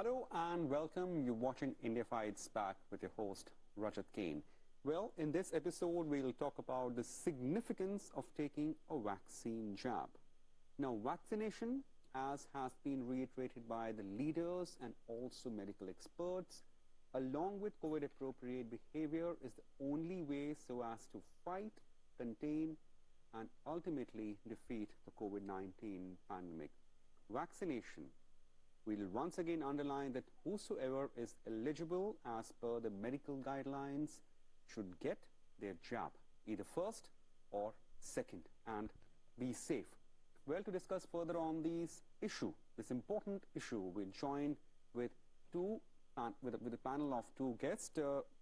Hello and welcome. You're watching India Fights Back with your host, Rajat. Well, in this episode, we'll talk about the significance of taking a vaccine jab. Now, vaccination, as has been reiterated by the leaders and also medical experts, along with COVID-appropriate behavior, is the only way so as to fight, contain, and ultimately defeat the COVID-19 pandemic. Vaccination. We'll once again underline that whosoever is eligible as per the medical guidelines should get their jab, either first or second, and be safe. Well, to discuss further on this important issue, we're joined with a panel of two guests,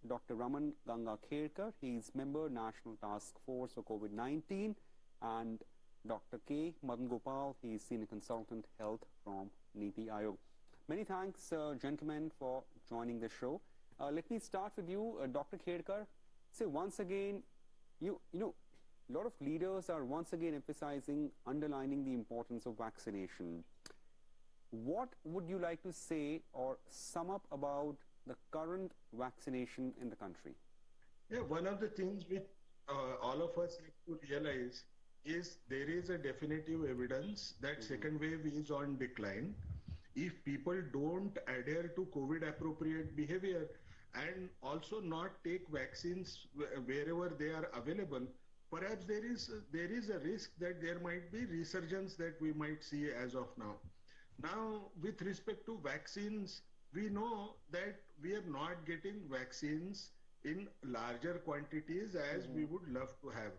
Dr. Raman Ganga-Kherkar, he's member National Task Force for COVID-19, and Dr. K. Madan Gopal, he's Senior Consultant Health from Niti Aayog. Many thanks, gentlemen, for joining the show. Let me start with you, Dr. Kherkar. Say once again, you know, a lot of leaders are once again emphasizing, underlining the importance of vaccination. What would you like to say or sum up about the current vaccination in the country? Yeah, one of the things which all of us have to realize is there is a definitive evidence that second wave is on decline. If people don't adhere to COVID-appropriate behavior and also not take vaccines wherever they are available, perhaps there is a risk that there might be resurgence that we might see as of now. Now, with respect to vaccines, we know that we are not getting vaccines in larger quantities as we would love to have.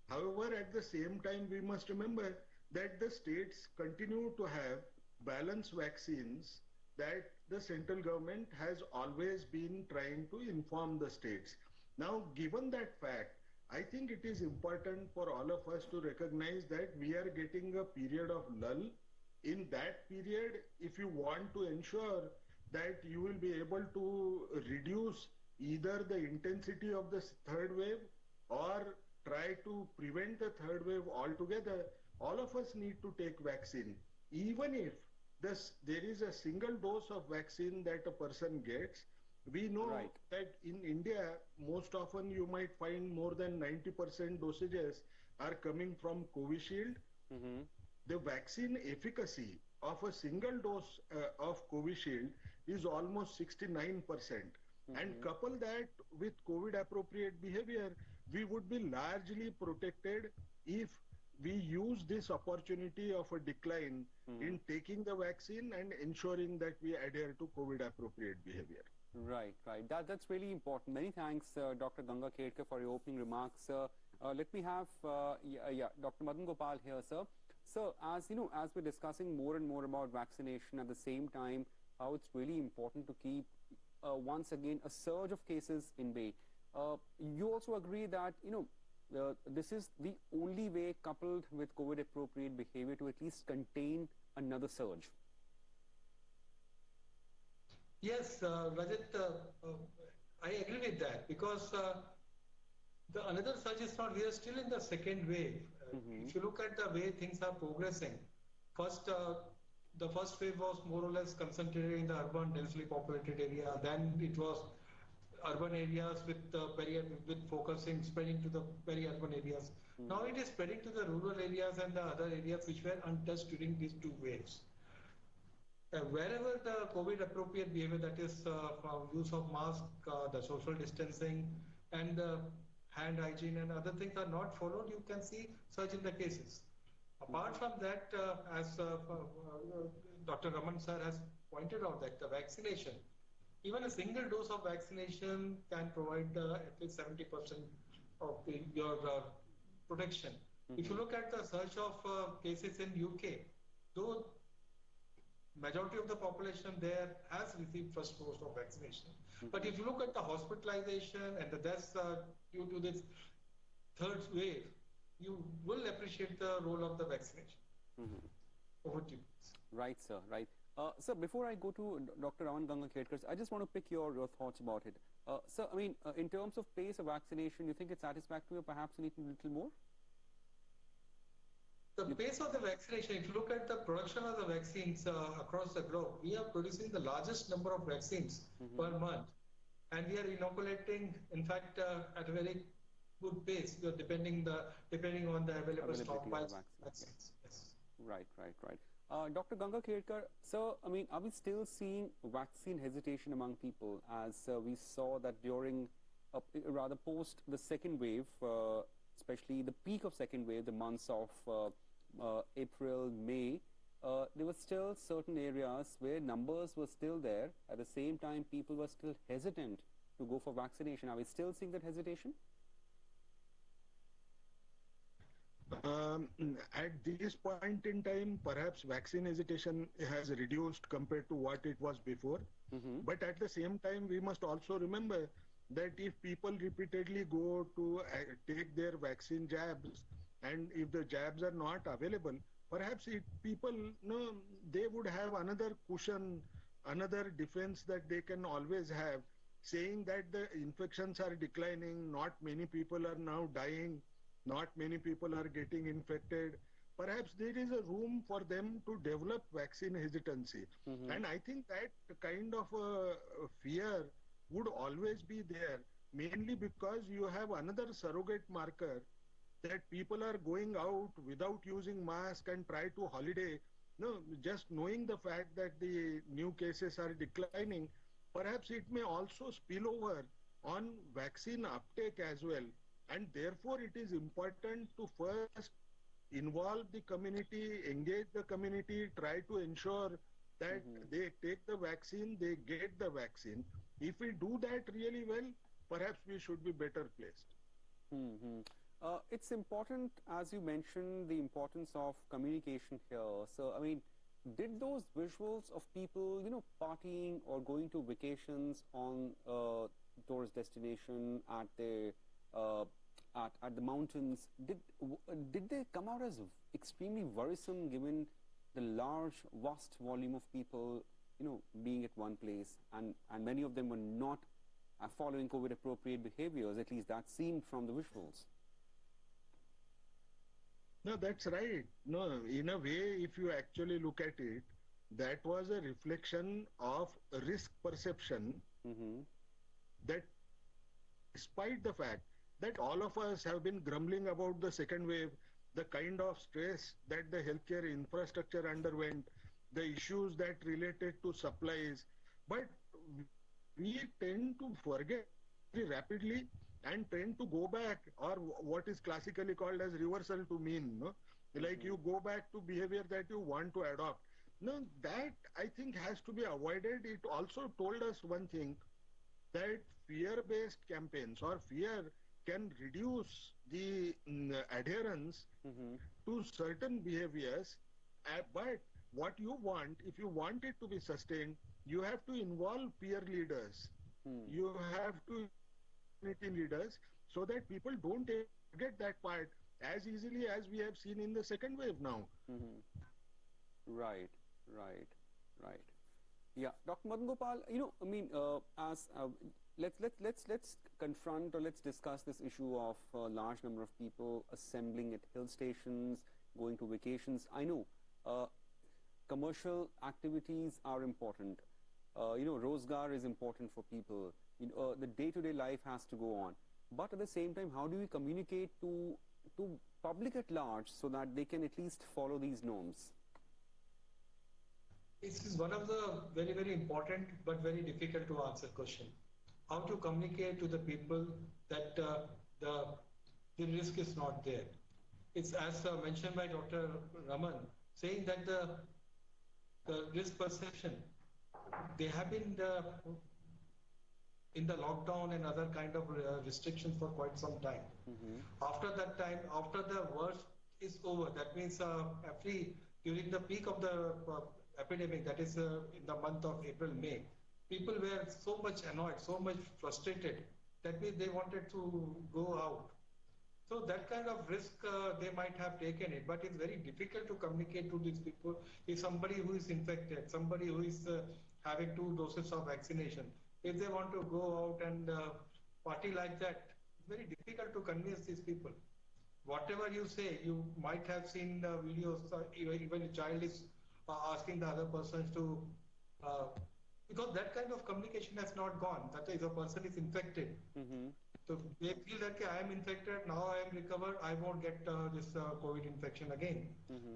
However, at the same time, we must remember that the states continue to have balanced vaccines that the central government has always been trying to inform the states. Now, given that fact, I think it is important for all of us to recognize that we are getting a period of lull. In that period, if you want to ensure that you will be able to reduce either the intensity of the third wave or try to prevent the third wave altogether, all of us need to take vaccine. Even if there is a single dose of vaccine that a person gets, we know that in India, most often you might find more than 90% dosages are coming from Covishield. The vaccine efficacy of a single dose of Covishield is almost 69%. And couple that with COVID-appropriate behavior, we would be largely protected if we use this opportunity of a decline in taking the vaccine and ensuring that we adhere to COVID-appropriate behavior. Right. That's really important. Many thanks, Dr. Ganga-Kherkar, for your opening remarks. Let me have Dr. Madan Gopal here, sir. Sir, as you know, as we're discussing more and more about vaccination, at the same time, how it's really important to keep once again a surge of cases in bay. You also agree that this is the only way, coupled with COVID-appropriate behavior, to at least contain another surge. Yes, Rajat, I agree with that, because another surge is not. We are still in the second wave. If you look at the way things are progressing, the first wave was more or less concentrated in the urban, densely populated area. Then it was urban areas with focusing, spreading to the peri-urban areas. Now it is spreading to the rural areas and the other areas which were untouched during these two waves. Wherever the COVID-appropriate behavior, that is from use of mask, the social distancing, and the hand hygiene and other things are not followed, you can see surge in the cases. Apart from that, as Dr. Raman sir has pointed out, that the vaccination, even a single dose of vaccination can provide at least 70% of your protection. If you look at the surge of cases in UK, though majority of the population there has received first dose of vaccination. But if you look at the hospitalization and the deaths due to this third wave, you will appreciate the role of the vaccination. Over to you. Right, sir, right. Sir, before I go to Dr. Raman Ganga-Kherkar, I just want to pick your thoughts about it. Sir, I mean, in terms of pace of vaccination, you think it's satisfactory or perhaps you need a little more? The pace of the vaccination, if you look at the production of the vaccines across the globe, we are producing the largest number of vaccines per month. And we are inoculating, in fact, at a very good pace, depending on the available stockpiles of vaccines. Yes. Right. Dr. Ganga Kherkar, sir, I mean, are we still seeing vaccine hesitation among people, as we saw that during, rather post the second wave, especially the peak of second wave, the months of April, May, there were still certain areas where numbers were still there. At the same time, people were still hesitant to go for vaccination. Are we still seeing that hesitation? At this point in time, perhaps vaccine hesitation has reduced compared to what it was before. But at the same time, we must also remember that if people repeatedly go to take their vaccine jabs, and if the jabs are not available, perhaps people they would have another cushion, another defense that they can always have, saying that the infections are declining, not many people are now dying, not many people are getting infected. Perhaps there is a room for them to develop vaccine hesitancy. And I think that kind of fear would always be there, mainly because you have another surrogate marker that people are going out without using mask and try to holiday. No, just knowing the fact that the new cases are declining, perhaps it may also spill over on vaccine uptake as well. And therefore, it is important to first involve the community, engage the community, try to ensure that they take the vaccine, they get the vaccine. If we do that really well, perhaps we should be better placed. It's important, as you mentioned, the importance of communication here. So, I mean, did those visuals of people, partying or going to vacations on tourist destination at the at the mountains, did they come out as extremely worrisome, given the large, vast volume of people, being at one place, and many of them were not following COVID-appropriate behaviors? At least that seemed from the visuals. No, that's right. No, in a way, if you actually look at it, that was a reflection of risk perception, that despite the fact that all of us have been grumbling about the second wave, the kind of stress that the healthcare infrastructure underwent, the issues that related to supplies, but we tend to forget very rapidly and tend to go back, or what is classically called as reversal to mean, like you go back to behavior that you want to adopt. No, that I think has to be avoided. It also told us one thing, that fear-based campaigns or fear can reduce the adherence to certain behaviors. But what you want, if you want it to be sustained, you have to involve peer leaders. You have to community leaders, so that people don't forget that part as easily as we have seen in the second wave now. Right. Yeah, Dr. Madan Gopal, I mean, as let's confront, or let's discuss this issue of a large number of people assembling at hill stations, going to vacations. I know commercial activities are important. Rozgar is important for people. The day-to-day life has to go on. But at the same time, how do we communicate to public at large so that they can at least follow these norms? This is one of the very, very important but very difficult to answer question. How to communicate to the people that the risk is not there. It's as mentioned by Dr. Raman, saying that the risk perception, they have been in the lockdown and other kind of restrictions for quite some time. After that time, after the worst is over, that means during the peak of the epidemic, that is in the month of April, May, people were so much annoyed, so much frustrated, that means they wanted to go out. So that kind of risk they might have taken it, but it's very difficult to communicate to these people. If somebody who is infected, somebody who is having 2 doses of vaccination, if they want to go out and party like that, it's very difficult to convince these people. whatever you say, you might have seen the videos, even a child is asking the other persons to, uh, because that kind of communication has not gone. That if a person is infected, so they feel that, okay, I am infected, now I am recovered, I won't get this COVID infection again.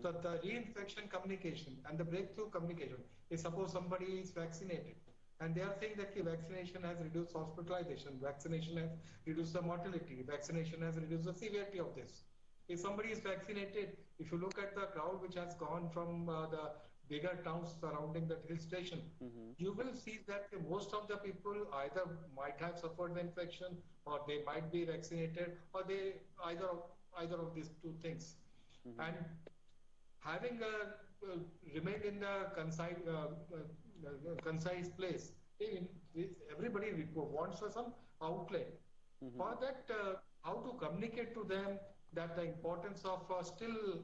So the reinfection communication and the breakthrough communication is, suppose somebody is vaccinated and they are saying that the vaccination has reduced hospitalization, vaccination has reduced the mortality, vaccination has reduced the severity of this. If somebody is vaccinated, if you look at the crowd which has gone from the bigger towns surrounding that hill station, you will see that most of the people either might have suffered the infection, or they might be vaccinated, or they either of these two things. And having remained in the concise place, everybody wants some outlet. For that, how to communicate to them that the importance of still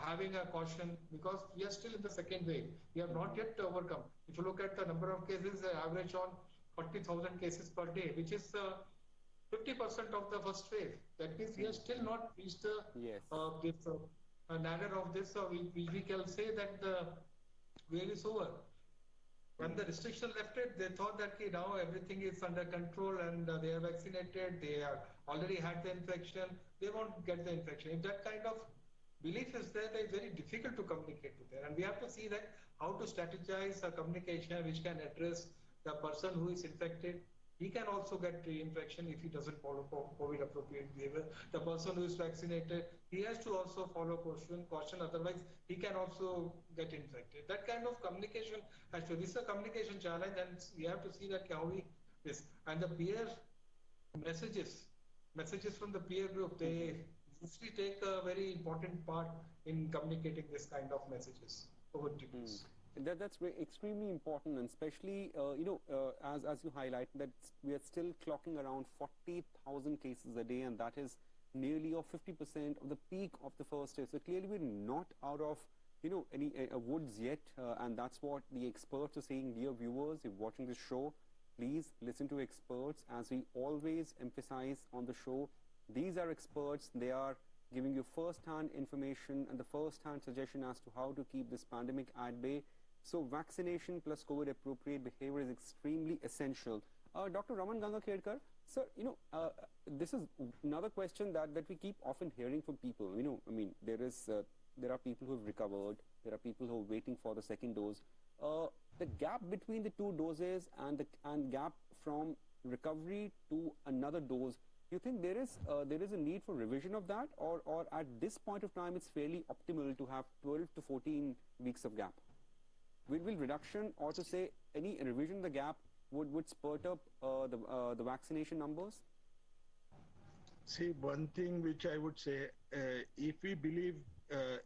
having a caution, because we are still in the second wave. We have not yet overcome. If you look at the number of cases, average on 40,000 cases per day, which is 50% of the first wave. That means we have still not reached this ladder of this. We can say that the wave is over. When the restriction lifted, they thought that now everything is under control and they are vaccinated, they are already had the infection, they won't get the infection. If that kind of belief is there, it's very difficult to communicate with them. And we have to see that how to strategize a communication which can address the person who is infected. He can also get reinfection if he doesn't follow COVID appropriate behavior. The person who is vaccinated, he has to also follow caution, otherwise he can also get infected. That kind of communication, actually, this is a communication challenge, and we have to see that how we this. And the peer messages from the peer group, they usually take a very important part in communicating this kind of messages over to us. That's extremely important, and especially, as you highlight, that we are still clocking around 40,000 cases a day, and that is nearly of 50% of the peak of the first wave. So clearly we're not out of, any woods yet, and that's what the experts are saying. Dear viewers, if you're watching this show, please listen to experts. As we always emphasize on the show, these are experts. They are giving you first-hand information and the first-hand suggestion as to how to keep this pandemic at bay. So vaccination plus COVID-appropriate behavior is extremely essential. Dr. Raman Gangakherkar, sir, this is another question that we keep often hearing from people. There are people who have recovered. There are people who are waiting for the second dose. The gap between the two doses and gap from recovery to another dose, you think there is a need for revision of that, or at this point of time it's fairly optimal to have 12 to 14 weeks of gap? Will reduction, or to say any revision of the gap, would spurt up the vaccination numbers? See, one thing which I would say, if we believe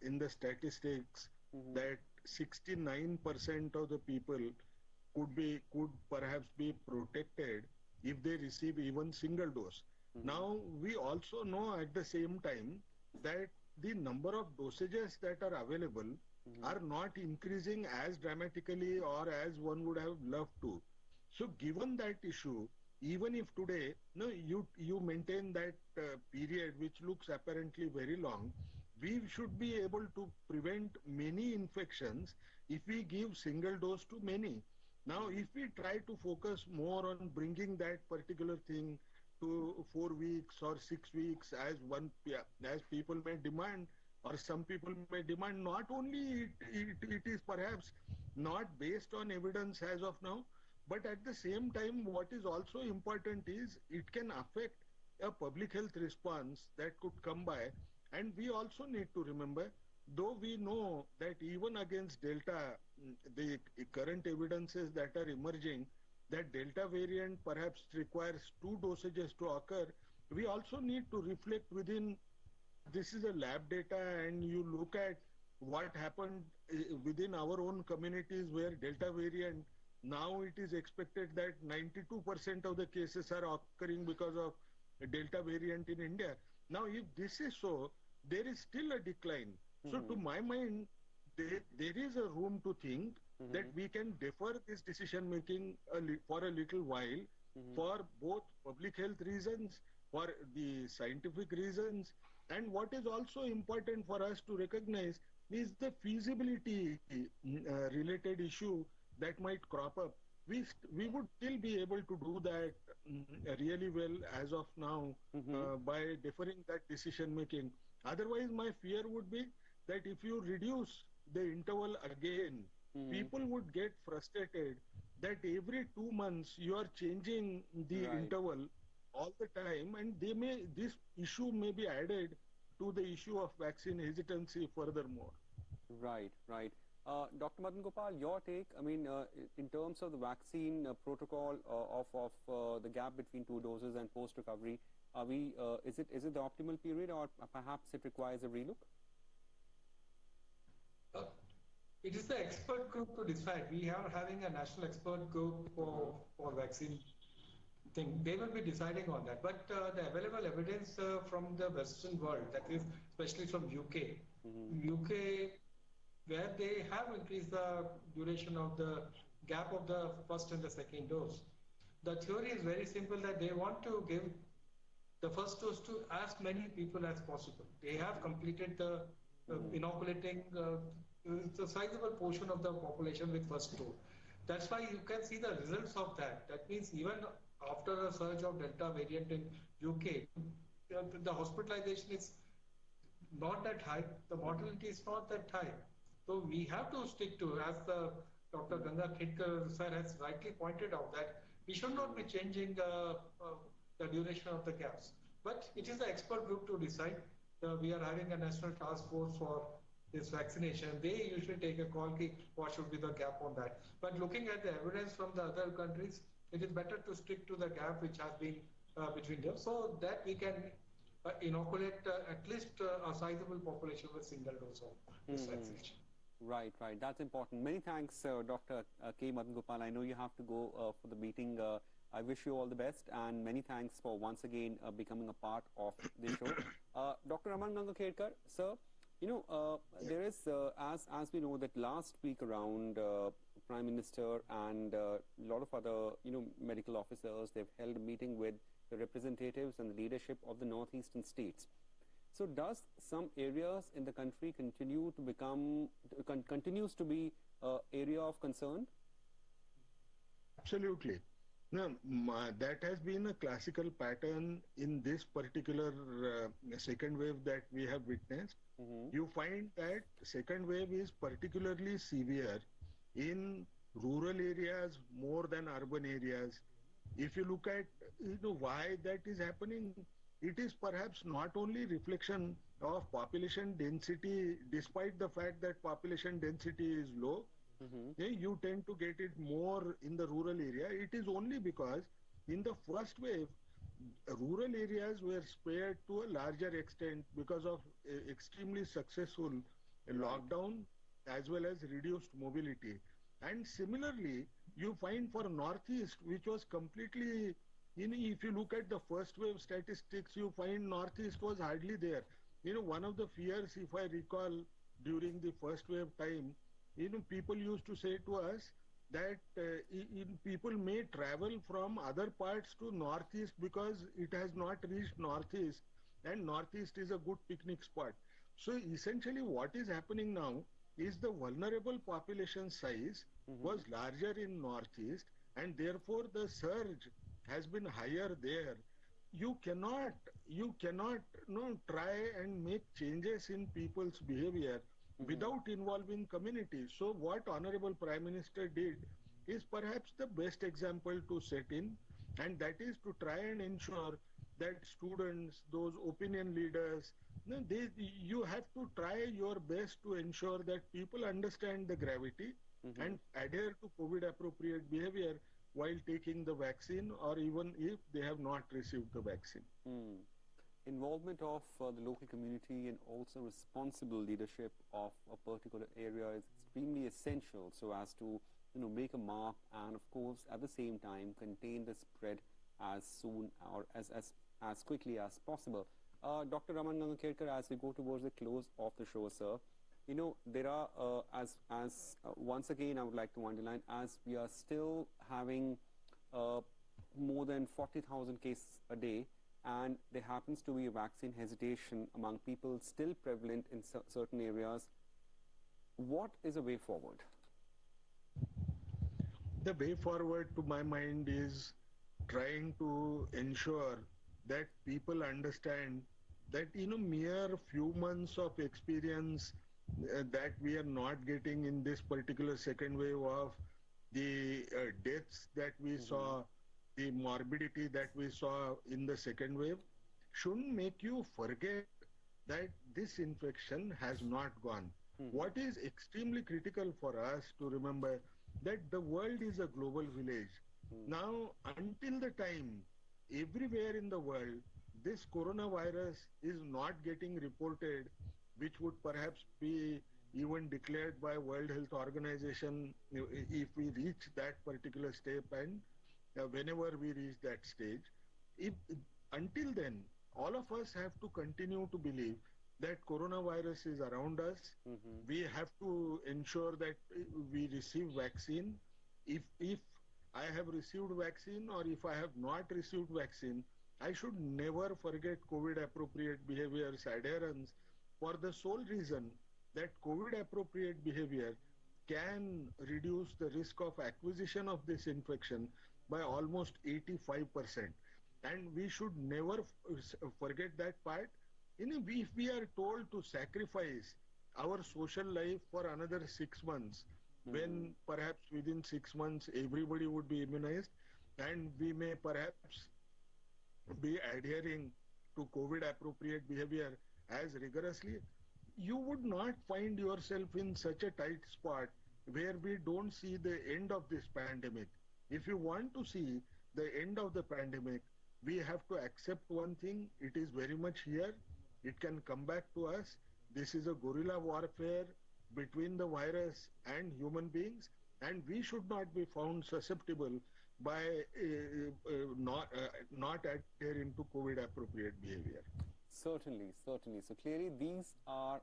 in the statistics that 69% of the people could perhaps be protected if they receive even single dose. Now, we also know at the same time that the number of dosages that are available are not increasing as dramatically or as one would have loved to. So given that issue, even if today you maintain that period which looks apparently very long, we should be able to prevent many infections if we give single dose to many. Now, if we try to focus more on bringing that particular thing to 4 weeks or 6 weeks as people may demand, or some people may demand, not only it is perhaps not based on evidence as of now, but at the same time what is also important is it can affect a public health response that could come by. And we also need to remember, though we know that even against Delta, the current evidences that are emerging, that Delta variant perhaps requires 2 dosages to occur, we also need to reflect within, this is a lab data, and you look at what happened within our own communities where Delta variant, now it is expected that 92% of the cases are occurring because of Delta variant in India. Now, if this is so, there is still a decline. So to my mind, there is a room to think that we can defer this decision making for a little while, for both public health reasons, for the scientific reasons, And what is also important for us to recognize is the feasibility related issue that might crop up. We would still be able to do that really well as of now by deferring that decision making. Otherwise, my fear would be that if you reduce the interval again, people would get frustrated that every 2 months you are changing the interval all the time, and this issue may be added to the issue of vaccine hesitancy furthermore. Right, right. Dr. Madan Gopal, your take, I mean, in terms of the vaccine protocol of the gap between 2 doses and post-recovery, is it the optimal period, or perhaps it requires a relook? It is the expert group to decide. We are having a national expert group for vaccine thing. They will be deciding on that. But the available evidence from the Western world, that is especially from UK, where they have increased the duration of the gap of the first and the second dose. The theory is very simple, that they want to give the first dose to as many people as possible. They have completed the inoculating the sizable portion of the population with first dose. That's why you can see the results of that. That means even after a surge of Delta variant in UK, the hospitalization is not that high, the mortality is not that high. So we have to stick to, as the Dr. Ganga Khedkar sir has rightly pointed out, that we should not be changing the duration of the gaps. But it is the expert group to decide. We are having a national task force for this vaccination. They usually take a call, what should be the gap on that. But looking at the evidence from the other countries, it is better to stick to the gap which has been between them, so that we can inoculate at least a sizable population with single dose of this vaccination. Right, right. That's important. Many thanks, Dr. K. Madan Gopal. I know you have to go for the meeting. I wish you all the best, and many thanks for once again becoming a part of the show. Dr. Raman Ganga Khedkar, sir, you know, there is, as we know, that last week around, Prime Minister and a lot of other, medical officers, they've held a meeting with the representatives and the leadership of the northeastern states. So does some areas in the country continues to be area of concern? Absolutely. No, that has been a classical pattern in this particular second wave that we have witnessed. You find that second wave is particularly severe in rural areas more than urban areas. If you look at why that is happening, it is perhaps not only reflection of population density, despite the fact that population density is low, you tend to get it more in the rural area. It is only because in the first wave, rural areas were spared to a larger extent because of extremely successful lockdown as well as reduced mobility. And similarly, you find for Northeast, which was completely, if you look at the first wave statistics, you find Northeast was hardly there. One of the fears, if I recall, during the first wave time, people used to say to us that people may travel from other parts to Northeast because it has not reached Northeast, and Northeast is a good picnic spot. So essentially what is happening now is the vulnerable population size was larger in Northeast, and therefore the surge has been higher there. You cannot try and make changes in people's behavior without involving communities. So what Honorable Prime Minister did is perhaps the best example to set in, and that is to try and ensure that students, those opinion leaders, you have to try your best to ensure that people understand the gravity and adhere to COVID appropriate behavior while taking the vaccine, or even if they have not received the vaccine. Involvement of the local community and also responsible leadership of a particular area is extremely essential so as to make a mark and of course at the same time contain the spread as soon or as quickly as possible. Dr. Raman Ganga Khedkar, as we go towards the close of the show, sir, there are, once again I would like to underline, as we are still having more than 40,000 cases a day, and there happens to be vaccine hesitation among people still prevalent in certain areas. What is a way forward? The way forward, to my mind, is trying to ensure that people understand that, mere few months of experience that we are not getting in this particular second wave of the deaths that we saw, the morbidity that we saw in the second wave, shouldn't make you forget that this infection has not gone. What is extremely critical for us to remember that the world is a global village. Now, until the time everywhere in the world this coronavirus is not getting reported, which would perhaps be even declared by World Health Organization if we reach that particular step, and whenever we reach that stage, if until then all of us have to continue to believe that coronavirus is around us. We have to ensure that we receive vaccine. If I have received vaccine or if I have not received vaccine, I should never forget COVID appropriate behavior's adherence, for the sole reason that COVID appropriate behavior can reduce the risk of acquisition of this infection by almost 85%. And we should never forget that part. If we are told to sacrifice our social life for another 6 months, when perhaps within 6 months everybody would be immunized and we may perhaps be adhering to COVID appropriate behavior as rigorously, you would not find yourself in such a tight spot where we don't see the end of this pandemic. If you want to see the end of the pandemic, we have to accept one thing: it is very much here. It can come back to us. This is a guerrilla warfare between the virus and human beings, and we should not be found susceptible by not adhering to COVID appropriate behavior. Certainly, certainly. So clearly these are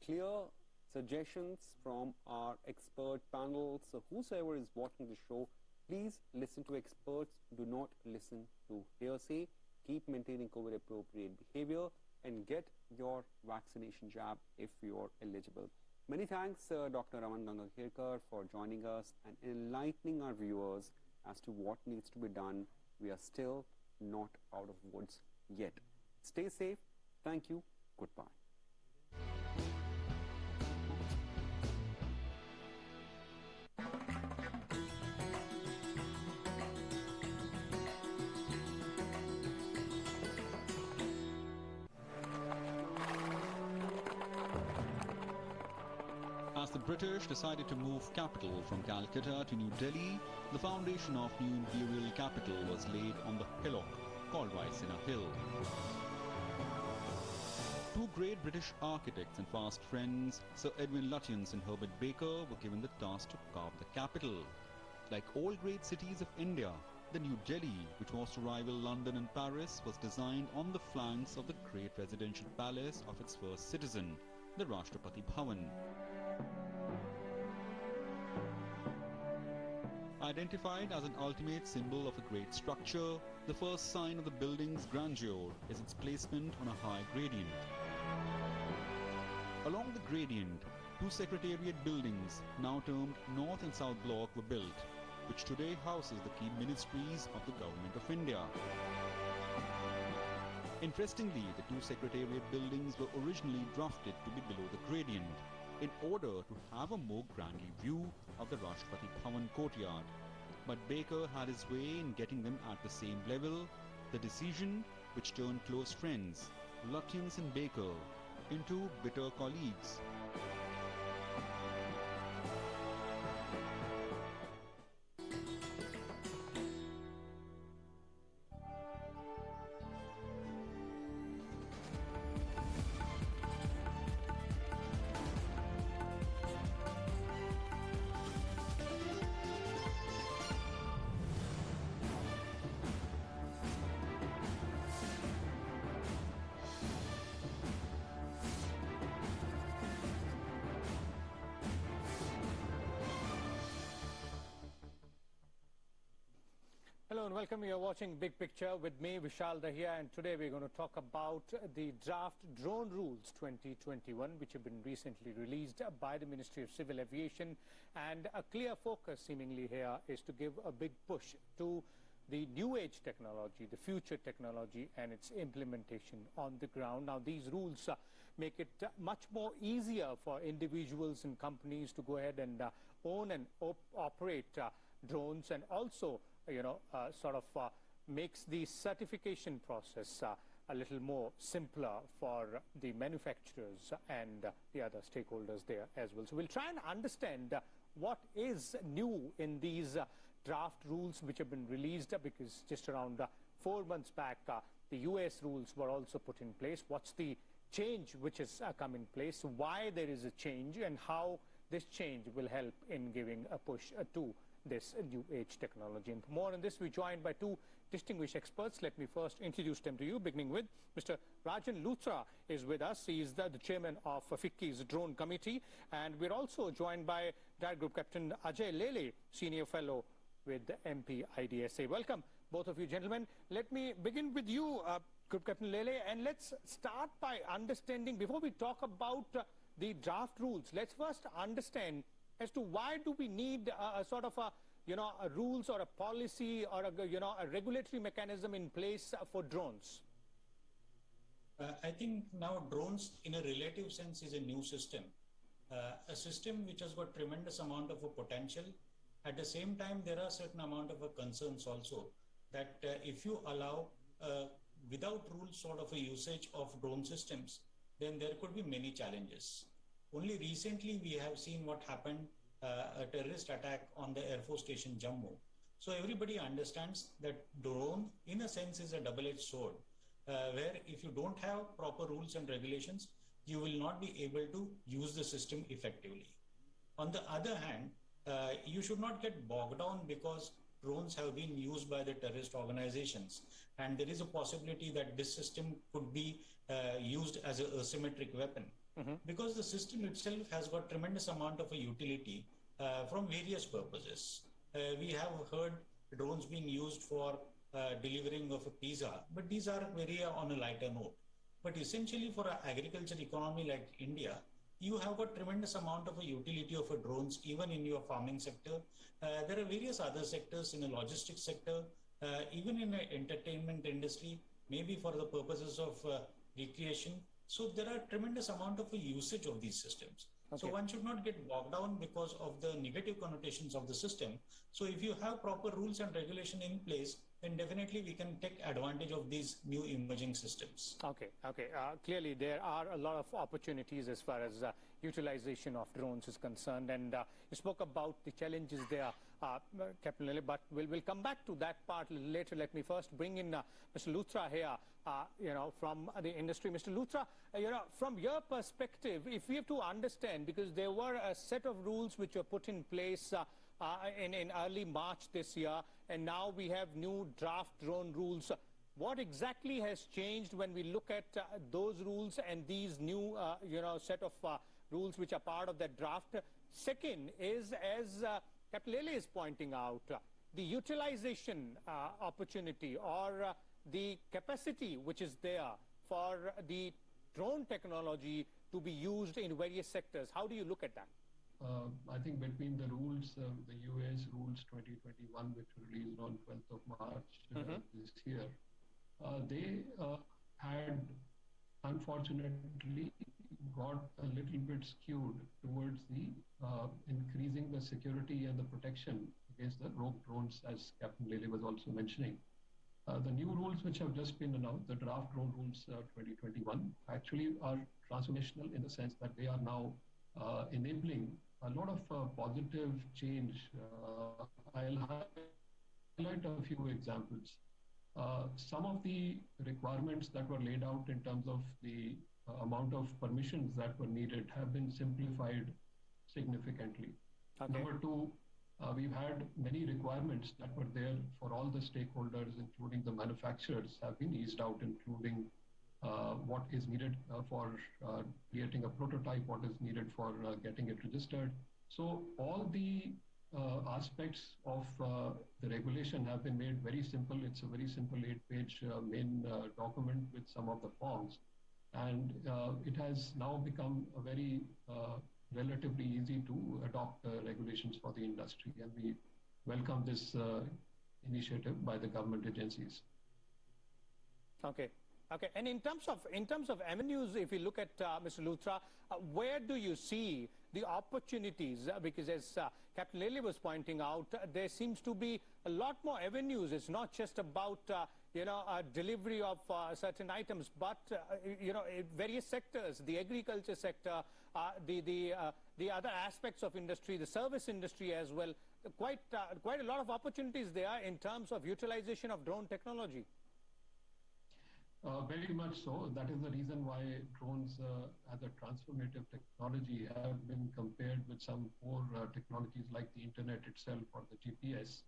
clear suggestions from our expert panel. So whosoever is watching the show, please listen to experts. Do not listen to hearsay. Keep maintaining COVID appropriate behavior and get your vaccination jab if you're eligible. Many thanks, Dr. Raman Gangadhirkar, for joining us and enlightening our viewers as to what needs to be done. We are still not out of woods yet. Stay safe. Thank you. Goodbye. As the British decided to move capital from Calcutta to New Delhi, the foundation of new imperial capital was laid on the hillock called Raisina Hill. Two great British architects and fast friends, Sir Edwin Lutyens and Herbert Baker, were given the task to carve the capital. Like all great cities of India, the New Delhi, which was to rival London and Paris, was designed on the flanks of the great residential palace of its first citizen, the Rashtrapati Bhavan. Identified as an ultimate symbol of a great structure, the first sign of the building's grandeur is its placement on a high gradient. Along the gradient, two secretariat buildings, now termed North and South Block, were built, which today houses the key ministries of the Government of India. Interestingly, the two secretariat buildings were originally drafted to be below the gradient, in order to have a more grandly view of the Rashtrapati Bhavan courtyard. But Baker had his way in getting them at the same level, the decision which turned close friends, Lutyens and Baker, into bitter colleagues. and welcome. You're watching Big Picture with me, Vishal Dahiya, and today we're going to talk about the draft drone rules 2021, which have been recently released by the Ministry of Civil Aviation. And a clear focus seemingly here is to give a big push to the new age technology, the future technology, and its implementation on the ground. Now, these rules make it much more easier for individuals and companies to go ahead and own and operate drones, and also makes the certification process a little more simpler for the manufacturers and the other stakeholders there as well. So we'll try and understand what is new in these draft rules which have been released, because just around 4 months back the US rules were also put in place. What's the change which has come in place, why there is a change, and how this change will help in giving a push to this new age technology. And for more on this, we're joined by two distinguished experts. Let me first introduce them to you, beginning with Mr. Rajan Luthra is with us. He is the chairman of FICCI's Drone Committee. And we're also joined by Director Group Captain Ajay Lele, Senior Fellow with the MP IDSA. Welcome, both of you gentlemen. Let me begin with you, Group Captain Lele, and let's start by understanding, before we talk about the draft rules, let's first understand as to why do we need a sort of a rules or a policy or a regulatory mechanism in place for drones? I think now drones in a relative sense is a new system, a system which has got tremendous amount of a potential. At the same time, there are certain amount of a concerns also that if you allow without rules sort of a usage of drone systems, then there could be many challenges. Only recently we have seen what happened, a terrorist attack on the Air Force Station Jammu. So everybody understands that drone in a sense is a double-edged sword, where if you don't have proper rules and regulations, you will not be able to use the system effectively. On the other hand, you should not get bogged down because drones have been used by the terrorist organizations, and there is a possibility that this system could be used as an asymmetric weapon. Because the system itself has got tremendous amount of a utility from various purposes. We have heard drones being used for delivering of a pizza, but these are very on a lighter note. But essentially for an agriculture economy like India, you have got tremendous amount of a utility of a drones even in your farming sector. There are various other sectors in the logistics sector, even in the entertainment industry, maybe for the purposes of recreation. So there are tremendous amount of a usage of these systems. Okay. So one should not get bogged down because of the negative connotations of the system. So if you have proper rules and regulation in place, then definitely we can take advantage of these new emerging systems. Okay. Clearly there are a lot of opportunities as far as utilization of drones is concerned, and you spoke about the challenges there, Captain Lele, but we'll come back to that part later. Let me first bring in Mr. Luthra here, from the industry. Mr. Luthra, from your perspective, if we have to understand, because there were a set of rules which were put in place in early March this year, and now we have new draft drone rules. What exactly has changed when we look at those rules and these new set of rules which are part of that draft? Second is, as Captain Lele is pointing out, the utilization opportunity or the capacity which is there for the drone technology to be used in various sectors. How do you look at that? I think between the rules, the US rules 2021, which were released on 12th of March this year, they had unfortunately got a little bit skewed towards the increasing the security and the protection against the rogue drones, as Captain Lele was also mentioning. The new rules which have just been announced, the draft drone rules 2021, actually are transformational in the sense that they are now enabling a lot of positive change. I'll highlight a few examples. Some of the requirements that were laid out in terms of the amount of permissions that were needed have been simplified significantly. Okay. Number two, we've had many requirements that were there for all the stakeholders, including the manufacturers, have been eased out, including what is needed for creating a prototype, what is needed for getting it registered. So all the aspects of the regulation have been made very simple. It's a very simple 8-page main document with some of the forms. And it has now become a very relatively easy to adopt regulations for the industry. And we welcome this initiative by the government agencies. Okay. Okay, and in terms of avenues, if you look at Mr. Luthra, where do you see the opportunities? Because as Captain Lele was pointing out, there seems to be a lot more avenues. It's not just about delivery of certain items, but various sectors, the agriculture sector, the other aspects of industry, the service industry as well. Quite a lot of opportunities there in terms of utilization of drone technology. Very much so. That is the reason why drones as a transformative technology have been compared with some core technologies like the internet itself or the GPS.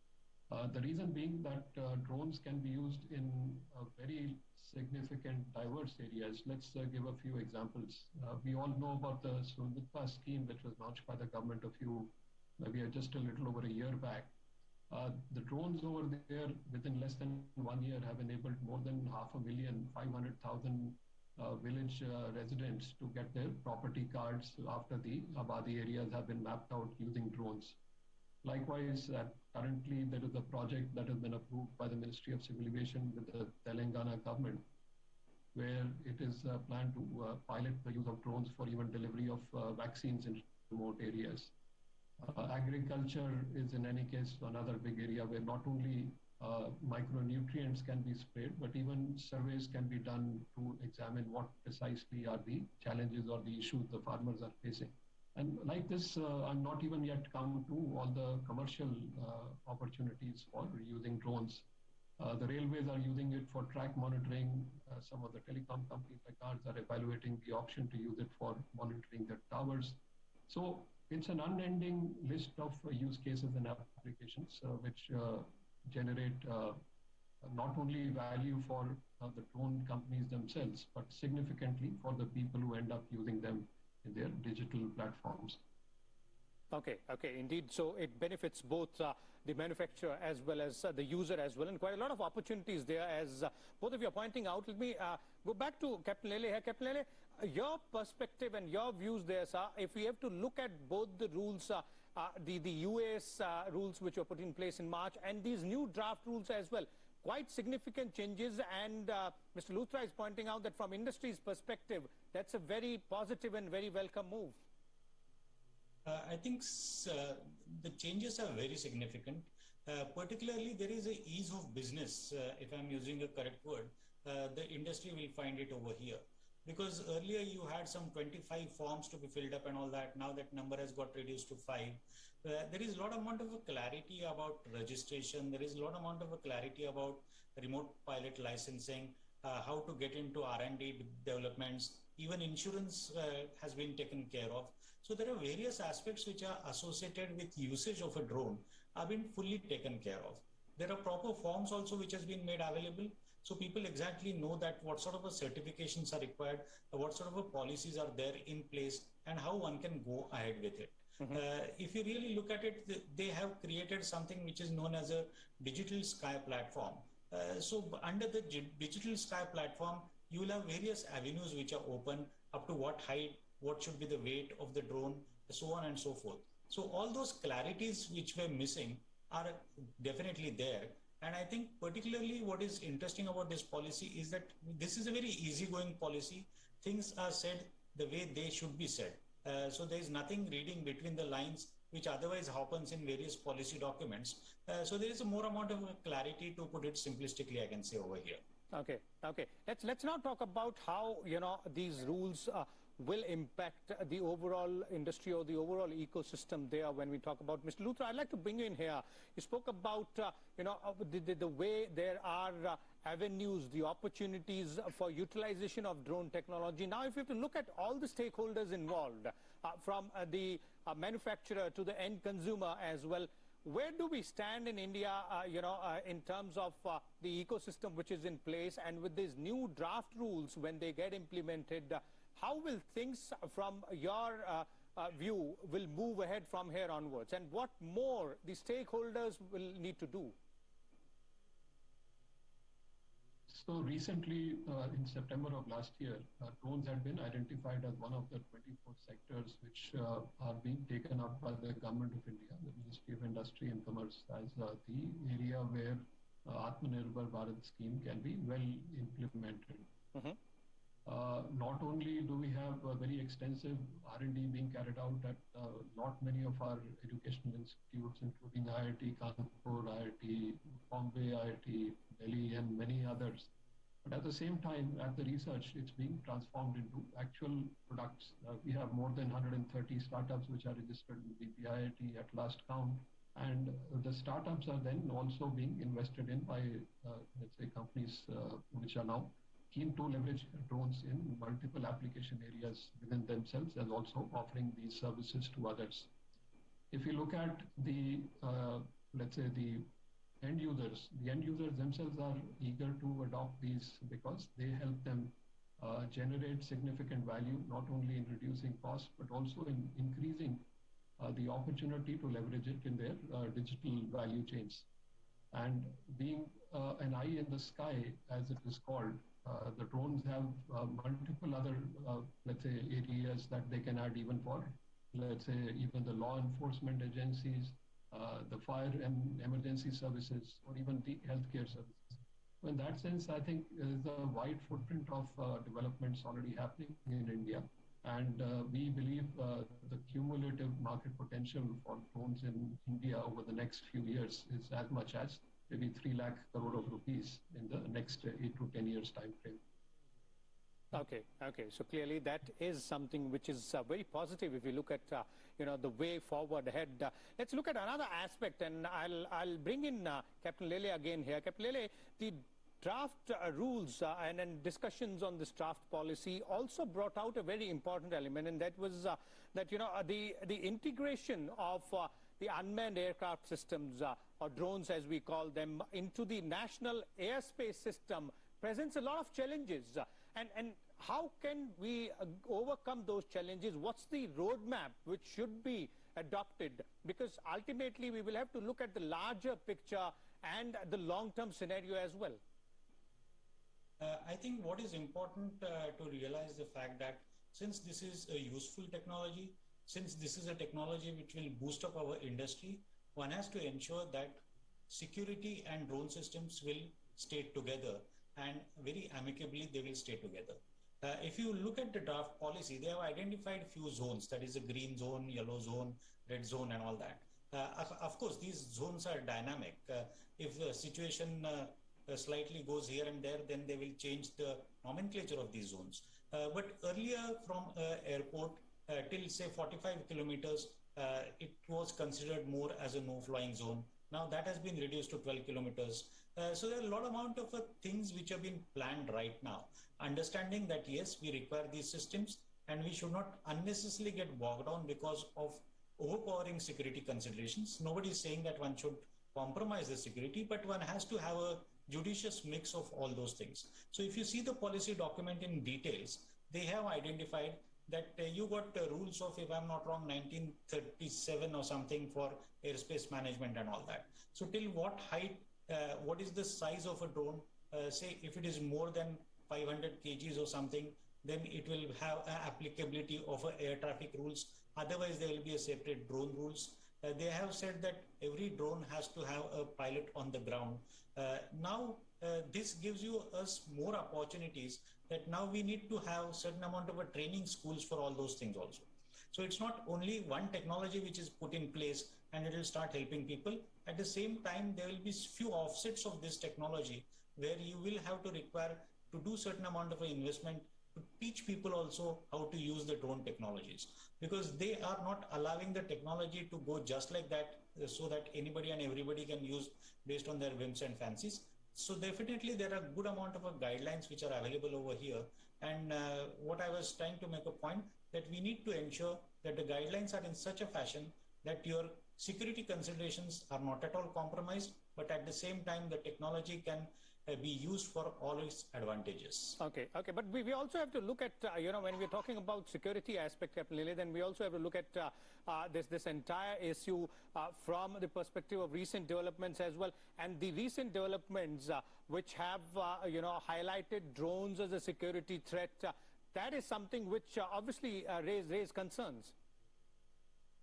The reason being that drones can be used in very significant diverse areas. Let's give a few examples. We all know about the Sunditpa scheme, which was launched by the government maybe just a little over a year back. The drones over there within less than 1 year have enabled more than 500,000 village residents to get their property cards after the Abadi areas have been mapped out using drones. Likewise, currently there is a project that has been approved by the Ministry of Civil Aviation with the Telangana government, where it is planned to pilot the use of drones for even delivery of vaccines in remote areas. Agriculture is in any case another big area where not only micronutrients can be sprayed, but even surveys can be done to examine what precisely are the challenges or the issues the farmers are facing. And like this, I'm not even yet come to all the commercial opportunities for using drones. The railways are using it for track monitoring. Some of the telecom companies like ours are evaluating the option to use it for monitoring their towers. So it's an unending list of use cases and applications which generate not only value for the drone companies themselves, but significantly for the people who end up using them in their digital platforms. Okay, indeed. So it benefits both the manufacturer as well as the user as well, and quite a lot of opportunities there, as both of you are pointing out. Let me go back to Captain Lele here. Captain Lele, your perspective and your views there, sir, if we have to look at both the rules, the US rules which were put in place in March and these new draft rules as well, quite significant changes, and Mr. Luthra is pointing out that from industry's perspective, that's a very positive and very welcome move. I think the changes are very significant. Particularly, there is a ease of business, if I'm using a correct word. The industry will find it over here. Because earlier you had some 25 forms to be filled up and all that. Now that number has got reduced to 5. There is a lot amount of clarity about registration. There is a lot amount of clarity about remote pilot licensing, how to get into R&D developments. Even insurance has been taken care of. So there are various aspects which are associated with usage of a drone have been fully taken care of. There are proper forms also which has been made available. So people exactly know that what sort of certifications are required, what sort of policies are there in place, and how one can go ahead with it. If you really look at it, they have created something which is known as a digital sky platform. So under the digital sky platform, you will have various avenues which are open, up to what height, what should be the weight of the drone, so on and so forth. So all those clarities which were missing are definitely there. And I think particularly what is interesting about this policy is that this is a very easygoing policy. Things are said the way they should be said. So there is nothing reading between the lines which otherwise happens in various policy documents. So there is a more amount of clarity, to put it simplistically, I can say, over here. Okay. Let's now talk about how these rules will impact the overall industry or the overall ecosystem there. When we talk about, Mr. Luthra, I'd like to bring you in here. You spoke about the way there are avenues, the opportunities for utilization of drone technology. Now, if you have to look at all the stakeholders involved, from the manufacturer to the end consumer as well, where do we stand in India, in terms of the ecosystem which is in place, and with these new draft rules when they get implemented, how will things from your view will move ahead from here onwards, and what more the stakeholders will need to do? So recently, in September of last year, drones had been identified as one of the 24 sectors which are being taken up by the Government of India, the Ministry of Industry and Commerce, as the area where Atmanirbhar Bharat scheme can be well implemented. Not only do we have a very extensive R&D being carried out at not many of our educational institutes, including IIT Kanpur, IIT Bombay, IIT Delhi, and many others. But at the same time, at the research, it's being transformed into actual products. We have more than 130 startups which are registered with the IIT at last count. And the startups are then also being invested in by, let's say, companies which are now keen to leverage drones in multiple application areas within themselves, and also offering these services to others. If you look at the, let's say, the end users themselves are eager to adopt these because they help them generate significant value, not only in reducing costs, but also in increasing the opportunity to leverage it in their digital value chains. And being an eye in the sky, as it is called, the drones have multiple other, let's say, areas that they can add even for, let's say, even the law enforcement agencies, the fire and emergency services, or even the healthcare services. So in that sense, I think there's a wide footprint of developments already happening in India. And we believe the cumulative market potential for drones in India over the next few years is as much as maybe 3 lakh crore of rupees in the next 8 to 10 years time frame. Okay. So clearly that is something which is very positive if you look at the way forward ahead. Let's look at another aspect, and I'll bring in Captain Lele again here. Captain Lele, the draft rules and discussions on this draft policy also brought out a very important element, and that was the integration of the unmanned aircraft systems, or drones as we call them, into the national airspace system presents a lot of challenges. And how can we overcome those challenges? What's the roadmap which should be adopted? Because ultimately we will have to look at the larger picture and the long-term scenario as well. I think what is important to realize the fact that since this is a useful technology, since this is a technology which will boost up our industry, one has to ensure that security and drone systems will stay together, and very amicably they will stay together. If you look at the draft policy, they have identified few zones, that is a green zone, yellow zone, red zone, and all that. Of course, these zones are dynamic. If the situation slightly goes here and there, then they will change the nomenclature of these zones. But earlier from airport till say 45 kilometers, it was considered more as a no-flying zone. Now that has been reduced to 12 kilometers. So there are a lot amount of things which have been planned right now. Understanding that yes, we require these systems and we should not unnecessarily get bogged down because of overpowering security considerations. Nobody is saying that one should compromise the security, but one has to have a judicious mix of all those things. So if you see the policy document in details, they have identified that you got rules of, if I'm not wrong, 1937 or something for airspace management and all that. So till what height, what is the size of a drone? Say if it is more than 500 kgs or something, then it will have applicability of air traffic rules. Otherwise, there will be a separate drone rules. They have said that every drone has to have a pilot on the ground. Now, this gives us more opportunities that now we need to have certain amount of training schools for all those things also. So it's not only one technology which is put in place and it will start helping people. At the same time, there will be few offsets of this technology where you will have to require to do certain amount of investment to teach people also how to use the drone technologies, because they are not allowing the technology to go just like that so that anybody and everybody can use based on their whims and fancies. So definitely there are good amount of guidelines which are available over here. And what I was trying to make a point that we need to ensure that the guidelines are in such a fashion that your security considerations are not at all compromised, but at the same time the technology can be used for all its advantages. Okay, but we also have to look at, when we're talking about security aspect, Captain Lele, then we also have to look at this entire issue from the perspective of recent developments as well. And the recent developments which have, highlighted drones as a security threat, that is something which obviously raise concerns.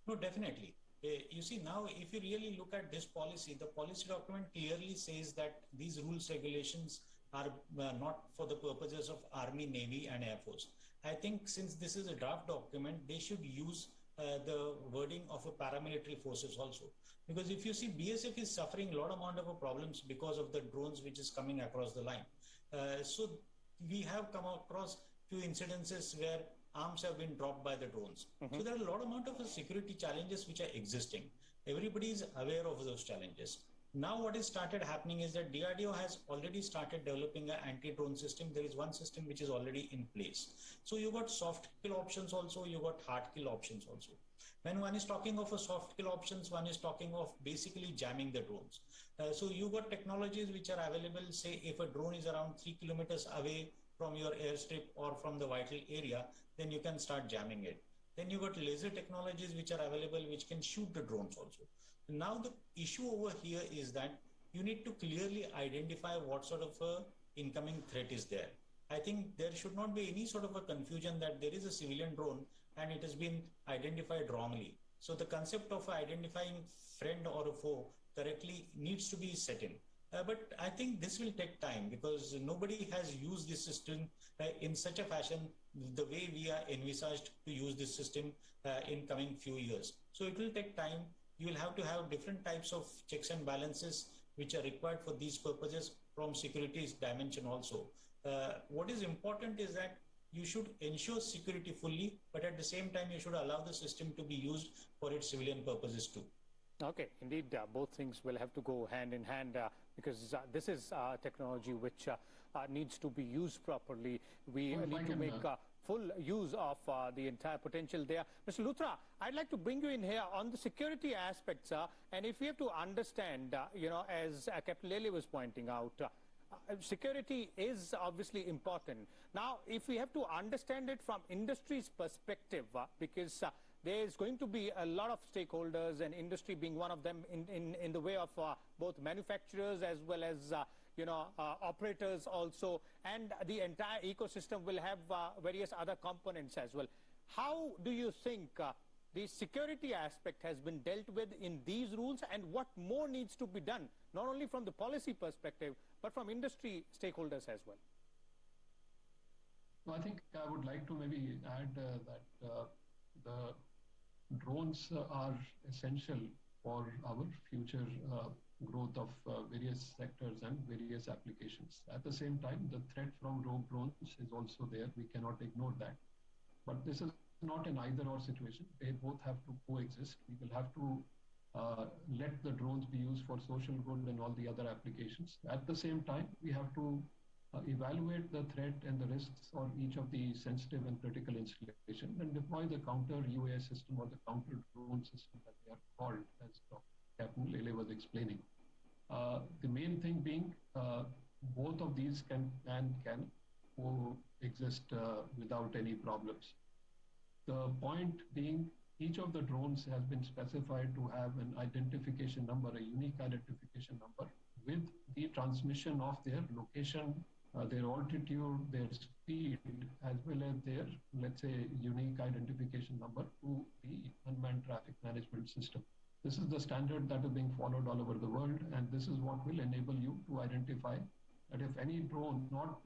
No, definitely. You see, now if you really look at this policy, the policy document clearly says that these rules, regulations are not for the purposes of Army, Navy and Air Force. I think since this is a draft document, they should use the wording of a paramilitary forces also. Because if you see, BSF is suffering a lot amount of problems because of the drones which is coming across the line. So we have come across few incidences where arms have been dropped by the drones. So there are a lot amount of security challenges which are existing. Everybody is aware of those challenges. Now what is started happening is that DRDO has already started developing an anti-drone system. There is one system which is already in place. So you got soft kill options also, you got hard kill options also. When one is talking of a soft kill options, one is talking of basically jamming the drones. So you got technologies which are available. Say if a drone is around 3 kilometers away from your airstrip or from the vital area, then you can start jamming it. Then you got laser technologies which are available, which can shoot the drones also. Now the issue over here is that you need to clearly identify what sort of a incoming threat is there. I think there should not be any sort of a confusion that there is a civilian drone and it has been identified wrongly. So the concept of identifying friend or a foe correctly needs to be set in. But I think this will take time because nobody has used this system in such a fashion the way we are envisaged to use this system in coming few years. So it will take time. You will have to have different types of checks and balances which are required for these purposes from security dimension also. What is important is that you should ensure security fully, but at the same time you should allow the system to be used for its civilian purposes too. Okay, indeed, both things will have to go hand in hand because this is technology which needs to be used properly. We need to make full use of the entire potential there. Mr. Luthra, I'd like to bring you in here on the security aspects, and if we have to understand, as Captain Lele was pointing out, security is obviously important. Now, if we have to understand it from industry's perspective, because there's going to be a lot of stakeholders and industry being one of them in the way of both manufacturers as well as operators also, and the entire ecosystem will have various other components as well. How do you think the security aspect has been dealt with in these rules, and what more needs to be done, not only from the policy perspective, but from industry stakeholders as well? Well, I think I would like to maybe add that the drones are essential for our future growth of various sectors and various applications. At the same time, the threat from rogue drones is also there. We cannot ignore that. But this is not an either-or situation. They both have to coexist. We will have to let the drones be used for social good and all the other applications. At the same time, we have to evaluate the threat and the risks on each of the sensitive and critical installation and deploy the counter UAS system or the counter drone system that they are called, as Captain Lele was explaining. The main thing being both of these can coexist without any problems. The point being, each of the drones has been specified to have an identification number, a unique identification number, with the transmission of their location, their altitude, their speed, as well as their, let's say, unique identification number to the unmanned traffic management system. This is the standard that is being followed all over the world, and this is what will enable you to identify that if any drone not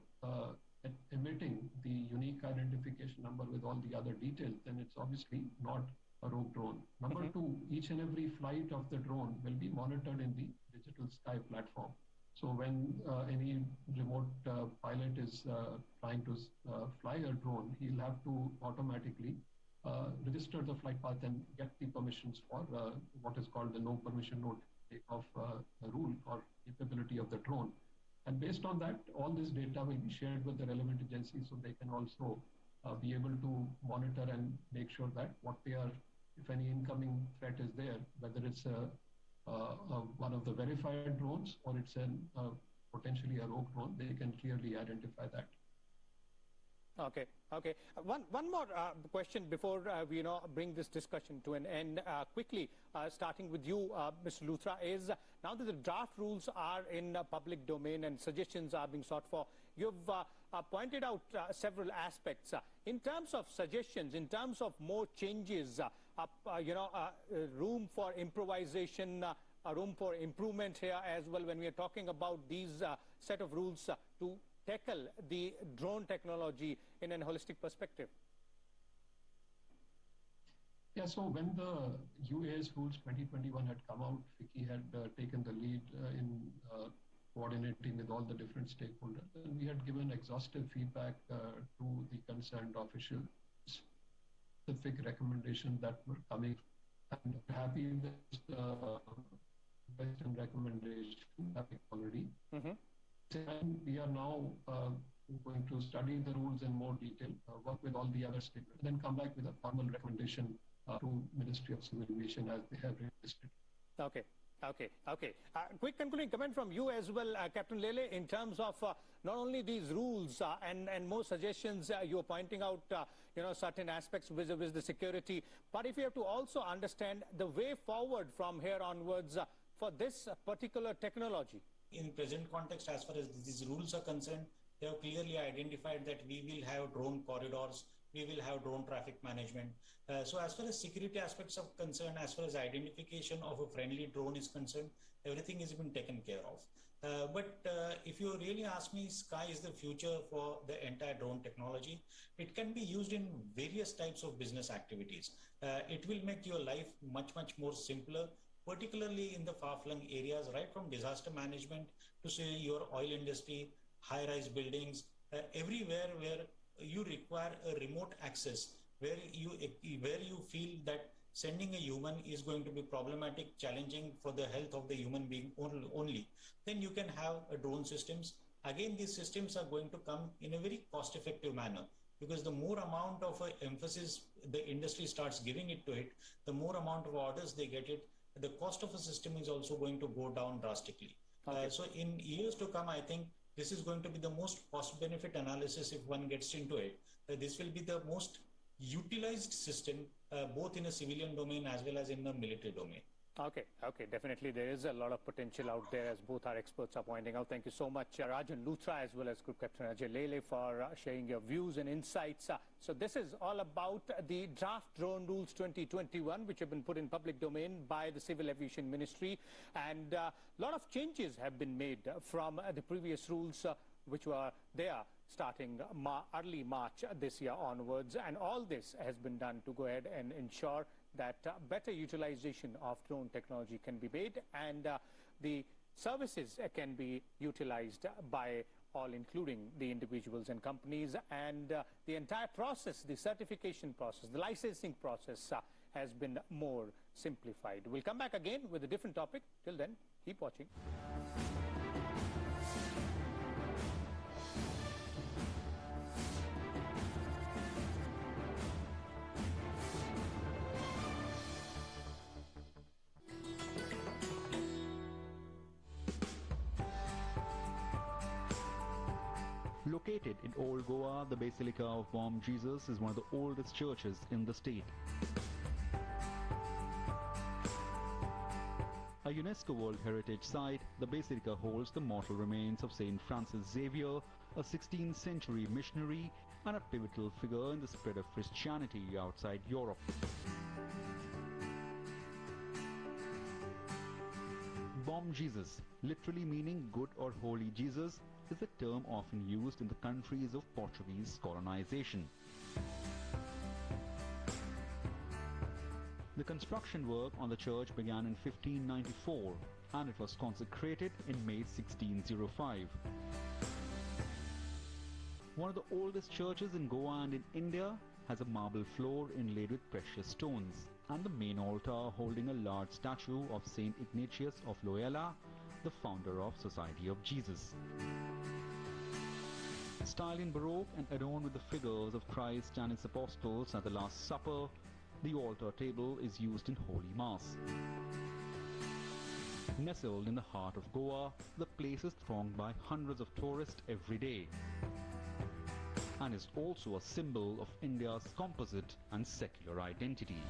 emitting the unique identification number with all the other details, then it's obviously not a rogue drone. Number two, each and every flight of the drone will be monitored in the digital sky platform. So when any remote pilot is trying to fly a drone, he'll have to automatically register the flight path and get the permissions for what is called the no permission, no takeoff rule or capability of the drone. And based on that, all this data will be shared with the relevant agencies so they can also be able to monitor and make sure that what they are, if any incoming threat is there, whether it's one of the verified drones or it's potentially a rogue drone, they can clearly identify that. Okay. One more question before we bring this discussion to an end. Quickly, starting with you, Mr. Luthra, is now that the draft rules are in public domain and suggestions are being sought for, you've pointed out several aspects. In terms of suggestions, in terms of more changes, room for improvisation, room for improvement here as well when we are talking about these set of rules to tackle the drone technology in a holistic perspective? Yeah, so when the UAS rules 2021 had come out, FICCI had taken the lead in coordinating with all the different stakeholders. And we had given exhaustive feedback to the concerned officials, specific recommendations that were coming. I'm happy with the Western recommendation already. And we are now going to study the rules in more detail, work with all the other stakeholders, then come back with a formal recommendation to Ministry of Civil Aviation as they have requested. Okay. Quick concluding comment from you as well, Captain Lele, in terms of not only these rules and more suggestions, you are pointing out certain aspects with the security, but if you have to also understand the way forward from here onwards for this particular technology. In present context, as far as these rules are concerned, they have clearly identified that we will have drone corridors, we will have drone traffic management. So as far as security aspects are concerned, as far as identification of a friendly drone is concerned, everything has been taken care of. But if you really ask me, sky is the future for the entire drone technology. It can be used in various types of business activities. It will make your life much more simpler, particularly in the far-flung areas, right from disaster management to say your oil industry, high-rise buildings, everywhere where you require a remote access, where you feel that sending a human is going to be problematic, challenging for the health of the human being only, then you can have drone systems. Again, these systems are going to come in a very cost-effective manner, because the more amount of emphasis the industry starts giving it to it, the more amount of orders they get it, the cost of a system is also going to go down drastically. Okay. So in years to come, I think this is going to be the most cost-benefit analysis if one gets into it. This will be the most utilized system, both in a civilian domain as well as in the military domain. Okay, definitely there is a lot of potential out there, as both our experts are pointing out. Thank you so much, Rajan Luthra, as well as Group Captain Ajay Lele, for sharing your views and insights. So this is all about the draft drone rules 2021, which have been put in public domain by the Civil Aviation Ministry, and a lot of changes have been made from the previous rules, which were there starting early March this year onwards, and all this has been done to go ahead and ensure that better utilization of drone technology can be made, and the services can be utilized by all, including the individuals and companies, and the entire process, the certification process, the licensing process has been more simplified. We'll come back again with a different topic. Till then, keep watching. Located in Old Goa, the Basilica of Bom Jesus is one of the oldest churches in the state. A UNESCO World Heritage Site, the Basilica holds the mortal remains of Saint Francis Xavier, a 16th century missionary and a pivotal figure in the spread of Christianity outside Europe. Bom Jesus, literally meaning good or holy Jesus, is a term often used in the countries of Portuguese colonization. The construction work on the church began in 1594 and it was consecrated in May 1605. One of the oldest churches in Goa and in India has a marble floor inlaid with precious stones, and the main altar holding a large statue of Saint Ignatius of Loyola, the founder of Society of Jesus. Styled in Baroque and adorned with the figures of Christ and his apostles at the Last Supper, the altar table is used in Holy Mass. Nestled in the heart of Goa, the place is thronged by hundreds of tourists every day and is also a symbol of India's composite and secular identity.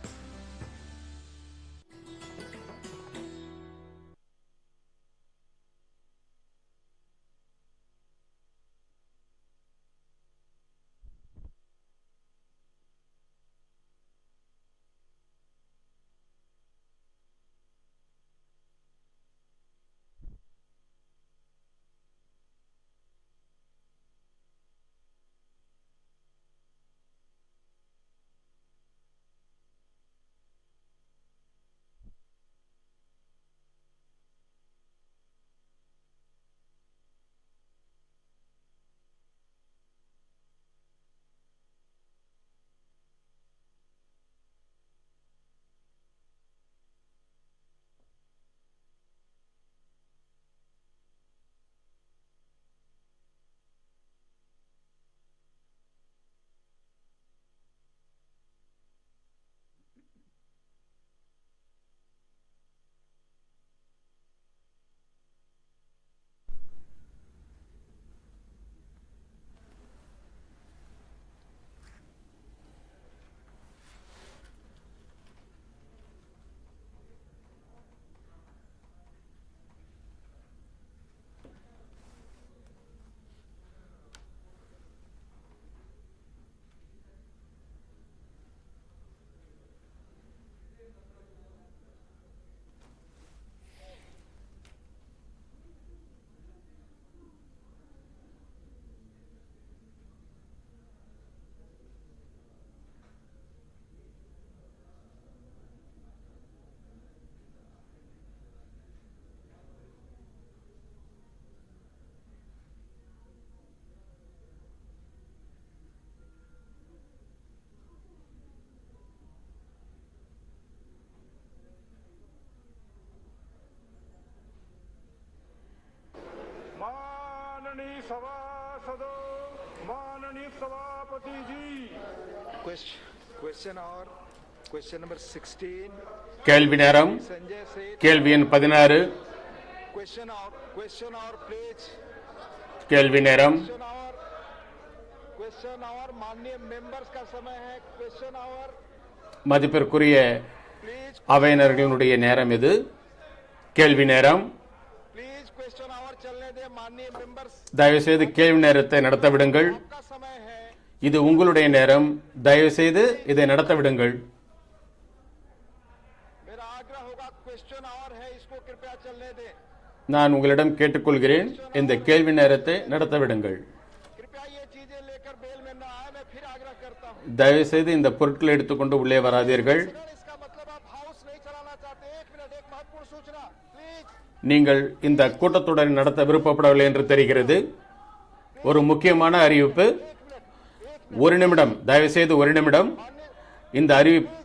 माननीय सभासदों, माननीय सभापति जी। Question number 16. கேள்வி நேரம் Sanjay said. கேள்வி எண் 16. Question hour, please. கேள்வி நேரம் Question hour. माननीय members का समय है. Question hour. மதிப்பிற்குரிய அவையினர்களுடைய நேரம் இது. கேள்வி நேரம். Please question hour चलने दे माननीय members. தயவு செய்து கேள்வி நேரத்தை நடத்த விடுங்கள். आपका समय है. இது உங்களுடைய நேரம். தயவு செய்து இதை நடத்த விடுங்கள். मेरा आग्रह होगा question hour है, इसको कृपया चलने दे. நான் உங்களிடம் கேட்டுக்கொள்கிறேன், இந்த கேள்வி நேரத்தை நடத்த விடுங்கள். कृपया ये चीजें लेकर बेल में न आए, मैं फिर आग्रह करता हूं. தயவு செய்து இந்த பொருட்களை எடுத்துக்கொண்டு உள்ளே வராதீர்கள். इसका मतलब आप हाउस नहीं चलाना चाहते. एक मिनट, एक महत्वपूर्ण सूचना प्लीज. நீங்கள் இந்த கூட்டத்தொடரை நடத்த விருப்பப்படவில்லை என்று தெரிகிறது. ஒரு முக்கியமான அறிவிப்பு. ஒரு நிமிடம், தயவு செய்து ஒரு நிமிடம். இந்த அறிவிப்பு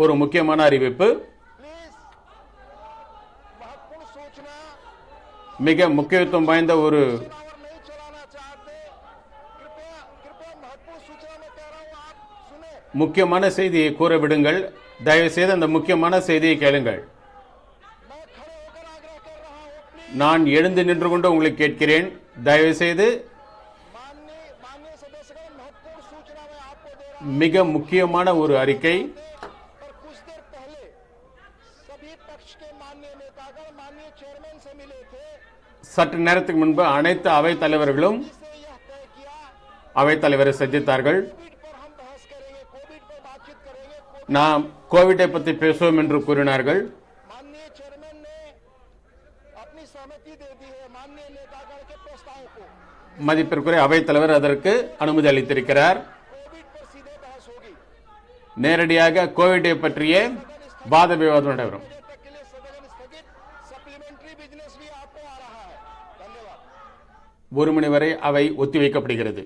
ஒரு முக்கியமான அறிவிப்பு. மிக முக்கியத்துவம் வாய்ந்த ஒரு முக்கியமான செய்தியை கூற விடுங்கள். தயவு செய்து அந்த முக்கியமான செய்தியை கேளுங்கள். நான் எழுந்து நின்று கொண்டு உங்களை கேட்கிறேன். தயவு செய்து மிக முக்கியமான ஒரு அறிக்கை. சற்று நேரத்துக்கு முன்பு அனைத்து அவைத் தலைவர்களும் அவைத் தலைவரை சந்தித்தார்கள். நாம் கோவிட்டை பற்றி பேசுவோம் என்று கூறினார்கள். மதிப்பிற்குரிய அவைத் தலைவர் அதற்கு அனுமதி அளித்திருக்கிறார். நேரடியாக கோவிட்டை பற்றிய வாத விவாதம் நடைபெறும். ஒரு மணி வரை அவை ஒத்திவைக்கப்படுகிறது.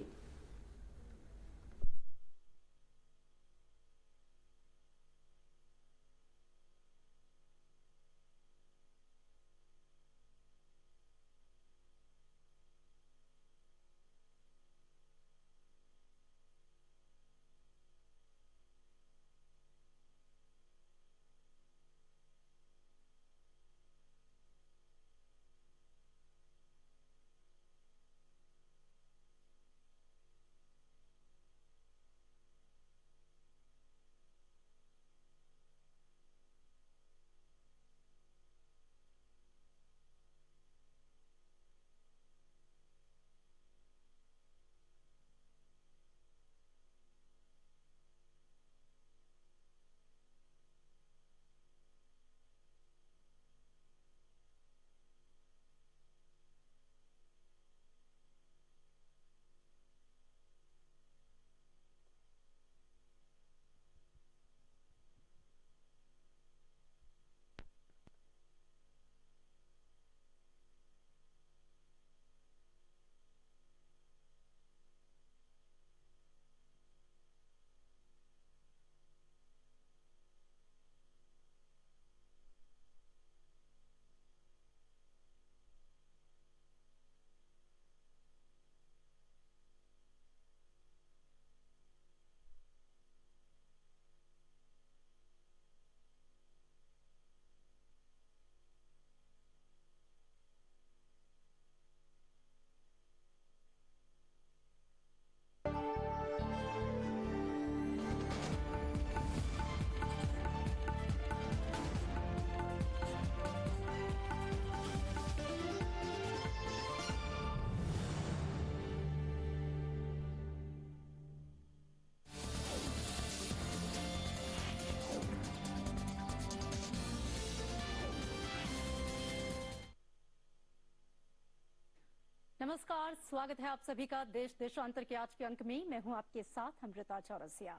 नमस्कार, स्वागत है आप सभी का देश देशांतर के आज के अंक में। मैं हूं आपके साथ अमृता चौरसिया।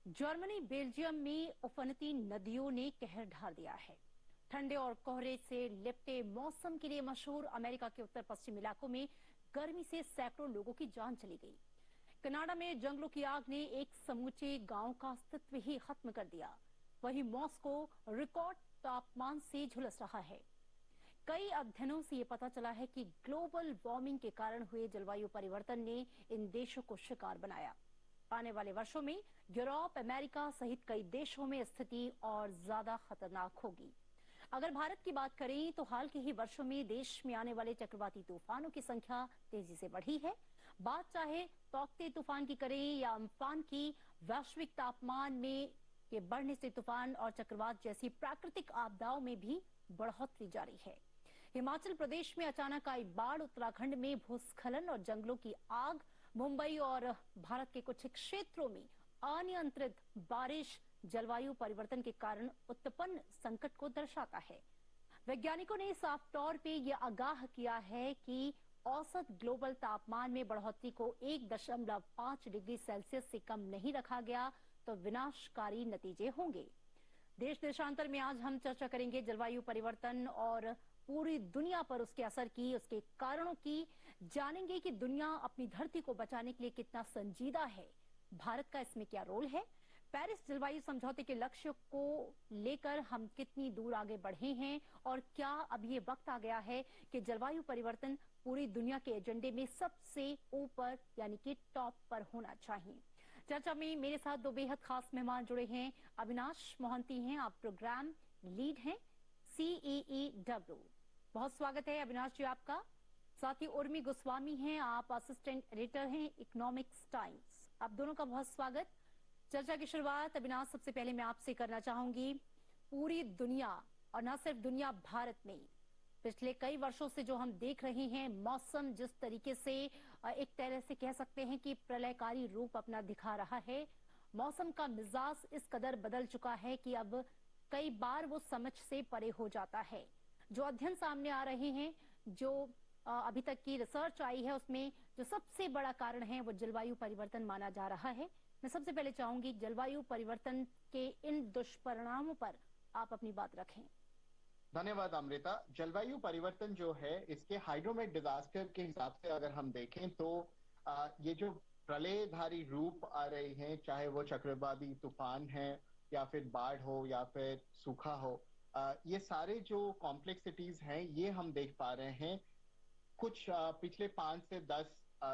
जर्मनी बेल्जियम में उफनती नदियों ने कहर ढाल दिया है। ठंडे और कोहरे से लिपटे मौसम के लिए मशहूर अमेरिका के उत्तर पश्चिम इलाकों में गर्मी से सैकड़ों लोगों की जान चली गई। कनाडा में जंगलों की आग ने एक समूचे गांव का अस्तित्व ही खत्म कर दिया। वहीं मॉस्को रिकॉर्ड तापमान से झुलस रहा है। कई अध्ययनों से ये पता चला है कि ग्लोबल वार्मिंग के कारण हुए जलवायु परिवर्तन ने इन देशों को शिकार बनाया। आने वाले वर्षों में यूरोप, अमेरिका सहित कई देशों में स्थिति और ज्यादा खतरनाक होगी। अगर भारत की बात करें तो हाल के ही वर्षों में देश में आने वाले चक्रवाती तूफानों की संख्या तेजी से बढ़ी है। बात चाहे तौकते तूफान की करें या अम्फान की, वैश्विक तापमान में के बढ़ने से तूफान और चक्रवात जैसी प्राकृतिक आपदाओं में भी बढ़ोतरी जारी है। हिमाचल प्रदेश में अचानक आई बाढ़, उत्तराखंड में भूस्खलन और जंगलों की आग, मुंबई और भारत के कुछ क्षेत्रों में अनियंत्रित बारिश जलवायु परिवर्तन के कारण उत्पन्न संकट को दर्शाता है। वैज्ञानिकों ने साफ तौर पे ये आगाह किया है कि औसत ग्लोबल तापमान में बढ़ोतरी को 1.5 डिग्री सेल्सियस से कम नहीं रखा गया तो विनाशकारी नतीजे होंगे। देश देशांतर में आज हम चर्चा करेंगे जलवायु परिवर्तन और पूरी दुनिया पर उसके असर की, उसके कारणों की। जानेंगे कि दुनिया अपनी धरती को बचाने के लिए कितना संजीदा है, भारत का इसमें क्या रोल है, पेरिस जलवायु समझौते के लक्ष्य को लेकर हम कितनी दूर आगे बढ़े हैं और क्या अब ये वक्त आ गया है कि जलवायु परिवर्तन पूरी दुनिया के एजेंडे में सबसे ऊपर यानी कि टॉप पर होना चाहिए। चर्चा में मेरे साथ दो बेहद खास मेहमान जुड़े हैं। अविनाश मोहंती हैं, आप प्रोग्राम लीड हैं CEEW। बहुत स्वागत है अविनाश जी आपका। साथ ही उर्मी गोस्वामी हैं, आप असिस्टेंट एडिटर हैं इकोनॉमिक्स टाइम्स। आप दोनों का बहुत स्वागत। चर्चा की शुरुआत अविनाश सबसे पहले मैं आपसे करना चाहूंगी। पूरी दुनिया और न सिर्फ दुनिया, भारत में पिछले कई वर्षों से जो हम देख रहे हैं मौसम जिस तरीके से एक तरह से कह सकते हैं कि प्रलयकारी रूप अपना दिखा रहा है। मौसम का मिजाज इस कदर बदल चुका है कि अब कई बार वो समझ से परे हो जाता है। जो अध्ययन सामने आ रहे हैं, जो अभी तक की रिसर्च आई है, उसमें जो सबसे बड़ा कारण है वो जलवायु परिवर्तन माना जा रहा है। मैं सबसे पहले चाहूंगी जलवायु परिवर्तन के इन दुष्परिणामों पर आप अपनी बात रखें। धन्यवाद अमृता। जलवायु परिवर्तन जो है इसके हाइड्रोमेट डिजास्टर के हिसाब से अगर हम देखें तो ये जो प्रलयधारी रूप आ रहे हैं, चाहे वो चक्रवाती तूफान है या फिर बाढ़ हो या फिर सूखा हो, ये सारे जो कॉम्प्लेक्सिटीज हैं ये हम देख पा रहे हैं कुछ पिछले 5 से 10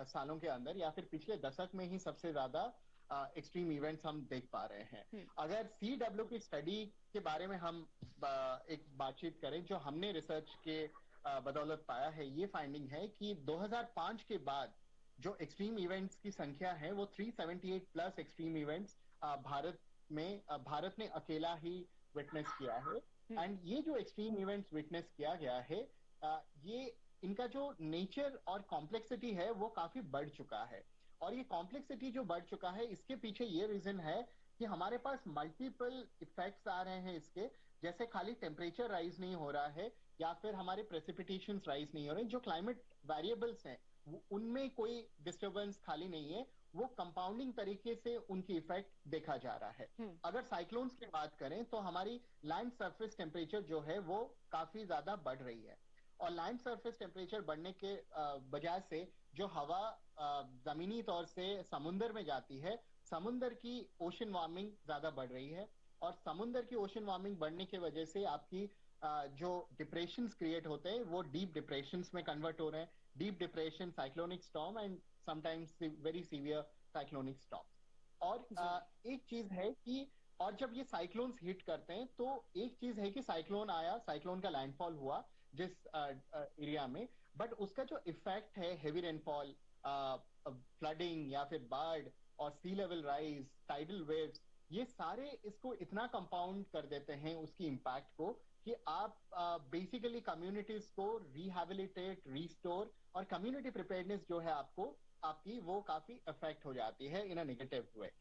सालों के अंदर, या फिर पिछले दशक में ही सबसे ज्यादा एक्सट्रीम इवेंट्स हम देख पा रहे हैं। अगर CW की स्टडी के बारे में हम एक बातचीत करें, जो हमने रिसर्च के बदौलत पाया है, ये फाइंडिंग है कि 2005 के बाद जो एक्सट्रीम इवेंट्स की संख्या है वो 378 प्लस एक्सट्रीम इवेंट्स भारत ने अकेला ही विटनेस किया है। एंड ये जो एक्सट्रीम इवेंट्स विटनेस किया गया है, ये इनका जो नेचर और कॉम्प्लेक्सिटी है वो काफी बढ़ चुका है। और ये कॉम्प्लेक्सिटी जो बढ़ चुका है, इसके पीछे ये रीजन है कि हमारे पास मल्टीपल इफेक्ट्स आ रहे हैं इसके, जैसे खाली टेम्परेचर राइज नहीं हो रहा है या फिर हमारे प्रेसिपिटेशंस राइज नहीं हो रहे हैं। जो क्लाइमेट वेरिएबल्स हैं उनमें कोई डिस्टर्बेंस खाली नहीं है, वो कंपाउंडिंग तरीके से उनकी इफेक्ट देखा जा रहा है। अगर साइक्लोन्स की बात करें तो हमारी लैंड सरफेस टेम्परेचर जो है वो काफी ज्यादा बढ़ रही है, और लैंड सरफेस टेम्परेचर बढ़ने के वजह से जो हवा जमीनी तौर से समुंदर में जाती है, समुंदर की ओशन वार्मिंग ज्यादा बढ़ रही है, और समुंदर की ओशन वार्मिंग बढ़ने की वजह से आपकी जो डिप्रेशंस क्रिएट होते हैं वो डीप डिप्रेशंस में कन्वर्ट हो रहे हैं। Deep depression, cyclonic storm and sometimes very severe cyclonic storm. और एक चीज है कि और जब ये साइक्लोन्स हिट करते हैं तो एक चीज है कि साइक्लोन आया, साइक्लोन का लैंडफॉल हुआ जिस एरिया में, बट उसका जो इफेक्ट है हेवी रेनफॉल, फ्लडिंग या फिर बाढ़ और सी लेवल राइज, टाइडल वेव्स, ये सारे इसको इतना कंपाउंड कर देते हैं उसकी इम्पैक्ट को कि आप बेसिकली कम्युनिटीज को रिहैबिलिटेट, रिस्टोर और कम्युनिटी प्रिपेयर्डनेस जो है आपकी वो काफी अफेक्ट हो जाती है इन अ नेगेटिव वे।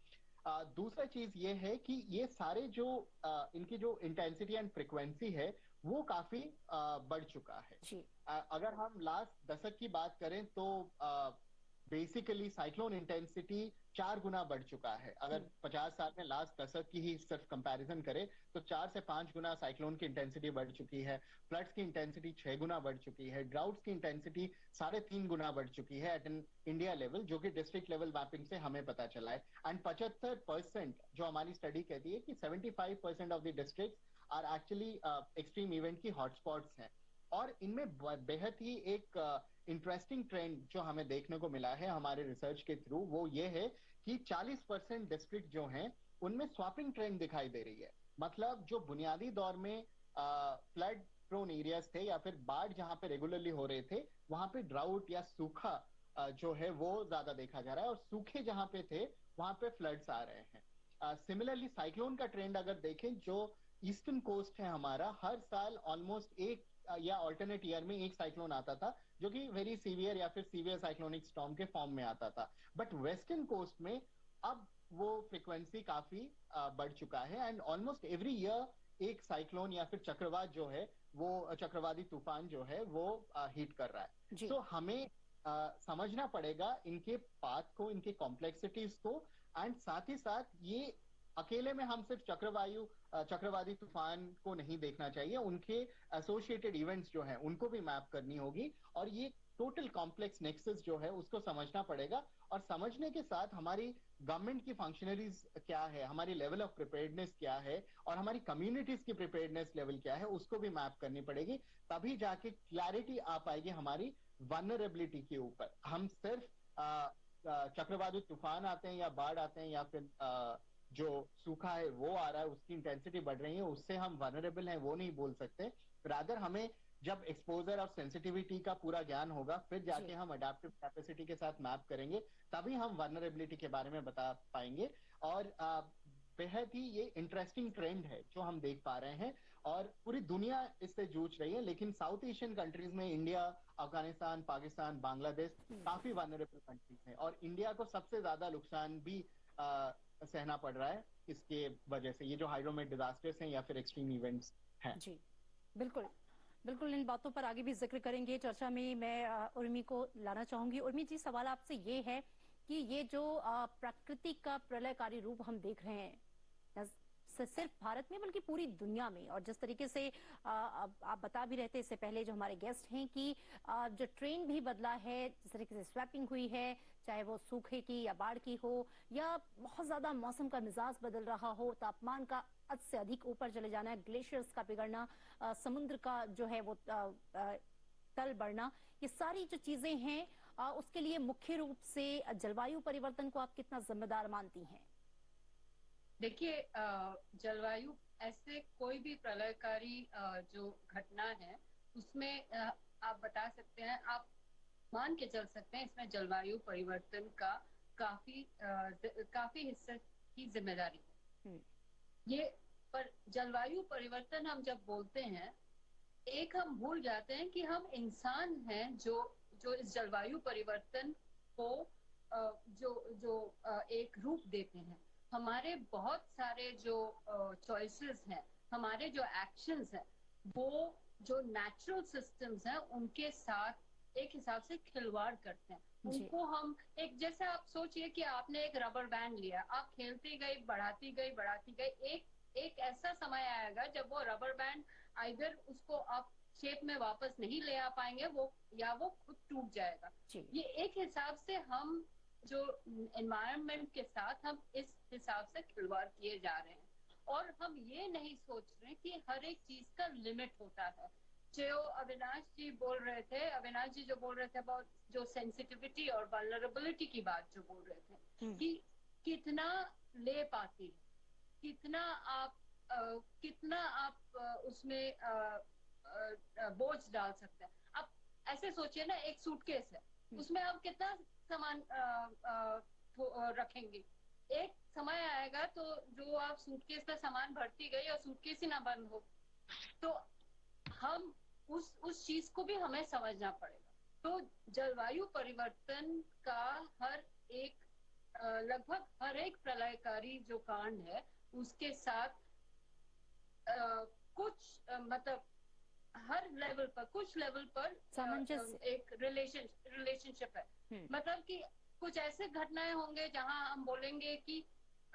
दूसरा चीज ये है कि ये सारे जो इनकी जो इंटेंसिटी एंड फ्रिक्वेंसी है वो काफी बढ़ चुका है। अगर हम लास्ट दशक की बात करें तो बेसिकली साइक्लोन इंटेंसिटी 4 गुना बढ़ चुका है। अगर 50 साल में लास्ट दशक की ही सिर्फ कंपैरिजन करें तो 4 से 5 गुना साइक्लोन की इंटेंसिटी बढ़ चुकी है। फ्लड्स की इंटेंसिटी 6 गुना बढ़ चुकी है। ड्राउट्स की इंटेंसिटी 3.5 गुना बढ़ चुकी है एट एन इंडिया लेवल, जो कि डिस्ट्रिक्ट लेवल मैपिंग से हमें पता चला है। एंड 75% जो हमारी स्टडी कहती है कि 75% of the district are actually extreme event की हॉटस्पॉट्स हैं। और इनमें बेहद ही एक इंटरेस्टिंग ट्रेंड जो हमें देखने को मिला है हमारे रिसर्च के थ्रू, वो ये है कि 40% डिस्ट्रिक्ट जो हैं उनमें स्वैपिंग ट्रेंड दिखाई दे रही है। मतलब जो बुनियादी दौर में फ्लड प्रोन एरियाज थे या फिर बाढ़ जहां पे रेगुलरली हो रहे थे, वहां पे ड्राउट या सूखा जो है वो ज्यादा देखा जा रहा है, और सूखे जहां पे थे वहां पे फ्लड्स आ रहे हैं। सिमिलरली साइक्लोन का ट्रेंड अगर देखें, जो ईस्टर्न कोस्ट है हमारा, हर साल ऑलमोस्ट एक या ऑल्टरनेट ईयर में एक साइक्लोन आता था जो कि वेरी सीवियर या फिर सीवियर साइक्लोनिक स्टॉर्म के फॉर्म में आता था। बट वेस्टर्न कोस्ट में अब वो फ्रिक्वेंसी काफी बढ़ चुका है एंड ऑलमोस्ट एवरी ईयर एक साइक्लोन या फिर चक्रवात जो है वो चक्रवाती तूफान जो है वो हिट कर रहा है। तो हमें समझना पड़ेगा इनके पाथ को, इनके कॉम्प्लेक्सिटीज को, एंड साथ ही साथ ये अकेले में हम सिर्फ चक्रवाती तूफान को नहीं देखना चाहिए, उनके एसोसिएटेड इवेंट्स जो हैं उनको भी मैप करनी होगी, और ये टोटल कॉम्प्लेक्स नेक्सस जो है उसको समझना पड़ेगा। और समझने के साथ हमारी गवर्नमेंट की फंक्शनरीज क्या है, हमारी लेवल ऑफ प्रिपेयर्डनेस क्या है, और हमारी कम्युनिटीज की प्रिपेयर्डनेस लेवल क्या है, उसको भी मैप करनी पड़ेगी। तभी जाके क्लैरिटी आ पाएगी हमारी वल्नरेबिलिटी के ऊपर। हम सिर्फ चक्रवाती तूफान आते हैं या बाढ़ आते हैं या फिर जो सूखा है वो आ रहा है, उसकी इंटेंसिटी बढ़ रही है, उससे हम वल्नरेबल हैं वो नहीं बोल सकते। रादर हमें जब एक्सपोजर और सेंसिटिविटी का पूरा ज्ञान होगा, फिर जाके हम अडेप्टिव कैपेसिटी के साथ मैप करेंगे, तभी हम वल्नरेबिलिटी के बारे में बता पाएंगे। और बेहद ही ये इंटरेस्टिंग ट्रेंड है जो हम देख पा रहे हैं, और पूरी दुनिया इससे जूझ रही है। लेकिन साउथ एशियन कंट्रीज में इंडिया, अफगानिस्तान, पाकिस्तान, बांग्लादेश काफी वल्नरेबल कंट्रीज हैं, और इंडिया को सबसे ज्यादा नुकसान भी सहना पड़ रहा है इसके वजह से, ये जो हाइड्रोमेट डिजास्टर्स हैं या फिर एक्सट्रीम इवेंट्स हैं। जी बिल्कुल बिल्कुल, इन बातों पर आगे भी जिक्र करेंगे। चर्चा में मैं उर्मी को लाना चाहूंगी। उर्मी जी, सवाल आपसे ये है कि ये जो प्रकृति का प्रलयकारी रूप हम देख रहे हैं सिर्फ भारत में बल्कि पूरी दुनिया में, और जिस तरीके से आप बता भी रहे थे इससे पहले जो हमारे गेस्ट हैं कि जो ट्रेंड भी बदला है, जिस तरीके से स्वैपिंग हुई है, चाहे वो सूखे की या बाढ़ की हो, या बहुत ज्यादा मौसम का मिजाज बदल रहा हो, तापमान का हद से अधिक ऊपर चले जाना, ग्लेशियर्स का पिघलना, समुद्र का जो है वो तल बढ़ना, ये सारी जो चीजें हैं उसके लिए मुख्य रूप से जलवायु परिवर्तन को आप कितना जिम्मेदार मानती हैं? देखिए, जलवायु ऐसे कोई भी प्रलयकारी जो घटना है उसमें आप बता सकते हैं, आप मान के चल सकते हैं इसमें जलवायु परिवर्तन का काफी हिस्से की जिम्मेदारी है। ये पर जलवायु परिवर्तन हम जब बोलते हैं, एक हम भूल जाते हैं कि हम इंसान हैं जो इस जलवायु परिवर्तन को एक रूप देते हैं। हमारे बहुत सारे जो चॉइसेस हैं, हमारे जो एक्शंस हैं, वो जो नेचुरल सिस्टम्स हैं उनके साथ एक हिसाब से खिलवाड़ करते हैं। उनको हम एक, जैसे आप सोचिए कि आपने एक रबर बैंड लिया, आप खेलती गई, बढ़ाती गई, एक ऐसा समय आएगा जब वो रबर बैंड आइदर उसको आप शेप में वापस नहीं ले आ पाएंगे, वो खुद टूट जाएगा। ये एक हिसाब से हम जो एनवायरनमेंट के साथ हम इस हिसाब से खिलवाड़ किए जा रहे हैं, और हम ये नहीं सोच रहे कि हर एक चीज का लिमिट होता है। जो अविनाश जी जो बोल रहे थे अबाउट जो सेंसिटिविटी और वल्नरेबिलिटी की बात जो बोल रहे थे, कि कितना ले पाती है, कितना आप उसमें बोझ डाल सकते हैं। आप ऐसे सोचिए ना, एक सूटकेस है, उसमें आप कितना सामान रखेंगे। एक समय आएगा तो जो आप सूटकेस में सामान भरती गई और सूटकेस ही ना बंद हो, तो हम उस चीज को भी हमें समझना पड़ेगा। तो जलवायु परिवर्तन का लगभग हर एक प्रलयकारी जो कांड है उसके साथ कुछ मतलब हर लेवल पर, कुछ लेवल पर एक रिलेशनशिप है। मतलब कि कुछ ऐसे घटनाएं होंगे जहां हम बोलेंगे कि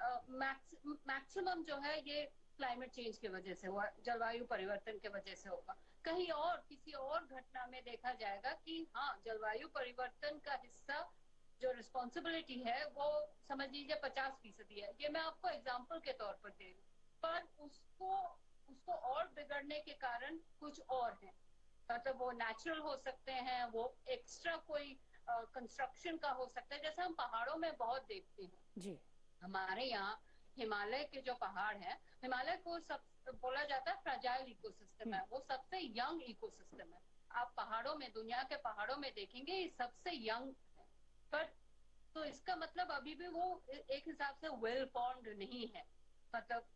मैक्सिमम जो है ये क्लाइमेट चेंज की वजह से हुआ, जलवायु परिवर्तन की वजह से होगा। कहीं और किसी और घटना में देखा जाएगा कि हाँ, जलवायु परिवर्तन का हिस्सा जो रिस्पॉन्सिबिलिटी है वो समझ लीजिए 50% है। ये मैं आपको एग्जाम्पल के तौर पर दे रही हूँ, पर उसको और बिगड़ने के कारण कुछ और हैं। मतलब वो नेचुरल हो सकते हैं, वो एक्स्ट्रा कोई कंस्ट्रक्शन का हो सकता है, जैसे हम पहाड़ों में बहुत देखते हैं जी। हमारे यहाँ हिमालय के जो पहाड़ हैं, हिमालय को सब बोला जाता है फ्रेजाइल इकोसिस्टम है, वो सबसे यंग इकोसिस्टम है। आप पहाड़ों में, दुनिया के पहाड़ों में देखेंगे ये सबसे यंग है, पर तो इसका मतलब अभी भी वो एक हिसाब से वेल फॉर्म्ड नहीं है। मतलब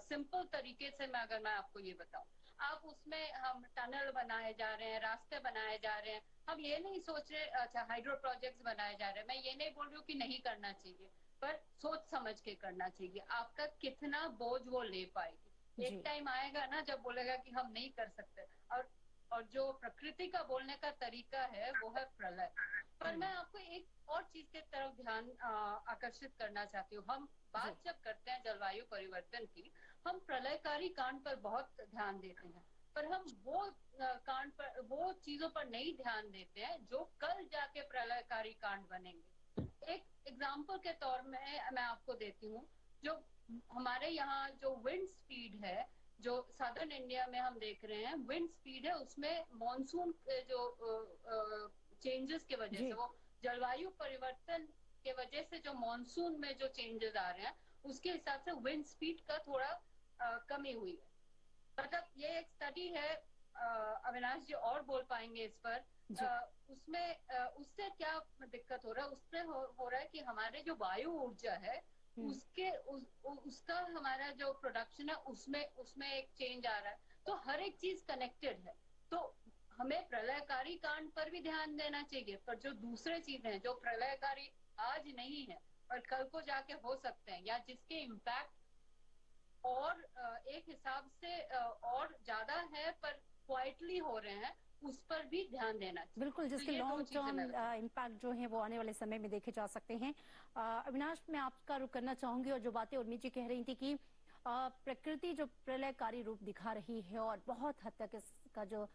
सिंपल तरीके से अगर मैं आपको ये बताऊं, आप उसमें हम टनल बनाए जा रहे हैं, रास्ते बनाए जा रहे हैं, हम ये नहीं सोच रहे, अच्छा हाइड्रो प्रोजेक्ट्स बनाए जा रहे हैं, मैं ये नहीं बोल रही हूँ कि नहीं करना चाहिए, पर सोच समझ के करना चाहिए। आपका कितना बोझ वो ले पाएगी। एक टाइम आएगा ना जब बोलेगा कि हम नहीं कर सकते। और जो प्रकृति का बोलने का तरीका है वो है प्रलय। पर मैं आपको एक और चीज की तरफ ध्यान आकर्षित करना चाहती हूँ। हम बात जब करते हैं जलवायु परिवर्तन की, हम प्रलयकारी कांड पर बहुत ध्यान देते हैं, पर हम वो कांड पर, वो चीजों पर नहीं ध्यान देते हैं जो कल जाके प्रलयकारी कांड बनेंगे। एक एग्जाम्पल के तौर में मैं आपको देती हूँ, जो हमारे यहाँ जो विंड स्पीड है, जो सदर्न इंडिया में हम देख रहे हैं विंड स्पीड है, उसमें मॉनसून के जो चेंजेस की वजह से, वो जलवायु परिवर्तन के वजह से जो मॉनसून में जो चेंजेस आ रहे हैं उसके हिसाब से विंड स्पीड का थोड़ा कमी हुई है। मतलब ये एक स्टडी है, अविनाश जी और बोल पाएंगे इस पर। उसमें उससे क्या दिक्कत हो रहा है, उससे हो रहा है कि हमारे जो वायु ऊर्जा है उसका हमारा जो प्रोडक्शन है उसमें एक चेंज आ रहा है। तो हर एक चीज कनेक्टेड है। तो हमें प्रलयकारी कांड पर भी ध्यान देना चाहिए, पर जो दूसरे चीजें हैं जो प्रलयकारी आज नहीं है और कल को जाके हो सकते हैं, या जिसके इम्पैक्ट और एक हिसाब से और ज्यादा है पर क्वाइटली हो रहे हैं, उस पर भी ध्यान देना चाहिए। बिल्कुल, जिसके लॉन्ग टर्म इम्पैक्ट जो है वो आने वाले समय में देखे जा सकते हैं। अविनाश, मैं आपका रुख करना चाहूंगी, और जो बातें उर्मी जी कह रही थी कि प्रकृति जो प्रलयकारी रूप दिखा रही है और बहुत हद तक इसका जो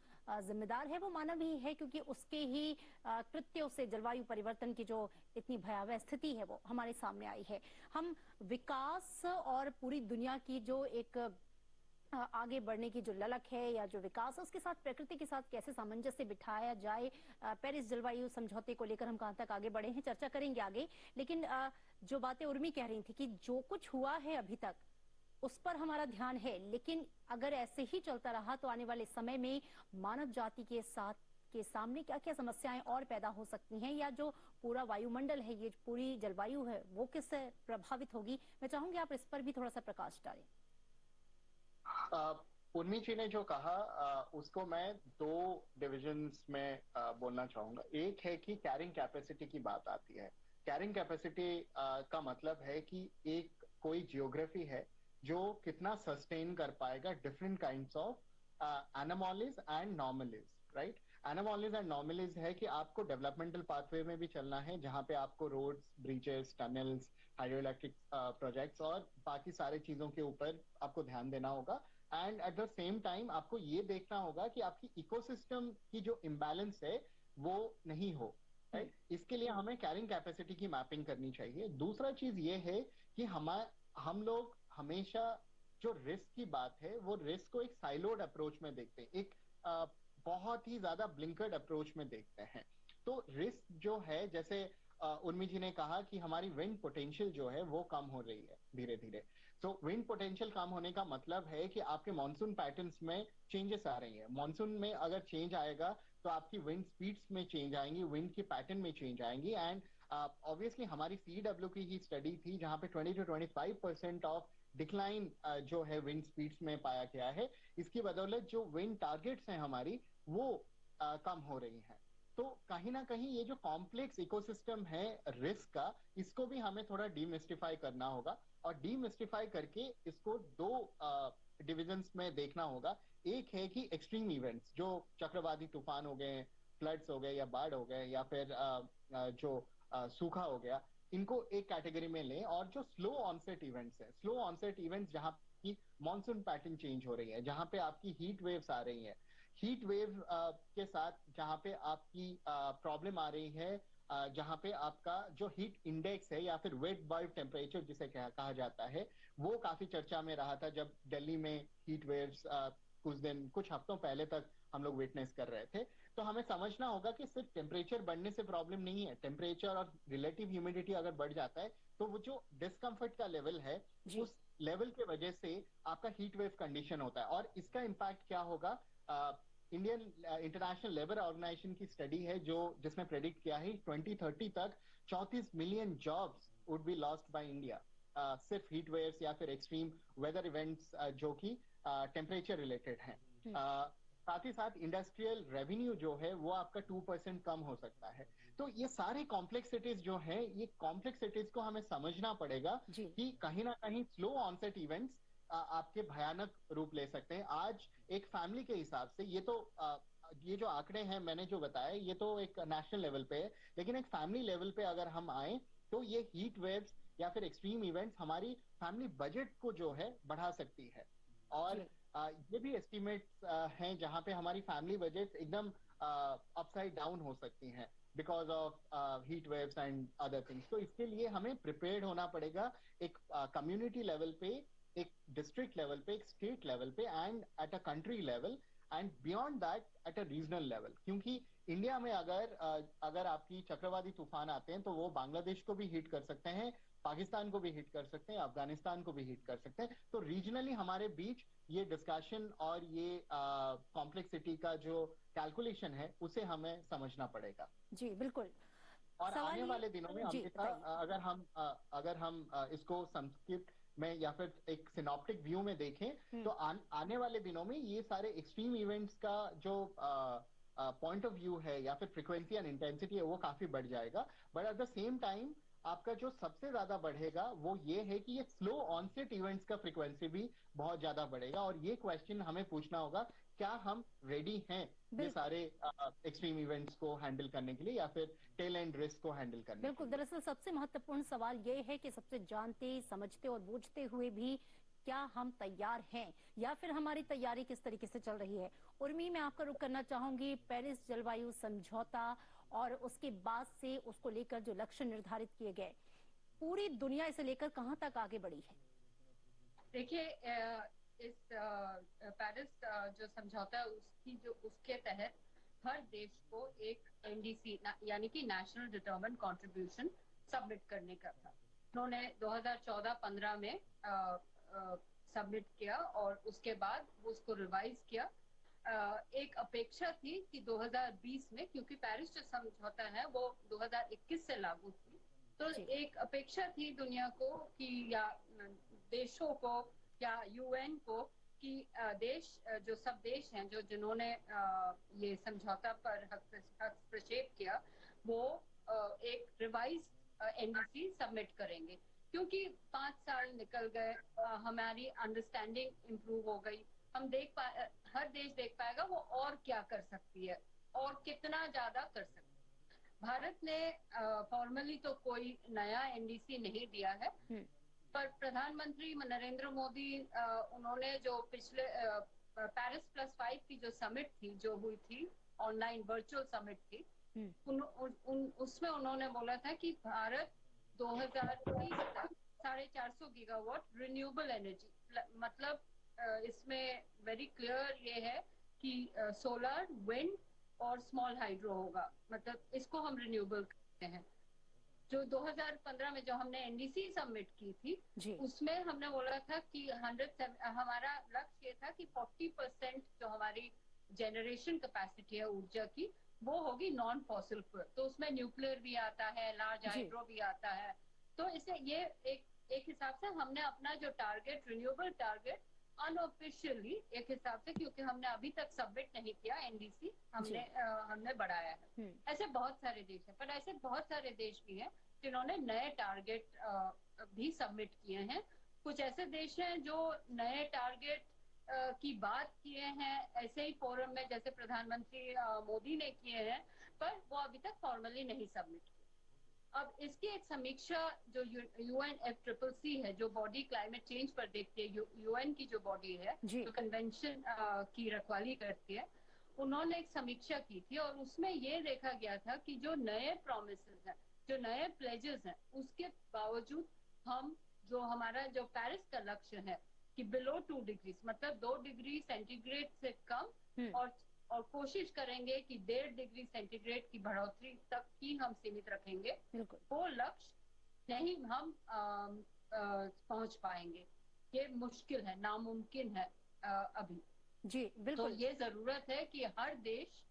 जिम्मेदार है वो मानव ही है, क्योंकि उसके ही कृत्यों से जलवायु परिवर्तन की जो इतनी भयावह स्थिति है वो हमारे सामने आई है। हम विकास और पूरी दुनिया की जो एक आगे बढ़ने की जो ललक है या जो विकास है, उसके साथ प्रकृति के साथ कैसे सामंजस्य बिठाया जाए, पेरिस जलवायु समझौते को लेकर हम कहां तक आगे बढ़े हैं, चर्चा करेंगे आगे। लेकिन जो बातें उर्मी कह रही थी कि जो कुछ हुआ है अभी तक उस पर हमारा ध्यान है, लेकिन अगर ऐसे ही चलता रहा तो आने वाले समय में मानव जाति के सामने क्या क्या समस्याएं और पैदा हो सकती हैं, या जो पूरा वायुमंडल है, ये पूरी जलवायु है, वो किससे प्रभावित होगी। मैं चाहूंगी आप इस पर भी थोड़ा सा प्रकाश डालें। उर्मी जी ने जो कहा उसको मैं दो डिविजन्स में बोलना चाहूंगा। एक है कि कैरिंग कैपेसिटी की बात आती है। कैरिंग कैपेसिटी का मतलब है कि एक कोई जियोग्राफी है जो कितना सस्टेन कर पाएगा different kinds of anomalies and normalities, right. Anomalies and normalities है कि आपको डेवलपमेंटल पाथवे में भी चलना है, जहां पे आपको roads, bridges, tunnels, hydro electric projects और बाकी सारे चीजों के ऊपर आपको ध्यान देना होगा। And at the same time आपको ये देखना होगा कि आपकी इकोसिस्टम की जो इम्बैलेंस है वो नहीं हो, राइट। इसके लिए हमें कैरिंग कैपेसिटी की मैपिंग करनी चाहिए। दूसरा चीज ये है कि हम लोग हमेशा जो रिस्क की बात है वो रिस्क को एक साइलोड अप्रोच में देखते हैं, एक बहुत ही ज्यादा ब्लिंकर्ड अप्रोच में देखते हैं। तो रिस्क जो है, जैसे उर्मी जी ने कहा कि हमारी विंड पोटेंशियल जो है वो कम हो रही है धीरे धीरे। तो विंड पोटेंशियल कम होने का मतलब है कि आपके मॉनसून पैटर्न्स में चेंजेस आ रही है। मॉनसून में अगर चेंज आएगा तो आपकी विंड स्पीड्स में चेंज आएंगी, विंड के पैटर्न में चेंज आएंगी। एंड ऑब्वियसली हमारी CW की ही स्टडी थी जहां पे 20 to 25% ऑफ डिक्लाइन जो है विंड स्पीड्स में पाया गया है। इसकी बदौलत जो विंड टारगेट्स हैं हमारी वो कम हो रही हैं। तो कहीं ना कहीं ये जो कॉम्प्लेक्स इकोसिस्टम है रिस्क का, इसको भी हमें थोड़ा डीमिस्टिफाई करना होगा, और डीमिस्टिफाई करके इसको दो डिविजन्स में देखना होगा। एक है कि एक्सट्रीम इवेंट्स, जो चक्रवाती तूफान हो गए, फ्लड्स हो गए या बाढ़ हो गए या फिर जो सूखा हो गया, इनको एक कैटेगरी में लें। और जो स्लो ऑनसेट इवेंट्स है, स्लो ऑनसेट इवेंट्स जहां की मॉनसून पैटर्न चेंज हो रही है, जहां पे आपकी हीट वेव्स आ रही है, हीट वेव के साथ जहां पे आपकी प्रॉब्लम आ रही है, जहां पे आपका जो हीट इंडेक्स है या फिर वेट बल्ब टेम्परेचर जिसे कहा जाता है, वो काफी चर्चा में रहा था जब दिल्ली में हीट वेव्स कुछ हफ्तों पहले तक हम लोग विटनेस कर रहे थे। तो हमें समझना होगा कि सिर्फ टेम्परेचर बढ़ने से प्रॉब्लम नहीं है। टेम्परेचर और रिलेटिव ह्यूमिडिटी अगर बढ़ जाता है तो वो जो डिस्कम्फर्ट का लेवल है, उस लेवल के वजह से आपका हीट वेव कंडीशन होता है। और इसका इम्पैक्ट क्या होगा, इंडियन इंटरनेशनल लेबर ऑर्गेनाइजेशन की स्टडी है जिसने प्रेडिक्ट किया है 2030 तक 34 million jobs would be lost by India, सिर्फ हीट वेव्स या फिर एक्सट्रीम वेदर इवेंट्स जो कि टेम्परेचर रिलेटेड हैं। साथ ही साथ इंडस्ट्रियल रेवेन्यू जो है वो आपका 2% कम हो सकता है। तो ये सारे कॉम्प्लेक्सिटीज जो है, ये कॉम्प्लेक्सिटीज को हमें समझना पड़ेगा कि कहीं ना कहीं स्लो ऑनसेट इवेंट्स आपके भयानक रूप ले सकते हैं। आज एक फैमिली के हिसाब से ये जो आंकड़े हैं मैंने जो बताया, ये तो एक नेशनल लेवल पे है, लेकिन एक फैमिली लेवल पे अगर हम आए तो ये हीट वेव्स या फिर एक्सट्रीम इवेंट्स हमारी फैमिली बजट को जो है बढ़ा सकती है। और ये भी एस्टिमेट्स हैं जहां पे हमारी फैमिली बजट एकदम अपसाइड डाउन हो सकती हैं because of heat waves and other things. तो इसके लिए हमें प्रिपेयर्ड होना पड़ेगा, एक कम्युनिटी लेवल पे, एक डिस्ट्रिक्ट लेवल पे, एक स्टेट लेवल पे and at a country level and beyond that at a regional level. क्योंकि इंडिया में अगर आपकी चक्रवाती तूफान आते हैं तो वो बांग्लादेश को भी हिट कर सकते हैं, पाकिस्तान को भी हिट कर सकते हैं, अफगानिस्तान को भी हिट कर सकते हैं। तो रीजनली हमारे बीच ये डिस्कशन और ये कॉम्प्लेक्सिटी का जो कैलकुलेशन है उसे हमें समझना पड़ेगा। जी बिल्कुल। और आने वाले दिनों में अमृता, अगर हम इसको संस्कृत में या फिर एक सिनॉप्टिक व्यू में देखें तो आने वाले दिनों में ये सारे एक्सट्रीम इवेंट्स का जो पॉइंट ऑफ व्यू है या फिर फ्रीक्वेंसी एंड इंटेंसिटी है वो काफी बढ़ जाएगा। But at the same time आपका जो सबसे ज्यादा बढ़ेगा वो ये है कि ये स्लो ऑनसेट इवेंट्स का फ्रीक्वेंसी भी बहुत ज्यादा बढ़ेगा। और ये क्वेश्चन हमें पूछना होगा, क्या हम रेडी हैं ये सारे एक्सट्रीम इवेंट्स को हैंडल करने के लिए या फिर टेल एंड रिस्क को हैंडल करने बिल्कुल। के लिए? दरअसल सबसे महत्वपूर्ण सवाल ये है कि सबसे जानते समझते और बूझते हुए भी क्या हम तैयार हैं या फिर हमारी तैयारी किस तरीके से चल रही है। उर्मी, मैं आपका रुख करना चाहूंगी। पेरिस जलवायु समझौता और उसके बाद से उसको लेकर जो लक्ष्य निर्धारित किए गए, पूरी दुनिया इसे लेकर कहां तक आगे बढ़ी है? देखिए, इस पेरिस जो समझौता है उसके तहत हर देश को एक एनडीसी यानी कि नेशनल डिटरमाइंड कंट्रीब्यूशन सबमिट करने का था। उन्होंने 2014-15 में सबमिट किया और उसके बाद उसको रिवाइज किया। एक अपेक्षा थी कि 2020 में, क्योंकि पेरिस जो समझौता है वो 2021 से लागू थी, तो एक अपेक्षा थी दुनिया को कि या देशों को या यूएन को कि जो सब देश हैं जिन्होंने ये समझौता पर हस्तक्षेप किया वो एक रिवाइज एनडीसी सबमिट करेंगे। क्योंकि 5 साल निकल गए, हमारी अंडरस्टैंडिंग इम्प्रूव हो गई, हर देश देख पाएगा वो और क्या कर सकती है और कितना ज्यादा कर सकती है। भारत ने फॉर्मली तो कोई नया एनडीसी नहीं दिया है, पर प्रधानमंत्री नरेंद्र मोदी उन्होंने जो पिछले पेरिस +5 की जो समिट थी, जो हुई थी ऑनलाइन वर्चुअल समिट थी, उसमें उन्होंने बोला था कि भारत 2030 तक 450 गीगावाट रिन्यूएबल एनर्जी, मतलब इसमें वेरी क्लियर ये है कि सोलर, विंड और स्मॉल हाइड्रो होगा, मतलब इसको हम रिन्यूएबल कहते हैं। जो 2015 में जो हमने एनडीसी सबमिट की थी उसमें हमने बोला था कि हमारा लक्ष्य ये था कि 40% जो हमारी जनरेशन कैपेसिटी है ऊर्जा की वो होगी नॉन फॉसिल फ्यूल। तो उसमें न्यूक्लियर भी आता है, लार्ज हाइड्रो भी आता है। तो इसे ये एक हिसाब से हमने अपना जो टारगेट, रिन्यूएबल टारगेट, अनऑफिशियली एक हिसाब से, क्योंकि हमने अभी तक सबमिट नहीं किया एनडीसी, हमने बढ़ाया है। ऐसे बहुत सारे देश हैं, पर ऐसे बहुत सारे देश भी हैं जिन्होंने नए टारगेट भी सबमिट किए हैं। कुछ ऐसे देश हैं जो नए टारगेट की बात किए हैं ऐसे ही फोरम में जैसे प्रधानमंत्री मोदी ने किए हैं, पर वो अभी तक फॉर्मली नहीं सबमिट किए। अब इसकी एक समीक्षा जो UNFCCC है, जो बॉडी क्लाइमेट चेंज पर देखती है, UN की जो बॉडी है, जो कन्वेंशन की रखवाली करती है, उन्होंने एक समीक्षा की थी और उसमें ये देखा गया था कि जो नए प्रॉमिसेस हैं, जो नए प्लेजेस हैं, उसके बावजूद हम जो हमारा जो पेरिस का लक्ष्य है कि बिलो 2 डिग्री, मतलब 2 डिग्री सेंटीग्रेड से कम, और कोशिश करेंगे कि 1.5 डिग्री सेंटीग्रेड की बढ़ोतरी तक ही हम सीमित रखेंगे, वो लक्ष्य नहीं हम पहुंच पाएंगे। ये मुश्किल है, नामुमकिन है अभी। जी बिल्कुल। तो ये जरूरत है कि हर देश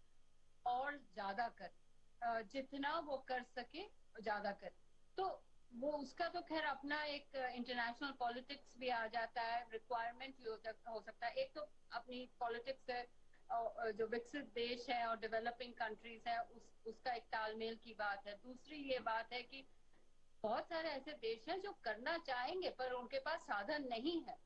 और ज्यादा करे, जितना वो कर सके ज्यादा करे। तो वो उसका तो खैर अपना एक इंटरनेशनल पॉलिटिक्स भी आ जाता है, रिक्वायरमेंट भी हो सकता है। एक तो अपनी पॉलिटिक्स है, जो विकसित देश है और डेवलपिंग कंट्रीज है, उसका एक तालमेल की बात है। दूसरी ये बात है कि बहुत सारे ऐसे देश हैं जो करना चाहेंगे पर उनके पास साधन नहीं है।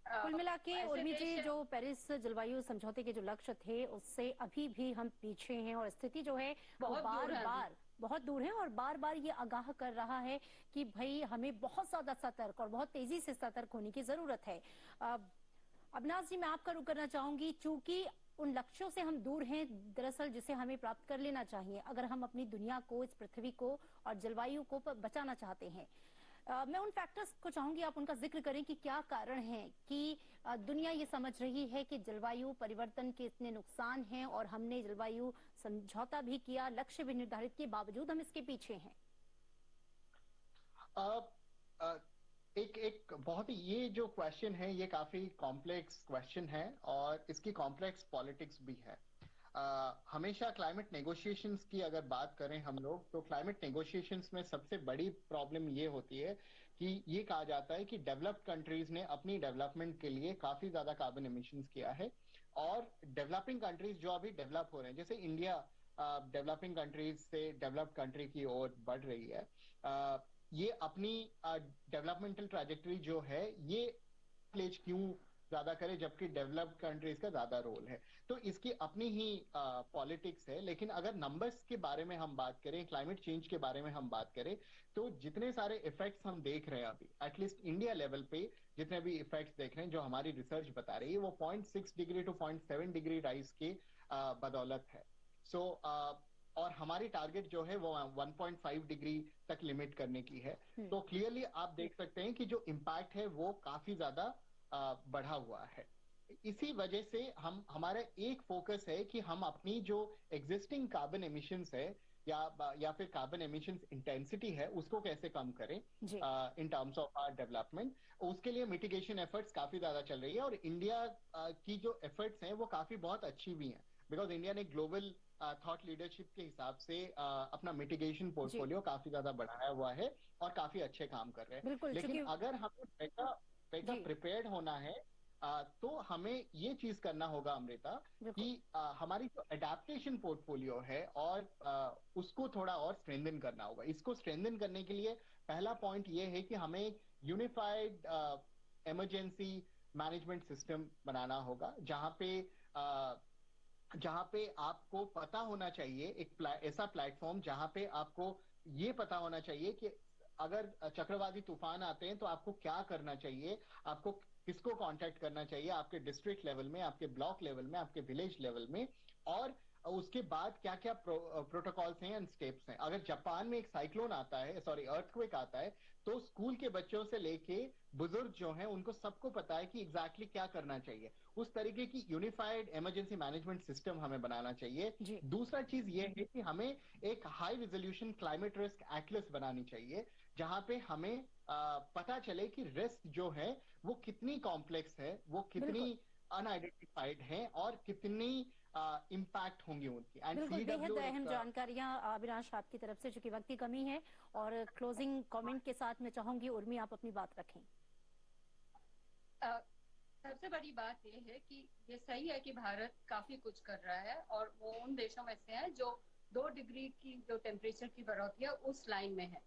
कुल मिला के उर्मी जी, जो पेरिस जलवायु समझौते के जो लक्ष्य थे उससे अभी भी हम पीछे हैं और स्थिति जो है वो बार-बार बहुत दूर है और बार-बार ये आगाह कर रहा है कि भाई हमें बहुत ज्यादा सतर्क और बहुत तेजी से सतर्क होने की जरूरत है। अविनाश जी, मैं आपका रुख करना चाहूंगी, चूंकि उन लक्ष्यों से हम दूर हैं दरअसल जिसे हमें प्राप्त कर लेना चाहिए अगर हम अपनी दुनिया को, इस पृथ्वी को और जलवायु को बचाना चाहते हैं। मैं उन फैक्टर्स को चाहूंगी आप उनका जिक्र करें कि क्या कारण है कि दुनिया ये समझ रही है कि जलवायु परिवर्तन के इतने नुकसान हैं और हमने जलवायु समझौता भी किया, लक्ष्य भी निर्धारित किए, बावजूद हम इसके पीछे हैं। एक बहुत ही ये जो क्वेश्चन है ये काफी कॉम्प्लेक्स क्वेश्चन है और इसकी कॉम्प्लेक्स पॉलिटिक्स भी है। हमेशा क्लाइमेट नेगोशिएशंस की अगर बात करें हम लोग, तो क्लाइमेट नेगोशिएशंस में सबसे बड़ी प्रॉब्लम ये होती है कि ये कहा जाता है कि डेवलप्ड कंट्रीज ने अपनी डेवलपमेंट के लिए काफी ज्यादा कार्बन एमिशंस किया है और डेवलपिंग कंट्रीज जो अभी डेवलप हो रहे हैं, जैसे इंडिया डेवलपिंग कंट्रीज से डेवलप्ड कंट्री की ओर बढ़ रही है, ये अपनी डेवलपमेंटल ट्रैजेक्टरी जो है ये प्लेज क्यों ज्यादा करे जबकि डेवलप्ड कंट्रीज का ज्यादा रोल है। तो इसकी अपनी ही पॉलिटिक्स है। लेकिन अगर नंबर्स के बारे में हम बात करें, क्लाइमेट चेंज के बारे में हम बात करें, तो जितने सारे इफेक्ट्स हम देख रहे हैं अभी एटलीस्ट इंडिया लेवल पे जितने भी इफेक्ट्स देख रहे हैं जो हमारी रिसर्च बता रही है वो 0.6 डिग्री टू 0.7 डिग्री राइज के बदौलत है। और हमारी टारगेट जो है वो 1.5 डिग्री तक लिमिट करने की है। तो क्लियरली आप देख सकते हैं कि जो इम्पैक्ट है वो काफी ज्यादा बढ़ा हुआ है। इसी वजह से हमारा एक फोकस है कि हम अपनी जो एग्जिस्टिंग कार्बन एमिशंस है या फिर कार्बन एमिशंस इंटेंसिटी है उसको कैसे कम करें in terms of our development. उसके लिए मिटिगेशन एफर्ट्स काफी ज्यादा चल रही है और इंडिया की जो एफर्ट्स हैं वो काफी बहुत अच्छी भी हैं, बिकॉज इंडिया ने ग्लोबल थॉट लीडरशिप के हिसाब से अपना मिटिगेशन पोर्टफोलियो काफी ज्यादा बढ़ाया हुआ है और काफी अच्छे काम कर रहे हैं। लेकिन अगर हमें बेटर प्रिपेयर्ड होना है तो हमें ये चीज करना होगा अमृता कि हमारी जो एडेप्टेशन पोर्टफोलियो है और उसको थोड़ा और स्ट्रेंथन करना होगा। इसको स्ट्रेंथन करने के लिए पहला पॉइंट ये है कि हमें यूनिफाइड इमरजेंसी मैनेजमेंट सिस्टम बनाना होगा जहां पे आपको पता होना चाहिए एक ऐसा प्लेटफॉर्म जहां पे आपको ये पता होना चाहिए कि अगर चक्रवाती तूफान आते हैं तो आपको क्या करना चाहिए, आपको किसको कांटेक्ट करना चाहिए आपके डिस्ट्रिक्ट लेवल में, आपके ब्लॉक लेवल में, आपके विलेज लेवल में, और उसके बाद क्या क्या प्रोटोकॉल्स हैं एंड स्टेप्स हैं। अगर जापान में एक साइक्लोन आता है, अर्थक्वेक आता है, तो स्कूल के बच्चों से लेके बुजुर्ग जो हैं उनको सबको पता है कि एग्जैक्टली क्या करना चाहिए। उस तरीके की यूनिफाइड इमरजेंसी मैनेजमेंट सिस्टम हमें बनाना चाहिए। दूसरा चीज ये है कि हमें एक high resolution climate risk Atlas बनानी चाहिए जहां पे हमें पता चले कि रिस्क जो है वो कितनी कॉम्प्लेक्स है, वो कितनी अनआइडेंटिफाइड है और कितनी इम्पैक्ट होंगी उनकी। बिल्कुल बेहद अहम जानकारियां अविनाश आपकी तरफ से, चूंकि वक्त की कमी है और क्लोजिंग कमेंट के साथ मैं चाहूंगी उर्मी आप अपनी बात रखें। सबसे बड़ी बात ये है कि ये सही है कि भारत काफी कुछ कर रहा है और वो उन देशों में से है जो 2 डिग्री की जो टेम्परेचर की बढ़ोतरी है उस लाइन में है।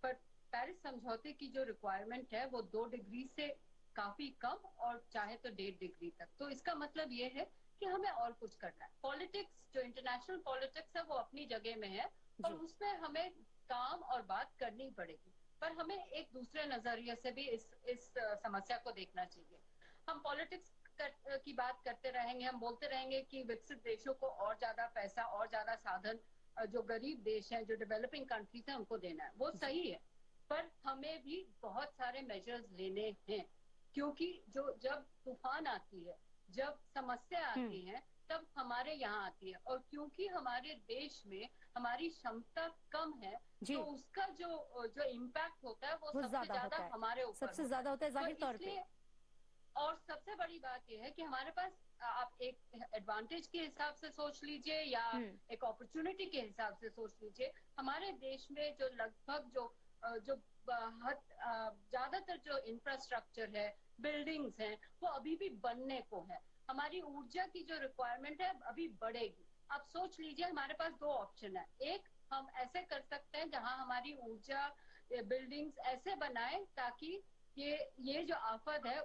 पर पेरिस समझौते की जो रिक्वायरमेंट है वो 2 डिग्री से काफी कम और चाहे तो 1.5 डिग्री तक। तो इसका मतलब ये है कि हमें और कुछ करना है। पॉलिटिक्स, जो इंटरनेशनल पॉलिटिक्स है, वो अपनी जगह में है और उसमें हमें काम और बात करनी पड़ेगी, पर हमें एक दूसरे नजरिए से भी इस समस्या को देखना चाहिए। हम पॉलिटिक्स की बात करते रहेंगे, हम बोलते रहेंगे कि विकसित देशों को और ज्यादा पैसा और ज्यादा साधन जो गरीब देश हैं, जो डेवलपिंग कंट्रीज हैं, उनको देना है। वो सही है, पर हमें भी बहुत सारे मेजर्स लेने हैं, क्योंकि जब तूफान आती है, जब समस्या आती है, तब हमारे यहाँ आती है। और क्योंकि हमारे देश में हमारी क्षमता कम है, तो उसका जो इम्पैक्ट होता है वो सबसे ज्यादा हमारे ऊपर सबसे ज्यादा होता है जाहिर तौर पे। और सबसे बड़ी बात यह है कि हमारे पास, आप एक एडवांटेज के हिसाब से सोच लीजिए या एक अपॉर्चुनिटी के हिसाब से सोच लीजिए, हमारे देश में जो लगभग जो ज्यादातर जो इंफ्रास्ट्रक्चर है, बिल्डिंग्स हैं, वो अभी भी बनने को है। हमारी ऊर्जा की जो रिक्वायरमेंट है अभी बढ़ेगी। आप सोच लीजिए, हमारे पास 2 ऑप्शन है। एक, हम ऐसे कर सकते हैं जहां हमारी ऊर्जा बिल्डिंग्स ऐसे बनाए ताकि ये जो आफत है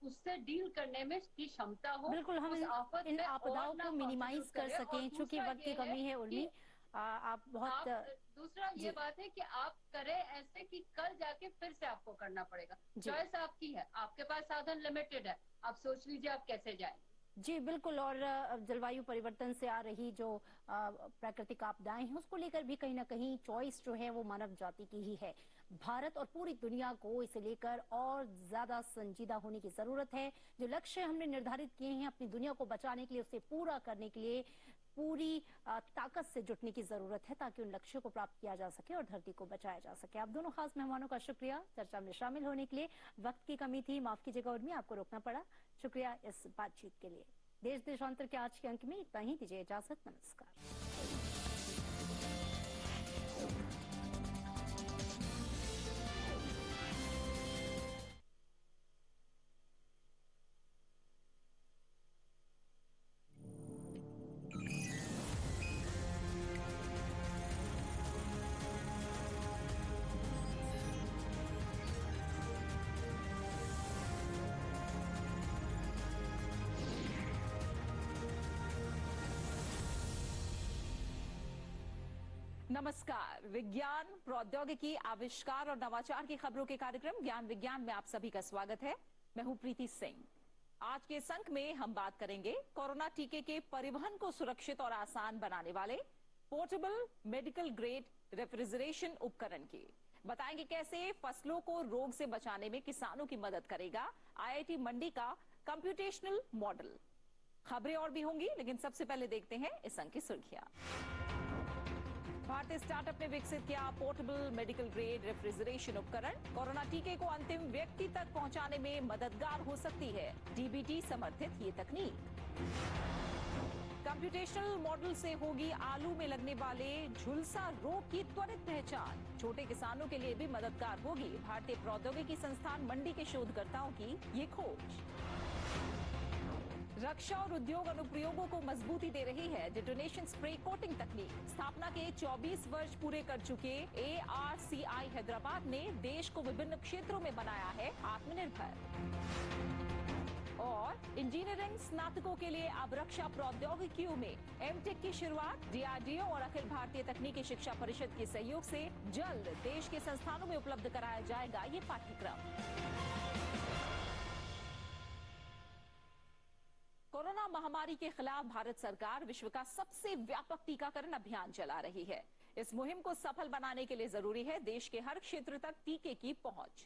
उससे डील करने में की क्षमता हो। बिल्कुल, हम इन आपदाओं को मिनिमाइज कर सकें। चूंकि वक्त की कमी है उर्मी, आप बहुत दूसरा ये बात है कि आप करें ऐसे कि कल जाके फिर से आपको करना पड़ेगा। चॉइस आपकी है, आपके पास साधन लिमिटेड है, आप सोच लीजिए आप कैसे जाएंगे। जी बिल्कुल, और जलवायु परिवर्तन से आ रही जो प्राकृतिक आपदाएं हैं, उसको लेकर भी कहीं ना कहीं चॉइस जो है वो मानव जाति की ही है। भारत और पूरी दुनिया को इसे लेकर और ज्यादा संजीदा होने की जरूरत है। जो लक्ष्य हमने निर्धारित किए हैं अपनी दुनिया को बचाने के लिए, उसे पूरा करने के लिए पूरी ताकत से जुटने की जरूरत है, ताकि उन लक्ष्यों को प्राप्त किया जा सके और धरती को बचाया जा सके। आप दोनों खास मेहमानों का शुक्रिया चर्चा में शामिल होने के लिए। वक्त की कमी थी, माफ कीजिएगा उर्मी, आपको रोकना पड़ा। शुक्रिया इस बातचीत के लिए। देश देशांतर के आज के अंक में इतना ही, दीजिए इजाजत, नमस्कार। नमस्कार। विज्ञान, प्रौद्योगिकी, आविष्कार और नवाचार की खबरों के कार्यक्रम ज्ञान विज्ञान में आप सभी का स्वागत है। मैं हूं प्रीति सिंह। आज के इस अंक में हम बात करेंगे कोरोना टीके के परिवहन को सुरक्षित और आसान बनाने वाले पोर्टेबल मेडिकल ग्रेड रेफ्रिजरेशन उपकरण की। बताएंगे कैसे फसलों को रोग से बचाने में किसानों की मदद करेगा IIT मंडी का कंप्यूटेशनल मॉडल। खबरें और भी होंगी, लेकिन सबसे पहले देखते हैं इस अंक की सुर्खियां। भारतीय स्टार्टअप ने विकसित किया पोर्टेबल मेडिकल ग्रेड रेफ्रिजरेशन उपकरण। कोरोना टीके को अंतिम व्यक्ति तक पहुंचाने में मददगार हो सकती है DBT समर्थित ये तकनीक। कंप्यूटेशनल मॉडल से होगी आलू में लगने वाले झुलसा रोग की त्वरित पहचान। छोटे किसानों के लिए भी मददगार होगी भारतीय प्रौद्योगिकी संस्थान मंडी के शोधकर्ताओं की ये खोज। रक्षा और उद्योग अनुप्रयोगों को मजबूती दे रही है डिटोनेशन स्प्रे कोटिंग तकनीक। स्थापना के 24 वर्ष पूरे कर चुके ARCI हैदराबाद ने देश को विभिन्न क्षेत्रों में बनाया है आत्मनिर्भर। और इंजीनियरिंग स्नातकों के लिए अब रक्षा प्रौद्योगिकियों में MTech की शुरुआत। DRDO और अखिल भारतीय तकनीकी शिक्षा परिषद के सहयोग से जल्द देश के संस्थानों में उपलब्ध कराया जाएगा ये पाठ्यक्रम। कोरोना महामारी के खिलाफ भारत सरकार विश्व का सबसे व्यापक टीकाकरण अभियान चला रही है। इस मुहिम को सफल बनाने के लिए जरूरी है देश के हर क्षेत्र तक टीके की पहुंच।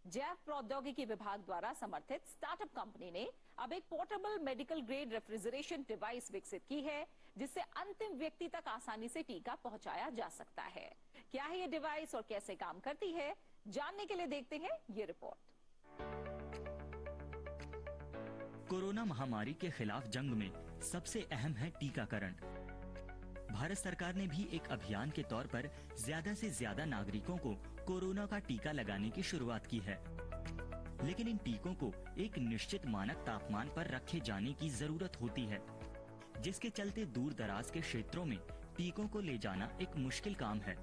जैव प्रौद्योगिकी विभाग द्वारा समर्थित स्टार्टअप कंपनी ने अब एक portable medical grade refrigeration device विकसित की है, जिससे अंतिम व्यक्ति तक आसानी से टीका पहुंचाया जा सकता है। क्या है ये डिवाइस और कैसे काम करती है, जानने के लिए देखते हैं ये रिपोर्ट। कोरोना महामारी के खिलाफ जंग में सबसे अहम है टीकाकरण। भारत सरकार ने भी एक अभियान के तौर पर ज्यादा से ज्यादा नागरिकों को कोरोना का टीका लगाने की शुरुआत की है। लेकिन इन टीकों को एक निश्चित मानक तापमान पर रखे जाने की जरूरत होती है, जिसके चलते दूर दराज के क्षेत्रों में टीकों को ले जाना एक मुश्किल काम है।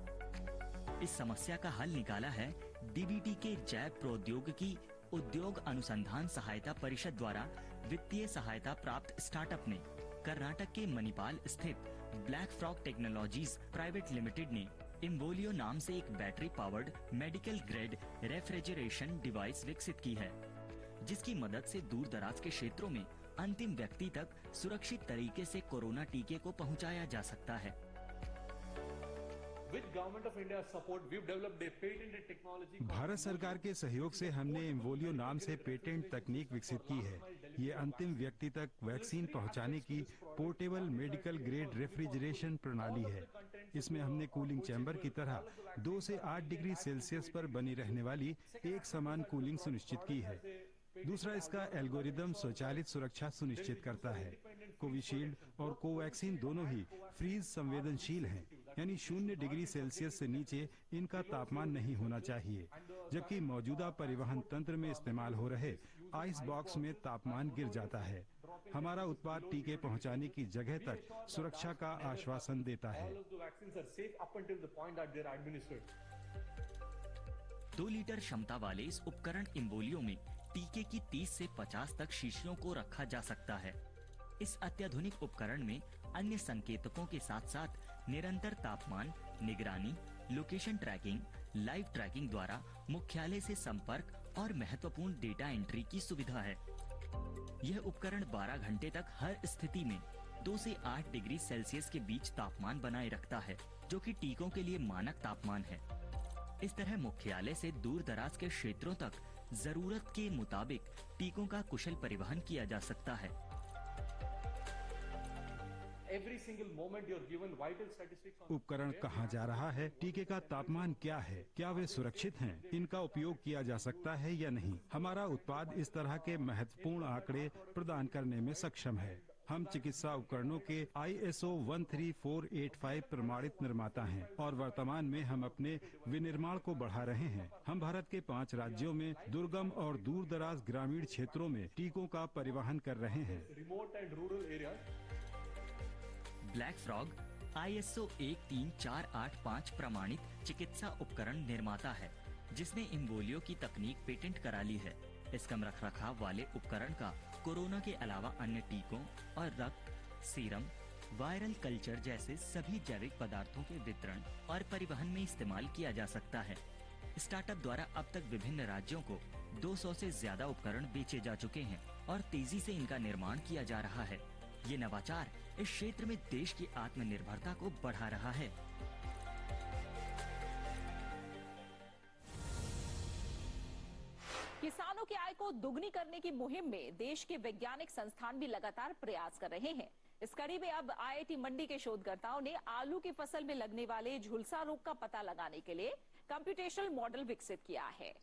इस समस्या का हल निकाला है DBT के जैव प्रौद्योगिकी उद्योग अनुसंधान सहायता परिषद द्वारा वित्तीय सहायता प्राप्त स्टार्टअप ने कर्नाटक के मणिपाल स्थित black frog technologies private limited ने इम्बोलियो नाम से एक battery powered medical grade refrigeration device विकसित की है, जिसकी मदद से दूर दराज के क्षेत्रों में अंतिम व्यक्ति तक सुरक्षित तरीके से कोरोना टीके को पहुंचाया जा सकता है। भारत सरकार के सहयोग से हमने इम्बोलियो नाम से पेटेंट तकनीक विकसित की है। ये अंतिम व्यक्ति तक वैक्सीन पहुंचाने की पोर्टेबल मेडिकल ग्रेड रेफ्रिजरेशन प्रणाली है। इसमें हमने कूलिंग चैम्बर की तरह 2 से 8 डिग्री सेल्सियस पर बनी रहने वाली एक समान कूलिंग सुनिश्चित की है। दूसरा, इसका एल्गोरिदम स्वचालित सुरक्षा सुनिश्चित करता है। कोविशील्ड और कोवैक्सीन दोनों ही फ्रीज संवेदनशील हैं, यानी 0 डिग्री सेल्सियस से नीचे इनका तापमान नहीं होना चाहिए, जबकि मौजूदा परिवहन तंत्र में इस्तेमाल हो रहे आइस बॉक्स में तापमान गिर जाता है। हमारा उत्पाद टीके पहुंचाने की जगह तक सुरक्षा का आश्वासन देता है। 2 लीटर क्षमता वाले इस उपकरण इम्बोलियो में टीके की 30 से 50 तक शीशियों को रखा जा सकता है। इस अत्याधुनिक उपकरण में अन्य संकेतकों के साथ साथ निरंतर तापमान निगरानी, लोकेशन ट्रैकिंग, लाइव ट्रैकिंग द्वारा मुख्यालय से संपर्क और महत्वपूर्ण डेटा एंट्री की सुविधा है। यह उपकरण 12 घंटे तक हर स्थिति में 2 से 8 डिग्री सेल्सियस के बीच तापमान बनाए रखता है, जो कि टीकों के लिए मानक तापमान है। इस तरह मुख्यालय से दूर दराज के क्षेत्रों तक जरूरत के मुताबिक टीकों का कुशल परिवहन किया जा सकता है। उपकरण कहाँ जा रहा है, टीके का तापमान क्या है, क्या वे सुरक्षित हैं, इनका उपयोग किया जा सकता है या नहीं। हमारा उत्पाद इस तरह के महत्वपूर्ण आंकड़े प्रदान करने में सक्षम है। हम चिकित्सा उपकरणों के ISO 13485 प्रमाणित निर्माता हैं और वर्तमान में हम अपने विनिर्माण को बढ़ा रहे हैं। हम भारत के 5 राज्यों में दुर्गम और दूर दराज ग्रामीण क्षेत्रों में टीकों का परिवहन कर रहे हैं। ब्लैक फ्रॉग ISO 13485 प्रमाणित चिकित्सा उपकरण निर्माता है, जिसने इम्बोलियो की तकनीक पेटेंट करा ली है। इस कम रखरखाव वाले उपकरण का कोरोना के अलावा अन्य टीकों और रक्त, सीरम, वायरल कल्चर जैसे सभी जैविक पदार्थों के वितरण और परिवहन में इस्तेमाल किया जा सकता है। स्टार्टअप द्वारा अब तक विभिन्न राज्यों को 200 से ज्यादा उपकरण बेचे जा चुके हैं और तेजी से इनका निर्माण किया जा रहा है। ये नवाचार इस क्षेत्र में देश की आत्मनिर्भरता को बढ़ा रहा है। किसानों की आय को दुगनी करने की मुहिम में देश के वैज्ञानिक संस्थान भी लगातार प्रयास कर रहे हैं। इस कड़ी में अब IIT मंडी के शोधकर्ताओं ने आलू की फसल में लगने वाले झुलसा रोग का पता लगाने के लिए कंप्यूटेशनल मॉडल विकसित किया है।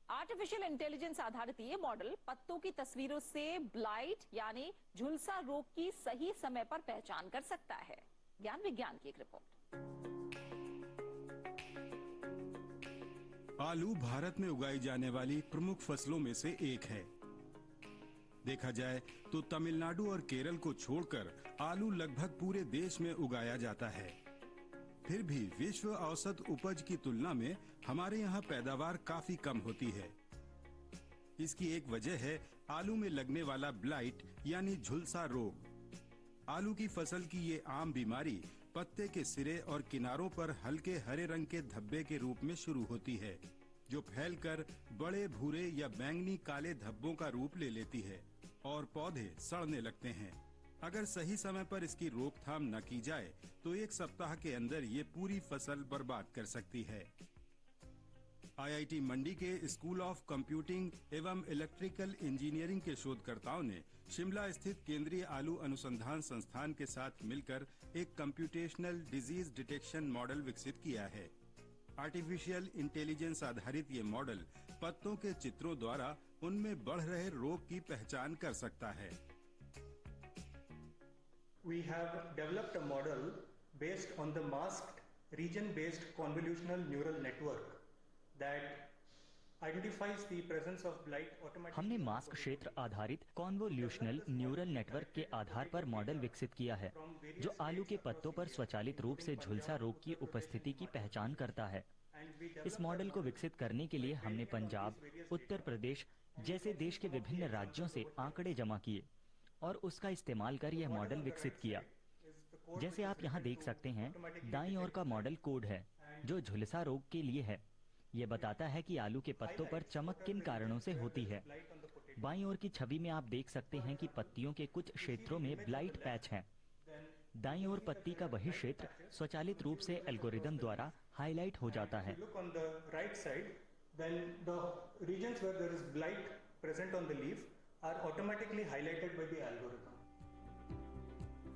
आर्टिफिशियल इंटेलिजेंस आधारित ये मॉडल पत्तों की तस्वीरों से ब्लाइट यानी झुलसा रोग की सही समय पर पहचान कर सकता है। ज्ञान विज्ञान की एक रिपोर्ट। आलू भारत में उगाई जाने वाली प्रमुख फसलों में से एक है। देखा जाए तो तमिलनाडु और केरल को छोड़कर आलू लगभग पूरे देश में उगाया जाता है। फिर भी विश्व औसत उपज की तुलना में हमारे यहाँ पैदावार काफी कम होती है। इसकी एक वजह है आलू में लगने वाला ब्लाइट यानी झुलसा रोग। आलू की फसल की ये आम बीमारी पत्ते के सिरे और किनारों पर हल्के हरे रंग के धब्बे के रूप में शुरू होती है, जो फैलकर बड़े भूरे या बैंगनी काले धब्बों का रूप ले लेती है और पौधे सड़ने लगते हैं। अगर सही समय पर इसकी रोकथाम न की जाए तो 1 सप्ताह के अंदर ये पूरी फसल बर्बाद कर सकती है। IIT मंडी के स्कूल ऑफ कंप्यूटिंग एवं इलेक्ट्रिकल इंजीनियरिंग के शोधकर्ताओं ने शिमला स्थित केंद्रीय आलू अनुसंधान संस्थान के साथ मिलकर एक कंप्यूटेशनल डिजीज डिटेक्शन मॉडल विकसित किया है। आर्टिफिशियल इंटेलिजेंस आधारित ये मॉडल पत्तों के चित्रों द्वारा उनमें बढ़ रहे रोग की पहचान कर सकता है। We have developed a model based on the masked region-based convolutional neural network that identifies the presence of blight automatically. हमने मास्क क्षेत्र आधारित कॉन्वोल्यूशनल न्यूरल नेटवर्क के आधार पर मॉडल विकसित किया है, जो आलू के पत्तों पर स्वचालित रूप से झुलसा रोग की उपस्थिति की पहचान करता है। इस मॉडल को विकसित करने के लिए हमने पंजाब, उत्तर प्रदेश जैसे देश के विभिन्न राज्यों से आंकड़े जमा किए और उसका इस्तेमाल कर यह मॉडल विकसित किया। जैसे आप यहाँ देख सकते हैं, दाईं ओर का मॉडल कोड है जो झुलसा रोग के लिए है। ये बताता है कि आलू के पत्तों पर चमक किन कारणों से होती है। बाईं ओर की छवि में आप देख सकते हैं कि पत्तियों के कुछ क्षेत्रों में ब्लाइट पैच हैं। दाईं ओर पत्ती का वही क्षेत्र स्वचालित रूप से एल्गोरिदम द्वारा हाईलाइट हो जाता है।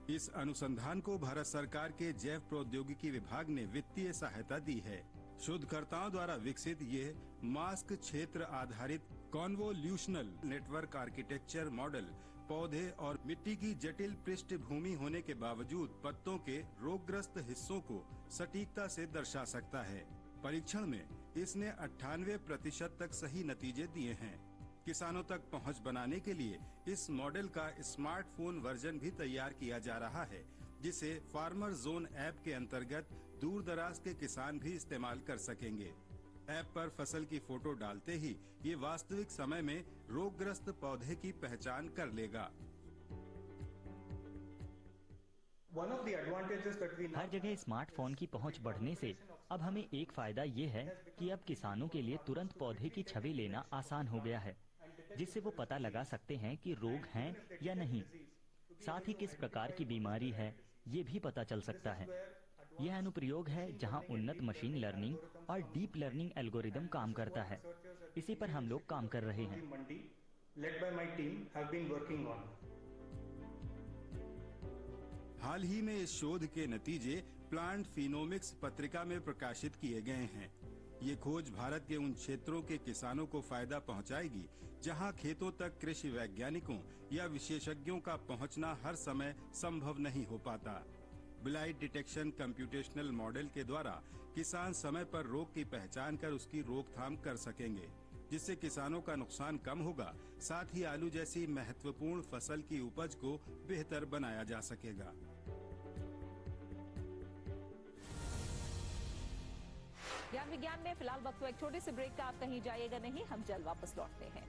इस अनुसंधान को भारत सरकार के जैव प्रौद्योगिकी विभाग ने वित्तीय सहायता दी है। शोधकर्ताओं द्वारा विकसित ये मास्क क्षेत्र आधारित कॉन्वोल्यूशनल नेटवर्क आर्किटेक्चर मॉडल पौधे और मिट्टी की जटिल पृष्ठभूमि होने के बावजूद पत्तों के रोगग्रस्त हिस्सों को सटीकता से दर्शा सकता है। परीक्षण में इसने 98% तक सही नतीजे दिए हैं। किसानों तक पहुंच बनाने के लिए इस मॉडल का स्मार्टफोन वर्जन भी तैयार किया जा रहा है, जिसे फार्मर जोन ऐप के अंतर्गत दूर दराज के किसान भी इस्तेमाल कर सकेंगे। ऐप पर फसल की फोटो डालते ही ये वास्तविक समय में रोगग्रस्त पौधे की पहचान कर लेगा। हर जगह स्मार्टफोन की पहुंच बढ़ने से अब हमें एक फायदा ये है कि अब किसानों के लिए तुरंत पौधे की छवि लेना आसान हो गया है, जिससे वो पता लगा सकते हैं कि रोग हैं या नहीं। साथ ही किस प्रकार की बीमारी है ये भी पता चल सकता है। यह अनुप्रयोग है जहां उन्नत मशीन लर्निंग और डीप लर्निंग एल्गोरिदम काम करता है। इसी पर हम लोग काम कर रहे हैं। हाल ही में इस शोध के नतीजे प्लांट फिनोमिक्स पत्रिका में प्रकाशित किए गए हैं। ये खोज भारत के उन क्षेत्रों के किसानों को फायदा पहुंचाएगी जहां खेतों तक कृषि वैज्ञानिकों या विशेषज्ञों का पहुंचना हर समय संभव नहीं हो पाता। ब्लाइट डिटेक्शन कंप्यूटेशनल मॉडल के द्वारा किसान समय पर रोग की पहचान कर उसकी रोकथाम कर सकेंगे, जिससे किसानों का नुकसान कम होगा। साथ ही आलू जैसी महत्वपूर्ण फसल की उपज को बेहतर बनाया जा सकेगा। ज्ञान विज्ञान में फिलहाल वक्त एक छोटे से ब्रेक का, आप कहीं जाइएगा नहीं, हम जल्द वापस लौटते हैं।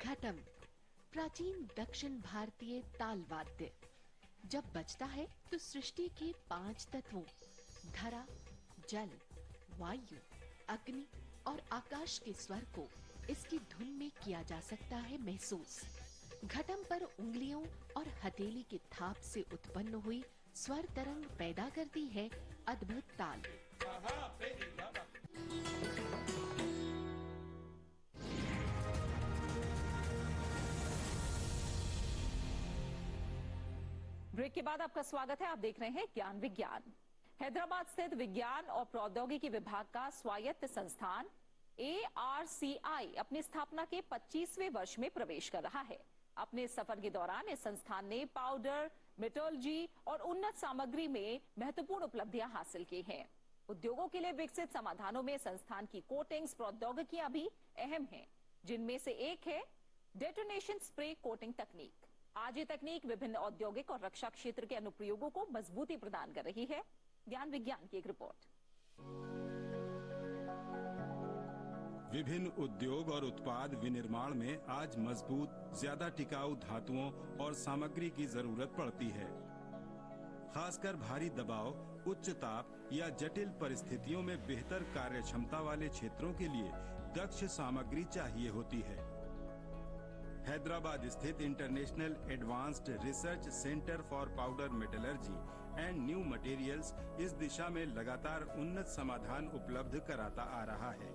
घटम प्राचीन दक्षिण भारतीय ताल वाद्य जब बजता है तो सृष्टि के 5 तत्वों धरा, जल, वायु, अग्नि और आकाश के स्वर को इसकी धुन में किया जा सकता है महसूस। घटम पर उंगलियों और हथेली की थाप से उत्पन्न हुई स्वर तरंग पैदा करती है अद्भुत ताल। ब्रेक के बाद आपका स्वागत है। आप देख रहे हैं ज्ञान विज्ञान। हैदराबाद स्थित विज्ञान और प्रौद्योगिकी विभाग का स्वायत्त संस्थान ARCI अपनी स्थापना के 25वें वर्ष में प्रवेश कर रहा है। अपने सफर के दौरान इस संस्थान ने पाउडर, मेटलर्जी और उन्नत सामग्री में महत्वपूर्ण उपलब्धियां हासिल की हैं। उद्योगों के लिए विकसित समाधानों में संस्थान की कोटिंग्स प्रौद्योगिकियां भी अहम हैं, जिनमें से एक है डेटोनेशन स्प्रे कोटिंग तकनीक। आज ये तकनीक विभिन्न औद्योगिक और रक्षा क्षेत्र के अनुप्रयोगों को मजबूती प्रदान कर रही है। ज्ञान विज्ञान की एक रिपोर्ट। विभिन्न उद्योग और उत्पाद विनिर्माण में आज मजबूत, ज्यादा टिकाऊ धातुओं और सामग्री की जरूरत पड़ती है। खासकर भारी दबाव, उच्च ताप या जटिल परिस्थितियों में बेहतर कार्य क्षमता वाले क्षेत्रों के लिए दक्ष सामग्री चाहिए होती है। हैदराबाद स्थित international advanced research centre for powder metallurgy and new materials इस दिशा में लगातार उन्नत समाधान उपलब्ध कराता आ रहा है।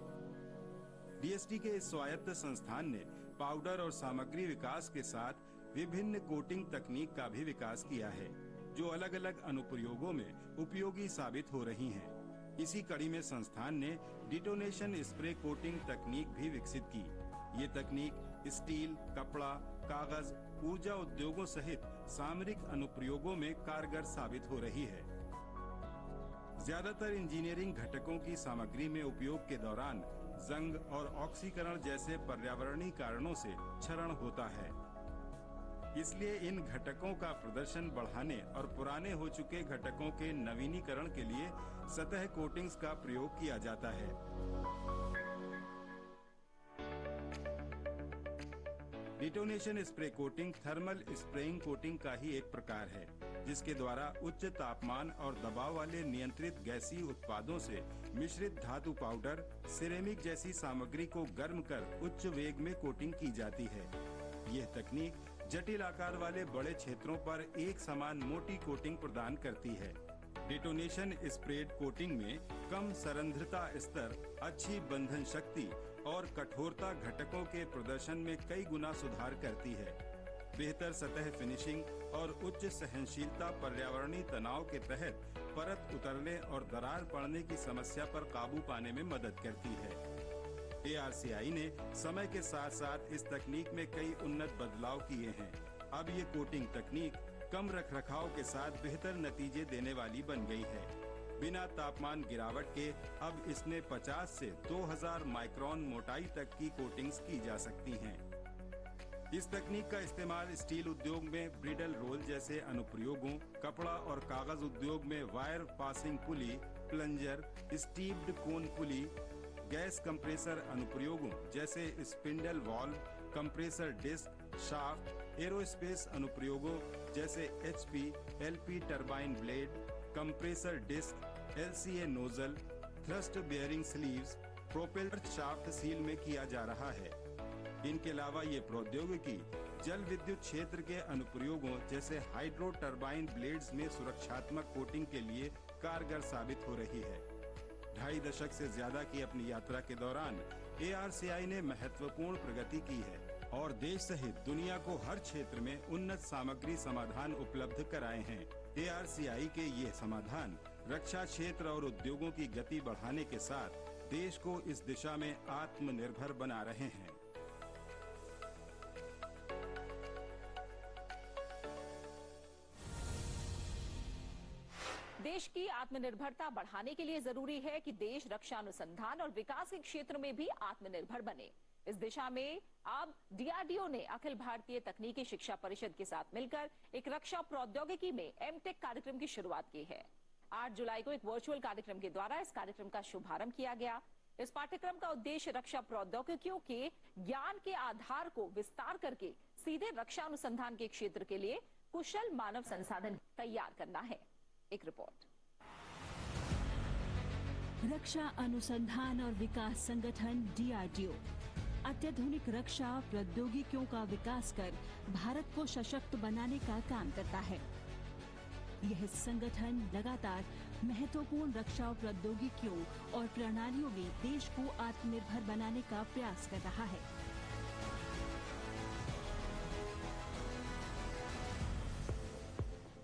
डीएसटी के इस स्वायत्त संस्थान ने पाउडर और सामग्री विकास के साथ विभिन्न कोटिंग तकनीक का भी विकास किया है, जो अलग अलग अनुप्रयोगों में उपयोगी साबित हो रही हैं। इसी कड़ी में संस्थान ने डिटोनेशन स्प्रे कोटिंग तकनीक भी विकसित की। ये तकनीक स्टील, कपड़ा, कागज, ऊर्जा उद्योगों सहित सामरिक अनुप्रयोगों में कारगर साबित हो रही है। ज्यादातर इंजीनियरिंग घटकों की सामग्री में उपयोग के दौरान जंग और ऑक्सीकरण जैसे पर्यावरणीय कारणों से क्षरण होता है। इसलिए इन घटकों का प्रदर्शन बढ़ाने और पुराने हो चुके घटकों के नवीनीकरण के लिए सतह कोटिंग्स का प्रयोग किया जाता है। Detonation spray coating thermal spraying coating का ही एक प्रकार है, जिसके द्वारा उच्च तापमान और दबाव वाले नियंत्रित गैसीय उत्पादों से मिश्रित धातु पाउडर, सिरेमिक जैसी सामग्री को गर्म कर उच्च वेग में कोटिंग की जाती है। यह तकनीक जटिल आकार वाले बड़े क्षेत्रों पर एक समान मोटी कोटिंग प्रदान करती है। डिटोनेशन स्प्रेड कोटिंग में कम सरंध्रता स्तर, अच्छी बंधन शक्ति और कठोरता घटकों के प्रदर्शन में कई गुना सुधार करती है। बेहतर सतह फिनिशिंग और उच्च सहनशीलता पर्यावरणीय तनाव के तहत परत उतरने और दरार पड़ने की समस्या पर काबू पाने में मदद करती है। ARCI ने समय के साथ साथ इस तकनीक में कई उन्नत बदलाव किए हैं। अब ये कोटिंग तकनीक कम रखरखाव के साथ बेहतर नतीजे देने वाली बन गई है। बिना तापमान गिरावट के अब इसमें 50 से 2000 माइक्रोन मोटाई तक की कोटिंग्स की जा सकती हैं। इस तकनीक का इस्तेमाल स्टील उद्योग में ब्रिडल रोल जैसे अनुप्रयोगों, कपड़ा और कागज उद्योग में wire passing pulley, plunger, stepped cone pulley, gas compressor अनुप्रयोगों जैसे spindle valve, compressor disc, shaft, aerospace अनुप्रयोगों जैसे HP, LP turbine blade, compressor disc, LCA nozzle, thrust bearing sleeves, propeller shaft seal में किया जा रहा है। इनके अलावा ये प्रौद्योगिकी जल विद्युत क्षेत्र के अनुप्रयोगों जैसे हाइड्रो टरबाइन ब्लेड्स में सुरक्षात्मक कोटिंग के लिए कारगर साबित हो रही है। 2.5 दशक से ज्यादा की अपनी यात्रा के दौरान ARCI ने महत्वपूर्ण प्रगति की है और देश सहित दुनिया को हर क्षेत्र में उन्नत सामग्री समाधान उपलब्ध कराए हैं। ARCI के ये समाधान रक्षा क्षेत्र और उद्योगों की गति बढ़ाने के साथ देश को इस दिशा में आत्मनिर्भर बना रहे हैं। देश की आत्मनिर्भरता बढ़ाने के लिए जरूरी है कि देश रक्षा अनुसंधान और विकास के क्षेत्र में भी आत्मनिर्भर बने। इस दिशा में अब DRDO ने अखिल भारतीय तकनीकी शिक्षा परिषद के साथ मिलकर एक रक्षा प्रौद्योगिकी में MTech कार्यक्रम की शुरुआत की है। 8 जुलाई को एक वर्चुअल कार्यक्रम के द्वारा इस कार्यक्रम का शुभारंभ किया गया। इस पाठ्यक्रम का उद्देश्य रक्षा प्रौद्योगिकियों के ज्ञान के आधार को विस्तार करके सीधे रक्षा अनुसंधान के क्षेत्र के लिए कुशल मानव संसाधन तैयार करना है। एक रिपोर्ट। रक्षा अनुसंधान और विकास संगठन DRDO अत्याधुनिक रक्षा प्रौद्योगिकियों का विकास कर भारत को सशक्त बनाने का काम करता है। यह संगठन लगातार महत्वपूर्ण रक्षा प्रौद्योगिकियों और प्रणालियों में देश को आत्मनिर्भर बनाने का प्रयास कर रहा है।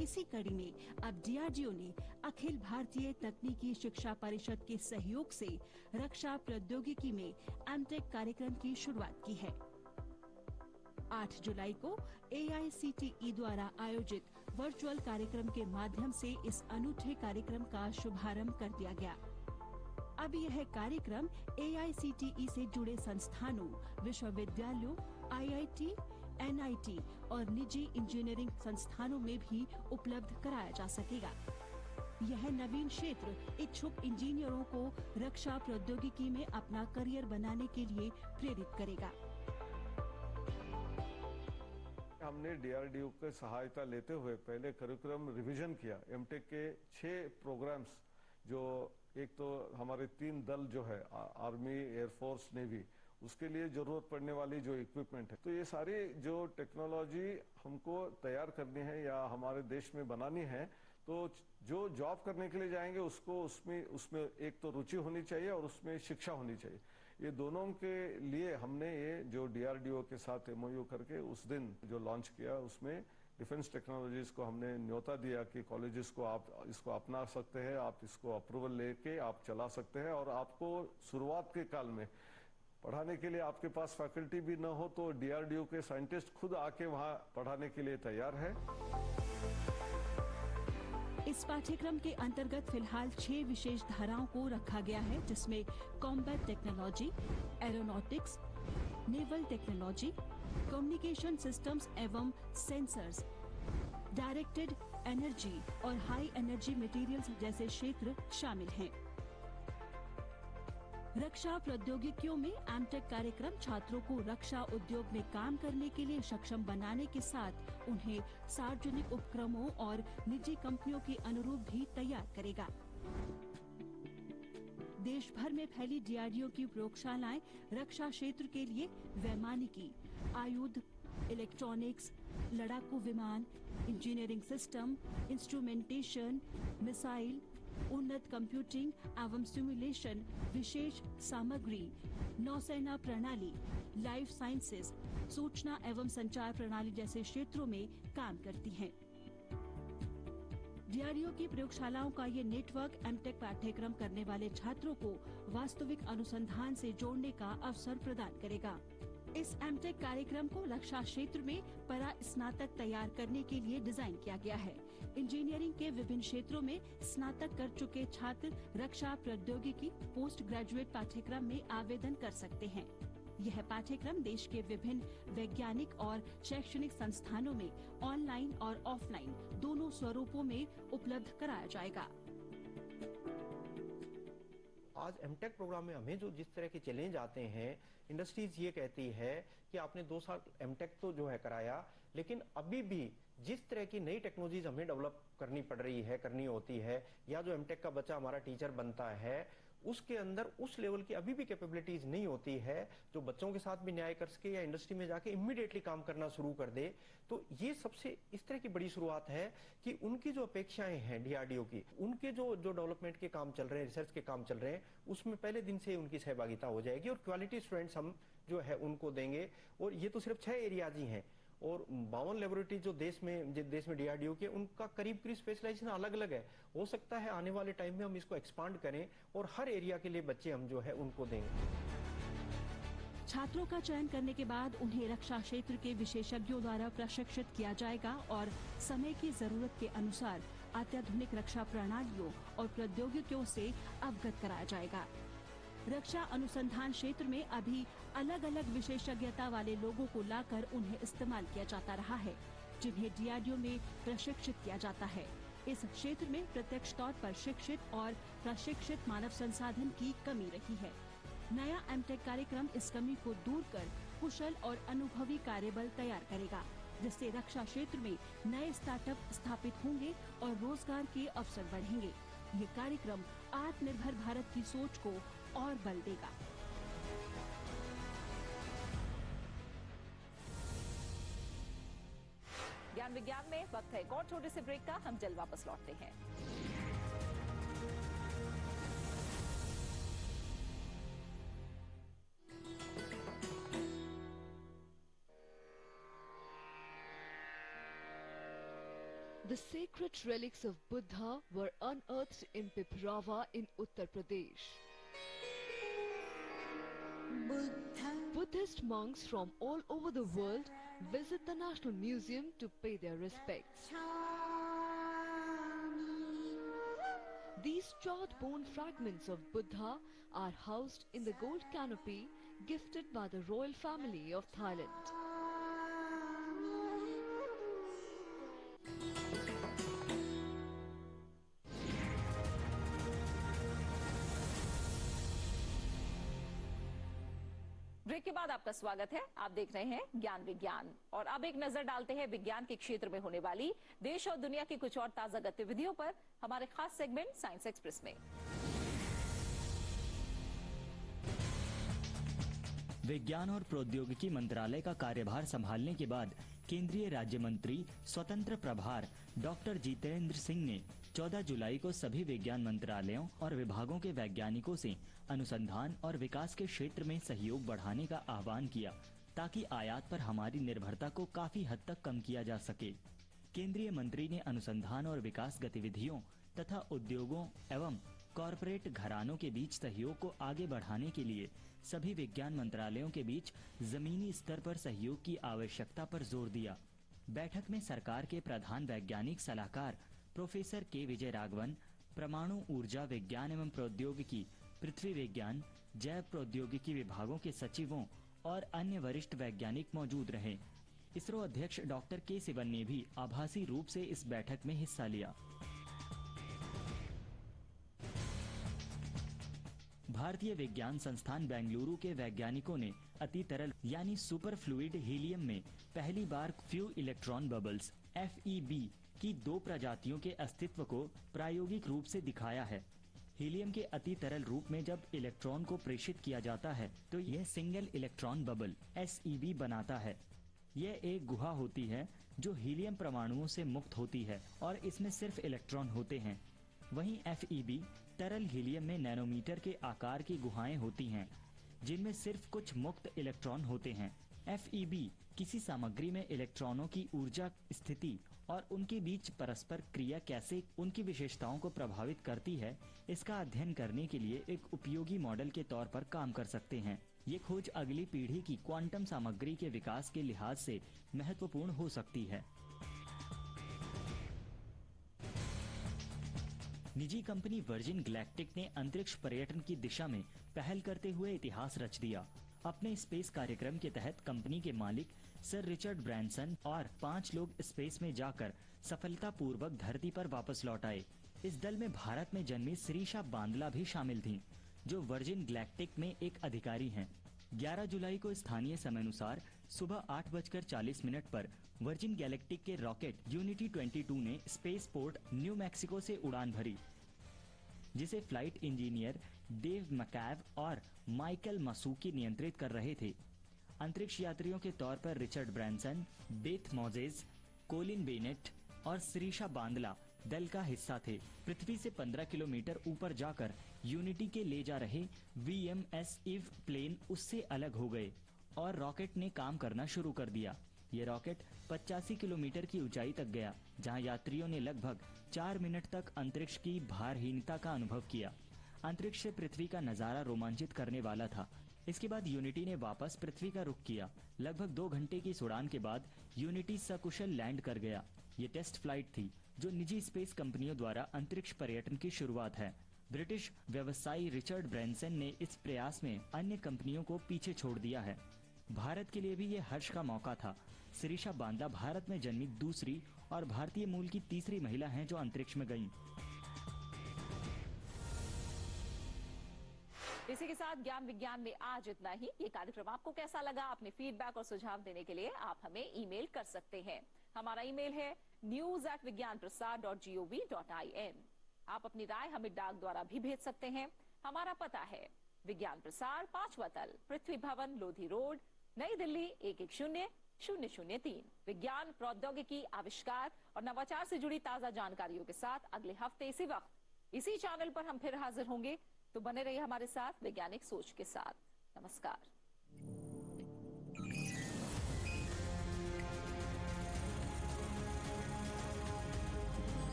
इसी कड़ी में अब DRDO ने अखिल भारतीय तकनीकी शिक्षा परिषद के सहयोग से रक्षा प्रौद्योगिकी में MTech कार्यक्रम की शुरुआत की है। 8 जुलाई को AICTE द्वारा आयोजित वर्चुअल कार्यक्रम के माध्यम से इस अनूठे कार्यक्रम का शुभारंभ कर दिया गया। अब यह कार्यक्रम AICTE से जुड़े संस्थानों, विश्वविद्यालयों, IIT, NIT और निजी इंजीनियरिंग संस्थानों में भी उपलब्ध कराया जा सकेगा। यह नवीन क्षेत्र इच्छुक इंजीनियरों को रक्षा प्रौद्योगिकी में अपना करियर बनाने के लिए प्रेरित करेगा। हमने DRDO की सहायता लेते हुए पहले करिकुलम रिवीजन किया। MTech के 6 प्रोग्राम्स, जो एक तो हमारे 3 दल जो है आर्मी, एयरफोर्स, नेवी, उसके लिए जरूरत पड़ने वाली जो इक्विपमेंट है, तो ये सारी जो टेक्नोलॉजी हमको तैयार करनी है या हमारे देश में बनानी है, तो जो जॉब करने के लिए जाएंगे उसको उसमें एक तो रुचि होनी चाहिए और उसमें शिक्षा होनी चाहिए। ये दोनों के लिए हमने ये जो DRDO के साथ MOU करके उस दिन जो लॉन्च किया, उसमें डिफेंस टेक्नोलॉजीज को हमने न्योता दिया कि कॉलेजेस को आप इसको अपना सकते हैं, आप इसको अप्रूवल लेके आप चला सकते हैं और आपको शुरुआत के काल में पढ़ाने के लिए आपके पास फैकल्टी भी न हो तो DRDO के साइंटिस्ट खुद आके वहां पढ़ाने के लिए तैयार है। इस इस पाठ्यक्रम के अंतर्गत फिलहाल 6 विशेष धाराओं को रखा गया है, जिसमें combat technology, aeronautics, naval technology, communication systems एवं सेंसर्स, डायरेक्टेड एनर्जी और हाई एनर्जी मटेरियल्स जैसे क्षेत्र शामिल हैं। रक्षा प्रौद्योगिकियों में एमटेक कार्यक्रम छात्रों को रक्षा उद्योग में काम करने के लिए सक्षम बनाने के साथ उन्हें सार्वजनिक उपक्रमों और निजी कंपनियों के अनुरूप भी तैयार करेगा। देश भर में फैली डीआरडीओ की प्रयोगशालाएं रक्षा क्षेत्र के लिए वैमानिकी, आयुध, इलेक्ट्रॉनिक्स, लड़ाकू विमान, इंजीनियरिंग सिस्टम, इंस्ट्रूमेंटेशन, मिसाइल, उन्नत कंप्यूटिंग एवं सिमुलेशन, विशेष सामग्री, नौसेना प्रणाली, लाइफ साइंसेज, सूचना एवं संचार प्रणाली जैसे क्षेत्रों में काम करती हैं। डीआरडीओ की प्रयोगशालाओं का ये नेटवर्क एमटेक पाठ्यक्रम करने वाले छात्रों को वास्तविक अनुसंधान से जोड़ने का अवसर प्रदान करेगा। इस एमटेक कार्यक्रम को रक्षा क्षेत्र में परा स्नातक तैयार करने के लिए डिजाइन किया गया है। इंजीनियरिंग के विभिन्न क्षेत्रों में स्नातक कर चुके छात्र रक्षा प्रौद्योगिकी पोस्ट ग्रेजुएट पाठ्यक्रम में आवेदन कर सकते हैं। यह पाठ्यक्रम देश के विभिन्न वैज्ञानिक और शैक्षणिक संस्थानों में ऑनलाइन और ऑफलाइन दोनों स्वरूपों में उपलब्ध कराया जाएगा। आज एमटेक प्रोग्राम में हमें जो जिस तरह के चैलेंज आते हैं, इंडस्ट्रीज ये कहती है कि आपने 2 साल एमटेक तो जो है कराया, लेकिन अभी भी जिस तरह की नई टेक्नोलॉजीज हमें डेवलप करनी पड़ रही है, करनी होती है, या जो एमटेक का बच्चा हमारा टीचर बनता है उसके अंदर उस लेवल की अभी भी कैपेबिलिटीज नहीं होती है जो बच्चों के साथ भी न्याय कर सके या इंडस्ट्री में जाके इमीडिएटली काम करना शुरू कर दे। तो ये सबसे इस तरह की बड़ी शुरुआत है कि उनकी जो अपेक्षाएं हैं डीआरडीओ की, उनके जो डेवलपमेंट के काम चल रहे हैं, रिसर्च के काम चल रहे हैं, उसमें पहले दिन से उनकी सहभागिता हो जाएगी और क्वालिटी स्टूडेंट्स हम जो है उनको देंगे। और ये तो सिर्फ 6 एरियाज ही हैं और 52 लेबोरेटरी जो देश में डीआरडीओ के, उनका करीब स्पेशलाइजेशन अलग अलग है। हो सकता है आने वाले टाइम में हम इसको एक्सपांड करें और हर एरिया के लिए बच्चे हम जो है उनको देंगे। छात्रों का चयन करने के बाद उन्हें रक्षा क्षेत्र के विशेषज्ञों द्वारा प्रशिक्षित किया जाएगा और समय की जरूरत के अनुसार अत्याधुनिक रक्षा प्रणालियों और प्रौद्योगिकियों से अवगत कराया जाएगा। रक्षा अनुसंधान क्षेत्र में अभी अलग अलग विशेषज्ञता वाले लोगों को लाकर उन्हें इस्तेमाल किया जाता रहा है, जिन्हें डीआरडीओ में प्रशिक्षित किया जाता है। इस क्षेत्र में प्रत्यक्ष तौर पर शिक्षित और प्रशिक्षित मानव संसाधन की कमी रही है। नया एमटेक कार्यक्रम इस कमी को दूर कर कुशल और अनुभवी कार्यबल तैयार करेगा, जिससे रक्षा क्षेत्र में नए स्टार्टअप स्थापित होंगे और रोजगार के अवसर बढ़ेंगे। ये कार्यक्रम आत्मनिर्भर भारत की सोच को और बल देगा। ज्ञान विज्ञान में वक्त है एक और छोटे से ब्रेक का, हम जल्द वापस लौटते हैं। The sacred relics of Buddha were unearthed in Piprava in Uttar Pradesh. Buddhist monks from all over the world visit the National Museum to pay their respects. These charred bone fragments of Buddha are housed in the gold canopy gifted by the royal family of Thailand. Break के बाद आपका स्वागत है। आप देख रहे हैं ज्ञान विज्ञान और अब एक नजर डालते हैं विज्ञान के क्षेत्र में होने वाली देश और दुनिया की कुछ और ताजा गतिविधियों पर हमारे खास सेगमेंट साइंस एक्सप्रेस में। विज्ञान और प्रौद्योगिकी मंत्रालय का कार्यभार संभालने के बाद केंद्रीय राज्य मंत्री स्वतंत्र प्रभार डॉक्टर जितेंद्र सिंह ने 14 जुलाई को सभी विज्ञान मंत्रालयों और विभागों के वैज्ञानिकों से अनुसंधान और विकास के क्षेत्र में सहयोग बढ़ाने का आह्वान किया, ताकि आयात पर हमारी निर्भरता को काफी हद तक कम किया जा सके। केंद्रीय मंत्री ने अनुसंधान और विकास गतिविधियों तथा उद्योगों एवं कॉरपोरेट घरानों के बीच सहयोग को आगे बढ़ाने के लिए सभी विज्ञान मंत्रालयों के बीच जमीनी स्तर पर सहयोग की आवश्यकता पर जोर दिया। बैठक में सरकार के प्रधान वैज्ञानिक सलाहकार प्रोफेसर के विजय राघवन, परमाणु ऊर्जा विज्ञान एवं प्रौद्योगिकी, पृथ्वी विज्ञान, जैव प्रौद्योगिकी विभागों के सचिवों और अन्य वरिष्ठ वैज्ञानिक मौजूद रहे। इसरो अध्यक्ष डॉक्टर के सिवन ने भी आभासी रूप से इस बैठक में हिस्सा लिया। भारतीय विज्ञान संस्थान बेंगलुरु के वैज्ञानिकों ने अति तरल यानी सुपर फ्लूइड हीलियम में पहली बार फ्यू इलेक्ट्रॉन बबल्स (FeB) की 2 प्रजातियों के अस्तित्व को प्रायोगिक रूप से दिखाया है। हीलियम के अति तरल रूप में जब इलेक्ट्रॉन को प्रेषित किया जाता है तो यह सिंगल इलेक्ट्रॉन बबल (SeB) बनाता है। यह एक गुहा होती है जो हीलियम परमाणुओं से मुक्त होती है और इसमें सिर्फ इलेक्ट्रॉन होते हैं। वहीं FeB तरल हीलियम में नैनोमीटर के आकार की गुहाएं होती हैं जिनमें सिर्फ कुछ मुक्त इलेक्ट्रॉन होते हैं। FeB किसी सामग्री में इलेक्ट्रॉनों की ऊर्जा स्थिति और उनके बीच परस्पर क्रिया कैसे उनकी विशेषताओं को प्रभावित करती है, इसका अध्ययन करने के लिए एक उपयोगी मॉडल के तौर पर काम कर सकते हैं। ये खोज अगली पीढ़ी की क्वांटम सामग्री के विकास के लिहाज से महत्वपूर्ण हो सकती है। निजी कंपनी वर्जिन गैलेक्टिक ने अंतरिक्ष पर्यटन की दिशा में पहल करते हुए इतिहास रच दिया। अपने स्पेस कार्यक्रम के तहत कंपनी के मालिक सर रिचर्ड ब्रैंसन और 5 लोग स्पेस में जाकर सफलतापूर्वक धरती पर वापस लौट आए। इस दल में भारत में जन्मी श्रीशा बांदला भी शामिल थीं, जो वर्जिन गैलेक्टिक में एक अधिकारी हैं। 11 जुलाई को स्थानीय समयानुसार सुबह 8:40 पर वर्जिन गैलेक्टिक के रॉकेट यूनिटी 22 ने स्पेस पोर्ट न्यू मैक्सिको से उड़ान भरी, जिसे फ्लाइट इंजीनियर डेव मैकैव और माइकल मासूकी नियंत्रित कर रहे थे। अंतरिक्ष यात्रियों के तौर पर Richard Branson, Beth Moses, Colin Bennett और श्रीशा बांदला दल का हिस्सा थे। पृथ्वी से 15 किलोमीटर ऊपर जाकर यूनिटी के ले जा रहे VMS इव प्लेन उससे अलग हो गए और रॉकेट ने काम करना शुरू कर दिया। ये रॉकेट 85 किलोमीटर की ऊंचाई तक गया, जहां यात्रियों ने लगभग 4 मिनट तक अंतरिक्ष की भारहीनता का अनुभव किया। अंतरिक्ष से पृथ्वी का नजारा रोमांचित करने वाला था। इसके बाद यूनिटी ने वापस पृथ्वी का रुख किया। लगभग 2 घंटे की उड़ान के बाद यूनिटी सकुशल लैंड कर गया। ये टेस्ट फ्लाइट थी, जो निजी स्पेस कंपनियों द्वारा अंतरिक्ष पर्यटन की शुरुआत है। ब्रिटिश व्यवसायी रिचर्ड ब्रैंसन ने इस प्रयास में अन्य कंपनियों को पीछे छोड़ दिया है। भारत के लिए भी ये हर्ष का मौका था। श्रीशा बांदला भारत में जन्मी दूसरी और भारतीय मूल की तीसरी महिला हैं जो अंतरिक्ष में गईं। इसी के साथ ज्ञान विज्ञान में आज इतना ही। ये कार्यक्रम आपको कैसा लगा? अपने फीडबैक और सुझाव देने के लिए आप हमें ईमेल कर सकते हैं। हमारा ईमेल है news@vigyanprasad.gov.in। आप अपनी राय हमें डाक द्वारा भी भेज सकते हैं। हमारा पता है विज्ञान प्रसार, 5वां तल, पृथ्वी भवन, लोधी रोड, नई दिल्ली 110003। विज्ञान, प्रौद्योगिकी, आविष्कार और नवाचार से जुड़ी ताजा जानकारियों के साथ अगले हफ्ते इसी वक्त इसी चैनल पर हम फिर हाजिर होंगे। तो बने रहिए हमारे साथ वैज्ञानिक सोच के साथ। नमस्कार।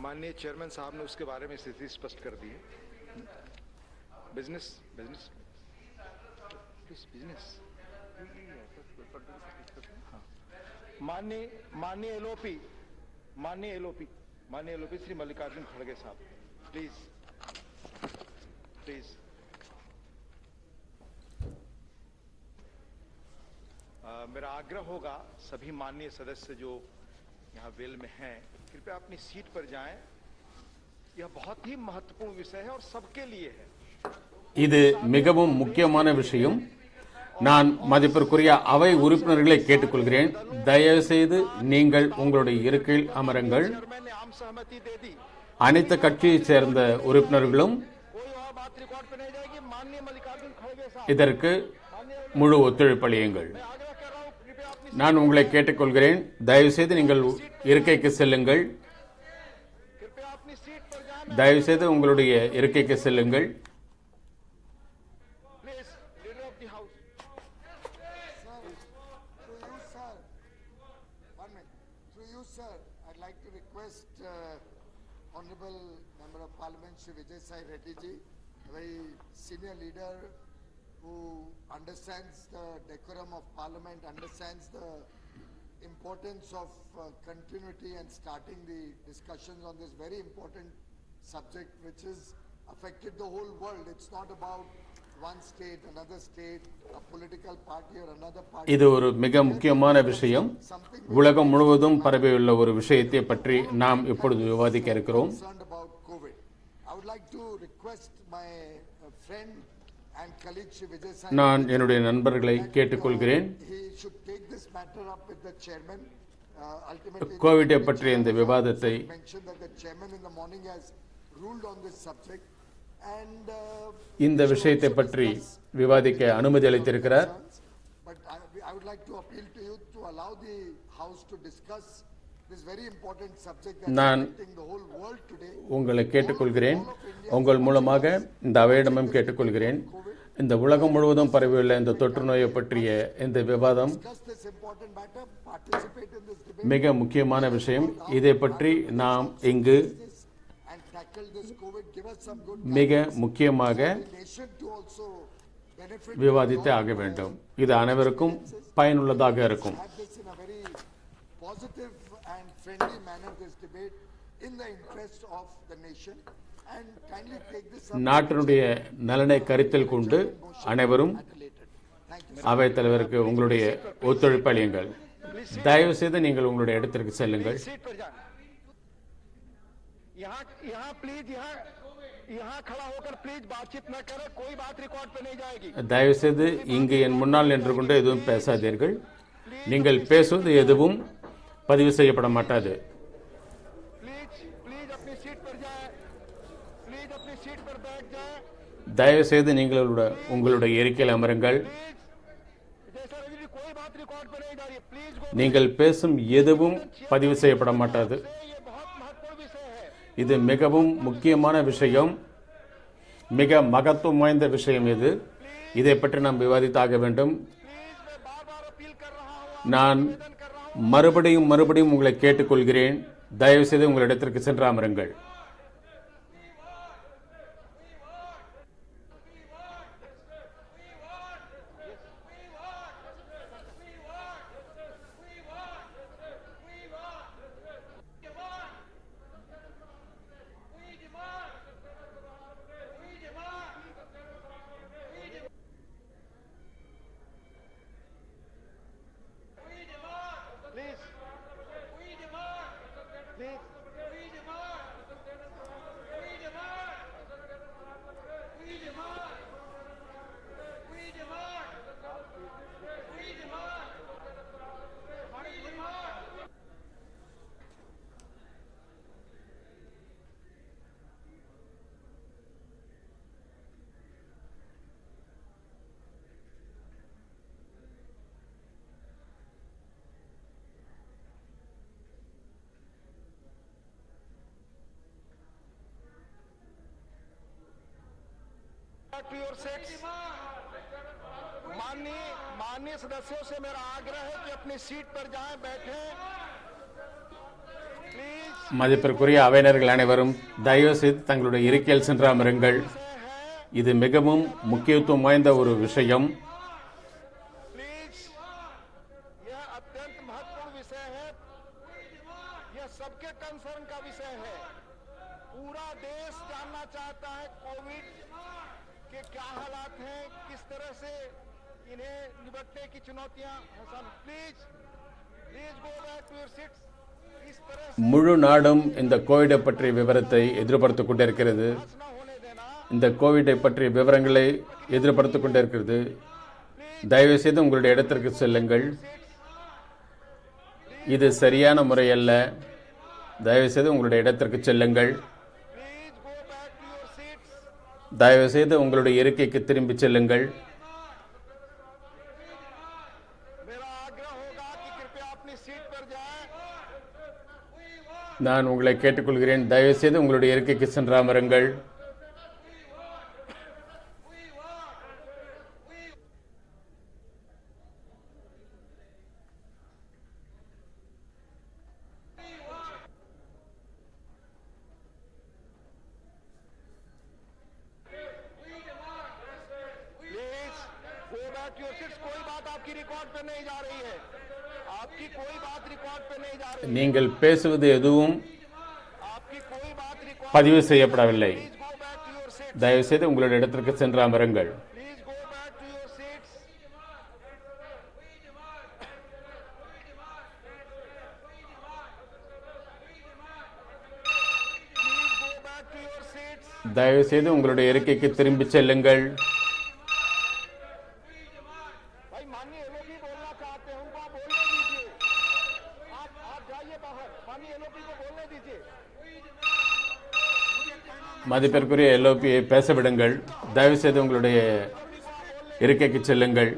माननीय चेयरमैन साहब ने उसके बारे में स्थिति स्पष्ट कर दी है। बिजनेस बिजनेस बिजनेस माननीय एलओपी श्री मल्लिकार्जुन खड़गे साहब, प्लीज प्लीज। मेरा आग्रह होगा सभी माननीय सदस्य जो यहाँ वेल में हैं, कृपया अपनी सीट पर जाएं। यह बहुत ही महत्वपूर्ण विषय है और सबके लिए है। இது மிகவும் முக்கியமான விஷயம். நான் மதிப்பிற்குரிய அவை உறுப்பினர்களை கேட்டுக்கொள்கிறேன், தயவு செய்து நீங்கள் உங்களுடைய இருக்கையில் அமருங்கள். அனைத்து கட்சியைச் சேர்ந்த உறுப்பினர்களும் இதற்கு முழு ஒத்துழைப்பு அளியுங்கள். நான் உங்களை கேட்டுக்கொள்கிறேன், தயவு செய்து நீங்கள் இருக்கைக்கு செல்லுங்கள். தயவு செய்து உங்களுடைய இருக்கைக்கு செல்லுங்கள். Honorable Member of Parliament Shri Vijay Sai Reddy ji, a very senior leader who understands the decorum of Parliament, understands the importance of continuity and starting the discussions on this very important subject which has affected the whole world. It's not about one state, another state, a political party or another party. இது ஒரு மிக முக்கியமான விஷயம். உலகம் முழுவதும் பரவியுள்ள ஒரு விஷயத்தை பற்றி நாம் இப்பொழுது விவாதிக்க இருக்கிறோம். நான் என்னுடைய நண்பர்களை கேட்டுக்கொள்கிறேன், கோவிட்டை பற்றிய இந்த விவாதத்தை இந்த விஷயத்தை பற்றி விவாதிக்க அனுமதி அளித்திருக்கிறார். நான் உங்களை கேட்டுக்கொள்கிறேன், உங்கள் மூலமாக இந்த அவையிடமும் கேட்டுக்கொள்கிறேன், இந்த உலகம் முழுவதும் பரவியுள்ள இந்த தொற்று நோயை பற்றிய இந்த விவாதம் மிக முக்கியமான விஷயம். இதை பற்றி நாம் இங்கு மிக முக்கியமாக விவாதித்து ஆக வேண்டும். இது அனைவருக்கும் பயனுள்ளதாக இருக்கும். நாட்டினுடைய நலனை கருத்தில் கொண்டு அனைவரும் அவைத் தலைவருக்கு உங்களுடைய ஒத்துழைப்பு அளியுங்கள். தயவு செய்து நீங்கள் உங்களுடைய இடத்திற்கு செல்லுங்கள். தயவு செய்து இங்கு என் முன்னால் நின்று கொண்டு எதுவும் பேசாதீர்கள். நீங்கள் பேசுவது எதுவும் பதிவு செய்யப்பட மாட்டாது. தயவு செய்து நீங்கள் உங்களுடைய இருக்கையில் அமருங்கள். நீங்கள் பேசும் எதுவும் பதிவு செய்யப்பட மாட்டாது. இது மிகவும் முக்கியமான விஷயம், மிக மகத்துவம் வாய்ந்த விஷயம். இதை பற்றி நாம் விவாதித்தாக வேண்டும். நான் மறுபடியும் உங்களை கேட்டுக்கொள்கிறேன், தயவு செய்து உங்கள் இடத்திற்கு சென்று அமருங்கள். माननीय सदस्यों से मेरा आग्रह है कि अपनी सीट पर जाएं, बैठें प्लीज। மதிப்பிற்குரிய அவையினர்கள் அனைவரும் தயவு செய்து தங்களுடைய இருக்கையில் சென்று அமருங்கள். இது மிகவும் முக்கியத்துவம் வாய்ந்த ஒரு விஷயம். सबके कंसर्न का विषय है. पूरा देश जानना चाहता है कोविड के क्या हालात हैं, किस तरह से इन्हें निपटने की चुनौतियां. Please go back to your seats. इस तरह முழு நாடும் இந்த கோவிடை பற்றிய விவரத்தை எதிர்பார்த்து கொண்டிருக்கிறது. இந்த கோவிடை பற்றிய விவரங்களை எதிர்பார்த்து கொண்டிருக்கிறது. தயவு செய்து உங்களுடைய இடத்திற்கு செல்லுங்கள். இது சரியான முறை அல்ல. தயவு செய்து உங்களுடைய இடத்திற்கு செல்லுங்கள். தயவு செய்து உங்களுடைய இருக்கைக்கு திரும்பி செல்லுங்கள். நான் உங்களை கேட்டுக்கொள்கிறேன். தயவு செய்து உங்களுடைய இருக்கைக்கு சென்று அமருங்கள். நீங்கள் பேசுவது எதுவும் பதிவு செய்யப்படவில்லை. தயவு செய்து உங்களுடைய இடத்திற்கு சென்று அமருங்கள். தயவு செய்து உங்களுடைய இருக்கைக்கு திரும்பி செல்லுங்கள். மதிப்பிற்குரிய எல்ஓபியை பேச விடுங்கள். தயவு செய்து உங்களுடைய இருக்கைக்கு செல்லுங்கள்.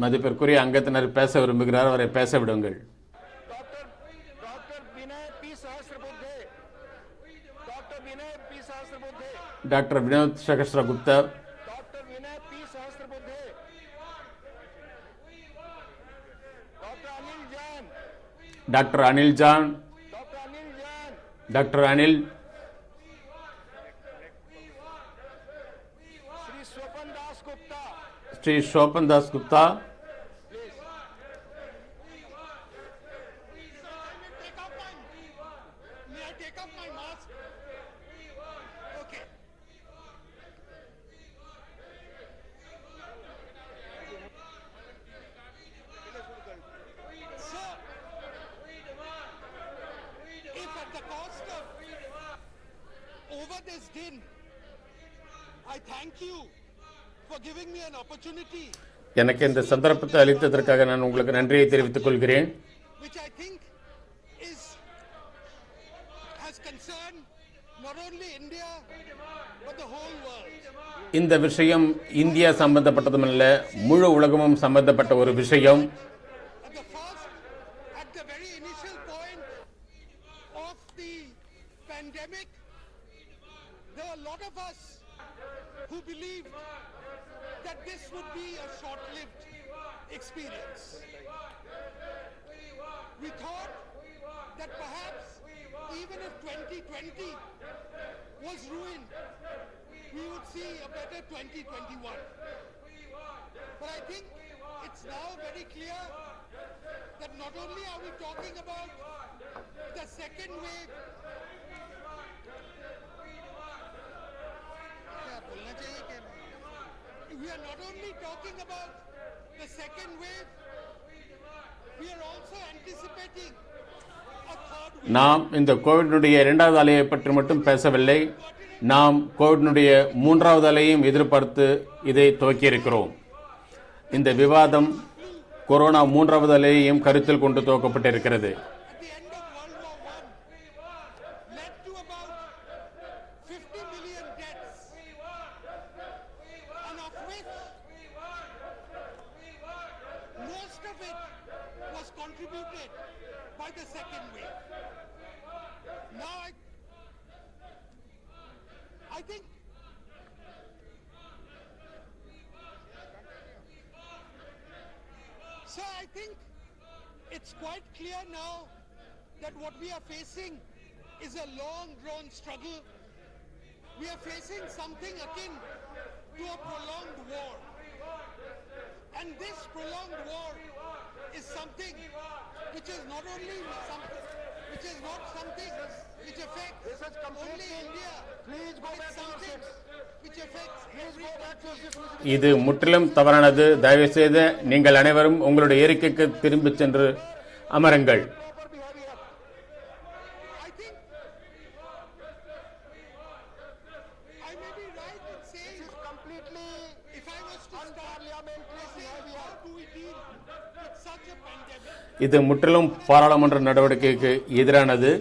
மதிப்பிற்குரிய அங்கத்தினர் பேச விரும்புகிறார். அவரை பேச விடுங்கள். Doctor Vinod Sahasragupta, doctor Anil John, doctor Anil, Shri Swapan Das Gupta, எனக்கு இந்த சந்தர்ப்பத்தை அளித்ததற்காக நான் உங்களுக்கு நன்றியை தெரிவித்துக் கொள்கிறேன். இந்த விஷயம் இந்தியா சம்பந்தப்பட்டதுமல்ல, முழு உலகமும் சம்பந்தப்பட்ட ஒரு விஷயம். We thought that perhaps even if 2020 was ruined, we would see a better 2021. But I think it's now very clear that not only are we talking about the second wave, we are not only talking about the second wave, we are also anticipating a third wave. நாம் இந்த கோவிடினுடைய இரண்டாவது அலையை பற்றி மட்டும் பேசவில்லை, நாம் கோவிடினுடைய மூன்றாவது அலையையும் எதிர்பார்த்து இதை துவக்கியிருக்கிறோம். இந்த விவாதம் கொரோனா மூன்றாவது அலையையும் கருத்தில் கொண்டு துவக்கப்பட்டிருக்கிறது. So I think it's quite clear now that what we are facing is a long-drawn struggle. We are facing something akin to a prolonged war. And this prolonged war is something which is not only something, which is not something which affects only India, but it's something which affects every country. இது முற்றிலும் தவறானது. தயவு செய்து நீங்கள் அனைவரும் உங்களுடைய இருக்கைக்கு திரும்பிச் சென்று அமருங்கள். இது முற்றிலும் பாராளுமன்ற நடவடிக்கைக்கு எதிரானது.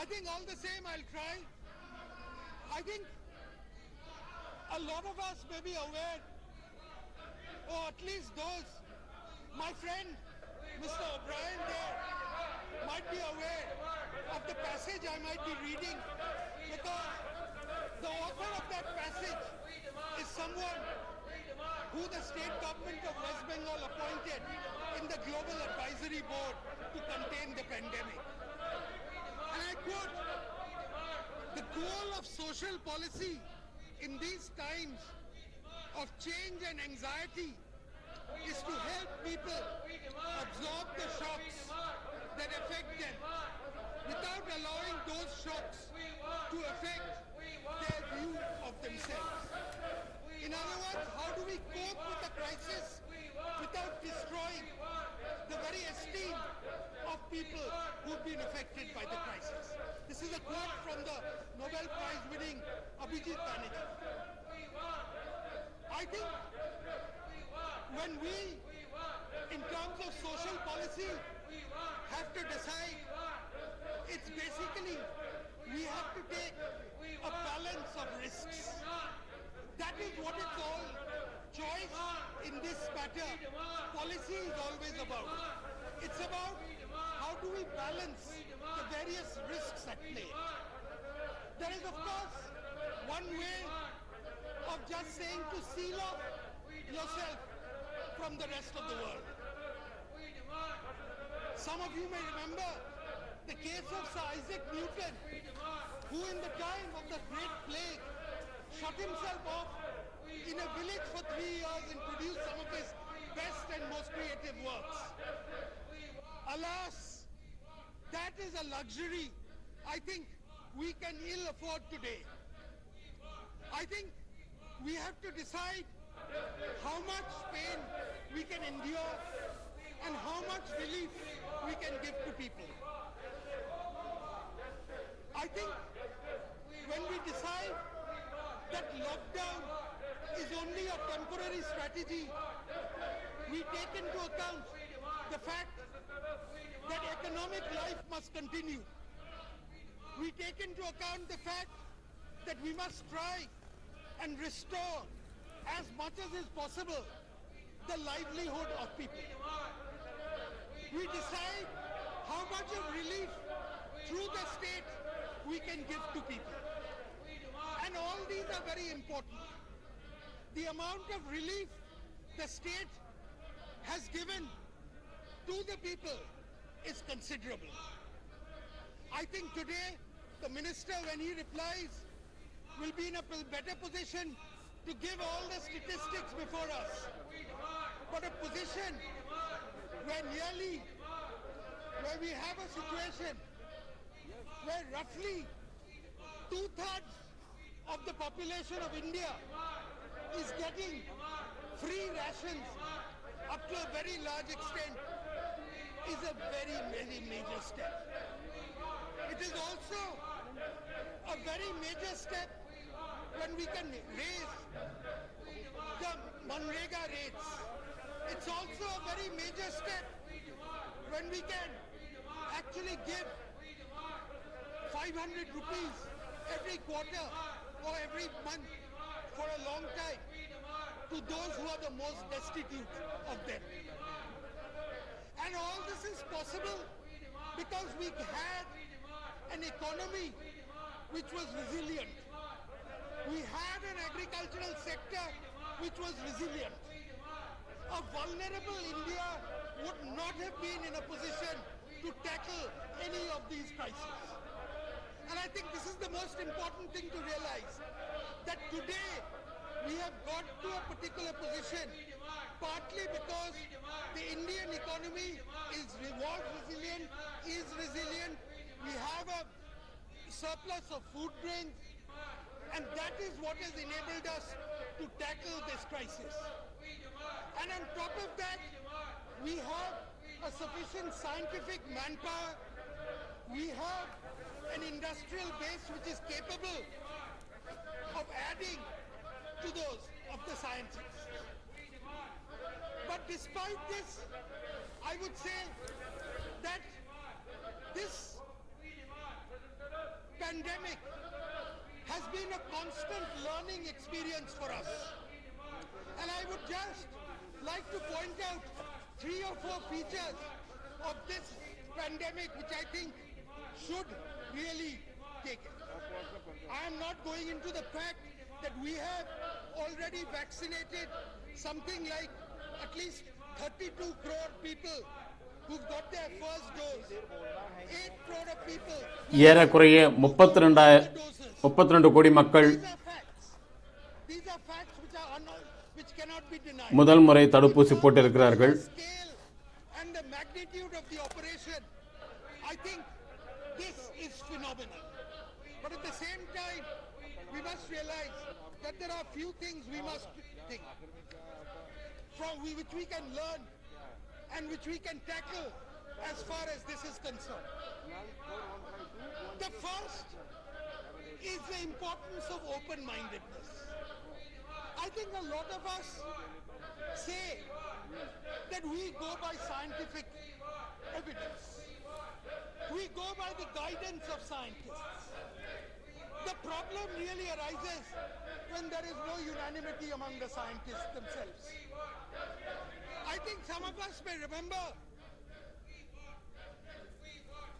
I think all the same I'll try. I think a lot of us may be aware, or at least those, my friend Mr. O'Brien there might be aware of the passage I might be reading, because the author of that passage is someone who the state government of West Bengal appointed in the Global Advisory Board to contain the pandemic. And I quote, "The goal of social policy in these times of change and anxiety is to help people absorb the shocks that affect them without allowing those shocks to affect their view of themselves." In other words, how do we cope with the crisis without destroying the very esteem of people who've been affected by the crisis? This is a quote from the Nobel Prize winning Adithanar. I think when we, in terms of social policy, have to decide, it's basically we have to take a balance of risks. That is what it's all. Choice in this matter, policy is always about. It's about how do we balance the various risks at play. There is, of course, one way of just saying to seal off yourself from the rest of the world. Some of you may remember the case of Sir Isaac Newton, who in the time of the Great Plague shut himself off in a village for 3 years and produced some of his best and most creative works. Alas, that is a luxury I think we can ill afford today. I think we have to decide how much pain we can endure and how much relief we can give to people. I think when we decide that lockdown is only a temporary strategy, we take into account the fact that economic life must continue. We take into account the fact that we must try and restore as much as is possible the livelihood of people. We decide how much of relief through the state we can give to people. And all these are very important. The amount of relief the state has given to the people is considerable. I think today the minister, when he replies, will be in a better position to give all the statistics before us. But a position where we have a situation where roughly 2/3 of the population of India is getting free rations up to a very large extent is a very, very major step. It is also a very major step when we can raise the Manrega rates. It's also a very major step when we can actually give 500 rupees every quarter or every month for a long time to those who are the most destitute of them. And all this is possible because we had an economy which was resilient. We had an agricultural sector which was resilient. A vulnerable India would not have been in a position to tackle any of these crises. And I think this is the most important thing to realize, that today we have got to a particular position partly because the Indian economy was resilient, is resilient. We have a surplus of food grains, and that is what has enabled us to tackle this crisis. And on top of that, we have a sufficient scientific manpower. We have an industrial base which is capable of adding to those of the sciences. But despite this, I would say that this pandemic has been a constant learning experience for us. And I would just like to point out 3 or 4 features of this pandemic which I think should really take it. I am not going into the fact that we have already vaccinated something like at least 32 crore people who've got their first dose. 8 crore of people. ஏறக்குறைய 32 கோடி மக்கள் These are facts which cannot be denied. முதல் முறை தடுப்பூசி போட்டிருக்கிறார்கள். And the magnitude of the operation, I think this is phenomenal. But at the same time, we must realize that there are few things we must think from which we can learn and which we can tackle as far as this is concerned. The first is the importance of open-mindedness. I think a lot of us say that we go by scientific evidence. We go by the guidance of scientists. The problem really arises when there is no unanimity among the scientists themselves. I think some of us may remember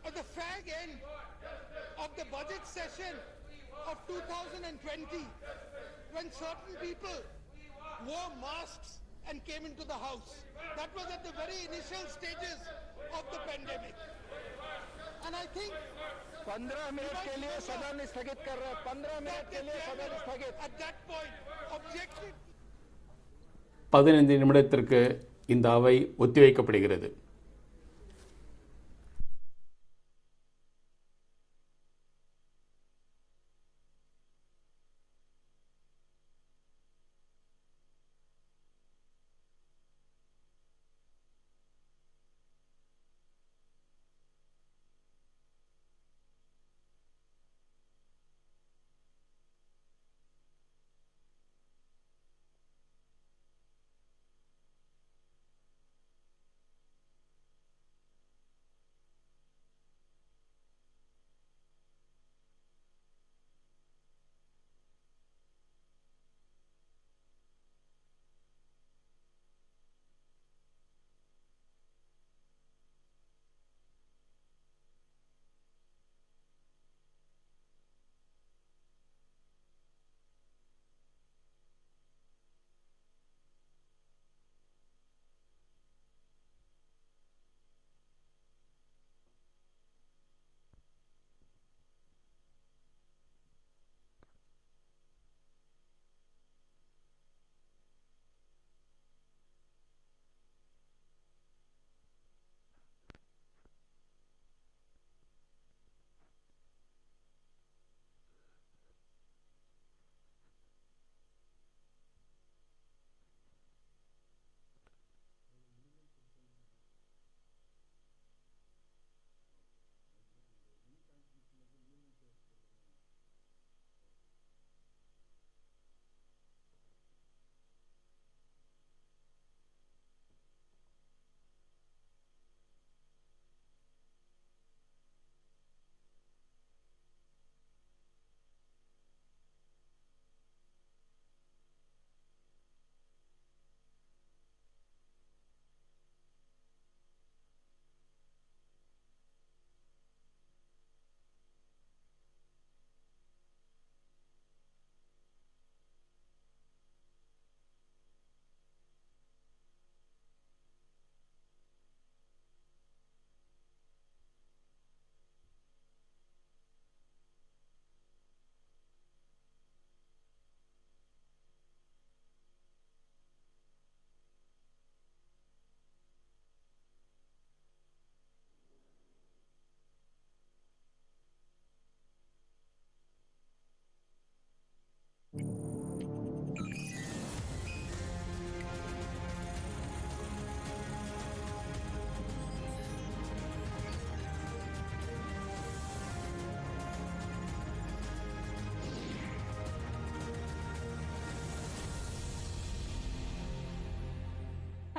at the fag end of the budget session of 2020, when certain people wore masks and came into the house. That was at the very initial stages of the pandemic. And I think 15 minute के लिए सदन स्थगित कर रहे हैं. 15 minute के लिए सदन स्थगित. At that point, objected. 15 நிமிடத்திற்கு இந்த அவை ஒத்திவைக்கப்படுகிறது.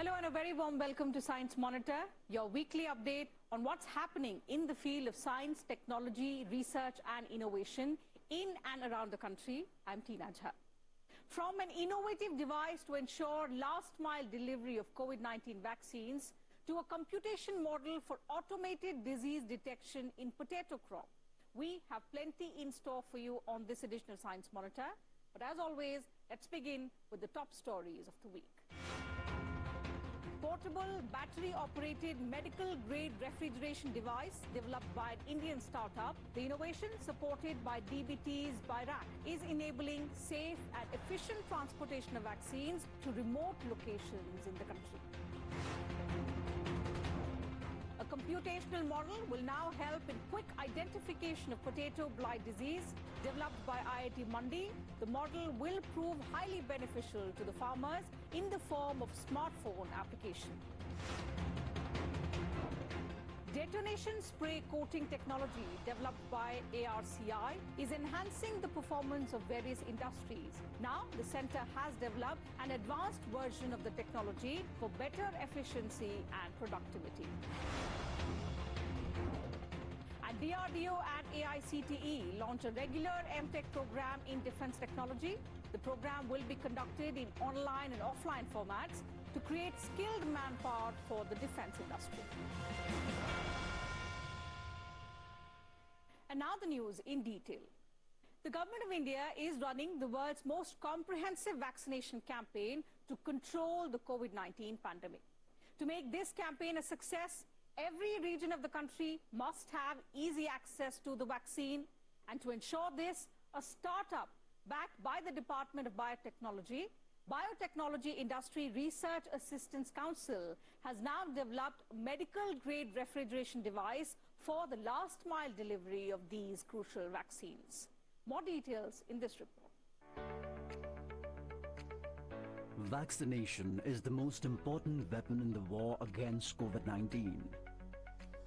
Hello and a very warm welcome to Science Monitor, your weekly update on what's happening in the field of science, technology, research and innovation in and around the country. I'm Tina Jha. From an innovative device to ensure last-mile delivery of COVID-19 vaccines to a computation model for automated disease detection in potato crop, we have plenty in store for you on this edition of Science Monitor. But as always, let's begin with the top stories of the week. Portable, battery-operated medical-grade refrigeration device developed by an Indian startup, the innovation supported by DBT's BIRAC is enabling safe and efficient transportation of vaccines to remote locations in the country. A computational model will now help in quick identification of potato blight disease. Developed by IIT Mandi, the model will prove highly beneficial to the farmers in the form of smartphone application. Detonation spray coating technology developed by ARCI is enhancing the performance of various industries. Now, the center has developed an advanced version of the technology for better efficiency and productivity. And DRDO and AICTE launch a regular MTech program in defense technology. The program will be conducted in online and offline formats to create skilled manpower for the defense industry. And now the news in detail. The Government of India is running the world's most comprehensive vaccination campaign to control the COVID-19 pandemic. To make this campaign a success, every region of the country must have easy access to the vaccine. And to ensure this, a startup backed by the Department of Biotechnology, Biotechnology Industry Research Assistance Council has now developed a medical-grade refrigeration device for the last-mile delivery of these crucial vaccines. More details in this report. Vaccination is the most important weapon in the war against COVID-19.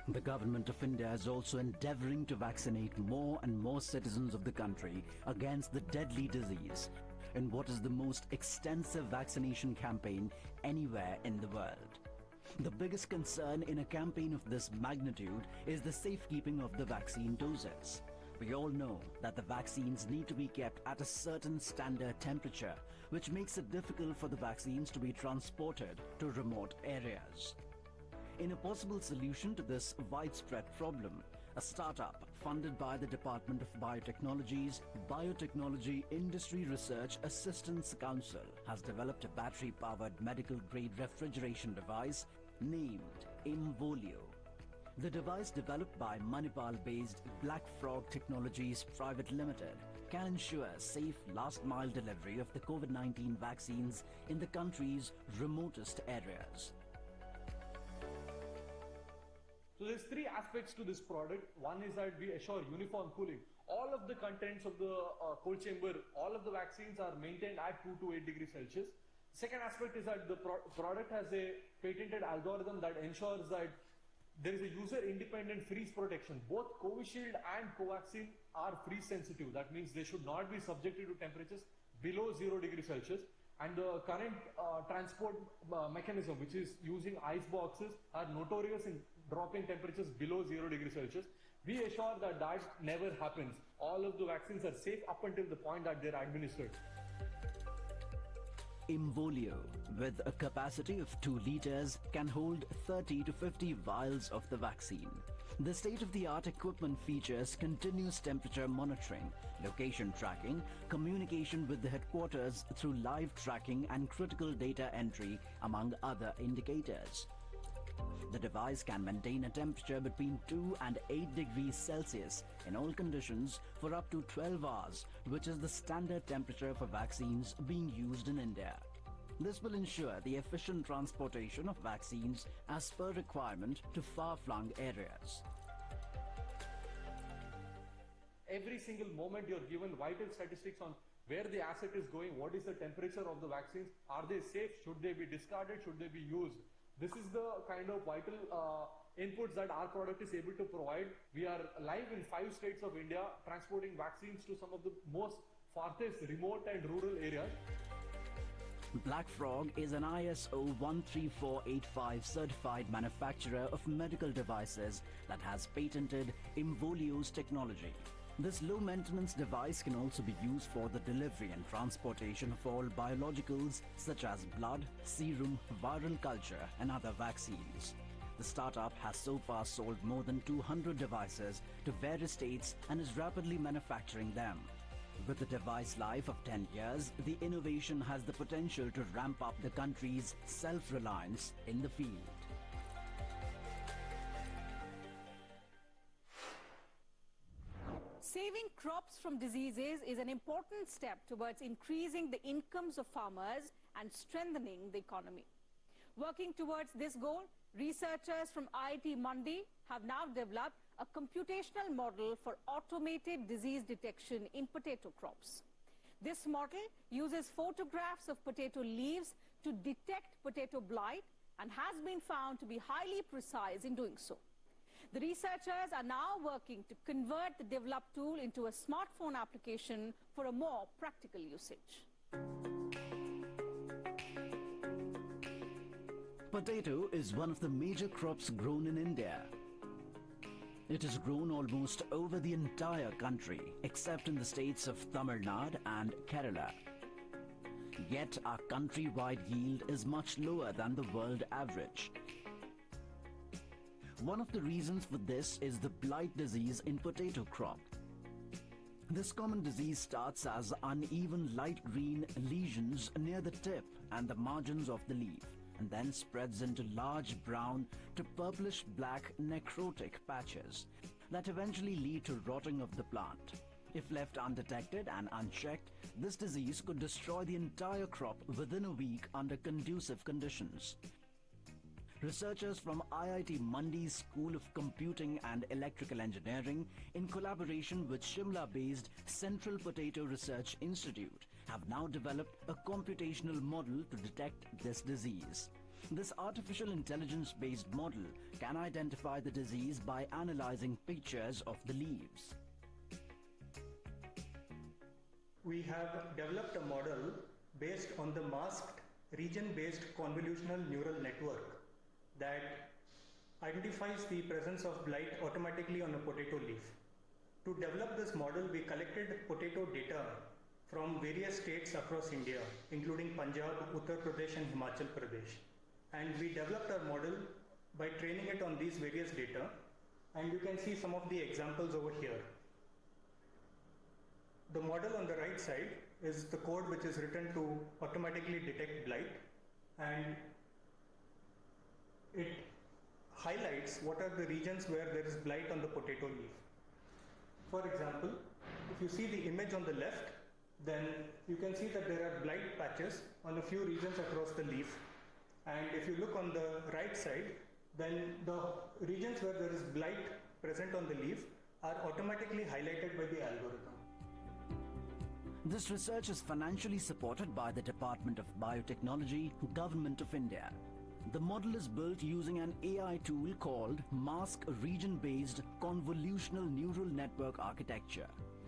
The Government of India is also endeavoring to vaccinate more and more citizens of the country against the deadly disease in what is the most extensive vaccination campaign anywhere in the world. The biggest concern in a campaign of this magnitude is the safekeeping of the vaccine doses. We all know that the vaccines need to be kept at a certain standard temperature, which makes it difficult for the vaccines to be transported to remote areas. In a possible solution to this widespread problem, a startup funded by the Department of Biotechnology's Biotechnology Industry Research Assistance Council has developed a battery-powered medical-grade refrigeration device named Imvolio. The device, developed by Manipal-based Black Frog Technologies Private Limited, can ensure safe last-mile delivery of the COVID-19 vaccines in the country's remotest areas. So there's three aspects to this product. One is that we assure uniform cooling. All of the contents of the cold chamber, all of the vaccines are maintained at 2 to 8 degrees Celsius. Second aspect is that the product has a patented algorithm that ensures that there is a user-independent freeze protection. Both Covishield and Covaxin are freeze sensitive. That means they should not be subjected to temperatures below 0 degrees Celsius. And the current transport mechanism, which is using ice boxes, are notorious in dropping temperatures below 0 degrees Celsius. We assure that that never happens. All of the vaccines are safe up until the point that they're administered. Imvolio, with a capacity of 2 liters, can hold 30 to 50 vials of the vaccine. The state-of-the-art equipment features continuous temperature monitoring, location tracking, communication with the headquarters through live tracking and critical data entry, among other indicators. The device can maintain a temperature between 2 and 8 degrees Celsius in all conditions for up to 12 hours, which is the standard temperature for vaccines being used in India. This will ensure the efficient transportation of vaccines as per requirement to far-flung areas. Every single moment you're given vital statistics on where the asset is going, what is the temperature of the vaccines, are they safe, should they be discarded, should they be used. This is the kind of vital inputs that our product is able to provide. We are live in 5 states of India, transporting vaccines to some of the most farthest remote and rural areas. Black Frog is an ISO 13485 certified manufacturer of medical devices that has patented Imvolio's technology. This low-maintenance device can also be used for the delivery and transportation of all biologicals such as blood, serum, viral culture and other vaccines. The startup has so far sold more than 200 devices to various states and is rapidly manufacturing them. With a device life of 10 years, the innovation has the potential to ramp up the country's self-reliance in the field. Saving crops from diseases is an important step towards increasing the incomes of farmers and strengthening the economy. Working towards this goal, researchers from IIT Mandi have now developed a computational model for automated disease detection in potato crops. This model uses photographs of potato leaves to detect potato blight and has been found to be highly precise in doing so. The researchers are now working to convert the developed tool into a smartphone application for a more practical usage. Potato is one of the major crops grown in India. It is grown almost over the entire country, except in the states of Tamil Nadu and Kerala. Yet our countrywide yield is much lower than the world average. One of the reasons for this is the blight disease in potato crop. This common disease starts as uneven light green lesions near the tip and the margins of the leaf, and then spreads into large brown to purplish black necrotic patches that eventually lead to rotting of the plant. If left undetected and unchecked, this disease could destroy the entire crop within a week under conducive conditions. Researchers from IIT Mandi's School of Computing and Electrical Engineering, in collaboration with Shimla-based Central Potato Research Institute, have now developed a computational model to detect this disease. This artificial intelligence-based model can identify the disease by analyzing pictures of the leaves. We have developed a model based on the masked region-based convolutional neural network that identifies the presence of blight automatically on a potato leaf. To develop this model, we collected potato data from various states across India, including Punjab, Uttar Pradesh and Himachal Pradesh. And we developed our model by training it on these various data. And you can see some of the examples over here. The model on the right side is the code which is written to automatically detect blight, and it highlights what are the regions where there is blight on the potato leaf. For example, if you see the image on the left, then you can see that there are blight patches on a few regions across the leaf. And if you look on the right side, then the regions where there is blight present on the leaf are automatically highlighted by the algorithm. This research is financially supported by the Department of Biotechnology, Government of India. The model is built using an AI tool called Mask Region-Based Convolutional Neural Network Architecture.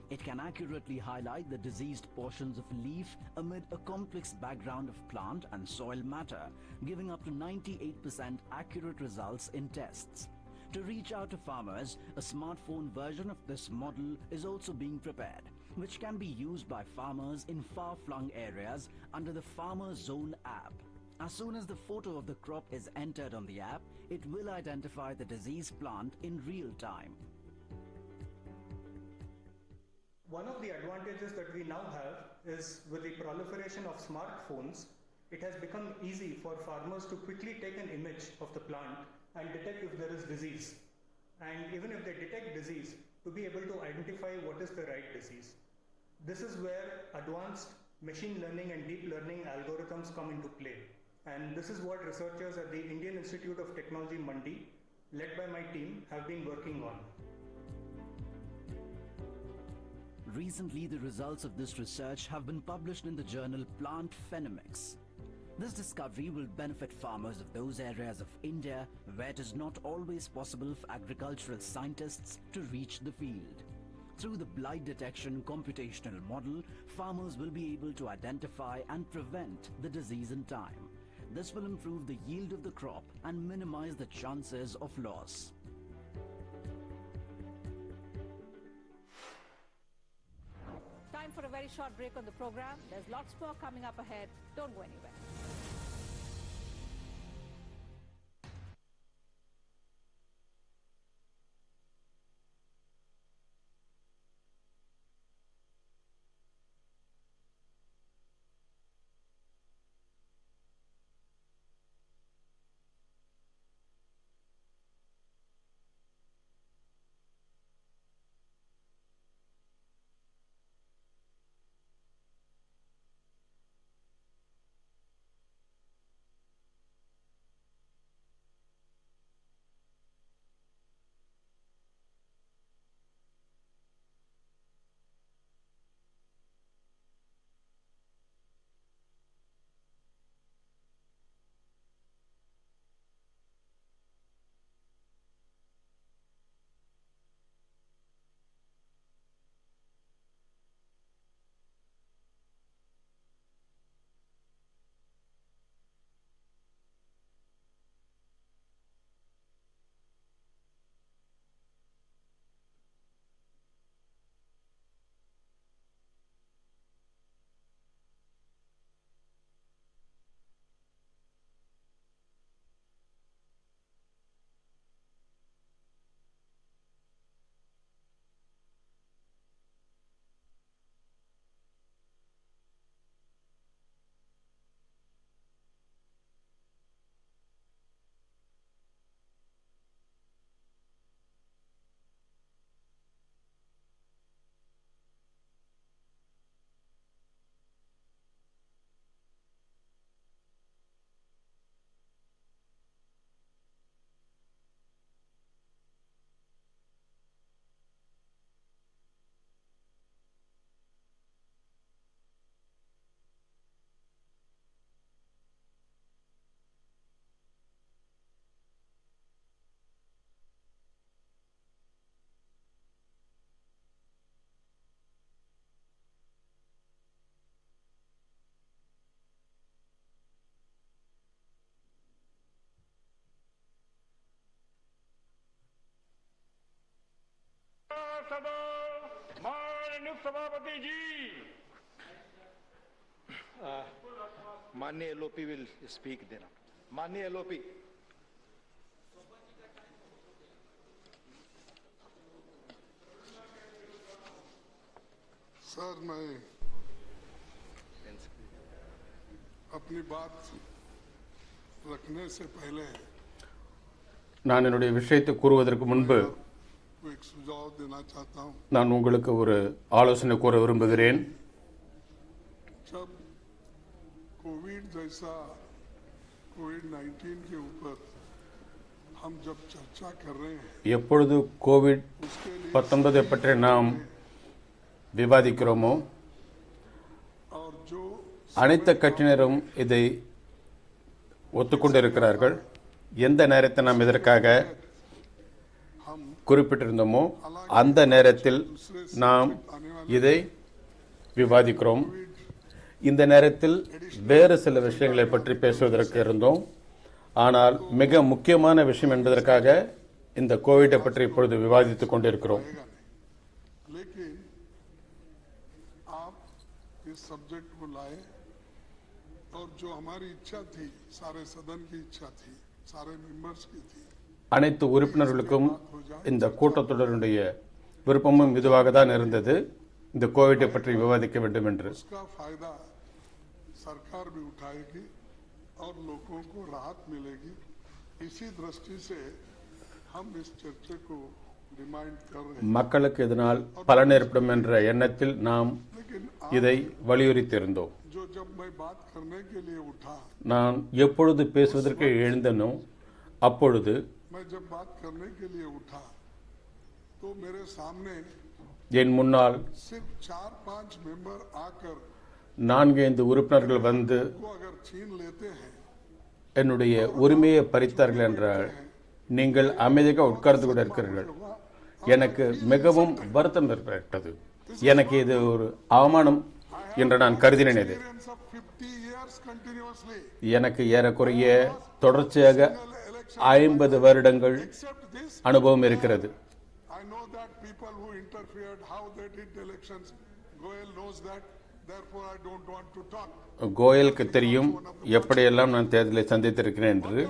It can accurately highlight the diseased portions of a leaf amid a complex background of plant and soil matter, giving up to 98% accurate results in tests. To reach out to farmers, a smartphone version of this model is also being prepared, which can be used by farmers in far-flung areas under the Farmer Zone app. As soon as the photo of the crop is entered on the app, it will identify the diseased plant in real time. One of the advantages that we now have is with the proliferation of smartphones, it has become easy for farmers to quickly take an image of the plant and detect if there is disease. And even if they detect disease, to be able to identify what is the right disease. This is where advanced machine learning and deep learning algorithms come into play. And this is what researchers at the Indian Institute of Technology Mandi, led by my team, have been working on. Recently, the results of this research have been published in the journal Plant Phenomics. This discovery will benefit farmers of those areas of India where it is not always possible for agricultural scientists to reach the field. Through the blight detection computational model, farmers will be able to identify and prevent the disease in time. This will improve the yield of the crop and minimize the chances of loss. Time for a very short break on the program. There's lots more coming up ahead. Don't go anywhere. सभा माननीय सभापति जी माननीय LOP will speak देना माननीय LOP sir मैं अपनी बात रखने से पहले நான் என்னுடைய விஷயத்தை கூறுவதற்கு முன்பு एक सुझाव देना चाहता हूं। நான் உங்களுக்கு ஒரு ஆலோசனை கூற விரும்புகிறேன்। जब कोविड जैसा कोविड-19 के ऊपर हम जब चर्चा कर रहे हैं எப்பொழுது கோவிட்-19 பற்றி நாம் விவாதிக்கிறோமோ அனைத்து கட்சியினரும் இதை ஒத்துக்கொண்டிருக்கிறார்கள்। எந்த நேரத்தை நாம் இதற்காக குறிப்பிட்டிருந்தோமோ அந்த நேரத்தில் நாம் இதை விவாதிக்கிறோம்। இந்த நேரத்தில் வேறு சில விஷயங்களை பற்றி பேசுவதற்கு இருந்தோம், ஆனால் மிக முக்கியமான விஷயம் என்பதற்காக இந்த கோவிட்டை பற்றி இப்பொழுது விவாதித்துக் கொண்டிருக்கிறோம்। लेकिन आप इस सब्जेक्ट को लाए और जो हमारी इच्छा थी, सारे सदन की इच्छा थी, सारे मेंबर्स की थी, அனைத்து உறுப்பினர்களுக்கும் இந்த கூட்டத்தொடருடைய விருப்பமும் இதுவாக தான் இருந்தது, இந்த கோவிட்டை பற்றி விவாதிக்க வேண்டும் என்று। उसका फायदा सरकार भी उठाएगी और लोगों को राहत मिलेगी। इसी दृष्टि से हम इस चर्चा को रिमाइंड कर रहे हैं। மக்களுக்கு இதனால் பலன் ஏற்படும் என்ற எண்ணத்தில் நாம் இதை வலியுறுத்தியிருந்தோம்। जो जब मैं बात करने के लिए उठा, நான் எப்பொழுது பேசுவதற்கு எழுந்தனோ அப்பொழுது मैं जब बात करने के लिए उठा तो मेरे सामने என் முன்னால் सिर्फ 4-5 मेंबर आकर 4-5 உறுப்பினர்கள் வந்து को अगर छीन लेते हैं, என்னுடைய உரிமையை பறித்தார்கள் என்றால் நீங்கள் அமைதியாக உட்கார்ந்து கூட இருக்கிறீர்கள் எனக்கு மிகவும் வருத்தம் ஏற்பட்டது. எனக்கு இது ஒரு அவமானம் என்று நான் கருதினேன். இது எனக்கு ஏறக்குறைய தொடர்ச்சியாக 50 வருடங்கள் அனுபவம் இருக்கிறது. கோயலுக்கு தெரியும் எப்படியெல்லாம் நான் தேர்தலை சந்தித்திருக்கிறேன் என்று.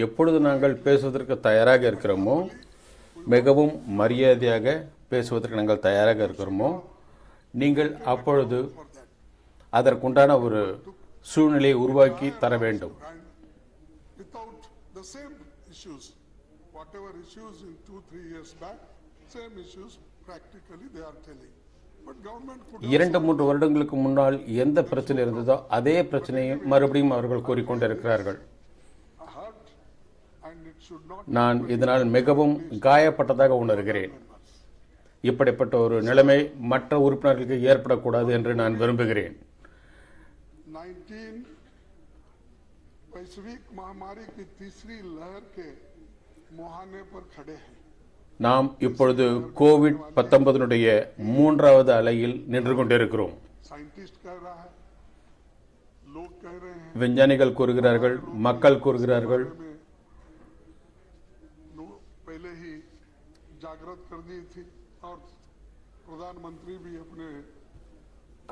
எப்பொழுது நாங்கள் பேசுவதற்கு தயாராக இருக்கிறோமோ, மிகவும் மரியாதையாக பேசுவதற்கு நாங்கள் தயாராக இருக்கிறோமோ, நீங்கள் அப்பொழுது அதற்குண்டான ஒரு சூழ்நிலையை உருவாக்கி தர வேண்டும். இரண்டு மூன்று வருடங்களுக்கு முன்னால் எந்த பிரச்சனை இருந்ததோ அதே பிரச்சனையை மறுபடியும் அவர்கள் கூறிக்கொண்டிருக்கிறார்கள். நான் இதனால் மிகவும் காயப்பட்டதாக உணர்கிறேன். இப்படிப்பட்ட ஒரு நிலைமை மற்ற உறுப்பினர்களுக்கு ஏற்படக்கூடாது என்று நான் விரும்புகிறேன். 19 वैश्विक महामारी की तीसरी लहर के मुहाने पर खड़े हैं. நாம் இப்பொழுது கோவிட்-19 மூன்றாவது அலையில் நின்று கொண்டிருக்கிறோம். விஞ்ஞானிகள் கூறுகிறார்கள், மக்கள் கூறுகிறார்கள். पहले ही जागृत कर दी थी और प्रधानमंत्री भी अपने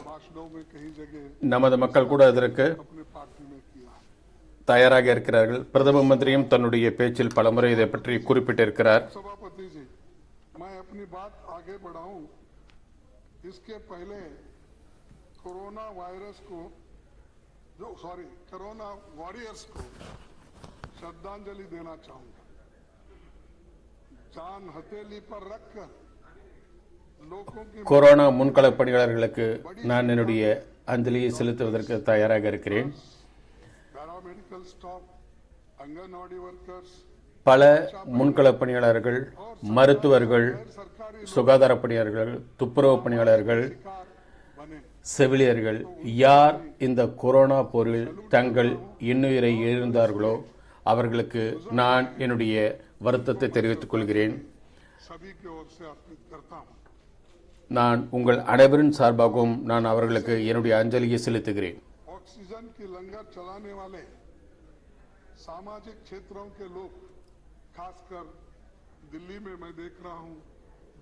भाषणों में कई जगह நமது மக்கள் கூட அதற்கு தயாராக இருக்கிறார்கள். பிரதம மந்திரியும் தன்னுடைய பேச்சில் பலமுறை இதை பற்றி குறிப்பிட்டிருக்கிறார். सभापति जी, मैं अपनी बात आगे बढ़ाऊं इसके पहले कोरोना वायरस को कोरोना वॉरियर्स को श्रद्धांजलि देना चाहूंगा. जान हथेली पर रखकर लोगों की கொரோனா முன்களப் பணியாளர்களுக்கு நான் என்னுடைய அஞ்சலியை செலுத்துவதற்கு தயாராக இருக்கிறேன். பல முன்களப் பணியாளர்கள், மருத்துவர்கள், சுகாதார பணியாளர்கள், துப்புரவு பணியாளர்கள், செவிலியர்கள் யார் இந்த கொரோனா போரில் தங்கள் இன்னுயிரை இழந்தார்களோ அவர்களுக்கு நான் என்னுடைய வருத்தத்தை தெரிவித்துக் கொள்கிறேன். நான் உங்கள் அனைவரின் சார்பாகவும் நான் அவர்களுக்கு என்னுடைய அஞ்சலியை செலுத்துகிறேன். ऑक्सीजन की लंगर चलाने वाले सामाजिक क्षेत्रों के लोग, खासकर दिल्ली में मैं देख रहा हूं,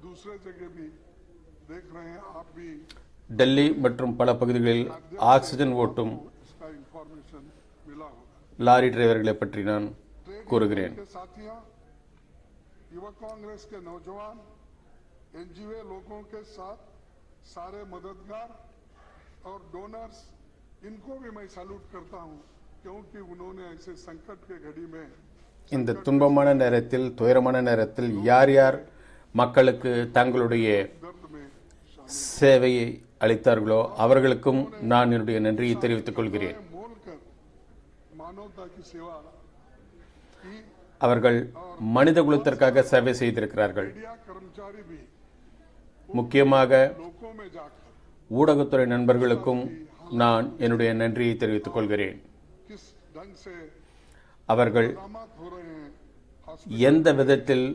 दूसरे जगह भी देख रहे हैं, आप भी டெல்லி மற்றும் பல பகுதிகளில் ஆக்சிஜன் ஓட்டும் லாரி டிரைவர்களை பற்றி நான் கூறுகிறேன். युवा कांग्रेस के नौजवान एनजीओ लोगों के साथ सारे मददगार और डोनर्स, इनको भी मैं सैल्यूट करता हूं क्योंकि उन्होंने ऐसे संकट के घड़ी में இந்த துன்பமான நேரத்தில், துயரமான நேரத்தில் யார் யார் மக்களுக்கு தங்களுடைய சேவையை அளித்தார்களோ அவர்களுக்கும் நான் என்னுடைய நன்றியை தெரிவித்துக் கொள்கிறேன். அவர்கள் மனித குலத்திற்காக சேவை செய்திருக்கிறார்கள். முக்கியமாக ஊடகத்துறை நண்பர்களுக்கும் நான் என்னுடைய நன்றியை தெரிவித்துக் கொள்கிறேன். அவர்கள் எந்த விதத்தில்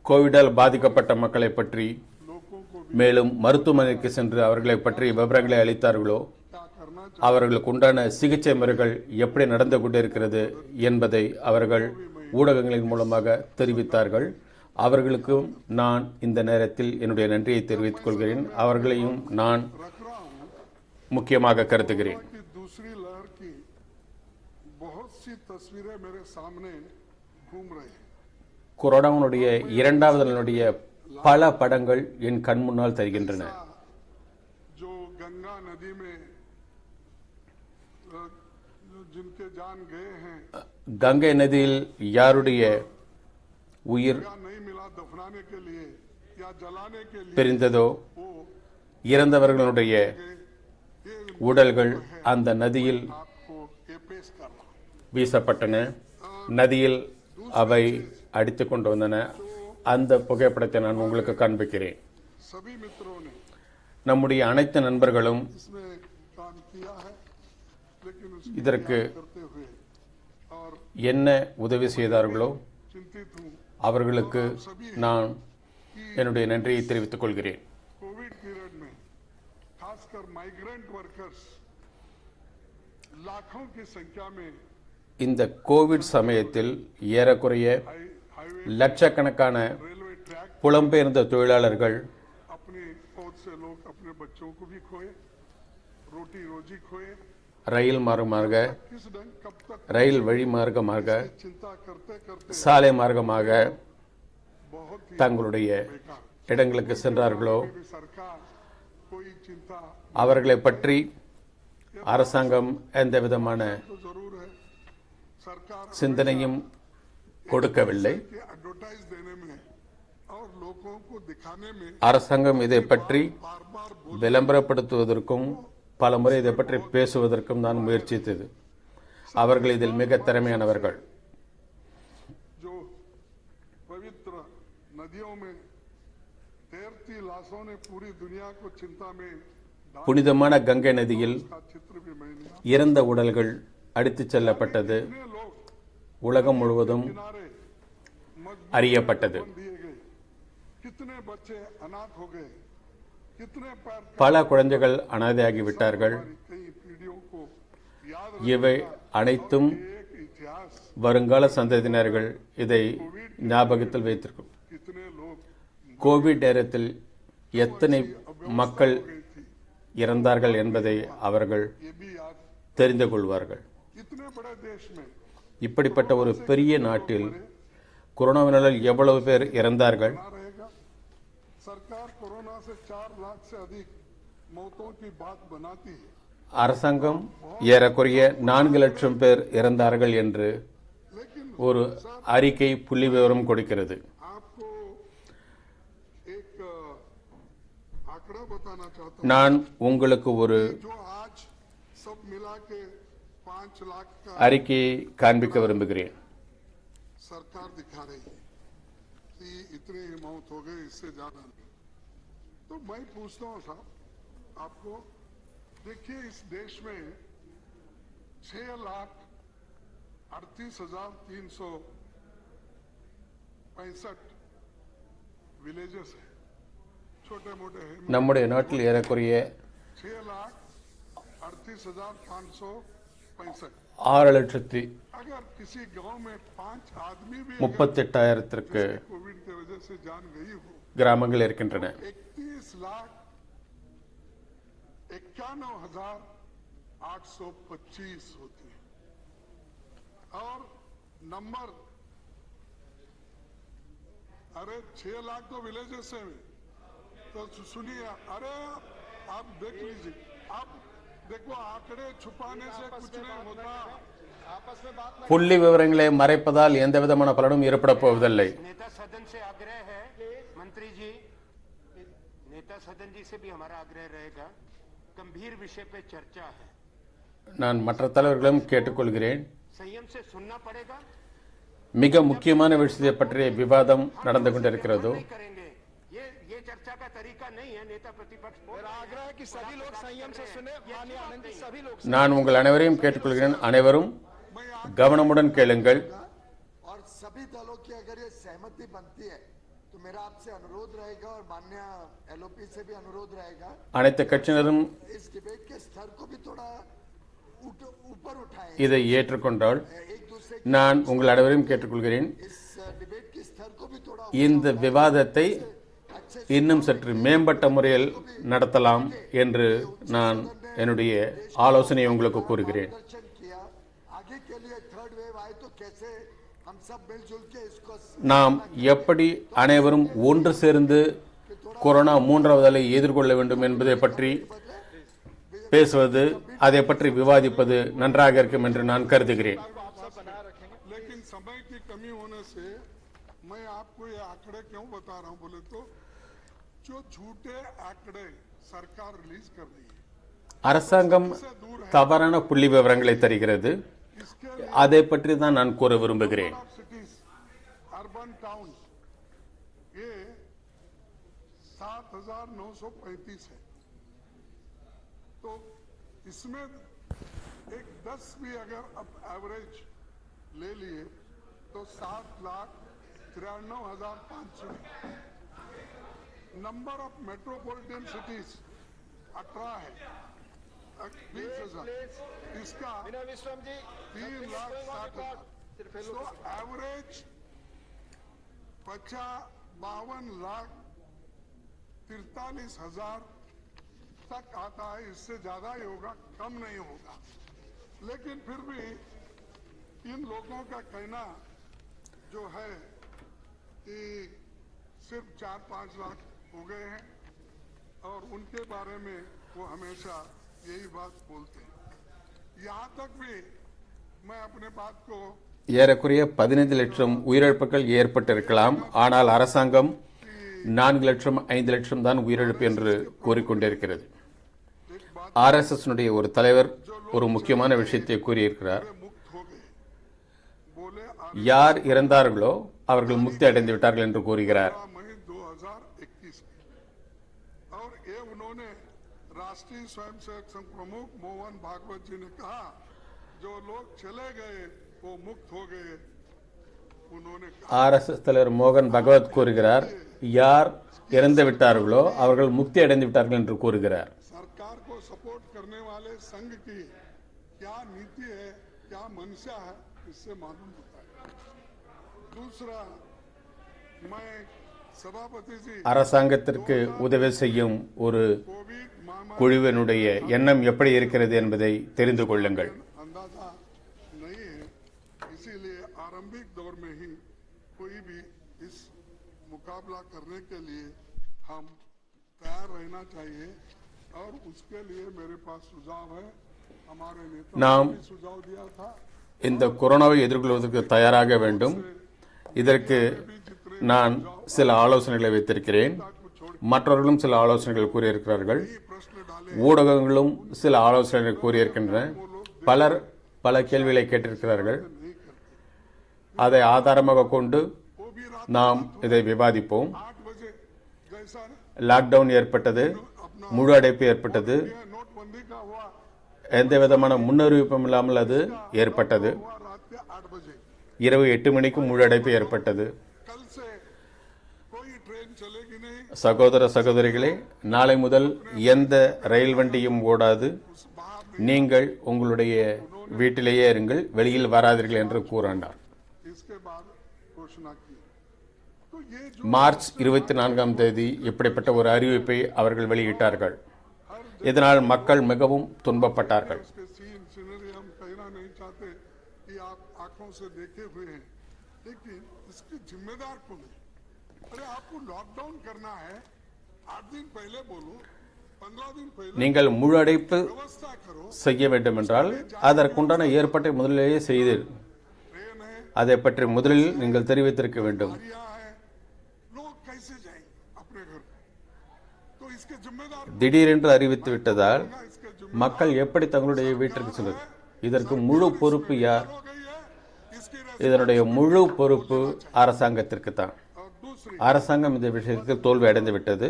கோவிடால் பாதிக்கப்பட்ட மக்களை பற்றி, மேலும் மருத்துவமனைக்கு சென்று அவர்களை பற்றி விவரங்களை அளித்தார்களோ, அவர்களுக்கு உண்டான சிகிச்சை முறைகள் எப்படி நடந்து கொண்டிருக்கிறது என்பதை அவர்கள் ஊடகங்களின் மூலமாக தெரிவித்தார்கள். அவர்களுக்கும் நான் இந்த நேரத்தில் என்னுடைய நன்றியை தெரிவித்துக் கொள்கிறேன். அவர்களையும் நான் முக்கியமாக கருதுகிறேன். கொரோனாவுடைய இரண்டாவது நாளுடைய பல படங்கள் என் கண் முன்னால் தெரிகின்றன. கங்கை நதியில் யாருடைய உயிர் பிரிந்ததோ, இறந்தவர்களுடைய உடல்கள் அந்த நதியில் வீசப்பட்டன. நதியில் அவை அடித்துக் கொண்டு வந்தன. அந்த புகைப்படத்தை நான் உங்களுக்கு காண்பிக்கிறேன். நம்முடைய அனைத்து நண்பர்களும் இதற்கு என்ன உதவி செய்தார்களோ அவர்களுக்கு நான் என்னுடைய நன்றியை தெரிவித்துக் கொள்கிறேன். कोविड पीरियड में खासकर माइग्रेंट वर्कर्स लाखों की संख्या में இந்த கோவிட் சமயத்தில் ஏறக்குறைய லட்சக்கணக்கான புலம்பெயர்ந்த தொழிலாளர்கள் अपने बहुत से लोग अपने बच्चों को भी खोए, रोटी रोजी खोए. ரயில் மார்க்கமாக, किस ढंग कब तक ரயில் வழி மார்க்கமாக, चिंता करते करते சாலை மார்க்கமாக தங்களுடைய இடங்களுக்கு சென்றார்களோ सरकार कोई चिंता அவர்களை பற்றி அரசாங்கம் எந்த விதமான तो जरूर है. सरकार சிந்தனையும் கொடுக்கவில்லை. एडवर्टाइज देने में और लोगों को दिखाने में அரசாங்கம் இதை பற்றி விளம்பரப்படுத்துவதற்கும் பல முறை இதை பற்றி பேசுவதற்கும் தான் முயற்சித்தது. அவர்கள் இதில் மிக திறமையானவர்கள். जो पवित्र नदियों में तैरती लाशों ने पूरी दुनिया को चिंता में புனிதமான கங்கை நதியில் चित्र भी मैंने இறந்த உடல்கள் அடித்துச் செல்லப்பட்டது உலகம் முழுவதும் அறியப்பட்டது. दिए गए, कितने बच्चे अनाथ हो गए, कितने पर பல குழந்தைகள் அனாதையாகிவிட்டார்கள். कई पीढ़ियों को याद இவை அனைத்தும் एक इतिहास. வருங்கால சந்ததியினர்கள் இதை ஞாபகத்தில் வைத்திருக்கும். कितने लोग கோவிட் நேரத்தில் எத்தனை மக்கள் இறந்தார்கள் என்பதை அவர்கள் ये भी याद. தெரிந்து கொள்வார்கள். इतने बड़े देश में இப்படிப்பட்ட ஒரு பெரிய நாட்டில் கொரோனாவினால் எவ்வளவு பேர் இறந்தார்கள். रहेगा. सरकार कोरोना से 4 लाख से अधिक मौतों की बात बनाती है. அரசாங்கம் ஏறக்குறைய 4 லட்சம் பேர் இறந்தார்கள் என்று ஒரு அறிக்கை புள்ளி விவரம் கொடுக்கிறது. आपको एक आंकड़ा बताना चाहता நான் உங்களுக்கு ஒரு हूं. जो आज सब मिला के 5 लाख का அறிக்கையை காண்பிக்க விரும்புகிறேன். सरकार दिखा रही है कि इतने ही मौत हो गए, इससे ज्यादा नहीं. तो मैं पूछता हूं साहब आपको, देखिए इस देश में 6,38,365 विलेजेस है, छोटे मोटे हैं. நம்முடைய நாட்டில் ஏறக்குறைய 6,38,565. 6,38,000 अगर किसी गांव में 5 आदमी भी 38,000 कोविड की वजह से जान गई हो, கிராமங்கள் இருக்கின்றன. 31,91,825 होती है. और नंबर, अरे 6 लाख तो विलेजेस है. तो सुनिए, अरे आप देख लीजिए, आप देखो आंकड़े छुपाने से कुछ नहीं होता. आपस में बात புள்ளி விவரங்களை மறைப்பதால் எந்த விதமான பலனும் ஏற்பட போவதில்லை. नेता सदन से आग्रह है, मंत्री जी, नेता सदन जी से भी हमारा आग्रह रहेगा, गंभीर विषय पे चर्चा है, நான் மற்ற தலைவர்களும் கேட்டுக்கொள்கிறேன். संयम से सुनना पड़ेगा. மிக முக்கியமான விஷயத்தை பற்றிய விவாதம் நடந்து கொண்டிருக்கிறதோ करेंगे, ये चर्चा का तरीका नहीं है. नेता प्रतिपक्ष मेरा आग्रह है कि सभी लोग संयम से सुने. माननीय आनंद जी, सभी लोग நான் உங்கள் அனைவரையும் கேட்டுக்கொள்கிறேन. அனைவரும் கவனமுடன் கேளுங்கள். और सभी दलों की अगर ये सहमति बनती है तो मेरा आपसे अनुरोध रहेगा और माननीय एलओपी से भी अनुरोध रहेगा, அனைத்து கட்சியினரும் इस डिबेट के स्तर को भी थोड़ा ऊपर उठाएं. இதை ஏற்றுக்கொண்டால் நான் உங்கள் அனைவரையும் கேட்டுக்கொள்கிறேன். इस डिबेट के स्तर को भी थोड़ा இந்த விவாதத்தை இன்னும் சற்று மேம்பட்ட முறையில் நடத்தலாம் என்று நான் என்னுடைய ஆலோசனையை உங்களுக்கு கூறுகிறேன். किया. आगे के लिए थर्ड वेव आए तो कैसे हम सब मिलजुल के इसको நாம் எப்படி அனைவரும் ஒன்று சேர்ந்து கொரோனா 3வது அலை எதிர்கொள்ள வேண்டும் என்பதை பற்றி பேசுவது, அதை பற்றி விவாதிப்பது நன்றாக இருக்கும் என்று நான் கருதுகிறேன். लेकिन समय की कमी होने से मैं आपको ये आंकड़े क्यों बता रहा हूं बोले तो, जो झूठे आंकड़े सरकार रिलीज कर रही है, அரசாங்கம் தவறான புள்ளி விவரங்களை தருகிறது. அதை பற்றி தான் நான் கூற விரும்புகிறேன். सिटीज, अर्बन टाउन, ये 7,935 है. तो इसमें एक 10 भी अगर अब एवरेज ले लिए तो 7,93,500। नंबर ऑफ मेट्रोपॉलिटन सिटीज 18 है, 20,000। इसका 3,60,000। तो एवरेज 52,43,000 तक आता है। इससे ज्यादा ही होगा, कम नहीं होगा। लेकिन फिर भी इन लोगों का कहना जो है कि सिर्फ 4-5 लाख हो गए हैं और उनके बारे में वो हमेशा यही बात बोलते हैं। यहाँ तक भी मैं अपने बात को ஏறக்குறைய 15 லட்சம் உயிரிழப்புகள் ஏற்பட்டிருக்கலாம். ஆனால் அரசாங்கம் 4 லட்சம் 5 லட்சம் தான் உயிரிழப்பு என்று கூறிக்கொண்டிருக்கிறது. ஆர்எஸ்எஸ் ஒரு தலைவர் ஒரு முக்கியமான விஷயத்தை கூறியிருக்கிறார். யார் இறந்தார்களோ அவர்கள் முக்தி அடைந்து விட்டார்கள் என்று கூறுகிறார். राष्ट्रीय स्वयंसेवक संघ प्रमुख मोहन भागवत जी ने कहा जो लोग चले गए वो मुक्त हो गए। उन्होंने ஆர்எஸ்எஸ் தலைவர் மோகன் பகவத் கூறுகிறார், யார் இறந்து விட்டார்களோ அவர்கள் முக்தி அடைந்து விட்டார்கள் என்று கூறுகிறார். सरकार को सपोर्ट करने वाले संघ की क्या नीति है, क्या मंशा है, इससे मालूम होता है। दूसरा, मैं सभापति जी அரசாங்கத்திற்கு உதவி செய்யும் ஒரு குழுவினுடைய எண்ணம் எப்படி இருக்கிறது என்பதை தெரிந்து கொள்ளுங்கள். अंदाजा नहीं है, इसीलिए आरंभिक दौर में ही कोई भी इस मुकाबला करने के लिए हम तैयार रहना चाहिए और उसके लिए मेरे पास सुझाव है। हमारे नेता ने सुझाव दिया था இந்த கொரோனாவை எதிர்கொள்வதற்கு தயாராக வேண்டும். இதற்கு நான் சில ஆலோசனைகளை வைத்திருக்கிறேன். மற்றவர்களும் சில ஆலோசனைகள் கூறியிருக்கிறார்கள். ஊடகங்களும் சில ஆலோசனைகள் கூறியிருக்கின்றன. பலர் பல கேள்விகளை கேட்டிருக்கிறார்கள். அதை ஆதாரமாக கொண்டு நாம் இதை விவாதிப்போம். லாக்டவுன் ஏற்பட்டது, முழு அடைப்பு ஏற்பட்டது, எந்த விதமான முன்னறிவிப்பும் இல்லாமல் அது ஏற்பட்டது. இரவு 8 மணிக்கு முழு அடைப்பு ஏற்பட்டது. சகோதர சகோதரிகளே, நாளை முதல் எந்த ரயில் வண்டியும் ஓடாது. நீங்கள் உங்களுடைய வீட்டிலேயே இருங்கள், வெளியில் வராதீர்கள் என்று கூறினார். மார்ச் 24ஆம் தேதி இப்படிப்பட்ட ஒரு அறிவிப்பை அவர்கள் வெளியிட்டார்கள். இதனால் மக்கள் மிகவும் துன்பப்பட்டார்கள். நீங்கள் முழு அடைப்பு செய்ய வேண்டும் என்றால் அதற்குண்டான ஏற்பாட்டை முதலிலேயே செய்து அதை பற்றி முதலில் நீங்கள் தெரிவித்திருக்க வேண்டும். திடீரென்று அறிவித்து விட்டதால் மக்கள் எப்படி தங்களுடைய வீட்டிற்கு செல்வது? இதற்கு முழு பொறுப்பு யார்? இதனுடைய முழு பொறுப்பு அரசாங்கத்திற்கு தான். அரசாங்கம் இந்த விஷயத்தில் தோல்வி அடைந்து விட்டது.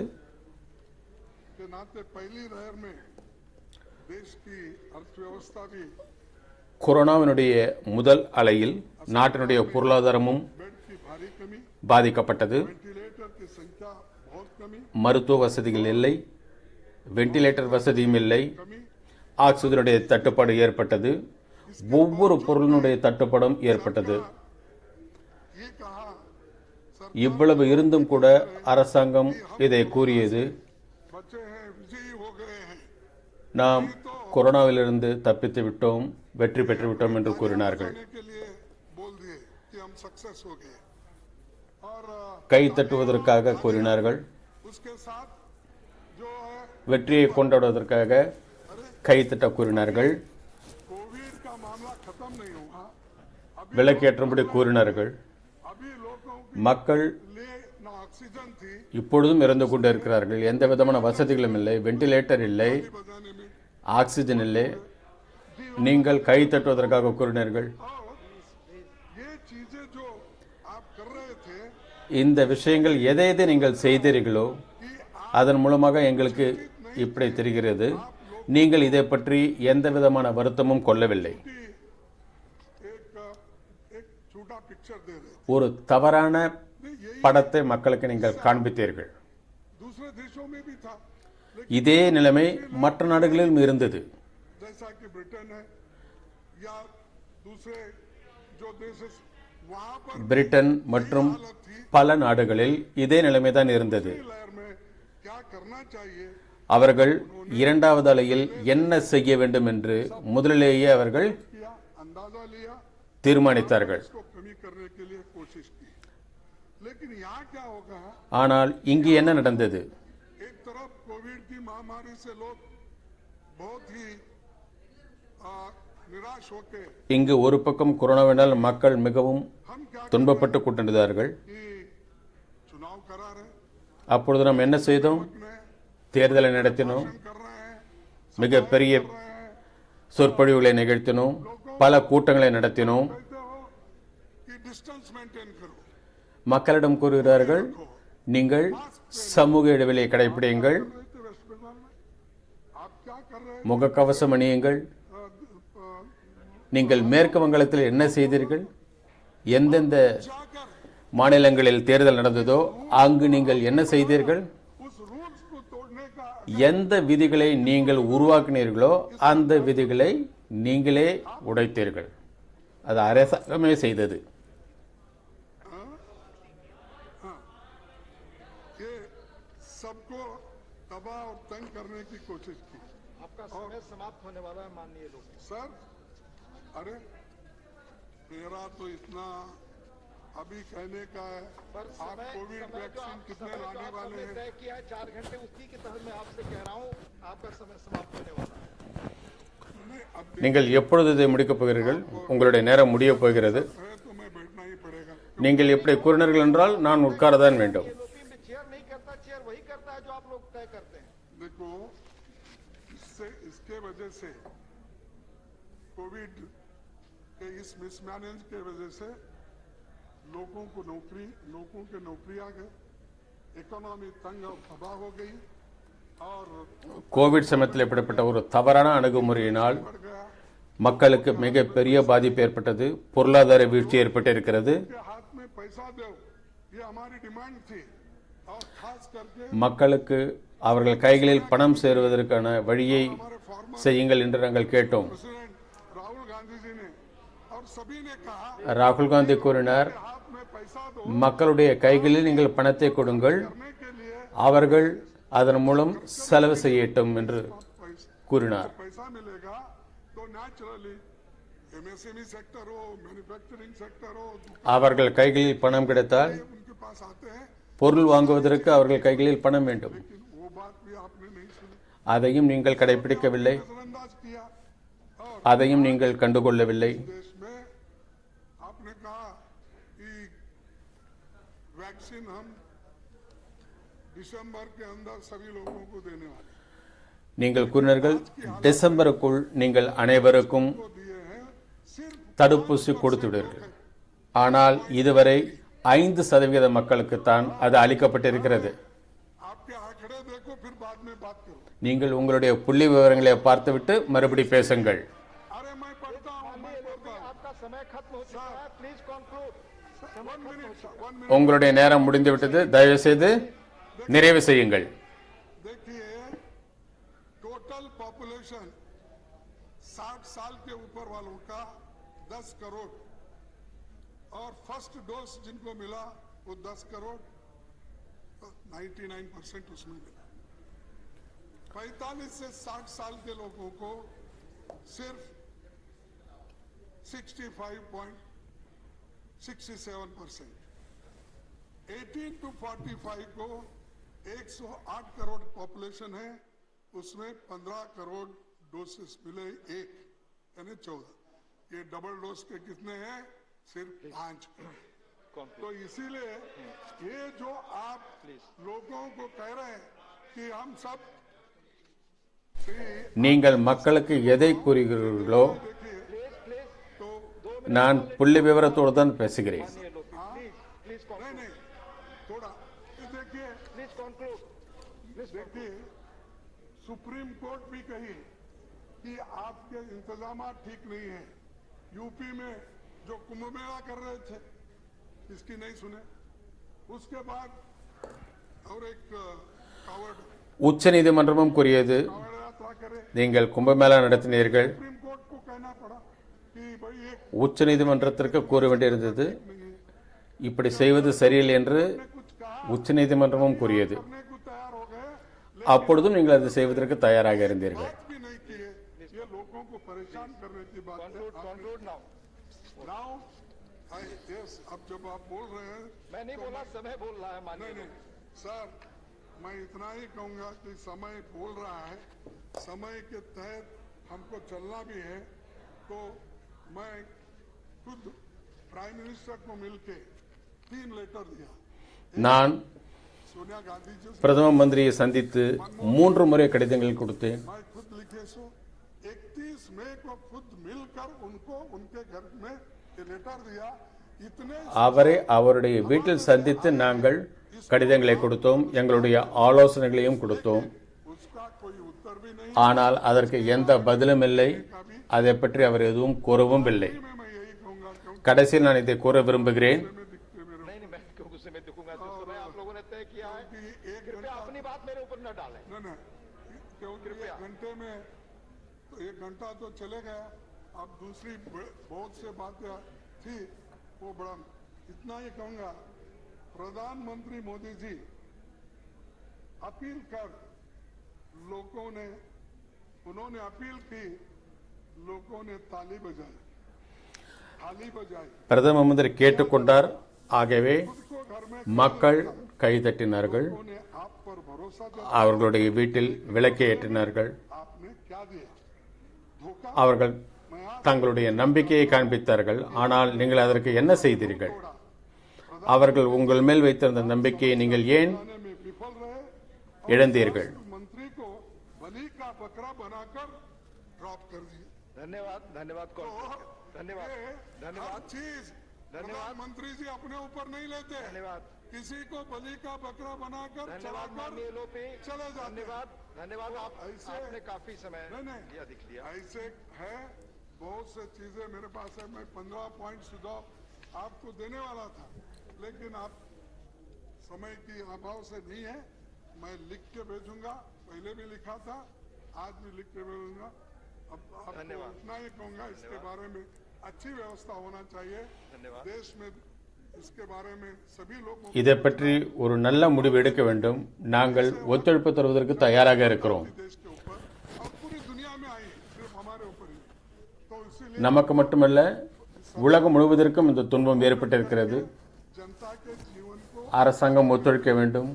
கொரோனாவினுடைய முதல் அலையில் நாட்டினுடைய பொருளாதாரமும் பாதிக்கப்பட்டது. மருத்துவ வசதிகள் இல்லை, வெண்டிலேட்டர் வசதியும் இல்லை, ஆக்சிஜனுடைய தட்டுப்பாடு ஏற்பட்டது, ஒவ்வொரு பொருளினுடைய தட்டுப்பாடும் ஏற்பட்டது. இவ்வளவு இருந்தும் கூட அரசாங்கம் இதை கூறியது, நாம் கொரோனாவிலிருந்து தப்பித்து விட்டோம், வெற்றி பெற்று விட்டோம் என்று கூறினார்கள். கை தட்டுவதற்காக கூறினார்கள், வெற்றியை கொண்டாடுவதற்காக கை தட்ட கூறினார்கள், விளக்கேற்றும்படி கூறினார்கள். மக்கள் இப்பொழுதும் இறந்து கொண்டிருக்கிறார்கள். எந்த விதமான வசதிகளும் இல்லை, வெண்டிலேட்டர் இல்லை, ஆக்சிஜன் இல்லை. நீங்கள் கை தட்டுவதற்காக கூறினார்கள். இந்த விஷயங்கள் எதை எதை நீங்கள் செய்தீர்களோ அதன் மூலமாக எங்களுக்கு இப்படி தெரிகிறது. நீங்கள் இதை பற்றி எந்த விதமான வருத்தமும் கொள்ளவில்லை. पिक्चर दे रहे ஒரு தவறான படத்தை மக்களுக்கு நீங்கள் காண்பித்தீர்கள். दूसरे देशों में भी था இதே நிலைமை மற்ற நாடுகளிலும் இருந்தது. जैसा कि ब्रिटेन है या दूसरे जो देश वहां पर பிரிட்டன் மற்றும் பல நாடுகளில் இதே நிலைமைதான் இருந்தது. लहर में क्या करना चाहिए அவர்கள் இரண்டாவது அலையில் என்ன செய்ய வேண்டும் என்று முதலிலேயே அவர்கள் किया, अंदाजा लिया, தீர்மானித்தார்கள். इसको कमी करने के लिए कोशिश की. लेकिन यहाँ क्या होगा, ஆனால் இங்கு என்ன நடந்தது? एक तरफ कोविड की महामारी से लोग बहुत ही निराश होके இங்கு ஒரு பக்கம் கொரோனாவினால் மக்கள் மிகவும் துன்பப்பட்டு கொண்டிருந்தார்கள். कि चुनाव करा रहे, அப்பொழுது நாம் என்ன செய்தோம்? தேர்தலை நடத்தினோம், மிகப்பெரிய சொற்பொழிவுகளை நிகழ்த்தினோம், பல கூட்டங்களை நடத்தினோம். कि डिस्टेंस मेंटेन करो, மக்களிடம் கூறுகிறார்கள், நீங்கள் சமூக இடைவெளியை கடைபிடியுங்கள், आप क्या कर रहे முகக்கவசம் அணியுங்கள். நீங்கள் மேற்கு வங்கத்தில் என்ன செய்தீர்கள்? எந்தெந்த மாநிலங்களில் தேர்தல் நடந்ததோ அங்கு நீங்கள் என்ன செய்தீர்கள்? எந்த விதிகளை நீங்கள் உருவாக்கினீர்களோ அந்த விதிகளை நீங்களே உடைத்தீர்கள். அது அரசாங்கமே செய்தது. ये सबको तबाह और तंग करने की कोशिश की. आपका समय समाप्त होने वाला है माननीय लोग. सर, अरे मेरा तो इतना अभी कहने का है, आप कोविड वैक्सीन कितने लाने वाले हैं? तय किया है 4 घंटे, उसी के तहत मैं आपसे कह रहा हूँ आपका समय समाप्त होने वाला है. நீங்கள் எப்பொழுது இதை முடிக்கப் போகிறீர்கள்? உங்களுடைய நேரம் முடியப் போகிறது. तो मैं बैठना ही पड़ेगा. நீங்கள் எப்படி கூறினீர்கள் என்றால் நான் உட்காரதான் வேண்டும். चेयर नहीं करता, चेयर वही करता है जो आप लोग तय करते हैं. देखो, इसके वजह से कोविड के इस मिसमैनेज के वजह से लोगों के नौकरियां गए, इकोनॉमी तंग और तबाह हो गई और கோவிட் சமயத்தில் ஏற்பட்ட ஒரு தவறான அணுகுமுறையினால் மக்களுக்கு மிகப்பெரிய பாதிப்பு ஏற்பட்டது. பொருளாதார வீழ்ச்சி ஏற்பட்டிருக்கிறது. हाथ में पैसा दो, ये हमारी डिमांड थी और खास करके மக்களுக்கு அவர்கள் கைகளில் பணம் சேருவதற்கான வழியை செய்யுங்கள் என்று நாங்கள் கேட்டோம். राहुल गांधी जी ने और सभी ने कहा, ராகுல் காந்தி கூறினார், மக்களுடைய கைகளில் நீங்கள் பணத்தை கொடுங்கள், அவர்கள் அதன் மூலம் செலவு செய்யட்டும் என்று கூறினார். पैसा मिलेगा तो नेचुरली एमएसएमई सेक्टर हो, मैन्युफैक्चरिंग सेक्टर हो, அவர்கள் கைகளில் பணம் கிடைத்தால் उनके पास आते हैं. பொருள் வாங்குவதற்கு அவர்கள் கைகளில் பணம் வேண்டும். वो बात भी आपने नहीं सुनी, அதையும் நீங்கள் கடைபிடிக்கவில்லை, नजरअंदाज किया. அதையும் நீங்கள் கண்டுகொள்ளவில்லை. देश में आपने कहा कि वैक्सीन हम दिसंबर के अंदर सभी लोगों को देने वाले நீங்கள் கூறினீர்கள், டிசம்பருக்குள் நீங்கள் அனைவருக்கும் தடுப்பூசி கொடுத்து விடுவீர்கள். ஆனால் இதுவரை 5% மக்களுக்குத்தான் அது அளிக்கப்பட்டிருக்கிறது. आपके आंकड़े देखो, फिर बाद में बात करो. நீங்கள் உங்களுடைய புள்ளி விவரங்களை பார்த்துவிட்டு மறுபடி பேசுங்கள். अरे मैं पढ़ता हूँ, आपका समय खत्म हो चुका है, प्लीज कंक्लूड. உங்களுடைய நேரம் முடிந்துவிட்டது, தயவு செய்து நிறைவு செய்யுங்கள். देखिए, टोटल पॉपुलेशन 60 साल के ऊपर वालों का 10 करोड़ और फर्स्ट डोज जिनको मिला वो 10 करोड़, 99% उसमें मिला. 45 से 60 साल के लोगों को सिर्फ 65.67%. 18 to 45 को 108 करोड़ पॉपुलेशन है, उसमें 15 करोड़ डोसेस मिले, एक यानी 14. ये डबल डोज के कितने हैं? सिर्फ 5. तो इसीलिए ये जो आप लोगों को कह रहे हैं कि हम सब நீங்கள் மக்களுக்கு எதை கூறுகிறீர்களோ நான் புள்ளி விவரத்தோடு தான் பேசுகிறேன். देखिए, सुप्रीम कोर्ट भी कही कि आपके इंतजाम ठीक नहीं है. यूपी में जो कुंभ मेला कर रहे थे इसकी नहीं सुने। उसके बाद और एक कावड़ உச்ச நீதிமன்றமும் கூறியது நீங்கள் கும்பமேளா நடத்தினீர்கள் सुप्रीम कोर्ट को कहना पड़ा कि भाई एक உச்ச நீதிமன்றத்திற்கு கூற வேண்டியிருந்தது இப்படி செய்வது சரியில்லை என்று உச்ச நீதிமன்றமும் கூறியது அப்பொழுதும் நீங்கள் அதை செய்வதற்கு தயாராக இருந்தீர்கள் बात भी नहीं किए, ये लोगों को परेशान करने की बात है। नाउ यस, अब जब आप बोल रहे हैं, मैं नहीं बोला, समय बोल रहा है माननीय। नहीं सर, मैं इतना ही कहूंगा कि समय बोल रहा है, समय के तहत हमको चलना भी है। तो मैं खुद प्राइम मिनिस्टर को मिलके 3 लेटर दिया। நான் सोनिया गांधी जी से பிரதம மந்திரியை சந்தித்து 3 முறை கடிதங்கள் கொடுத்தேன் मैं खुद लिखे सो 31 मई को खुद मिलकर उनको उनके घर में ये लेटर दिया। इतने அவரை அவருடைய வீட்டில் சந்தித்து நாங்கள் கடிதங்களை கொடுத்தோம் எங்களுடைய ஆலோசனைகளையும் கொடுத்தோம் उसका कोई उत्तर भी नहीं। ஆனால் அதற்கு எந்த பதிலும் இல்லை அதை பற்றி அவர் எதுவும் கூறவும் இல்லை मैं यही कहूंगा கடைசியில் நான் இதை கூற விரும்புகிறேன் नहीं, मैं क्यों गुस्से में दिखूंगा? जो समय आप लोगों ने तय किया है, कृपया अपनी बात मेरे ऊपर न डालें। नहीं, क्योंकि 1 घंटे में तो 1 घंटा तो चले गया। अब दूसरी बहुत से बातें थी, वो बड़ा इतना ही कहूंगा, प्रधानमंत्री मोदी जी अपील कर लोगों ने, उन्होंने अपील की, लोगों ने ताली बजाई। பிரதம மந்திரி கேட்டுக்கொண்டார் ஆகவே மக்கள் கைதட்டினார்கள் அவர்களுடைய வீட்டில் விளக்கை ஏற்றினார்கள் அவர்கள் தங்களுடைய நம்பிக்கையை காண்பித்தார்கள் ஆனால் நீங்கள் அதற்கு என்ன செய்தீர்கள் அவர்கள் உங்கள் மேல் வைத்திருந்த நம்பிக்கையை நீங்கள் ஏன் இழந்தீர்கள் धन्यवाद, धन्यवाद, धन्यवाद, धन्यवाद, प्रधानमंत्री जी अपने ऊपर नहीं लेते। धन्यवाद। किसी को बलि का बकरा बनाकर चलाकर चले जाते। धन्यवाद, धन्यवाद। आपने काफी समय दिया, दिख लिया। ऐसे है बहुत से चीजें मेरे पास है। मैं 15 पॉइंट सुझाव आपको देने वाला था, लेकिन आप समय की अभाव से नहीं है। मैं लिख के भेजूंगा, पहले भी लिखा था, आज भी लिख के भेजूंगा। अब आपको इतना ही कहूंगा, इसके बारे में अच्छी व्यवस्था होना चाहिए देश में। इसके बारे में सभी लोगों இதை பற்றி ஒரு நல்ல முடிவு எடுக்க வேண்டும் நாங்கள் ஒத்துழைப்பு தருவதற்கு தயாராக இருக்கிறோம் நமக்கு மட்டுமல்ல உலகம் முழுவதற்கும் இந்த துன்பம் ஏற்பட்டிருக்கிறது அரசாங்கம் ஒத்துழைக்க வேண்டும்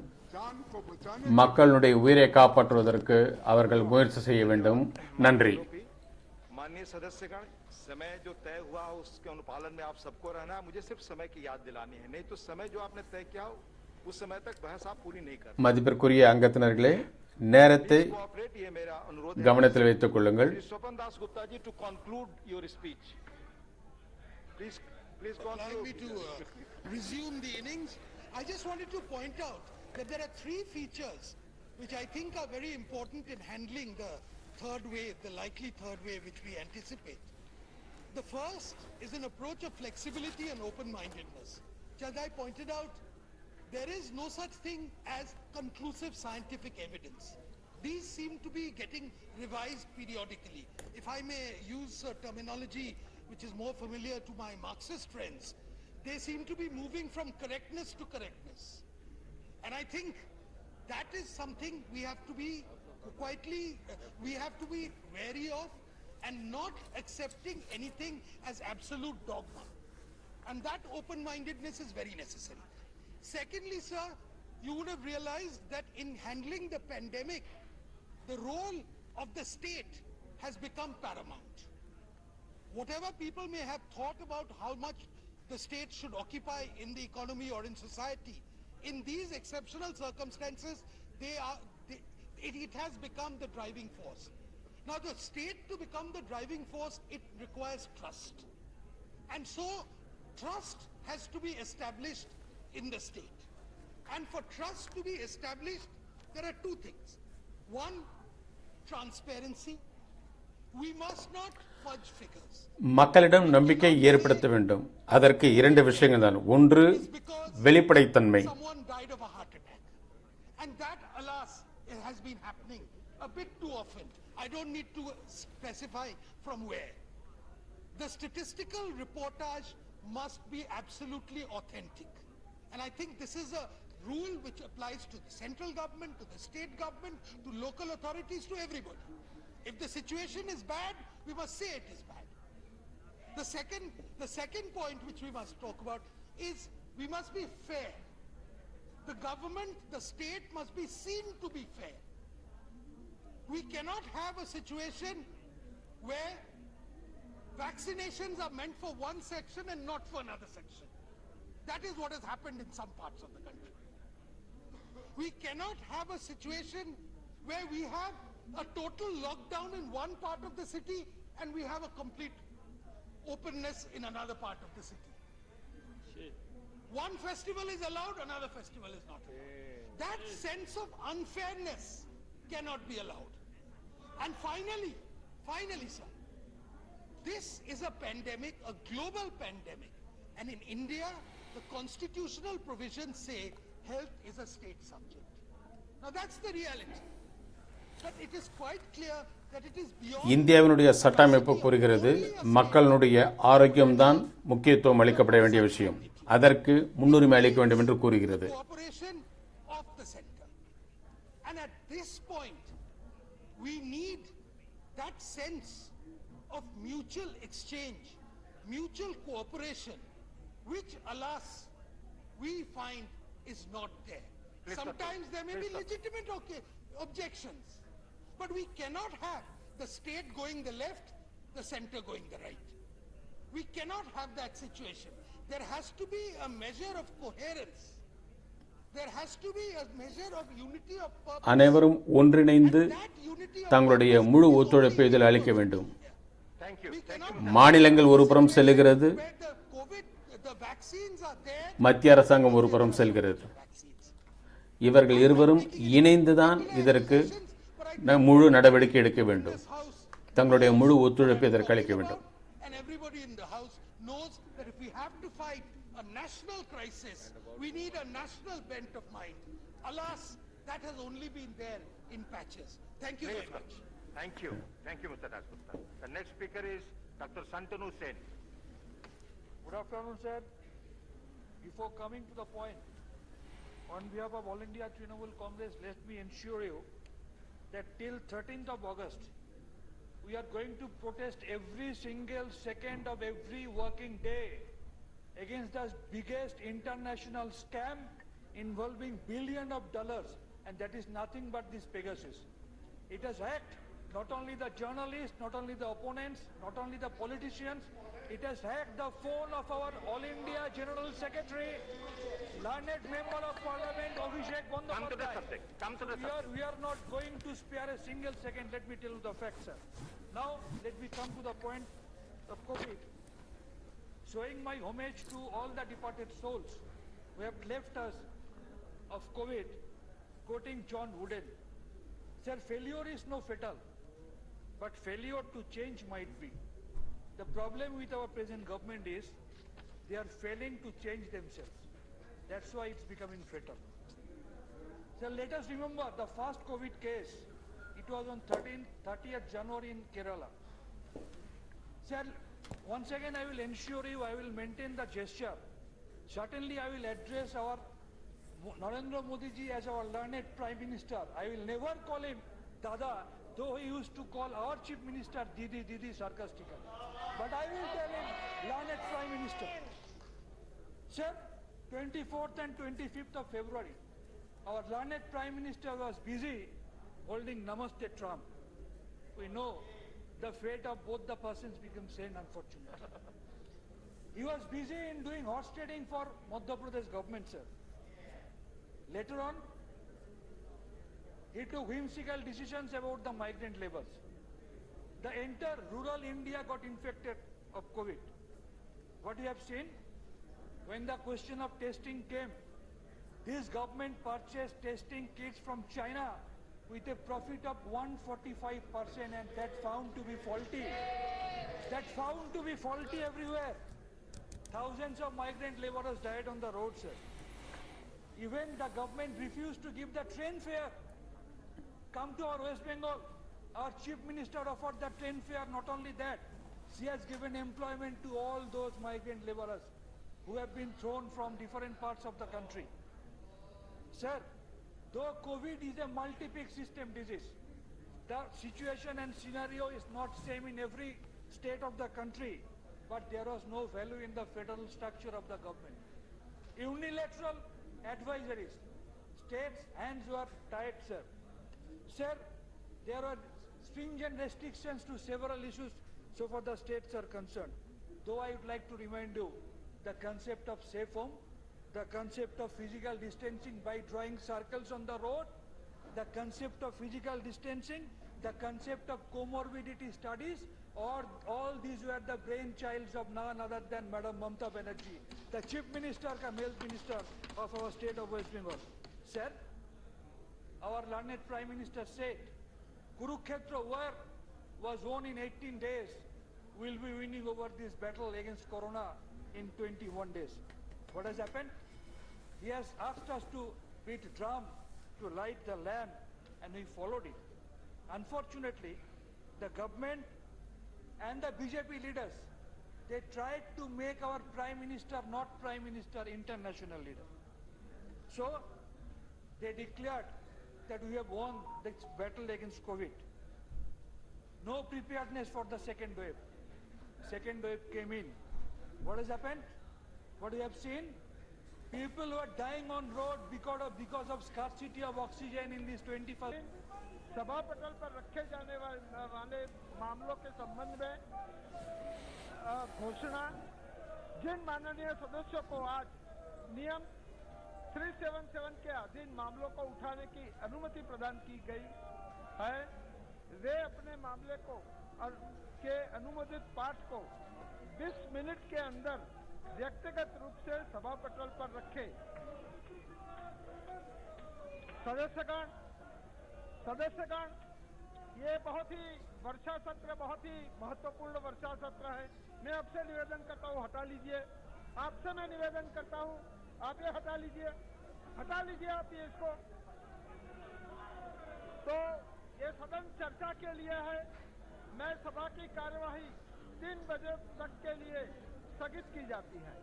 மக்களுடைய உயிரை காப்பாற்றுவதற்கு அவர்கள் முயற்சி செய்ய வேண்டும் நன்றி माननीय सदस्यगण, समय जो तय हुआ उसके अनुपालन में आप सबको रहना है। मुझे सिर्फ समय की याद दिलानी है, नहीं तो समय जो आपने तय किया उस समय तक बहस आप पूरी नहीं कर। மதிப்பிற்குரிய அங்கத்தினர்களே நேரத்தை ये मेरा अनुरोध கவனத்தில் வைத்துக் கொள்ளுங்கள் Swapan Das Gupta ji, to conclude your speech, please allow me to resume the innings. I just wanted to point out that there are 3 features which I think are very important in handling the third wave, the likely third wave which we anticipate. The first is an approach of flexibility and open-mindedness. As I pointed out, there is no such thing as conclusive scientific evidence. These seem to be getting revised periodically. If I may use a terminology which is more familiar to my Marxist friends, they seem to be moving from correctness to correctness. And I think that is something we have to be we have to be wary of and not accepting anything as absolute dogma. And that open-mindedness is very necessary. Secondly, sir, you would have realized that in handling the pandemic, the role of the state has become paramount. Whatever people may have thought about how much the state should occupy in the economy or in society, in these exceptional circumstances, it has become the driving force. Now, the state to become the driving force, it requires trust. And so, trust has to be established in the state. And for trust to be established, there are 2 things. One, transparency. We must not fudge figures. மக்களிடம் நம்பிக்கை ஏற்படுத்த வேண்டும். அதற்கு இரண்டு விஷயங்கள் தான். ஒன்று வெளிப்படைத்தன்மை. Someone died of a heart attack. And that, alas, it has been happening a bit too often. I don't need to specify from where. The statistical reportage must be absolutely authentic. And I think this is a rule which applies to the central government, to the state government, to local authorities, to everybody. If the situation is bad, we must say it is bad. The second point which we must talk about is we must be fair. The government, the state must be seen to be fair. We cannot have a situation where vaccinations are meant for one section and not for another section. That is what has happened in some parts of the country. We cannot have a situation where we have a total lockdown in one part of the city and we have a complete openness in another part of the city. One festival is allowed, another festival is not allowed. That sense of unfairness cannot be allowed. And finally, sir, this is a pandemic, a global pandemic. And in India, the constitutional provisions say health is a state subject. Now that's the reality. But it is quite clear that it is beyond... இந்தியாவினுடைய சட்டமைப்பு கூறுகிறது மக்களுடைய ஆரோக்கியம்தான் முக்கியத்துவம் அளிக்கப்பட வேண்டிய விஷயம். அதற்கு முன்னுரிமை அளிக்க வேண்டும் என்று கூறுகிறது. Cooperation of the center. And at this point, we need that sense of mutual exchange, mutual cooperation, which, alas, we find is not there. Sometimes there may be legitimate objections, but we cannot have the state going the left, the center going the right. We cannot have that situation. There has to be a measure of coherence. There has to be a measure of unity of purpose. அனைவரும் ஒன்றிணைந்து தங்களுடைய முழு ஒத்துழைப்பை இதில் அளிக்க வேண்டும். மாநிலங்கள் ஒரு புறம் செல்கிறது, மத்திய அரசாங்கம் ஒரு புறம் செல்கிறது. இவர்கள் இருவரும் இணைந்துதான் இதற்கு முழு நடவடிக்கை எடுக்க வேண்டும். தங்களுடைய முழு ஒத்துழைப்பை இதற்கு அளிக்க வேண்டும். And everybody in the house knows that if we have to fight a national crisis, we need a national bent of mind. Alas, that has only been there in patches. Thank you very much. Thank you, Mr. Dasgupta. The next speaker is Dr. Santanu Sen. Good afternoon, sir. Before coming to the point, on behalf of All India Trinamool Congress, let me ensure you that till 13th of August, we are going to protest every single second of every working day against the biggest international scam involving billions of dollars, and that is nothing but this Pegasus. It has hacked not only the journalists, not only the opponents, not only the politicians, it has hacked the phone of our All India General Secretary, learned member of Parliament, Abhishek Bandyopadhyay. Come to the subject. We are not going to spare a single second. Let me tell you the facts, sir. Now, let me come to the point of COVID. Showing my homage to all the departed souls who have left us of COVID, quoting John Wooden. Sir, failure is no fatal, but failure to change might be. The problem with our present government is they are failing to change themselves. That's why it's becoming fatal. So let us remember the first COVID case. It was on 30th January in Kerala. Sir, once again I will ensure you I will maintain the gesture. Certainly I will address our Narendra Modi ji as our learned Prime Minister. I will never call him Dada, though he used to call our Chief Minister Didi sarcastically. But I will tell him learned Prime Minister. Sir, 24th and 25th of February, our learned Prime Minister was busy holding Namaste Trump. We know the fate of both the persons became same, unfortunately. He was busy in doing horse trading for Madhya Pradesh government, sir. Later on, he took whimsical decisions about the migrant labours. The entire rural India got infected of COVID. What you have seen? When the question of testing came, this government purchased testing kits from China with a profit of 145% and that found to be faulty. That found to be faulty everywhere. Thousands of migrant laborers died on the road, sir. Even the government refused to give the train fare. Come to our West Bengal. Our Chief Minister offered the train fare. Not only that, she has given employment to all those migrant laborers who have been thrown from different parts of the country. Sir, though COVID is a multi-peak system disease, the situation and scenario is not same in every state of the country, but there was no value in the federal structure of the government. Unilateral advisories. States' hands were tied, sir. Sir, there are stringent restrictions to several issues so far the states are concerned. Though I would like to remind you, the concept of safe home, the concept of physical distancing by drawing circles on the road, the concept of physical distancing, the concept of comorbidity studies, or all these were the brainchilds of none other than Madam Mamata Banerjee, the Chief Minister cum Health Minister of our state of West Bengal. Sir, our learned Prime Minister said, Kurukshetra war was won in 18 days. We'll be winning over this battle against Corona in 21 days. What has happened? He has asked us to beat drum, to light the lamp, and we followed it. Unfortunately, the government and the BJP leaders, they tried to make our Prime Minister not Prime Minister, international leader. So, they declared that we have won this battle against COVID. No preparedness for the second wave. Second wave came in. What has happened? What we have seen? People who are dying on road because of scarcity of oxygen in this 21st. सभा पटल पर रखे जाने वाले मामलों के संबंध में घोषणा जिन माननीय सदस्यों को आज नियम 377 के अधीन मामलों को उठाने की अनुमति प्रदान की गई है, वे अपने मामले को के अनुमोदित पाठ को 20 मिनट के अंदर व्यक्तिगत रूप से सभा पटल पर रखें। सदस्यगण, ये बहुत ही वर्षा सत्र बहुत ही महत्वपूर्ण वर्षा सत्र है। मैं आपसे निवेदन करता हूँ, हटा लीजिए। आपसे मैं निवेदन करता हूँ, आप ये हटा लीजिए आप ये इसको। तो ये सदन चर्चा के लिए है। मैं सभा की कार्यवाही 3 बजे तक के लिए स्थगित की जाती है।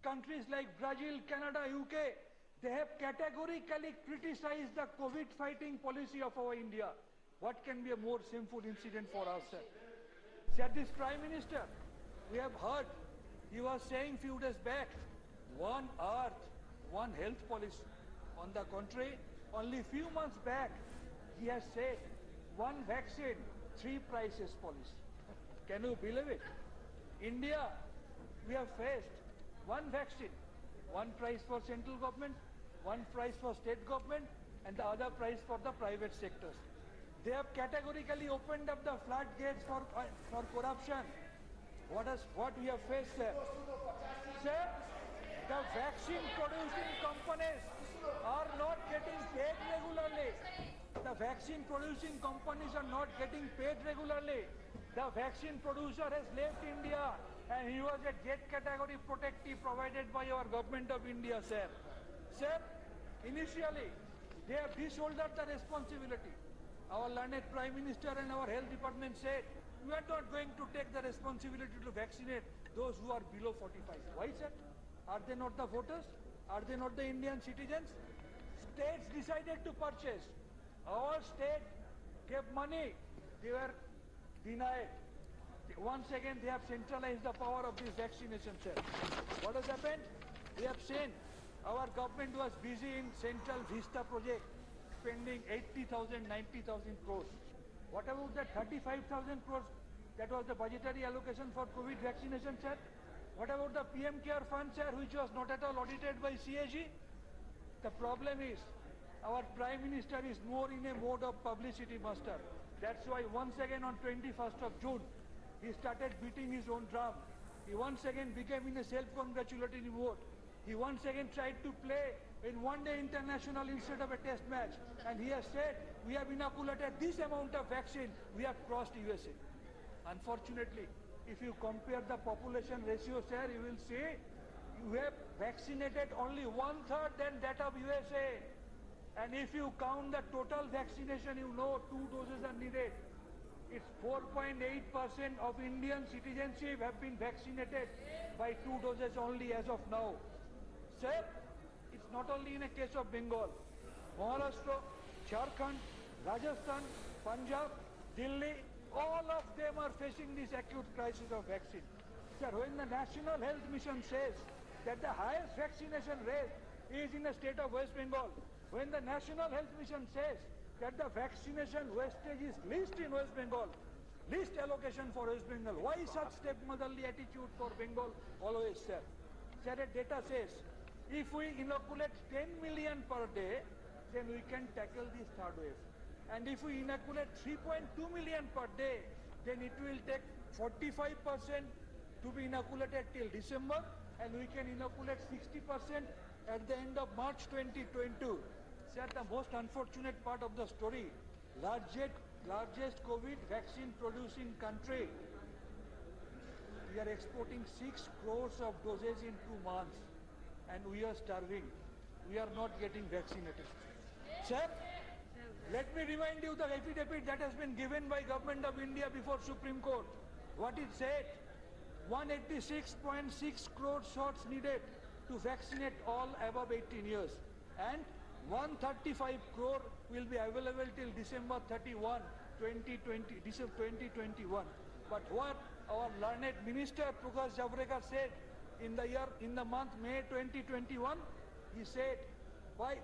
Countries like Brazil, Canada, UK, they have categorically criticized the COVID fighting policy of our India. What can be a more shameful incident for us, sir? Said this Prime Minister, we have heard, he was saying few days back, one earth, one health policy. On the contrary, only few months back, he has said, one vaccine, 3 prices policy. Can you believe it? India, we have faced one vaccine, one price for central government, one price for state government, and the other price for the private sectors. They have categorically opened up the floodgates for corruption. What we have faced, sir? Sir, the vaccine producing companies are not getting paid regularly. The vaccine producing companies are not getting paid regularly. The vaccine producer has left India, and he was a gate category protectee provided by our government of India, sir. Sir, initially, they have disowned the responsibility. Our learned Prime Minister and our Health Department said, we are not going to take the responsibility to vaccinate those who are below 45. Why, sir? Are they not the voters? Are they not the Indian citizens? States decided to purchase Our state gave money, they were denied. Once again, they have centralized the power of this vaccination, sir. What has happened? We have seen our government was busy in Central Vista project, spending 80,000, 90,000 crores. What about the 35,000 crores that was the budgetary allocation for COVID vaccination, sir? What about the PM Care Fund, sir, which was not at all audited by CAG? The problem is, our Prime Minister is more in a mode of publicity master. That's why once again on 21st of June, he started beating his own drum. He once again became in a self-congratulatory mode. He once again tried to play in one-day international instead of a test match. And he has said, we have inoculated this amount of vaccine, we have crossed USA. Unfortunately, if you compare the population ratio, sir, you will see you have vaccinated only 1/3 than that of USA. And if you count the total vaccination, you know 2 doses are needed. It's 4.8% of Indian citizenship have been vaccinated by 2 doses only as of now. Sir, it's not only in a case of Bengal. Maharashtra, Jharkhand, Rajasthan, Punjab, Delhi, all of them are facing this acute crisis of vaccine. Sir, when the National Health Mission says that the highest vaccination rate is in the state of West Bengal, when the National Health Mission says that the vaccination wastage is least in West Bengal, least allocation for West Bengal, why such stepmotherly attitude for Bengal always, sir? Sir, data says, if we inoculate 10 million per day, then we can tackle this third wave. And if we inoculate 3.2 million per day, then it will take 45% to be inoculated till December, and we can inoculate 60% at the end of March 2022. Sir, the most unfortunate part of the story, largest COVID vaccine producing country, we are exporting 6 crores of doses in 2 months, and we are starving. We are not getting vaccinated. Sir, let me remind you the affidavit that has been given by Government of India before Supreme Court. What it said, 186.6 crore shots needed to vaccinate all above 18 years. And 135 crore will be available till December 31, 2021. But what our learned Minister Prakash Javadekar said in the month May 2021, he said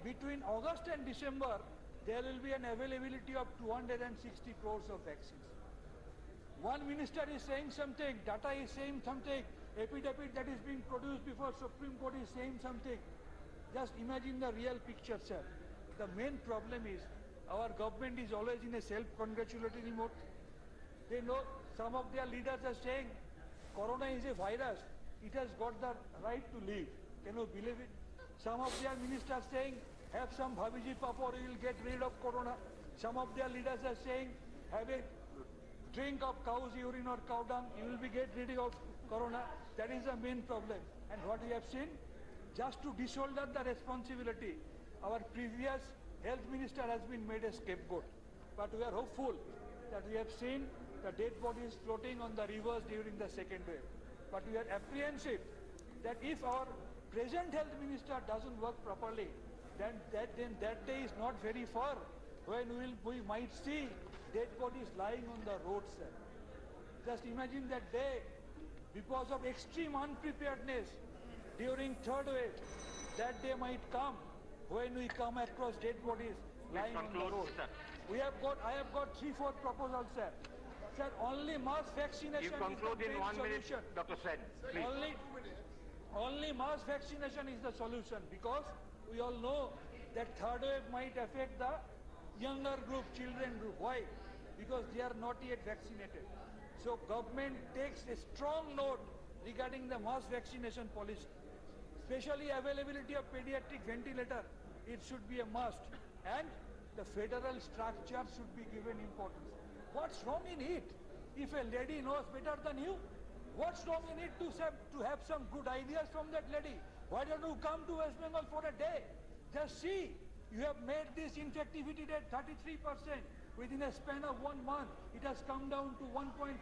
between August and December there will be an availability of 260 crores of vaccines. One minister is saying something, data is saying something, affidavit that is being produced before Supreme Court is saying something. Just imagine the real picture, sir. The main problem is our government is always in a self-congratulatory mode. They know some of their leaders are saying corona is a virus. It has got the right to live. Can you believe it? Some of their ministers saying have some Bhabiji Papor, you will get rid of corona. Some of their leaders are saying have a drink of cow's urine or cow dung, you will be get rid of corona. That is the main problem. And what we have seen, just to shoulder the responsibility, our previous health minister has been made a scapegoat. But we are hopeful that we have seen the dead bodies floating on the rivers during the second wave. But we are apprehensive that if our present health minister doesn't work properly, then that day is not very far when we might see dead bodies lying on the roads, sir. Just imagine that day, because of extreme unpreparedness during third wave, that day might come when we come across dead bodies lying on the road. I have got 3-4 proposals, sir. Sir, only mass vaccination You conclude is the in main 1 minute, solution. Dr. Sen, please. Only mass vaccination is the solution, because we all know that third wave might affect the younger group, children group. Why? Because they are not yet vaccinated. So government takes a strong note regarding the mass vaccination policy. Especially availability of pediatric ventilator, it should be a must. And the federal structure should be given importance. What's wrong in it? If a lady knows better than you, what's wrong in it to have some good ideas from that lady? Why don't you come to West Bengal for a day? Just see, you have made this infectivity rate 33%. Within a span of 1 month, it has come down to 1.3%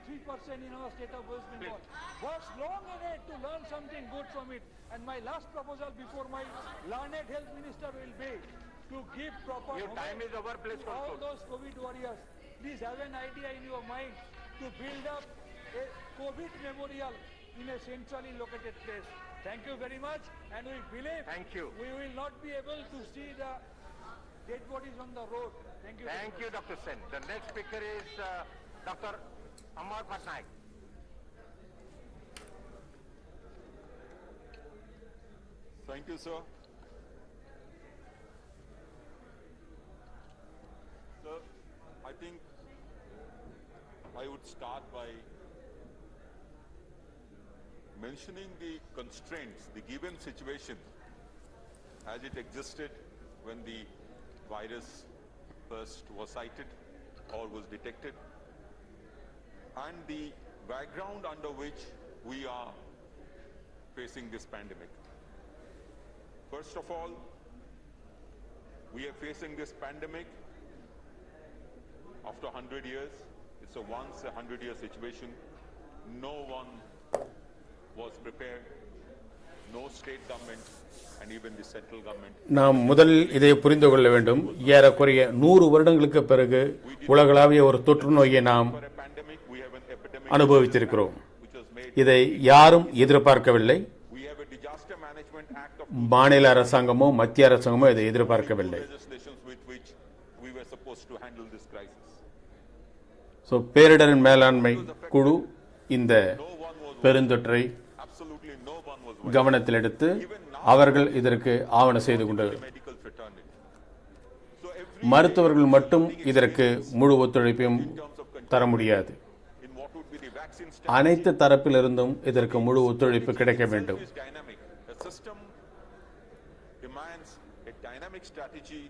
in our state of West Bengal. What's wrong in it to learn something good from it? And my last proposal before my learned health minister will be, to give proper Your time is over, please to all conclude. those COVID warriors. Please have an idea in your mind to build up a COVID memorial in a centrally located place. Thank you very much, and we believe we will not be able to see the dead bodies on the road. Thank you. Thank you, Dr. Sen. The next speaker is Dr. Amar Patnaik. Thank you, sir. Sir, I think I would start by mentioning the constraints, the given situation as it existed when the virus first was cited or was detected, and the background under which we are facing this pandemic. First of all, we are facing this pandemic after 100 years. It's a once a 100-year situation. No one was prepared. No state government and even the central government. நாம் முதலில் இதை புரிந்து கொள்ள வேண்டும். ஏறக்குறைய 100 வருடங்களுக்கு பிறகு உலகளாவிய ஒரு தொற்று நோயை நாம் அனுபவித்திருக்கிறோம். இதை யாரும் எதிர்பார்க்கவில்லை. மாநில அரசாங்கமோ மத்திய அரசாங்கமோ இதை எதிர்பார்க்கவில்லை. பேரிடர் மேலாண்மை குழு இந்த பெருந்தொற்றை கவனத்தில் எடுத்து அவர்கள் இதற்கு ஆவண செய்து கொண்டனர். மருத்துவர்கள் மட்டும் இதற்கு முழு ஒத்துழைப்பையும் தர முடியாது. அனைத்து தரப்பிலிருந்தும் இதற்கு முழு ஒத்துழைப்பு கிடைக்க வேண்டும். Strategy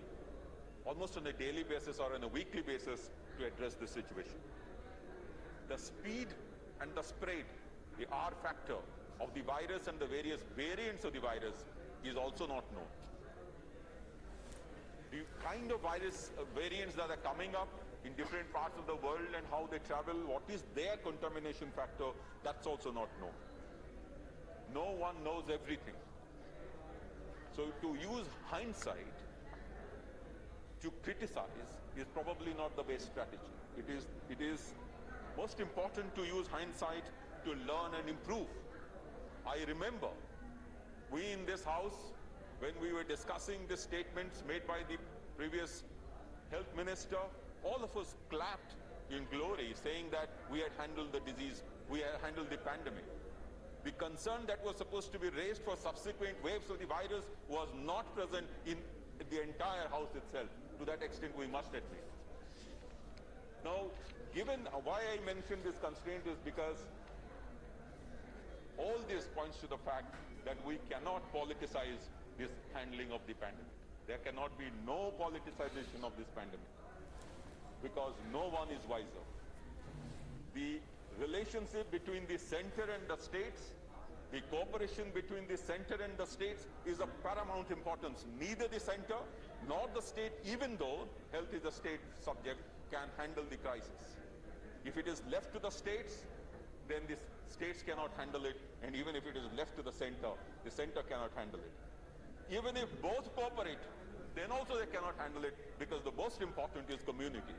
almost on a daily basis or on a weekly basis to address this situation. The speed and the spread, the R factor of the virus and the various variants of the virus is also not known. The kind of virus variants that are coming up in different parts of the world and how they travel, what is their contamination factor, that's also not known. No one knows everything. So to use hindsight to criticize is probably not the best strategy. It is most important to use hindsight to learn and improve. I remember we in this house, when we were discussing the statements made by the previous health minister, all of us clapped in glory saying that we had handled the disease, we had handled the pandemic. The concern that was supposed to be raised for subsequent waves of the virus was not present in the entire house itself. To that extent, we must admit. Now, given why I mentioned this constraint is because all this points to the fact that we cannot politicize this handling of the pandemic. There cannot be no politicization of this pandemic because no one is wiser. The relationship between the center and the states, the cooperation between the center and the states is of paramount importance. Neither the center nor the state, even though health is a state subject, can handle the crisis. If it is left to the states, then the states cannot handle it, and even if it is left to the center cannot handle it. Even if both cooperate, then also they cannot handle it because the most important is community,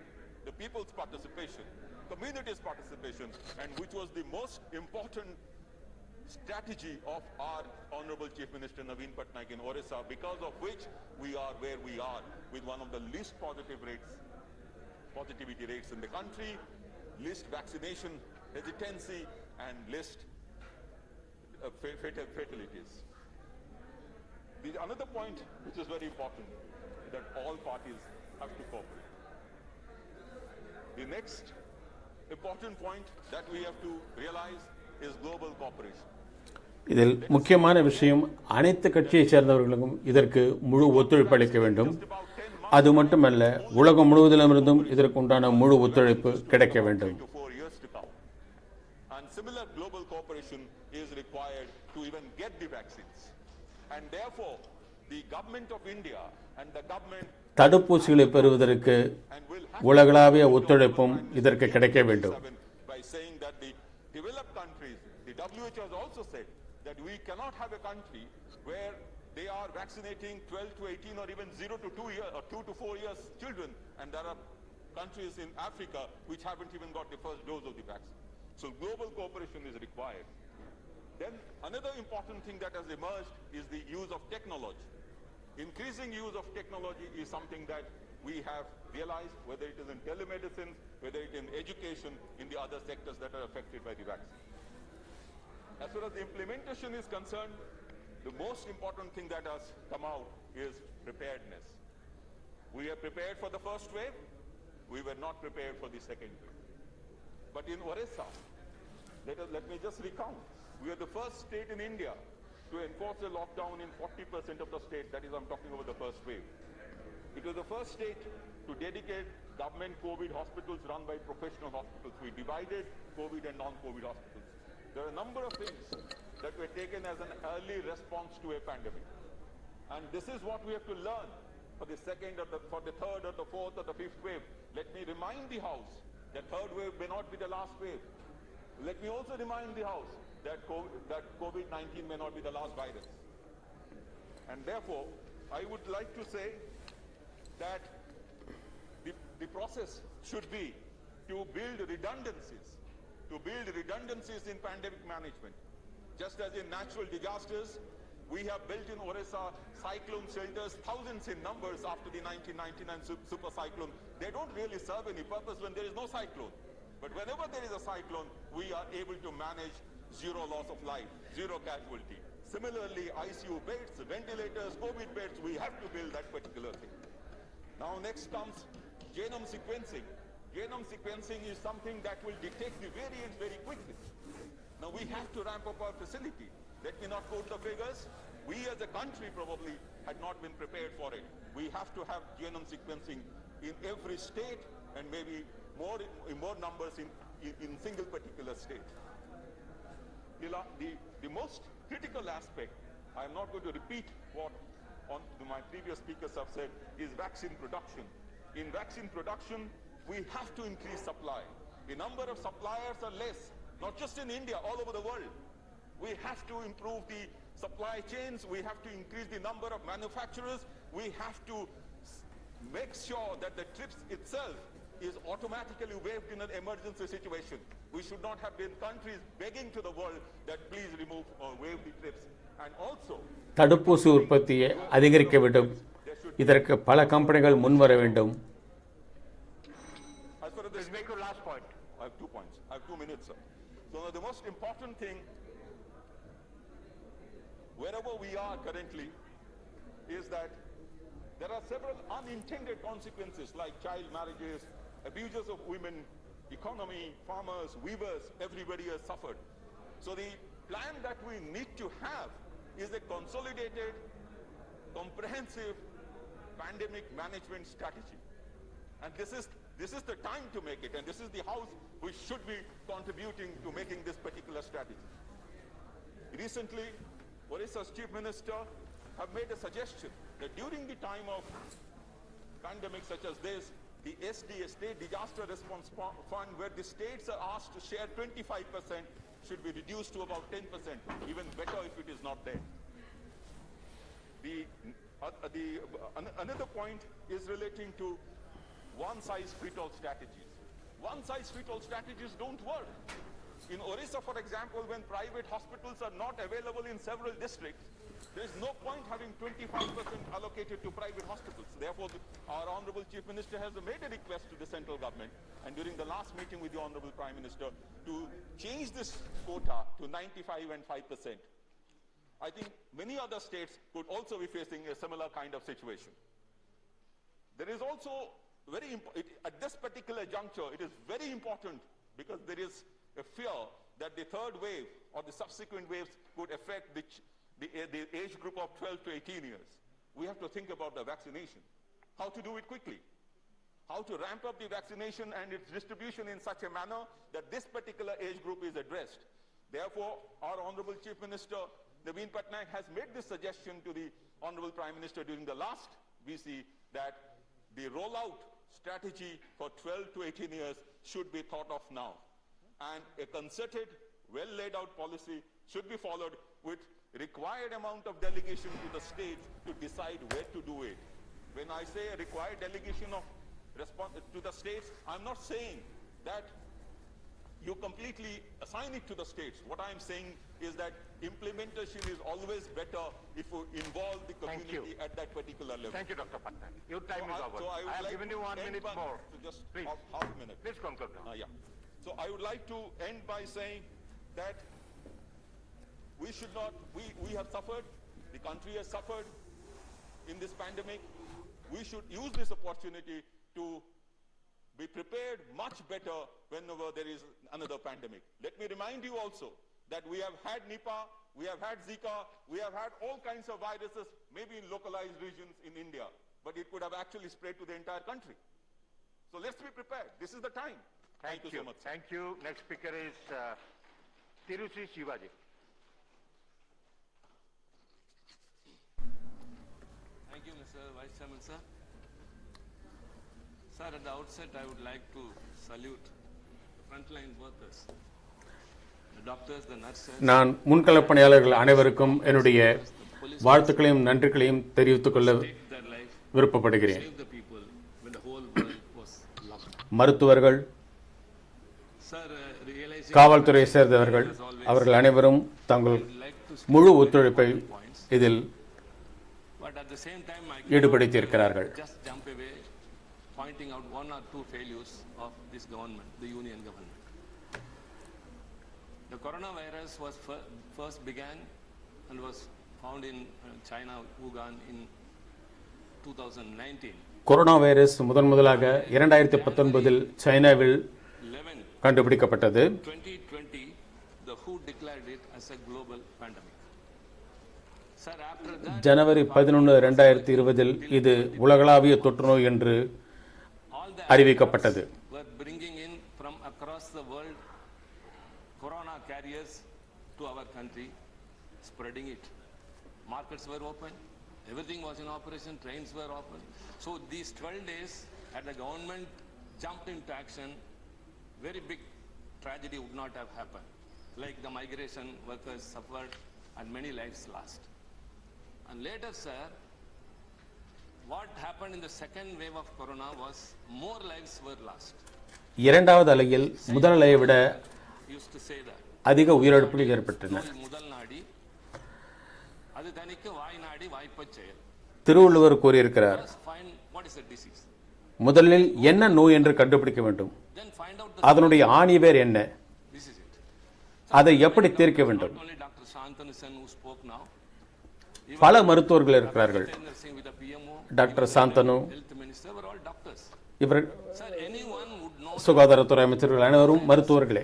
the people's participation, community's participation, and which was the most important strategy of our Honorable Chief Minister Naveen Patnaik in Orissa, because of which we are where we are with one of the least positivity rates in the country, least vaccination hesitancy, and least fatalities. Another point which is very important, that all parties have to cooperate. The next important point that we have to realize is global cooperation. இதில் முக்கியமான விஷயம் அனைத்து கட்சியை சேர்ந்தவர்களுக்கும் இதற்கு முழு ஒத்துழைப்பு அளிக்க வேண்டும். அது மட்டுமல்ல, உலகம் முழுவதிலுமிருந்தும் இதற்கு உண்டான முழு ஒத்துழைப்பு கிடைக்க வேண்டும். And similar global cooperation is required to even get the vaccines. And therefore, the government of India and the government தடுப்பூசிகளை பெறுவதற்கு உலகளாவிய ஒத்துழைப்பும் இதற்கு கிடைக்க வேண்டும். by saying that the developed countries, the WHO has also said that we cannot have a country where they are vaccinating 12 to 18 or even 0 to 2 years or 2 to 4 years children, and there are countries in Africa which haven't even got the first dose of the vaccine. So global cooperation is required. Then another important thing that has emerged is the use of technology. Increasing use of technology is something that we have realized, whether it is in telemedicine, whether it is in education, in the other sectors that are affected by the vaccine. As far as the implementation is concerned, the most important thing that has come out is preparedness. We are prepared for the first wave. We were not prepared for the second wave. But in Orissa, let me just recount. We are the first state in India to enforce a lockdown in 40% of the states. That is, I'm talking about the first wave. It was the first state to dedicate government COVID hospitals run by professional hospitals. We divided COVID and non-COVID hospitals. There are a number of things that were taken as an early response to a pandemic. And this is what we have to learn for the second or for the third or the fourth or the fifth wave. Let me remind the House that third wave may not be the last wave. Let me also remind the House that COVID-19 may not be the last virus. And therefore, I would like to say that the process should be to build redundancies in pandemic management. Just as in natural disasters, we have built in Orissa cyclone shelters, thousands in numbers after the 1999 super cyclone. They don't really serve any purpose when there is no cyclone. But whenever there is a cyclone, we are able to manage zero loss of life, zero casualty. Similarly, ICU beds, ventilators, COVID beds, we have to build that particular thing. Now next comes genome sequencing. Genome sequencing is something that will detect the variants very quickly. Now we have to ramp up our facility. Let me not quote the figures. We as a country probably had not been prepared for it. We have to have genome sequencing in every state and maybe more numbers in single particular state. The most critical aspect, I am not going to repeat what my previous speakers have said, is vaccine production. In vaccine production, we have to increase supply. The number of suppliers are less, not just in India, all over the world. We have to improve the supply chains. We have to increase the number of manufacturers. We have to make sure that the TRIPS itself is automatically waived in an emergency situation. We should not have been countries begging to the world that please remove or waive the TRIPS. And also, தடுப்பூசி உற்பத்தியை அதிகரிக்க வேண்டும். இதற்கு பல கம்பெனிகள் முன்வர வேண்டும். As far as this make your last point. I have 2 points. I have 2 minutes, sir. So the most important thing, wherever we are currently, is that there are several unintended consequences like child marriages, abuses of women, economy, farmers, weavers, everybody has suffered. So the plan that we need to have is a consolidated, comprehensive pandemic management strategy. And this is the time to make it, and this is the House which should be contributing to making this particular strategy. Recently, Orissa's Chief Minister have made a suggestion that during the time of pandemics such as this, the SDA, State Disaster Response Fund, where the states are asked to share 25%, should be reduced to about 10%, even better if it is not there. Another point is relating to one-size-fits-all strategies. One-size-fits-all strategies don't work. In Orissa, for example, when private hospitals are not available in several districts, there is no point having 25% allocated to private hospitals. Therefore, our Honorable Chief Minister has made a request to the central government, and during the last meeting with the Honorable Prime Minister, to change this quota to 95 and 5%. I think many other states could also be facing a similar kind of situation. There is also at this particular juncture, it is very important because there is a fear that the third wave or the subsequent waves could affect the age group of 12 to 18 years. We have to think about the vaccination, how to do it quickly, how to ramp up the vaccination and its distribution in such a manner that this particular age group is addressed. Therefore, our Honorable Chief Minister, Naveen Patnaik, has made this suggestion to the Honorable Prime Minister during the last VC that the rollout strategy for 12 to 18 years should be thought of now. And a concerted, well laid out policy should be followed with required amount of delegation to the states to decide where to do it. When I say required delegation of response to the states, I'm not saying that you completely assign it to the states. What I'm saying is that implementation is always better if you involve the community at that particular level. Thank you, Dr. Patna. Your time is over. I have given you 1 minute more. Just Please. half a minute. Please conclude now. Yeah. So I would like to end by saying that we should not, we have suffered, the country has suffered in this pandemic. We should use this opportunity to be prepared much better whenever there is another pandemic. Let me remind you also that we have had Nipah, we have had Zika, we have had all kinds of viruses, maybe in localized regions in India, but it could have actually spread to the entire country. So let's be prepared. This is the time. Thank you so much. Thank you. Next speaker is Tiruchi Shivaji. Thank you, Mr. Vice Chairman, sir. Sir, at the outset, I would like to salute the frontline workers, the doctors, the nurses. நான் முன்களப் பணியாளர்கள் அனைவருக்கும் என்னுடைய வாழ்த்துக்களையும் நன்றிகளையும் தெரிவித்துக் கொள்ள விருப்பப்படுகிறேன். மருத்துவர்கள், காவல்துறையை சேர்ந்தவர்கள், அவர்கள் அனைவரும் தங்கள் முழு ஒத்துழைப்பை இதில் ஈடுபடுத்தியிருக்கிறார்கள். Pointing out 1 or 2 failures of this government, the union government. The coronavirus was first began and was found in China, Wuhan in 2019. Corona virus முதலாக 2019 சைனாவில் கண்டுபிடிக்கப்பட்டது. 2020 the WHO declared it as a global pandemic. Sir, after that ஜனவரி 11 2020 இது உலகளாவிய தொற்றுநோய் என்று அறிவிக்கப்பட்டது. were bringing in from across the world corona carriers to our country, spreading it. Markets were open, everything was in operation, trains were open. So these 12 days had the government jumped into action, very big tragedy would not have happened. Like the migration workers suffered and many lives lost. And later, sir, what happened in the second wave of corona was more lives were lost. இரண்டாவது அலையில் முதல் அலையை விட அதிக உயிரிழப்புகள் ஏற்பட்டன. திருவள்ளுவர் கூறியிருக்கிறார், முதலில் என்ன நோய் என்று கண்டுபிடிக்க வேண்டும், அதனுடைய ஆணிவேர் என்ன, அதை எப்படி தீர்க்க வேண்டும். பல மருத்துவர்கள் இருக்கிறார்கள். டாக்டர் சாந்தனு, இவர் சுகாதாரத்துறை அமைச்சர்கள் அனைவரும் மருத்துவர்களே.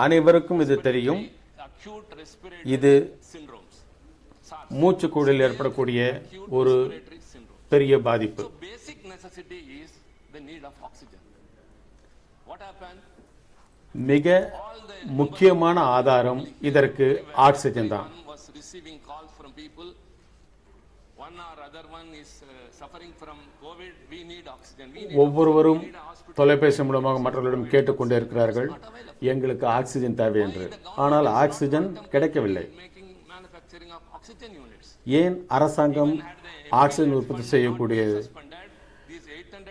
அனைவருக்கும் இது தெரியும். இது மூச்சுக்கூடலில் ஏற்படக்கூடிய ஒரு பெரிய பாதிப்பு. மிக முக்கியமான ஆதாரம் இதற்கு ஆக்சிஜன் தான். ஒவ்வொருவரும் தொலைபேசி மூலமாக மற்றவர்களிடம் கேட்டுக்கொண்டே இருக்கிறார்கள், எங்களுக்கு ஆக்சிஜன் தேவை என்று. ஆனால் ஆக்சிஜன் கிடைக்கவில்லை. ஏன் அரசாங்கம் ஆக்சிஜன் உற்பத்தி செய்யக்கூடிய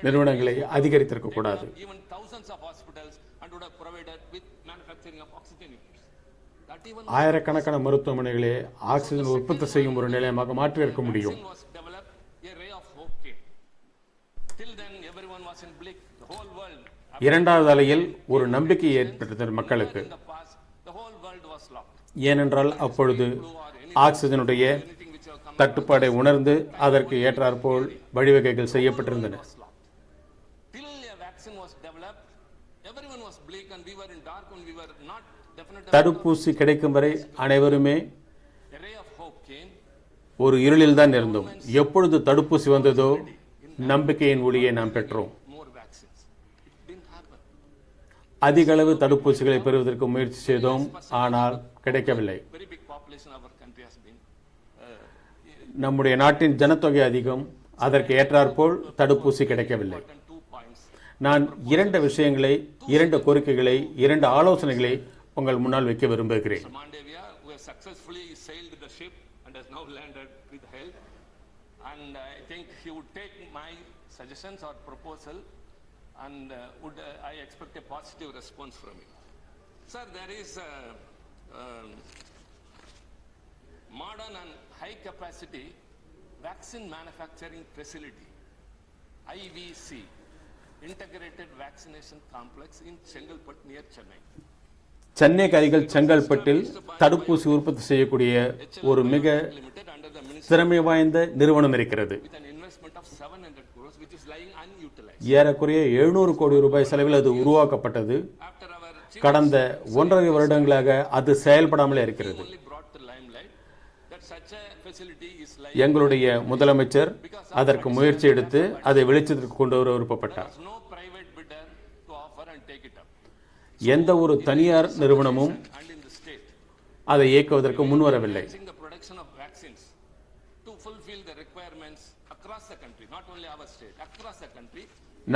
நிறுவனங்களை அதிகரித்திருக்க கூடாது? ஆயிரக்கணக்கான மருத்துவமனைகளே ஆக்சிஜன் உற்பத்தி செய்யும் ஒரு நிலையமாக மாற்றியிருக்க முடியும். இரண்டாவது அலையில் ஒரு நம்பிக்கை ஏற்பட்டது மக்களுக்கு. ஏனென்றால் அப்பொழுது ஆக்சிஜனுடைய தட்டுப்பாடை உணர்ந்து அதற்கு ஏற்றாற்போல் வழிவகைகள் செய்யப்பட்டிருந்தன. தடுப்பூசி கிடைக்கும் வரை அனைவருமே ஒரு இருளில் தான் இருந்தோம். எப்பொழுது தடுப்பூசி வந்ததோ நம்பிக்கையின் ஒளியை நாம் பெற்றோம். அதிக அளவு தடுப்பூசிகளை பெறுவதற்கு முயற்சி செய்தோம், ஆனால் கிடைக்கவில்லை. நம்முடைய நாட்டின் ஜனத்தொகை அதிகம், அதற்கு ஏற்றாற்போல் தடுப்பூசி கிடைக்கவில்லை. நான் இரண்டு விஷயங்களை, இரண்டு கோரிக்கைகளை, இரண்டு ஆலோசனைகளை உங்கள் முன்னால் வைக்க விரும்புகிறேன். Mandavia, who has successfully sailed the ship and has now landed with help, and I think he would take my suggestions or proposal, and I expect a positive response from him. Sir, there is a modern and high capacity vaccine manufacturing facility, IVC, Integrated Vaccination Complex in Chengalpattu near Chennai. சென்னைக்கு அருகில் செங்கல்பட்டில் தடுப்பூசி உற்பத்தி செய்யக்கூடிய ஒரு மிக திறமை வாய்ந்த நிறுவனம் இருக்கிறது. ஏறக்குறைய 700 கோடி ரூபாய் செலவில் அது உருவாக்கப்பட்டது. கடந்த 1.5 வருடங்களாக அது செயல்படாமலே இருக்கிறது. எங்களுடைய முதலமைச்சர் அதற்கு முயற்சி எடுத்து அதை வெளிச்சத்திற்கு கொண்டு வர விருப்பப்பட்டார். எந்த ஒரு தனியார் நிறுவனமும் அதை இயக்குவதற்கு முன்வரவில்லை.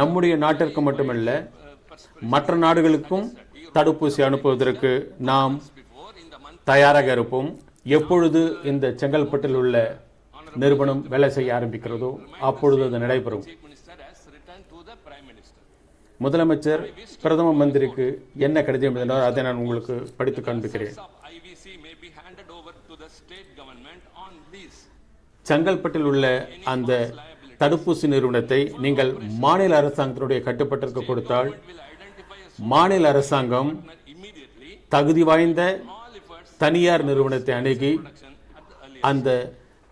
நம்முடைய நாட்டிற்கு மட்டுமல்ல, மற்ற நாடுகளுக்கும் தடுப்பூசி அனுப்புவதற்கு நாம் தயாராக இருப்போம். எப்பொழுது இந்த செங்கல்பட்டில் உள்ள நிறுவனம் வேலை செய்ய ஆரம்பிக்கிறதோ அப்பொழுது அது நடைபெறும். முதலமைச்சர் பிரதம மந்திரிக்கு என்ன கடிதம் எழுதினார் அதை நான் உங்களுக்கு படித்து காண்பிக்கிறேன். செங்கல்பட்டில் உள்ள அந்த தடுப்பூசி நிறுவனத்தை நீங்கள் மாநில அரசாங்கத்தினுடைய கட்டுப்பாட்டிற்கு கொடுத்தால் மாநில அரசாங்கம் தகுதி வாய்ந்த தனியார் நிறுவனத்தை அணுகி அந்த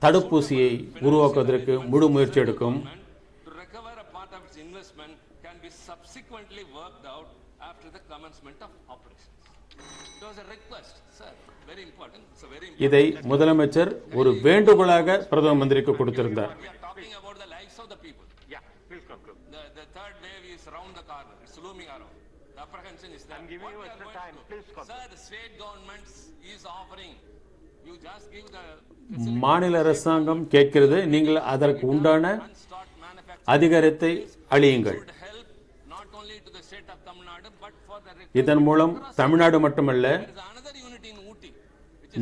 தடுப்பூசியை உருவாக்குவதற்கு முழு முயற்சி எடுக்கும். இதை முதலமைச்சர் ஒரு வேண்டுகோளாக பிரதம மந்திரிக்கு கொடுத்திருந்தார். மாநில அரசாங்கம் கேட்கிறது, நீங்கள் அதற்கு உண்டான அதிகாரத்தை அளியுங்கள். இதன் மூலம் தமிழ்நாடு மட்டுமல்ல,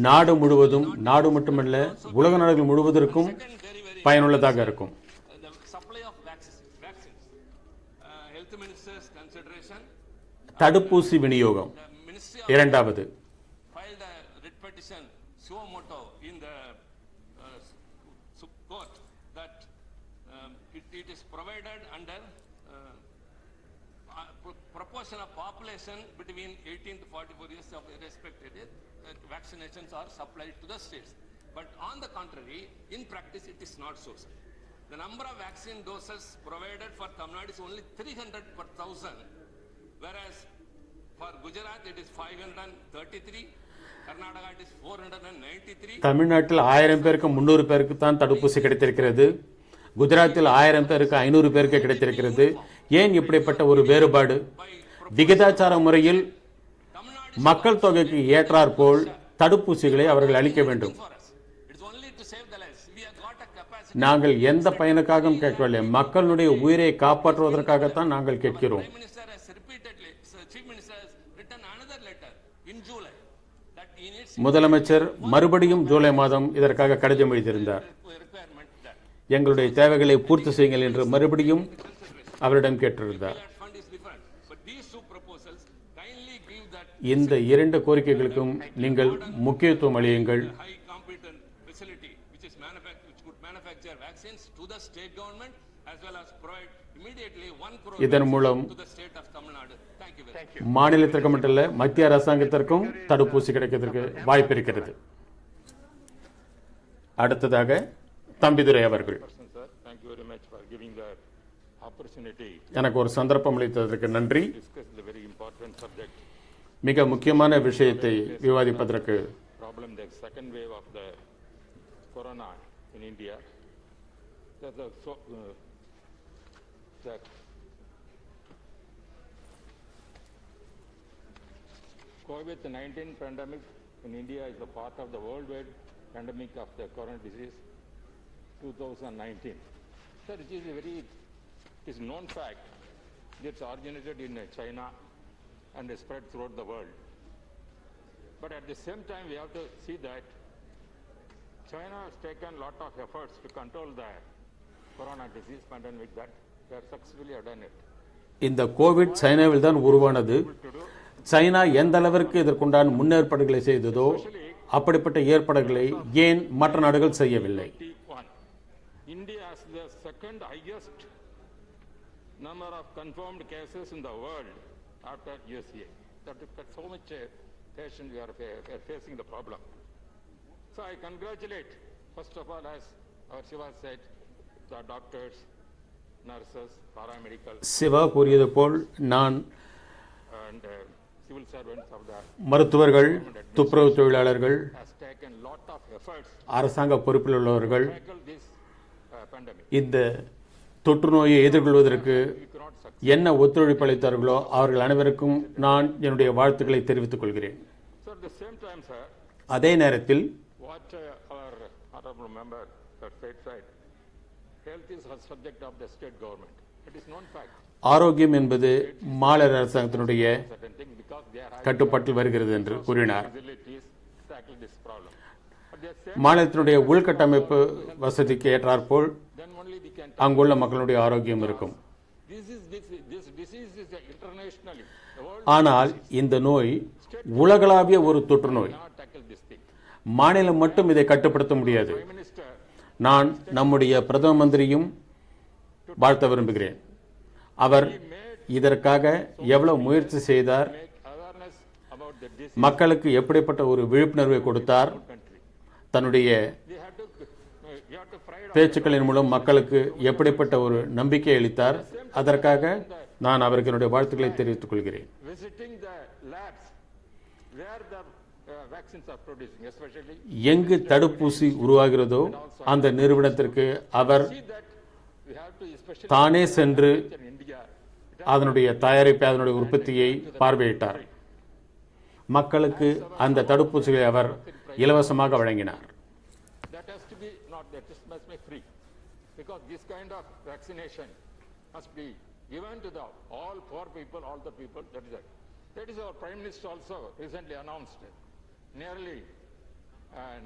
நாடு முழுவதும், நாடு மட்டுமல்ல உலக நாடுகள் முழுவதற்கும் பயனுள்ளதாக இருக்கும். தடுப்பூசி விநியோகம் இரண்டாவது. Proportion of population between 18 to 44 years of respected vaccinations are supplied to the states. But on the contrary, in practice it is not so. The number of vaccine doses provided for Tamil Nadu is only 300 per thousand, whereas for Gujarat it is 533, Karnataka it is 493. தமிழ்நாட்டில் 1000 பேருக்கு 300 பேருக்கு தான் தடுப்பூசி கிடைத்திருக்கிறது. குஜராத்தில் 1000 பேருக்கு 500 பேருக்கு கிடைத்திருக்கிறது. ஏன் இப்படிப்பட்ட ஒரு வேறுபாடு? விகிதாச்சார முறையில் மக்கள் தொகைக்கு ஏற்றாற்போல் தடுப்பூசிகளை அவர்கள் அளிக்க வேண்டும். நாங்கள் எந்த பயனுக்காகவும் கேட்கவில்லை, மக்களுடைய உயிரை காப்பாற்றுவதற்காகத்தான் நாங்கள் கேட்கிறோம். முதலமைச்சர் மறுபடியும் ஜூலை மாதம் இதற்காக கடிதம் எழுதியிருந்தார். எங்களுடைய தேவைகளை பூர்த்தி செய்யுங்கள் என்று மறுபடியும் அவரிடம் கேட்டிருந்தார். இந்த இரண்டு கோரிக்கைகளுக்கும் நீங்கள் முக்கியத்துவம் அளியுங்கள். இதன் மூலம் மாநிலத்திற்கு மட்டுமல்ல மத்திய அரசாங்கத்திற்கும் தடுப்பூசி கிடைக்கிறதுக்கு வாய்ப்பு இருக்கிறது. அடுத்ததாக தம்பிதுரை அவர்கள். எனக்கு ஒரு சந்தர்ப்பம் அளித்ததற்கு நன்றி. மிக முக்கியமான விஷயத்தை விவாதிப்பதற்கு COVID-19 pandemic in India is a part of the worldwide pandemic of the corona disease 2019. Sir, it is known fact It's originated in China and is spread throughout the world. But at the same time, we have to see that China has taken a lot of efforts to control the corona disease pandemic, that they have successfully done it. இந்த Covid சைனாவில் தான் உருவானது. China எந்த அளவிற்கு இதற்குண்டான முன்னேற்பாடுகளை செய்ததோ அப்படிப்பட்ட ஏற்பாடுகளை ஏன் மற்ற நாடுகள் செய்யவில்லை? India has the second highest number of confirmed cases in the world after USA. That's so much patient we are facing the problem. So I congratulate, first of all, as our Shiva said, the doctors, nurses, paramedical, Siva கூறியது போல் நான் and civil servants of the மருத்துவர்கள், துப்புரவு தொழிலாளர்கள், has taken lot of efforts அரசாங்க பொறுப்பில் உள்ளவர்கள் to tackle this pandemic. இந்த தொற்று நோயை எதிர்கொள்வதற்கு என்ன ஒத்துழைப்பு அளித்தார்களோ அவர்கள் அனைவருக்கும் நான் என்னுடைய வாழ்த்துக்களை தெரிவித்துக் கொள்கிறேன். So at the same time, sir, அதே நேரத்தில் what our honorable member said, health is a subject of the state government. It is known fact. ஆரோக்கியம் என்பது மாநில அரசாங்கத்தினுடைய கட்டுப்பாட்டில் வருகிறது என்று கூறினார். மாநிலத்தினுடைய உள்கட்டமைப்பு வசதிக்கு ஏற்றாற்போல் அங்குள்ள மக்களுடைய ஆரோக்கியம் இருக்கும். ஆனால் இந்த நோய் உலகளாவிய ஒரு தொற்று நோய். மாநிலம் மட்டும் இதை கட்டுப்படுத்த முடியாது. நான் நம்முடைய பிரதம மந்திரியும் வாழ்த்த விரும்புகிறேன். அவர் இதற்காக எவ்வளவு முயற்சி செய்தார், மக்களுக்கு எப்படிப்பட்ட ஒரு விழிப்புணர்வை கொடுத்தார், தன்னுடைய பேச்சுக்களின் மூலம் மக்களுக்கு எப்படிப்பட்ட ஒரு நம்பிக்கை அளித்தார். அதற்காக நான் அவருக்கு என்னுடைய வாழ்த்துக்களை தெரிவித்துக் கொள்கிறேன். எங்கு தடுப்பூசி உருவாகிறதோ அந்த நிறுவனத்திற்கு அவர் தானே சென்று அதனுடைய தயாரிப்பை, அதனுடைய உற்பத்தியை பார்வையிட்டார். மக்களுக்கு அந்த தடுப்பூசிகளை அவர் இலவசமாக வழங்கினார். That has to be not that must be free, because this kind of vaccination must be given to the all poor people, all the people. That is our Prime Minister also recently announced. Nearly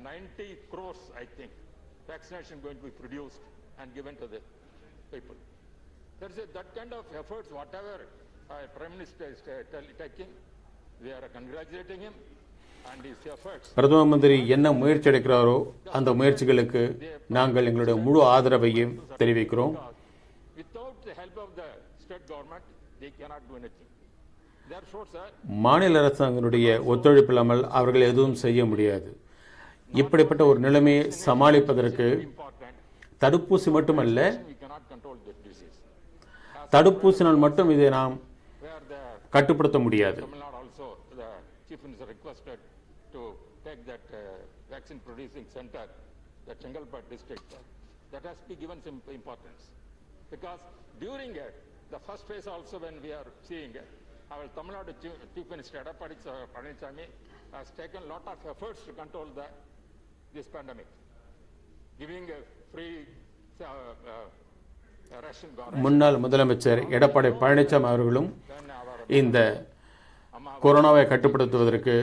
90 crores, I think, vaccination going to be produced and given to the people. That kind of efforts, whatever Prime Minister is taking, we are congratulating him and his efforts. பிரதம மந்திரி என்ன முயற்சி எடுக்கிறாரோ அந்த முயற்சிகளுக்கு நாங்கள் எங்களுடைய முழு ஆதரவையும் தெரிவிக்கிறோம். Without the help of the state government, they cannot do anything. Therefore, sir, மாநில அரசாங்கத்தினுடைய ஒத்துழைப்பு இல்லாமல் அவர்கள் எதுவும் செய்ய முடியாது. இப்படிப்பட்ட ஒரு நிலைமையை சமாளிப்பதற்கு தடுப்பூசி மட்டுமல்ல, தடுப்பூசினால் மட்டும் இதை நாம் கட்டுப்படுத்த முடியாது. Chief Minister requested to take that vaccine producing center, the Chengalpat district. That has to be given some importance, because during the first phase also, when we are seeing our Tamil Nadu Chief Minister Adithanar has taken a lot of efforts to control this pandemic, giving a free ration. முன்னாள் முதலமைச்சர் எடப்பாடி பழனிசாமி அவர்களும் இந்த கொரோனாவை கட்டுப்படுத்துவதற்கு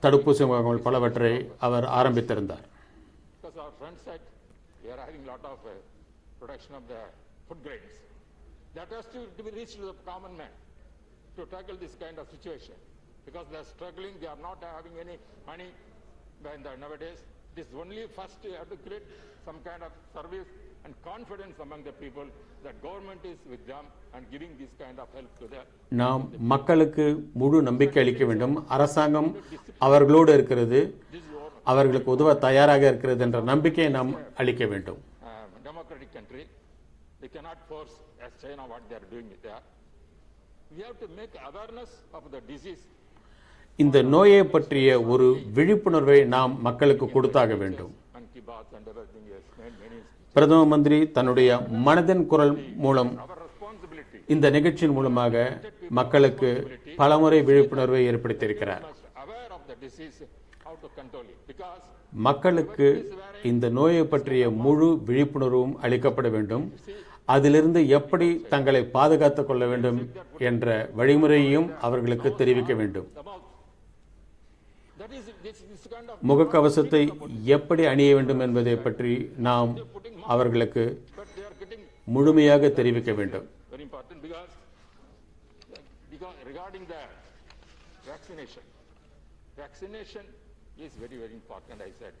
தடுப்பூசி முகாம்கள் பலவற்றை அவர் ஆரம்பித்திருந்தார். Because our friend said we are having a lot of production of the food grains. That has to be reached to the common man to tackle this kind of situation, because they are struggling, they are not having any money nowadays. It is only first you have to create some kind of service and confidence among the people that government is with them and giving this kind of help to them. நாம் மக்களுக்கு முழு நம்பிக்கை அளிக்க வேண்டும். அரசாங்கம் அவர்களோடு இருக்கிறது, அவர்களுக்கு உதவ தயாராக இருக்கிறது என்ற நம்பிக்கையை நாம் அளிக்க வேண்டும். Democratic country, we cannot force as China what they are doing there. We have to make awareness of the disease. இந்த நோயை பற்றிய ஒரு விழிப்புணர்வை நாம் மக்களுக்கு கொடுத்தாக வேண்டும். பிரதம மந்திரி தன்னுடைய மனதின் குரல் மூலம் இந்த நிகழ்ச்சியின் மூலமாக மக்களுக்கு பலமுறை விழிப்புணர்வை ஏற்படுத்தியிருக்கிறார். மக்களுக்கு இந்த நோயை பற்றிய முழு விழிப்புணர்வும் அளிக்கப்பட வேண்டும். அதிலிருந்து எப்படி தங்களை பாதுகாத்துக் கொள்ள வேண்டும் என்ற வழிமுறையையும் அவர்களுக்கு தெரிவிக்க வேண்டும். முகக்கவசத்தை எப்படி அணிய வேண்டும் என்பதை பற்றி நாம் அவர்களுக்கு முழுமையாக தெரிவிக்க வேண்டும். Regarding the vaccination is very, very important, I said.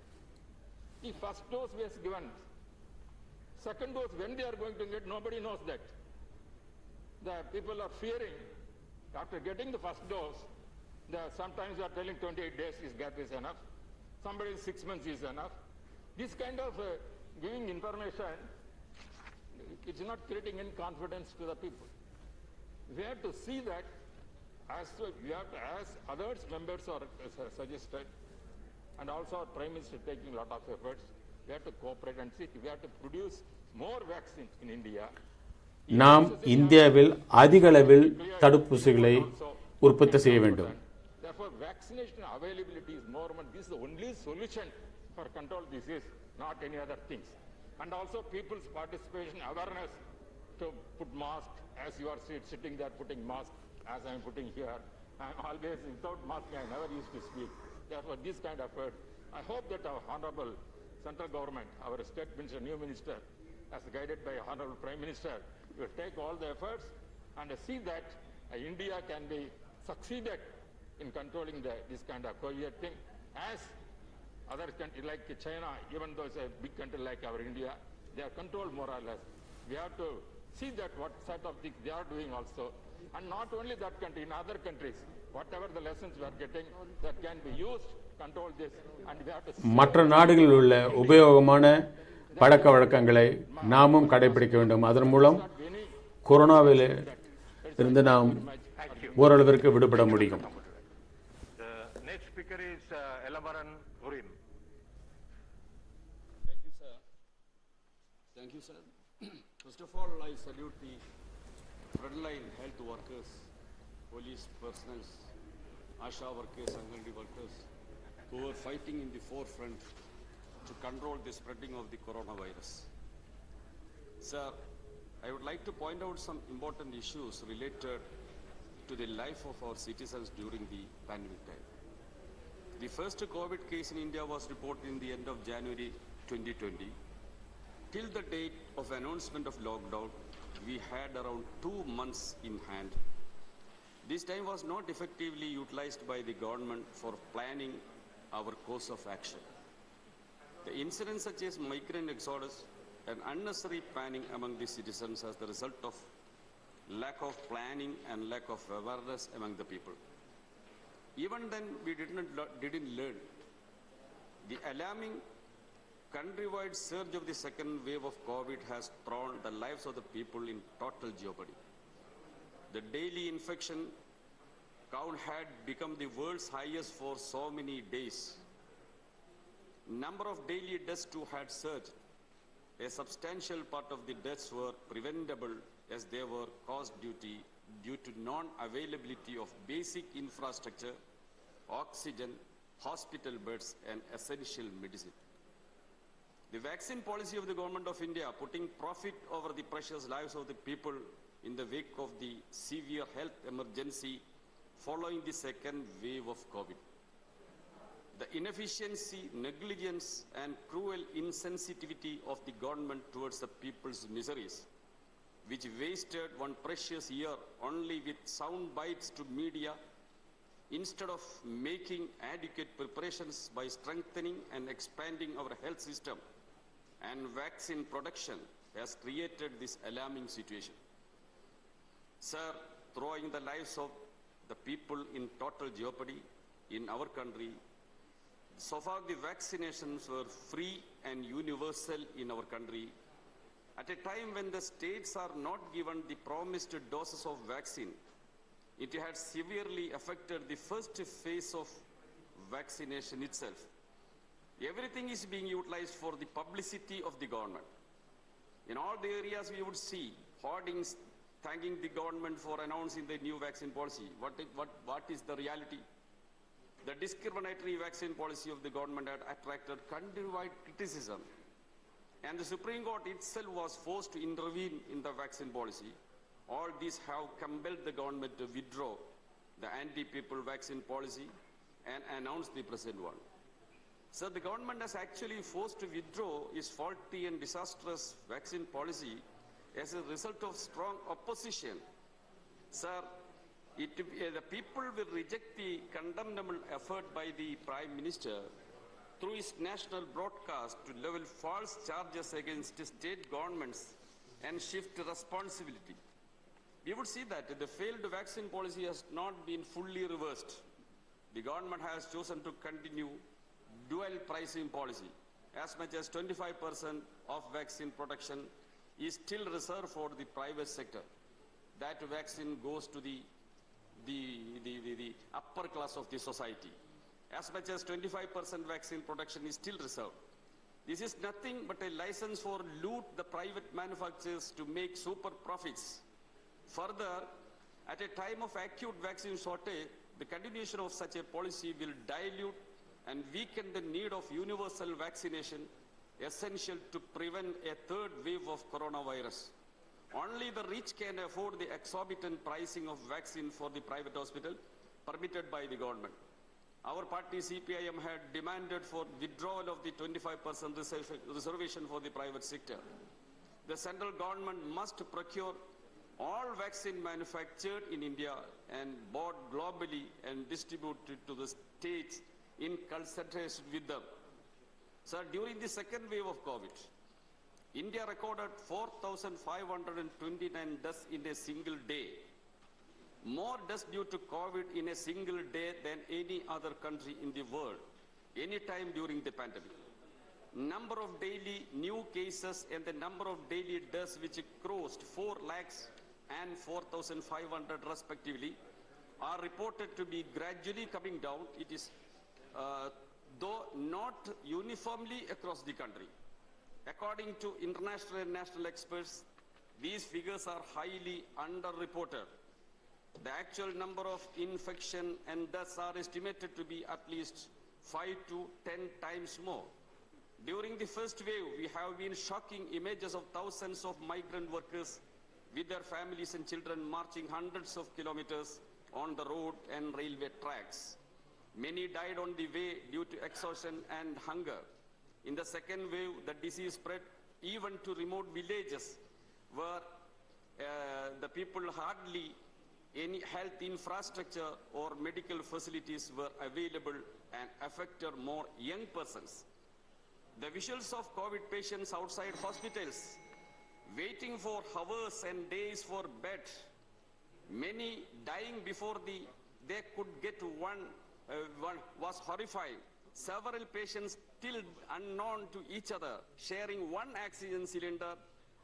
The first dose was given. Second dose, when they are going to get, nobody knows that. The people are fearing, after getting the first dose, sometimes they are telling 28 days is gap is enough. Somebody 6 months is enough. This kind of giving information, it's not creating any confidence to the people. We have to see that as others members are suggested, and also our Prime Minister taking a lot of efforts, we have to cooperate and see. We have to produce more vaccines in India. நாம் இந்தியாவில் அதிக அளவில் தடுப்பூசிகளை உற்பத்தி செய்ய வேண்டும். Therefore, vaccination availability is more. This is the only solution for control disease, not any other things. And also people's participation, awareness to put mask, as you are sitting there putting mask, as I am putting here. I am always without mask, I never used to speak. Therefore, this kind of effort, I hope that our honorable central government, our state minister, new minister, as guided by honorable Prime Minister, will take all the efforts and see that India can be succeeded in controlling this kind of COVID thing, as other countries like China, even though it's a big country like our India, they are controlled more or less. We have to see that what sort of things they are doing also, and not only that country, in other countries, whatever the lessons we are getting, that can be used to control this, and we have to மற்ற நாடுகளில் உள்ள உபயோகமான பழக்க வழக்கங்களை நாமும் கடைபிடிக்க வேண்டும். அதன் மூலம் கொரோனாவில் இருந்து நாம் ஓரளவிற்கு விடுபட முடியும். Next speaker is Elabaran Urim. Thank you, sir. Thank you, sir. First of all, I salute the frontline health workers, police personnel, ASHA workers, Anganwadi workers, who are fighting in the forefront to control the spreading of the coronavirus. Sir, I would like to point out some important issues related to the life of our citizens during the pandemic time. The first COVID case in India was reported in the end of January 2020. Till the date of announcement of lockdown, we had around 2 months in hand. This time was not effectively utilized by the government for planning our course of action. The incidents such as migrant exodus and unnecessary panic among the citizens as the result of lack of planning and lack of awareness among the people. Even then, we didn't learn. The alarming countrywide surge of the second wave of COVID has thrown the lives of the people in total jeopardy. The daily infection count had become the world's highest for so many days. Number of daily deaths too had surged. A substantial part of the deaths were preventable as they were caused due to non-availability of basic infrastructure, oxygen, hospital beds, and essential medicine. The vaccine policy of the government of India, putting profit over the precious lives of the people in the wake of the severe health emergency following the second wave of COVID. The inefficiency, negligence, and cruel insensitivity of the government towards the people's miseries, which wasted one precious year only with sound bites to media, instead of making adequate preparations by strengthening and expanding our health system and vaccine production, has created this alarming situation. Sir, throwing the lives of the people in total jeopardy in our country, so far the vaccinations were free and universal in our country. At a time when the states are not given the promised doses of vaccine, it had severely affected the first phase of vaccination itself. Everything is being utilized for the publicity of the government. In all the areas we would see hoardings thanking the government for announcing the new vaccine policy. What is the reality? The discriminatory vaccine policy of the government had attracted countrywide criticism and the Supreme Court itself was forced to intervene in the vaccine policy. All these have compelled the government to withdraw the anti-people vaccine policy and announce the present one. So the government has actually forced to withdraw its faulty and disastrous vaccine policy as a result of strong opposition. Sir, the people will reject the condemnable effort by the Prime Minister through his national broadcast to level false charges against state governments and shift responsibility. We would see that the failed vaccine policy has not been fully reversed. The government has chosen to continue dual pricing policy. As much as 25% of vaccine production is still reserved for the private sector. That vaccine goes to the upper class of the society. As much as 25% vaccine production is still reserved. This is nothing but a license for loot the private manufacturers to make super profits. Further, at a time of acute vaccine shortage, the continuation of such a policy will dilute and weaken the need of universal vaccination, essential to prevent a third wave of coronavirus. Only the rich can afford the exorbitant pricing of vaccine for the private hospital permitted by the government. Our party CPIM had demanded for withdrawal of the 25% reservation for the private sector. The central government must procure all vaccine manufactured in India and bought globally and distributed to the states in consultation with them. Sir, during the second wave of COVID, India recorded 4,529 deaths in a single day. More deaths due to COVID in a single day than any other country in the world, any time during the pandemic. Number of daily new cases and the number of daily deaths which crossed 4 lakhs and 4,500 respectively are reported to be gradually coming down. It is though not uniformly across the country. According to international and national experts, these figures are highly underreported. The actual number of infection and deaths are estimated to be at least 5 to 10 times more. During the first wave, we have been shocking images of thousands of migrant workers with their families and children marching hundreds of kilometers on the road and railway tracks. Many died on the way due to exhaustion and hunger. In the second wave, the disease spread even to remote villages where the people hardly any health infrastructure or medical facilities were available and affected more young persons. The visuals of COVID patients outside hospitals, waiting for hours and days for bed, many dying before they could get one was horrifying. Several patients still unknown to each other, sharing one oxygen cylinder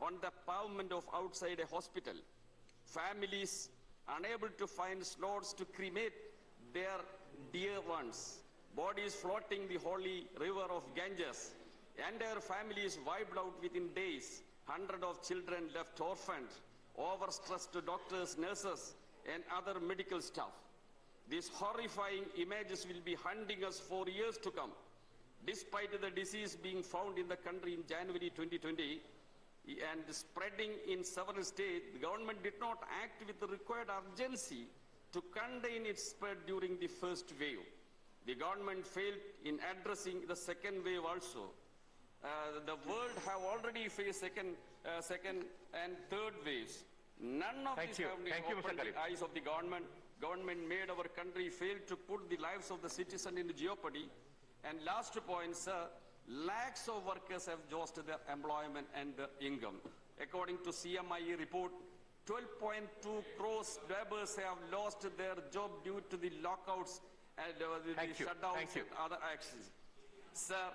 on the pavement of outside a hospital. Families unable to find slots to cremate their dear ones. Bodies floating the holy river of Ganges. Entire families wiped out within days. Hundreds of children left orphaned. Overstressed doctors, nurses, and other medical staff. These horrifying images will be hunting us for years to come. Despite the disease being found in the country in January 2020 and spreading in several states, the government did not act with the required urgency to contain its spread during the first wave. The government failed in addressing the second wave also. The world have already faced second and third waves. None of these have opened the eyes of the government. Government made our country fail to put the lives of the citizen in jeopardy. And last point, sir, lakhs of workers have lost their employment and their income. According to CMIE report, 12.2 crores laborers have lost their job due to the lockouts and the shutdowns and other actions. Sir,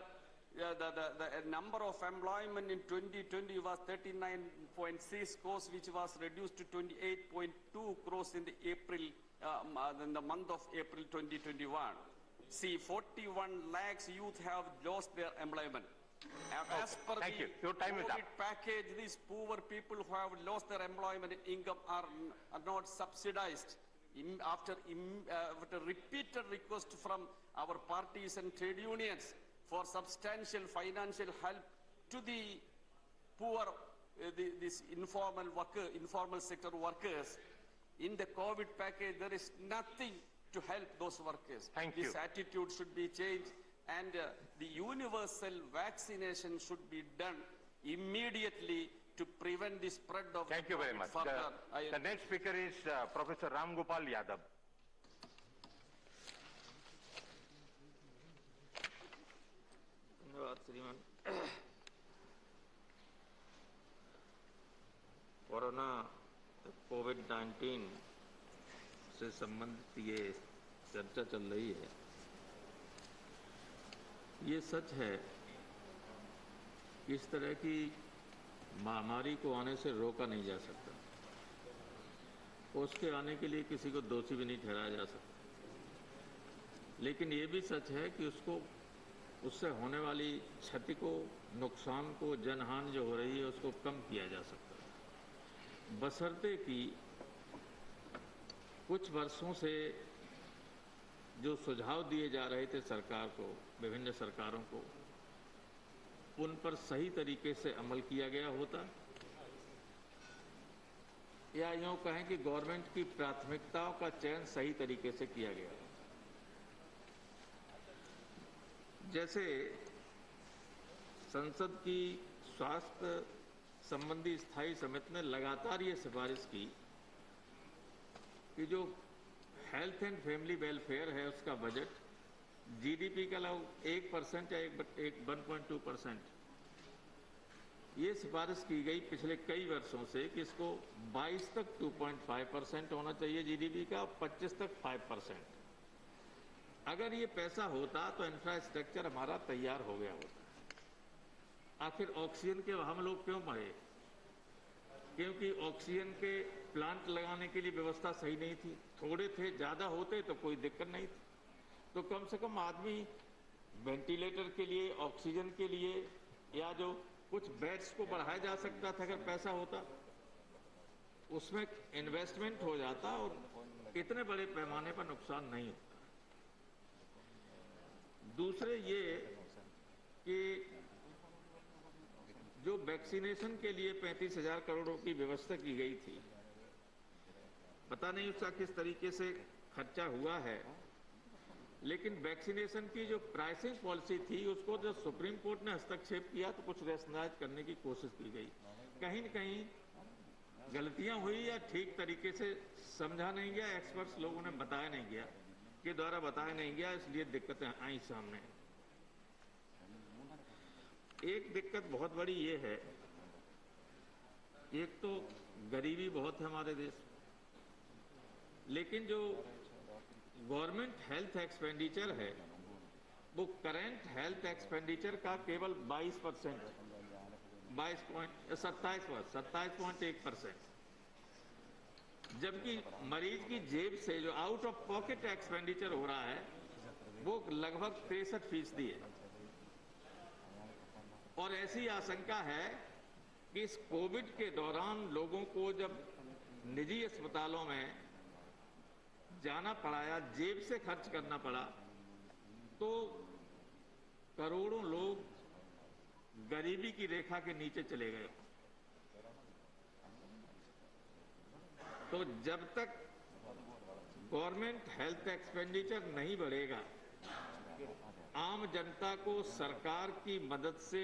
the number of employment in 2020 was 39.6 crores, which was reduced to 28.2 crores in the month of April 2021. See, 41 lakhs youth have lost their employment. As per the COVID package, these poor people who have lost their employment and income are not subsidized. After repeated requests from our parties and trade unions for substantial financial help to the poor, this informal sector workers. In the COVID package, there is nothing to help those workers. Thank you. This attitude should be changed, and the universal vaccination should be done immediately to prevent the spread of Thank you very much. further. The next speaker is Professor Ram Gopal Yadav. धन्यवाद श्रीमान। Corona कोविड-19 से संबंधित ये चर्चा चल रही है। ये सच है कि इस तरह की महामारी को आने से रोका नहीं जा सकता, उसके आने के लिए किसी को दोषी भी नहीं ठहराया जा सकता, लेकिन ये भी सच है कि उससे होने वाली क्षति को, नुकसान को, जनहानि जो हो रही है उसको कम किया जा सकता है, बशर्ते कि कुछ वर्षों से जो सुझाव दिए जा रहे थे सरकार को, विभिन्न सरकारों को, उन पर सही तरीके से अमल किया गया होता, या यूं कहें कि गवर्नमेंट की प्राथमिकताओं का चयन सही तरीके से किया गया। जैसे संसद की स्वास्थ्य संबंधी स्थायी समिति ने लगातार ये सिफारिश की कि जो हेल्थ एंड फैमिली वेलफेयर है उसका बजट जीडीपी का लगभग 1% या 1.2%, ये सिफारिश की गई पिछले कई वर्षों से कि इसको 22 तक 2.5% होना चाहिए जीडीपी का, 25 तक 5%। अगर ये पैसा होता तो इंफ्रास्ट्रक्चर हमारा तैयार हो गया होता। आखिर ऑक्सीजन के हम लोग क्यों मरे? क्योंकि ऑक्सीजन के प्लांट लगाने के लिए व्यवस्था सही नहीं थी, थोड़े थे, ज्यादा होते तो कोई दिक्कत नहीं थी, तो कम से कम आदमी वेंटिलेटर के लिए, ऑक्सीजन के लिए, या जो कुछ बेड्स को बढ़ाया जा सकता था अगर पैसा होता, उसमें इन्वेस्टमेंट हो जाता और इतने बड़े पैमाने पर नुकसान नहीं होता। दूसरे ये कि जो वैक्सीनेशन के लिए 35,000 करोड़ की व्यवस्था की गई थी, पता नहीं उसका किस तरीके से खर्चा हुआ है, लेकिन वैक्सीनेशन की जो प्राइसिंग पॉलिसी थी उसको जब सुप्रीम कोर्ट ने हस्तक्षेप किया तो कुछ रैशनलाइज करने की कोशिश की गई। कहीं न कहीं गलतियां हुई या ठीक तरीके से समझा नहीं गया, एक्सपर्ट्स लोगों ने बताया नहीं गया, के द्वारा बताया नहीं गया, इसलिए दिक्कतें आई सामने। एक दिक्कत बहुत बड़ी ये है, एक तो गरीबी बहुत है हमारे देश, लेकिन जो गवर्नमेंट हेल्थ एक्सपेंडिचर है वो करंट हेल्थ एक्सपेंडिचर का केवल 22%, 27.1%, जबकि मरीज की जेब से जो आउट ऑफ पॉकेट एक्सपेंडिचर हो रहा है वो लगभग 63% है। और ऐसी आशंका है कि इस कोविड के दौरान लोगों को जब निजी अस्पतालों में जाना पड़ा या जेब से खर्च करना पड़ा तो करोड़ों लोग गरीबी की रेखा के नीचे चले गए। तो जब तक गवर्नमेंट हेल्थ एक्सपेंडिचर नहीं बढ़ेगा, आम जनता को सरकार की मदद से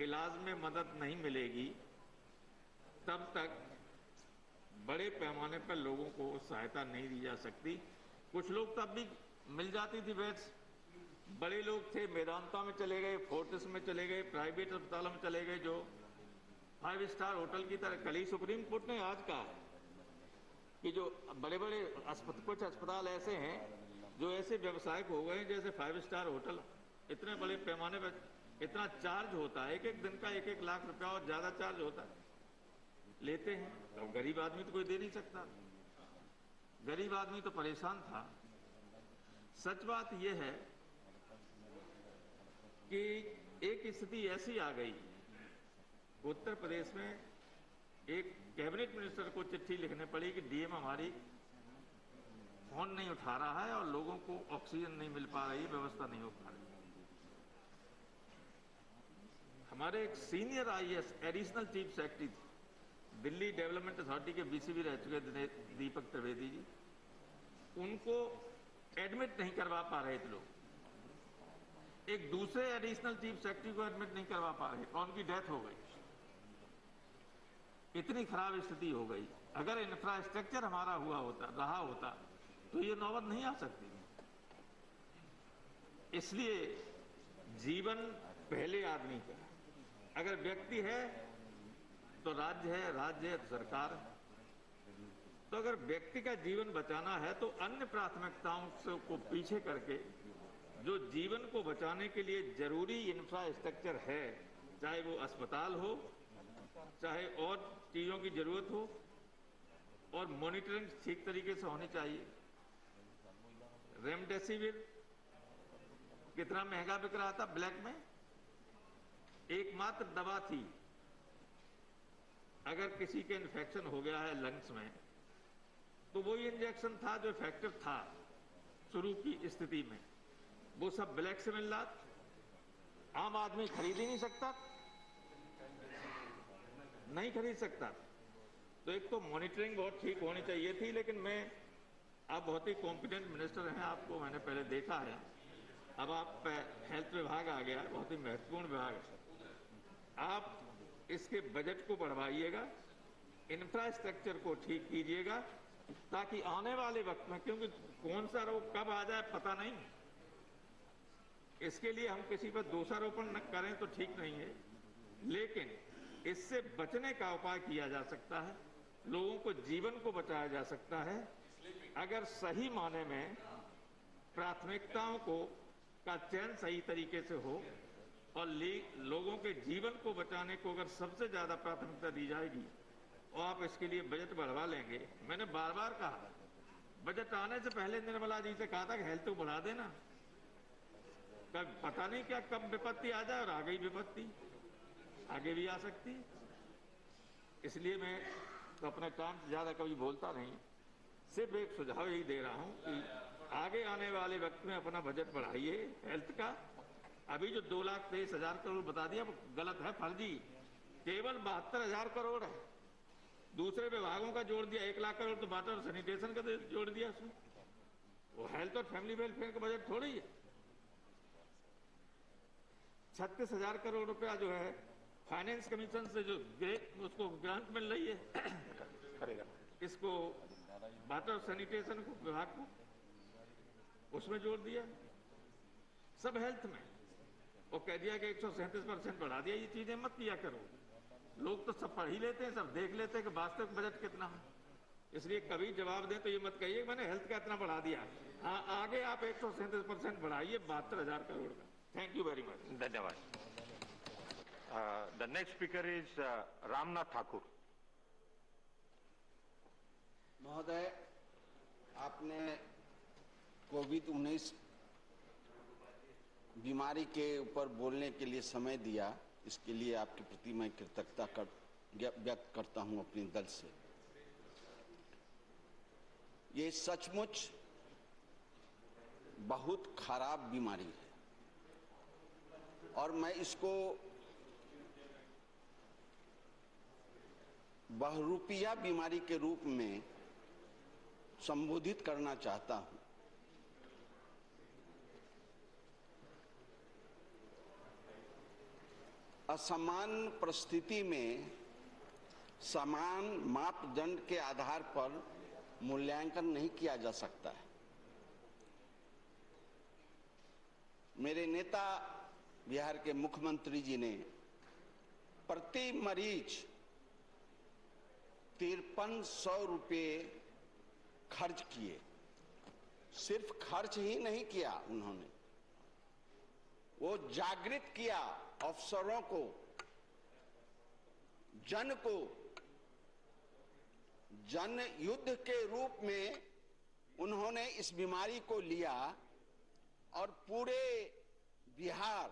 इलाज में मदद नहीं मिलेगी, तब तक बड़े पैमाने पर लोगों को सहायता नहीं दी जा सकती। कुछ लोग तब भी मिल जाती थी बेड्स, बड़े लोग थे मेदांता में चले गए, फोर्टिस में चले गए, प्राइवेट अस्पतालों में चले गए जो 5 स्टार होटल की तरह। कल ही सुप्रीम कोर्ट ने आज कहा कि जो बड़े बड़े कुछ अस्पताल ऐसे हैं जो ऐसे व्यवसायिक हो गए जैसे 5 स्टार होटल, इतने बड़े पैमाने पर इतना चार्ज होता है, एक दिन का 1-1 लाख रुपया और ज्यादा चार्ज होता है, लेते हैं। तो गरीब आदमी तो कोई दे नहीं सकता, गरीब आदमी तो परेशान था। सच बात यह है कि एक स्थिति ऐसी आ गई, उत्तर प्रदेश में एक कैबिनेट मिनिस्टर को चिट्ठी लिखने पड़ी कि डीएम हमारी फोन नहीं उठा रहा है और लोगों को ऑक्सीजन नहीं मिल पा रही, व्यवस्था नहीं हो पा रही। हमारे एक senior IAS additional chief secretary Delhi development authority के बीसीबी रह चुके दीपक त्रिवेदी जी, उनको एडमिट नहीं करवा पा रहे थे लोग। एक दूसरे एडिशनल चीफ सेक्रेटरी को एडमिट नहीं करवा पा रहे, उनकी डेथ हो गई। इतनी खराब स्थिति हो गई। अगर इंफ्रास्ट्रक्चर हमारा रहा होता तो ये नौबत नहीं आ सकती। इसलिए जीवन पहले आदमी का। अगर व्यक्ति है तो राज्य है, राज्य है तो सरकार है। तो अगर व्यक्ति का जीवन बचाना है तो अन्य प्राथमिकताओं को पीछे करके जो जीवन को बचाने के लिए जरूरी इंफ्रास्ट्रक्चर है, चाहे वो अस्पताल हो, चाहे और चीजों की जरूरत हो, और मॉनिटरिंग ठीक तरीके से होनी चाहिए। रेमडेसिविर कितना महंगा बिक रहा था ब्लैक में, एकमात्र दवा थी। अगर किसी के इन्फेक्शन हो गया है लंग्स में तो वही इंजेक्शन था जो इफेक्टिव था शुरू की स्थिति में। वो सब ब्लैक से मिल रहा, आम आदमी खरीद ही नहीं सकता, नहीं खरीद सकता। तो एक तो मॉनिटरिंग बहुत ठीक होनी चाहिए थी, लेकिन मैं, आप बहुत ही कॉम्पिटेंट मिनिस्टर हैं, आपको मैंने पहले देखा है। अब आप हेल्थ विभाग आ गया, बहुत ही महत्वपूर्ण विभाग है। आप इसके बजट को बढ़वाइएगा, इंफ्रास्ट्रक्चर को ठीक कीजिएगा, ताकि आने वाले वक्त में, क्योंकि कौन सा रोग कब आ जाए पता नहीं, इसके लिए हम किसी पर दोषारोपण न करें तो ठीक नहीं है, लेकिन इससे बचने का उपाय किया जा सकता है, लोगों को जीवन को बचाया जा सकता है। अगर सही माने में प्राथमिकताओं का चयन सही तरीके से हो और लोगों के जीवन को बचाने को अगर सबसे ज्यादा प्राथमिकता दी जाएगी और आप इसके लिए बजट बढ़वा लेंगे। मैंने बार बार कहा, बजट आने से पहले निर्मला जी से कहा था कि हेल्थ को बढ़ा देना, कब पता नहीं क्या कब विपत्ति आ जाए, और आ गई विपत्ति, आगे भी आ सकती। इसलिए मैं तो अपने काम से ज्यादा कभी बोलता नहीं, सिर्फ एक सुझाव यही दे रहा हूं कि आगे आने वाले वक्त में अपना बजट बढ़ाइए हेल्थ का। अभी जो 2,23,000 करोड़ बता दिया वो गलत है, फर्जी। केवल 72,000 करोड़ है। दूसरे विभागों का जोड़ दिया 1 लाख करोड़, तो वाटर और सैनिटेशन का जोड़ दिया उसमें। वो हेल्थ और फैमिली वेलफेयर का बजट थोड़ी है। 36,000 करोड़ रुपया जो है फाइनेंस कमीशन से जो उसको ग्रांट मिल रही है, इसको वाटर और सैनिटेशन को विभाग को उसमें जोड़ दिया, सब हेल्थ में, और कह दिया कि 137% बढ़ा दिया। ये चीजें मत किया करो। लोग तो सब पढ़ ही लेते हैं, सब देख लेते हैं कि वास्तविक बजट कितना है। इसलिए कभी जवाब दें तो ये मत कहिए मैंने हेल्थ का इतना बढ़ा दिया। हाँ, आगे आप 137% बढ़ाइए 72,000 करोड़ का। Thank you very much. धन्यवाद। The next speaker is Ramnath Thakur. महोदय, आपने कोविड-19 बीमारी के ऊपर बोलने के लिए समय दिया, इसके लिए आपके प्रति मैं कृतज्ञता व्यक्त करता हूं अपने दल से। ये सचमुच बहुत खराब बीमारी है और मैं इसको बहुरूपिया बीमारी के रूप में संबोधित करना चाहता हूं। असमान परिस्थिति में समान मापदंड के आधार पर मूल्यांकन नहीं किया जा सकता है। मेरे नेता बिहार के मुख्यमंत्री जी ने प्रति मरीज 5300 रुपये खर्च किए। सिर्फ खर्च ही नहीं किया, उन्होंने वो जागृत किया अफसरों को, जन को, जन युद्ध के रूप में उन्होंने इस बीमारी को लिया और पूरे बिहार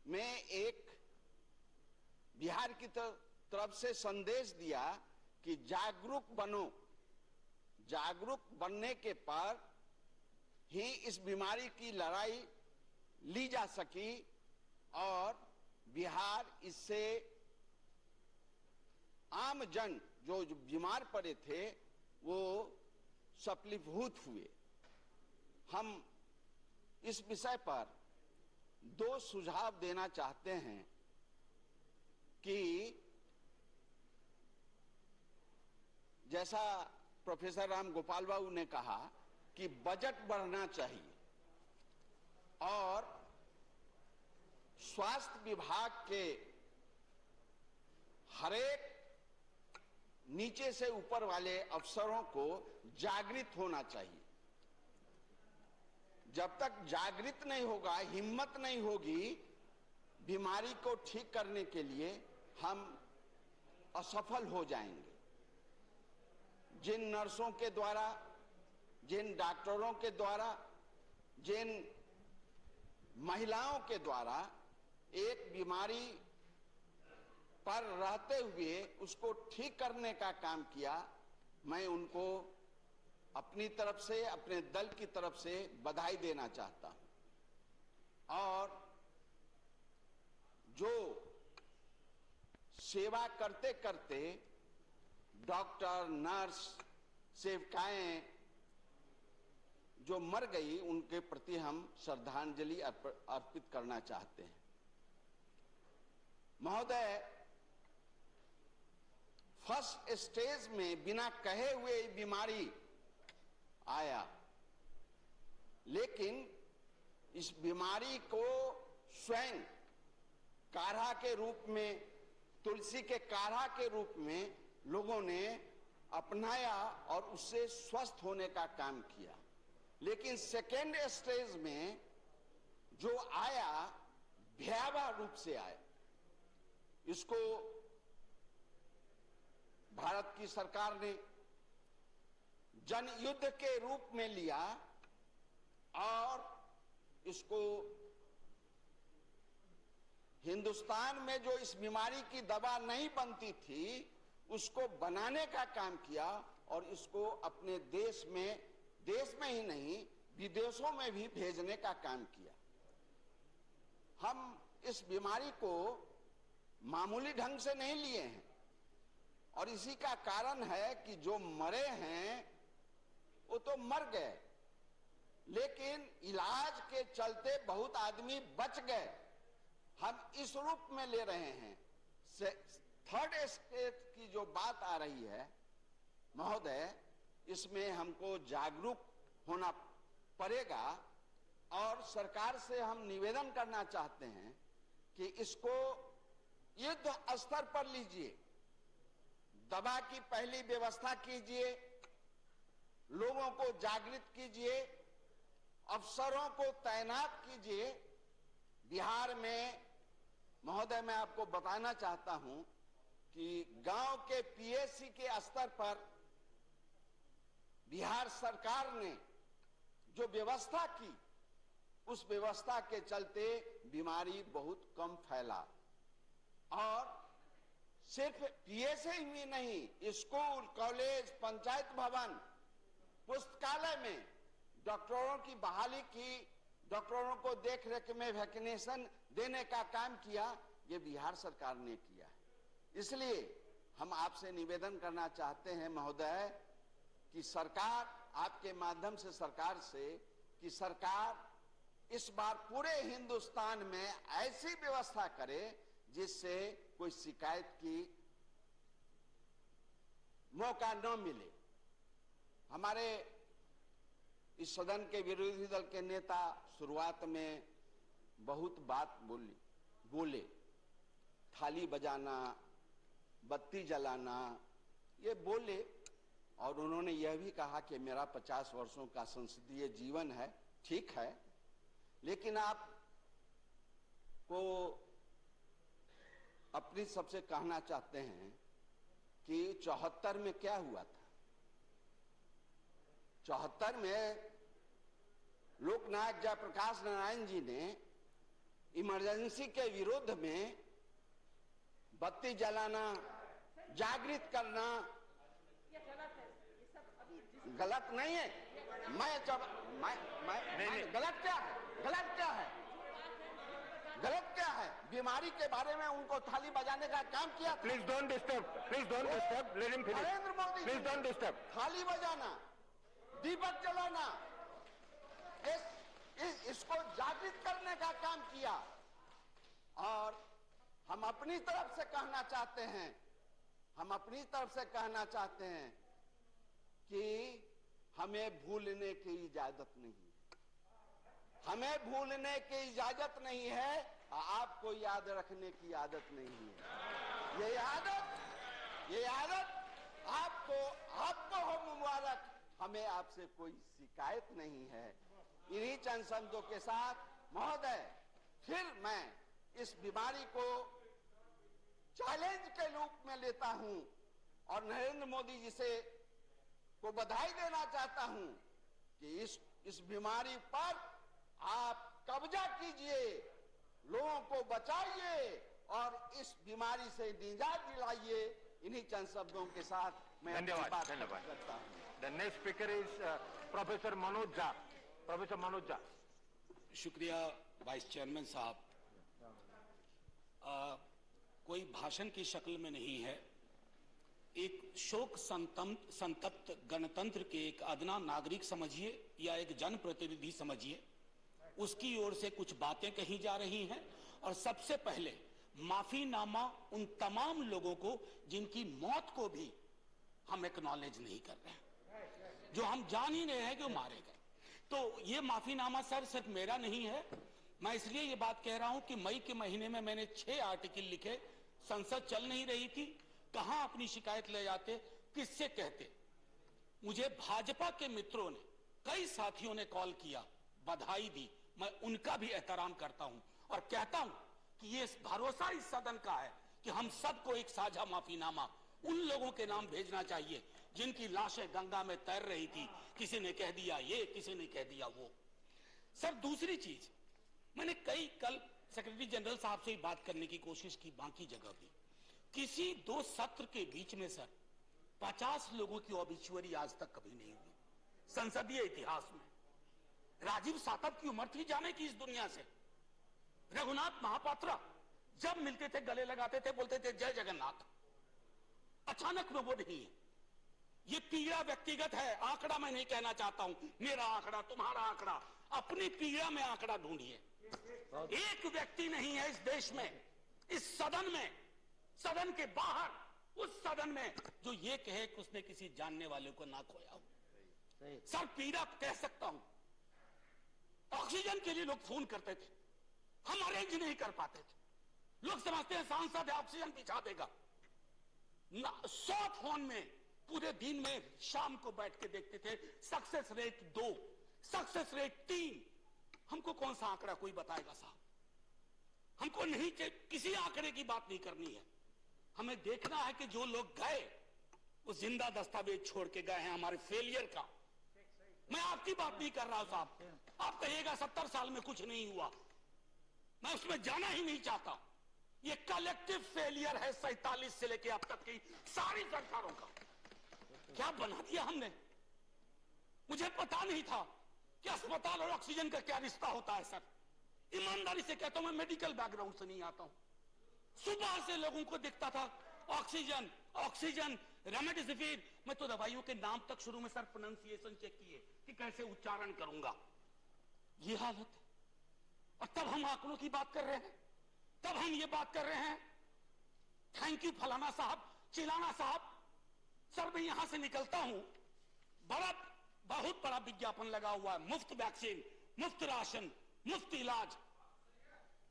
में एक बिहार की तरफ से संदेश दिया कि जागरूक बनो। जागरूक बनने के पर ही इस बीमारी की लड़ाई ली जा सकी और बिहार इससे आम जन जो बीमार पड़े थे वो सफलीभूत हुए। हम इस विषय पर 2 सुझाव देना चाहते हैं कि जैसा प्रोफेसर राम गोपाल बाबू ने कहा कि बजट बढ़ना चाहिए और स्वास्थ्य विभाग के हरेक नीचे से ऊपर वाले अफसरों को जागृत होना चाहिए। जब तक जागृत नहीं होगा, हिम्मत नहीं होगी बीमारी को ठीक करने के लिए, हम असफल हो जाएंगे। जिन नर्सों के द्वारा, जिन डॉक्टरों के द्वारा, जिन महिलाओं के द्वारा एक बीमारी पर रहते हुए उसको ठीक करने का काम किया, मैं उनको अपनी तरफ से, अपने दल की तरफ से बधाई देना चाहता हूं। और जो सेवा करते करते डॉक्टर, नर्स, सेविकाएं जो मर गई, उनके प्रति हम श्रद्धांजलि अर्पित करना चाहते हैं। महोदय, फर्स्ट स्टेज में बिना कहे हुए बीमारी आया, लेकिन इस बीमारी को स्वयं काढ़ा के रूप में, तुलसी के काढ़ा के रूप में लोगों ने अपनाया और उससे स्वस्थ होने का काम किया। लेकिन सेकेंड स्टेज में जो आया, भयावह रूप से आया। इसको भारत की सरकार ने जनयुद्ध के रूप में लिया और इसको हिंदुस्तान में जो इस बीमारी की दवा नहीं बनती थी उसको बनाने का काम किया और इसको अपने देश में ही नहीं विदेशों में भी भेजने का काम किया। हम इस बीमारी को मामूली ढंग से नहीं लिए हैं और इसी का कारण है कि जो मरे हैं वो तो मर गए, लेकिन इलाज के चलते बहुत आदमी बच गए। हम इस रूप में ले रहे हैं। थर्ड स्टेज की जो बात आ रही है महोदय, इसमें हमको जागरूक होना पड़ेगा और सरकार से हम निवेदन करना चाहते हैं कि इसको युद्ध स्तर पर लीजिए, दवा की पहली व्यवस्था कीजिए, लोगों को जागृत कीजिए, अफसरों को तैनात कीजिए। बिहार में महोदय, मैं आपको बताना चाहता हूं कि गांव के पीएससी के स्तर पर बिहार सरकार ने जो व्यवस्था की, उस व्यवस्था के चलते बीमारी बहुत कम फैला। और सिर्फ पीएससी में नहीं, स्कूल, कॉलेज, पंचायत भवन, पुस्तकालय में डॉक्टरों की बहाली की, डॉक्टरों को देख रेख में वैक्सीनेशन देने का काम किया, ये बिहार सरकार ने किया है। इसलिए हम आपसे निवेदन करना चाहते हैं महोदय कि सरकार, आपके माध्यम से सरकार से, कि सरकार इस बार पूरे हिंदुस्तान में ऐसी व्यवस्था करे जिससे कोई शिकायत की मौका न मिले। हमारे इस सदन के विरोधी दल के नेता शुरुआत में बहुत बात बोले, थाली बजाना, बत्ती जलाना, ये बोले। और उन्होंने यह भी कहा कि मेरा 50 वर्षों का संसदीय जीवन है, ठीक है, लेकिन आप को अपनी सबसे कहना चाहते हैं कि 74 में क्या हुआ था। 74 में लोकनायक जयप्रकाश नारायण जी ने इमरजेंसी के विरोध में बत्ती जलाना, जागृत करना गलत नहीं है। मैं गलत क्या है? गलत क्या है? गलत क्या है? बीमारी के बारे में उनको थाली बजाने का काम किया। Please don't disturb, let him finish. Narendra Modi please don't disturb. थाली बजाना, दीपक जलाना, इसको जागृत करने का काम किया। और हम अपनी तरफ से कहना चाहते हैं कि हमें भूलने की इजाजत नहीं है। हमें भूलने की इजाजत नहीं है, आपको याद रखने की आदत नहीं है। ये आदत आपको हो मुबारक। हमें आपसे कोई शिकायत नहीं है। इन्हीं चंद शब्दों के साथ महोदय, फिर मैं इस बीमारी को चैलेंज के रूप में लेता हूं और नरेंद्र मोदी जी से को बधाई देना चाहता हूं कि इस बीमारी पर आप कब्जा कीजिए, लोगों को बचाइए और इस बीमारी से निजात दिलाइए। इन्हीं चंद शब्दों के साथ मैं धन्यवाद करता हूं। The next speaker is professor Manoj Jha. Professor Manoj Jha. शुक्रिया वाइस चेयरमैन साहब। कोई भाषण की शक्ल में नहीं है, एक शोक संतप्त गणतंत्र के एक अदना नागरिक समझिए या एक जनप्रतिनिधि समझिए, उसकी ओर से कुछ बातें कही जा रही हैं। और सबसे पहले माफीनामा उन तमाम लोगों को जिनकी मौत को भी हम एक्नॉलेज नहीं कर रहे हैं, जो हम जान ही नहीं है कि वो मारे गए। तो ये माफीनामा सर सिर्फ मेरा नहीं है। मैं इसलिए ये बात कह रहा हूं कि मई के महीने में मैंने 6 आर्टिकल लिखे। संसद चल नहीं रही थी, कहां अपनी शिकायत ले जाते, किससे कहते। मुझे भाजपा के मित्रों ने, कई साथियों ने कॉल किया, बधाई दी। मैं उनका भी एहतराम करता हूं और कहता हूं कि ये भरोसा इस सदन का है कि हम सबको एक साझा माफीनामा उन लोगों के नाम भेजना चाहिए जिनकी लाशें गंगा में तैर रही थी। किसी ने कह दिया ये, किसी ने कह दिया वो। सर दूसरी चीज, मैंने कल सेक्रेटरी जनरल साहब से ही बात करने की कोशिश की, बाकी जगह भी। किसी 2 सत्र के बीच में सर 50 लोगों की ऑबिचुअरी आज तक कभी नहीं हुई संसदीय इतिहास में। राजीव सातव की उम्र थी जाने की इस दुनिया से। रघुनाथ महापात्रा जब मिलते थे गले लगाते थे, बोलते थे जय जगन्नाथ। अचानक में वो नहीं है। ये पीड़ा व्यक्तिगत है, आंकड़ा मैं नहीं कहना चाहता हूं, मेरा आंकड़ा, तुम्हारा आंकड़ा। अपनी पीड़ा में आंकड़ा ढूंढिए। एक व्यक्ति नहीं है इस देश में, इस सदन में, सदन के बाहर, उस सदन में जो ये कहे कि उसने किसी जानने वाले को ना खोया हो। सर पीड़ा कह सकता हूं। ऑक्सीजन के लिए लोग फोन करते थे, हम अरेंज नहीं कर पाते थे। लोग समझते हैं सांसद है ऑक्सीजन पिछा देगा। 100 फोन में पूरे दिन में शाम को बैठ के देखते थे, सक्सेस रेट 2, सक्सेस रेट 3। हमको कौन सा आंकड़ा कोई बताएगा साहब? हमको नहीं, किसी आंकड़े की बात नहीं करनी है। हमें देखना है कि जो लोग गए वो जिंदा दस्तावेज छोड़ के गए हैं हमारे फेलियर का। मैं आपकी बात नहीं कर रहा हूं साहब। आप कहिएगा 70 साल में कुछ नहीं हुआ, मैं उसमें जाना ही नहीं चाहता। ये कलेक्टिव फेलियर है 47 से लेके अब तक की सारी सरकारों का। क्या बना दिया हमने? मुझे पता नहीं था कि अस्पताल और ऑक्सीजन का क्या रिश्ता होता है सर। ईमानदारी से कहता हूं, मैं मेडिकल बैकग्राउंड से नहीं आता हूं। सुबह से लोगों को दिखता था ऑक्सीजन ऑक्सीजन रेमडेसिविर। मैं तो दवाइयों के नाम तक शुरू में सर प्रोनाउंसिएशन चेक किए कि कैसे उच्चारण करूंगा। ये हालत है। और तब हम आंकड़ों की बात कर रहे हैं, तब हम ये बात कर रहे हैं थैंक यू फलाना साहब, चिलाना साहब। सर मैं यहां से निकलता हूं, बहुत बड़ा विज्ञापन लगा हुआ है, मुफ्त वैक्सीन, मुफ्त राशन, मुफ्त इलाज।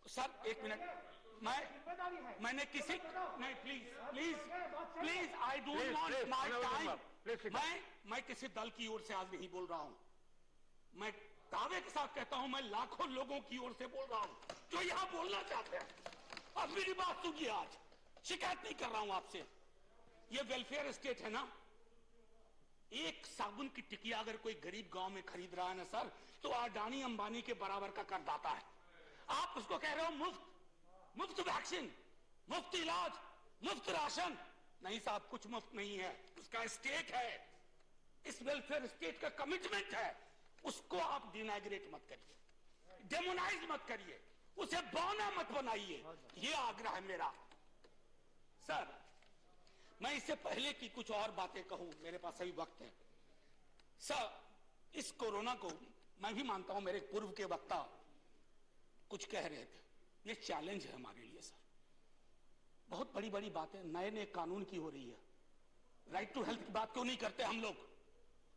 सर एक मिनट, मैंने किसी नहीं, please I don't want my time. मैं किसी दल की ओर से आज नहीं बोल रहा हूं। मैं दावे के साथ कहता हूं, मैं लाखों लोगों की ओर से बोल रहा हूं जो यहां बोलना चाहते हैं। अब मेरी बात सुनिए, आज शिकायत नहीं कर रहा हूं आपसे। ये वेलफेयर स्टेट है ना, एक साबुन की टिकिया अगर कोई गरीब गांव में खरीद रहा है ना सर, तो अडानी अंबानी के बराबर का करदाता है। आप उसको कह रहे हो मुफ्त वैक्सीन, मुफ्त इलाज, मुफ्त राशन। नहीं साहब, कुछ मुफ्त नहीं है, उसका स्टेक है। इस वेलफेयर स्टेट का कमिटमेंट है, उसको आप डिनाइग्रेट मत करिए, डेमोनाइज मत करिए। उसे बौना मत बनाइए, ये आग्रह है मेरा। सर, मैं इससे पहले की कुछ और बातें कहूं, मेरे पास अभी वक्त है। सर, इस कोरोना को मैं भी मानता हूं, मेरे पूर्व के वक्ता कुछ कह रहे थे, ये चैलेंज है हमारे लिए सर। बहुत बड़ी बड़ी बातें नए नए कानून की हो रही है। राइट टू हेल्थ की बात क्यों नहीं करते हम लोग?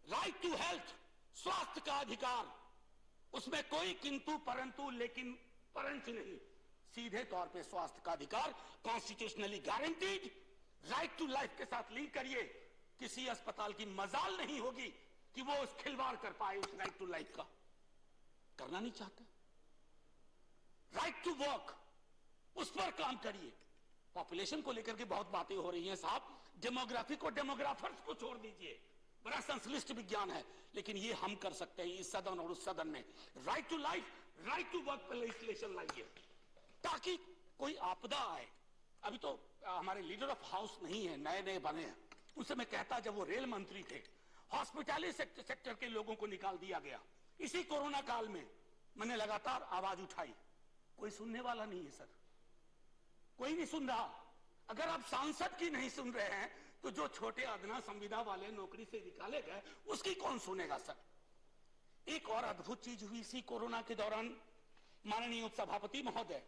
राइट टू हेल्थ, स्वास्थ्य का अधिकार, उसमें कोई किंतु परंतु लेकिन परंच नहीं, सीधे तौर पे स्वास्थ्य का अधिकार constitutionally guaranteed, right to life के साथ लिंक करिए। किसी अस्पताल की मजाल नहीं होगी कि वो उस खिलवाड़ कर पाए उस राइट टू लाइफ का, करना नहीं चाहते। राइट टू वर्क, उस पर काम करिए। पॉपुलेशन को लेकर के बहुत बातें हो रही हैं साहब, डेमोग्राफी को डेमोग्राफर्स को छोड़ दीजिए, बड़ा संश्लिष्ट विज्ञान है, लेकिन ये हम कर सकते हैं इस सदन और उस सदन में। Right to life, right to work पर लेजिस्लेशन लाइए ताकि कोई आपदा आए। अभी तो हमारे लीडर ऑफ हाउस नहीं है, नए नए बने हैं, उनसे मैं कहता जब वो रेल मंत्री थे, हॉस्पिटैलिटी सेक्टर के लोगों को निकाल दिया गया। इसी कोरोना काल में मैंने लगातार आवाज उठाई, कोई सुनने वाला नहीं है सर, कोई नहीं सुन रहा। अगर आप सांसद की नहीं सुन रहे हैं तो जो छोटे अदना संविदा वाले नौकरी से निकाले गए उसकी कौन सुनेगा सर? एक और अद्भुत चीज हुई इसी कोरोना के दौरान, माननीय उपसभापति महोदय,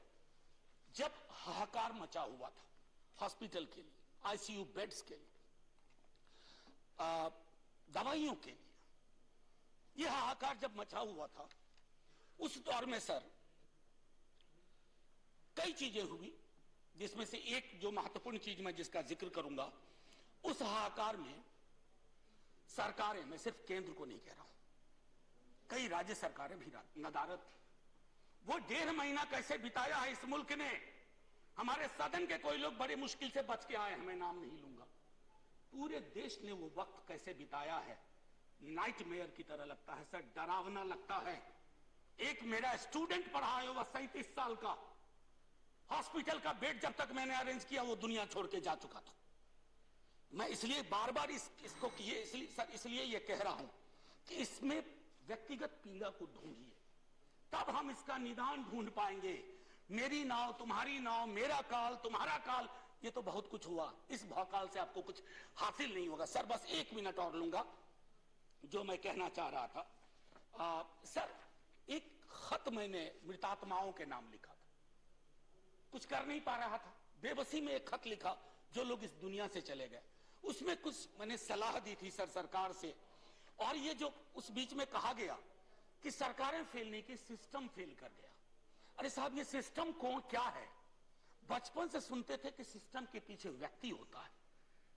जब हाहाकार मचा हुआ था हॉस्पिटल के लिए, आईसीयू बेड्स के लिए, दवाइयों के लिए, यह हाहाकार जब मचा हुआ था उस दौर में सर कई चीजें हुई, जिसमें से एक जो महत्वपूर्ण चीज मैं जिसका जिक्र करूंगा, उस हाहाकार में सरकारें, मैं सिर्फ केंद्र को नहीं कह रहा हूं, कई राज्य सरकारें भी नदारत थी। वो 1.5 महीना कैसे बिताया है इस मुल्क ने, हमारे सदन के कोई लोग बड़ी मुश्किल से बच के आए, मैं नाम नहीं लूंगा, पूरे देश ने वो वक्त कैसे बिताया है, नाइटमेयर की तरह लगता है सर, डरावना लगता है। एक मेरा स्टूडेंट पढ़ा है, वह 37 साल का, हॉस्पिटल का बेड जब तक मैंने अरेंज किया वो दुनिया छोड़ के जा चुका था। मैं इसलिए बार बार इसको इसलिए ये कह रहा हूं कि इसमें व्यक्तिगत पीड़ा को ढूंढिए, तब हम इसका निदान ढूंढ पाएंगे। मेरी नाव तुम्हारी नाव, मेरा काल तुम्हारा काल, ये तो बहुत कुछ हुआ, इस भौकाल से आपको कुछ हासिल नहीं होगा। सर बस 1 मिनट और लूंगा, जो मैं कहना चाह रहा था। सर, एक खत मैंने मृतात्माओं के नाम लिखा था, कुछ कर नहीं पा रहा था, बेबसी में एक खत लिखा, जो लोग इस दुनिया से चले गए, उसमें कुछ मैंने सलाह दी थी सर सरकार से। और ये जो उस बीच में कहा गया कि सरकारें फेल नहीं की, सिस्टम फेल कर गया। अरे साहब, ये सिस्टम कौन क्या है? बचपन से सुनते थे कि सिस्टम के पीछे व्यक्ति होता है,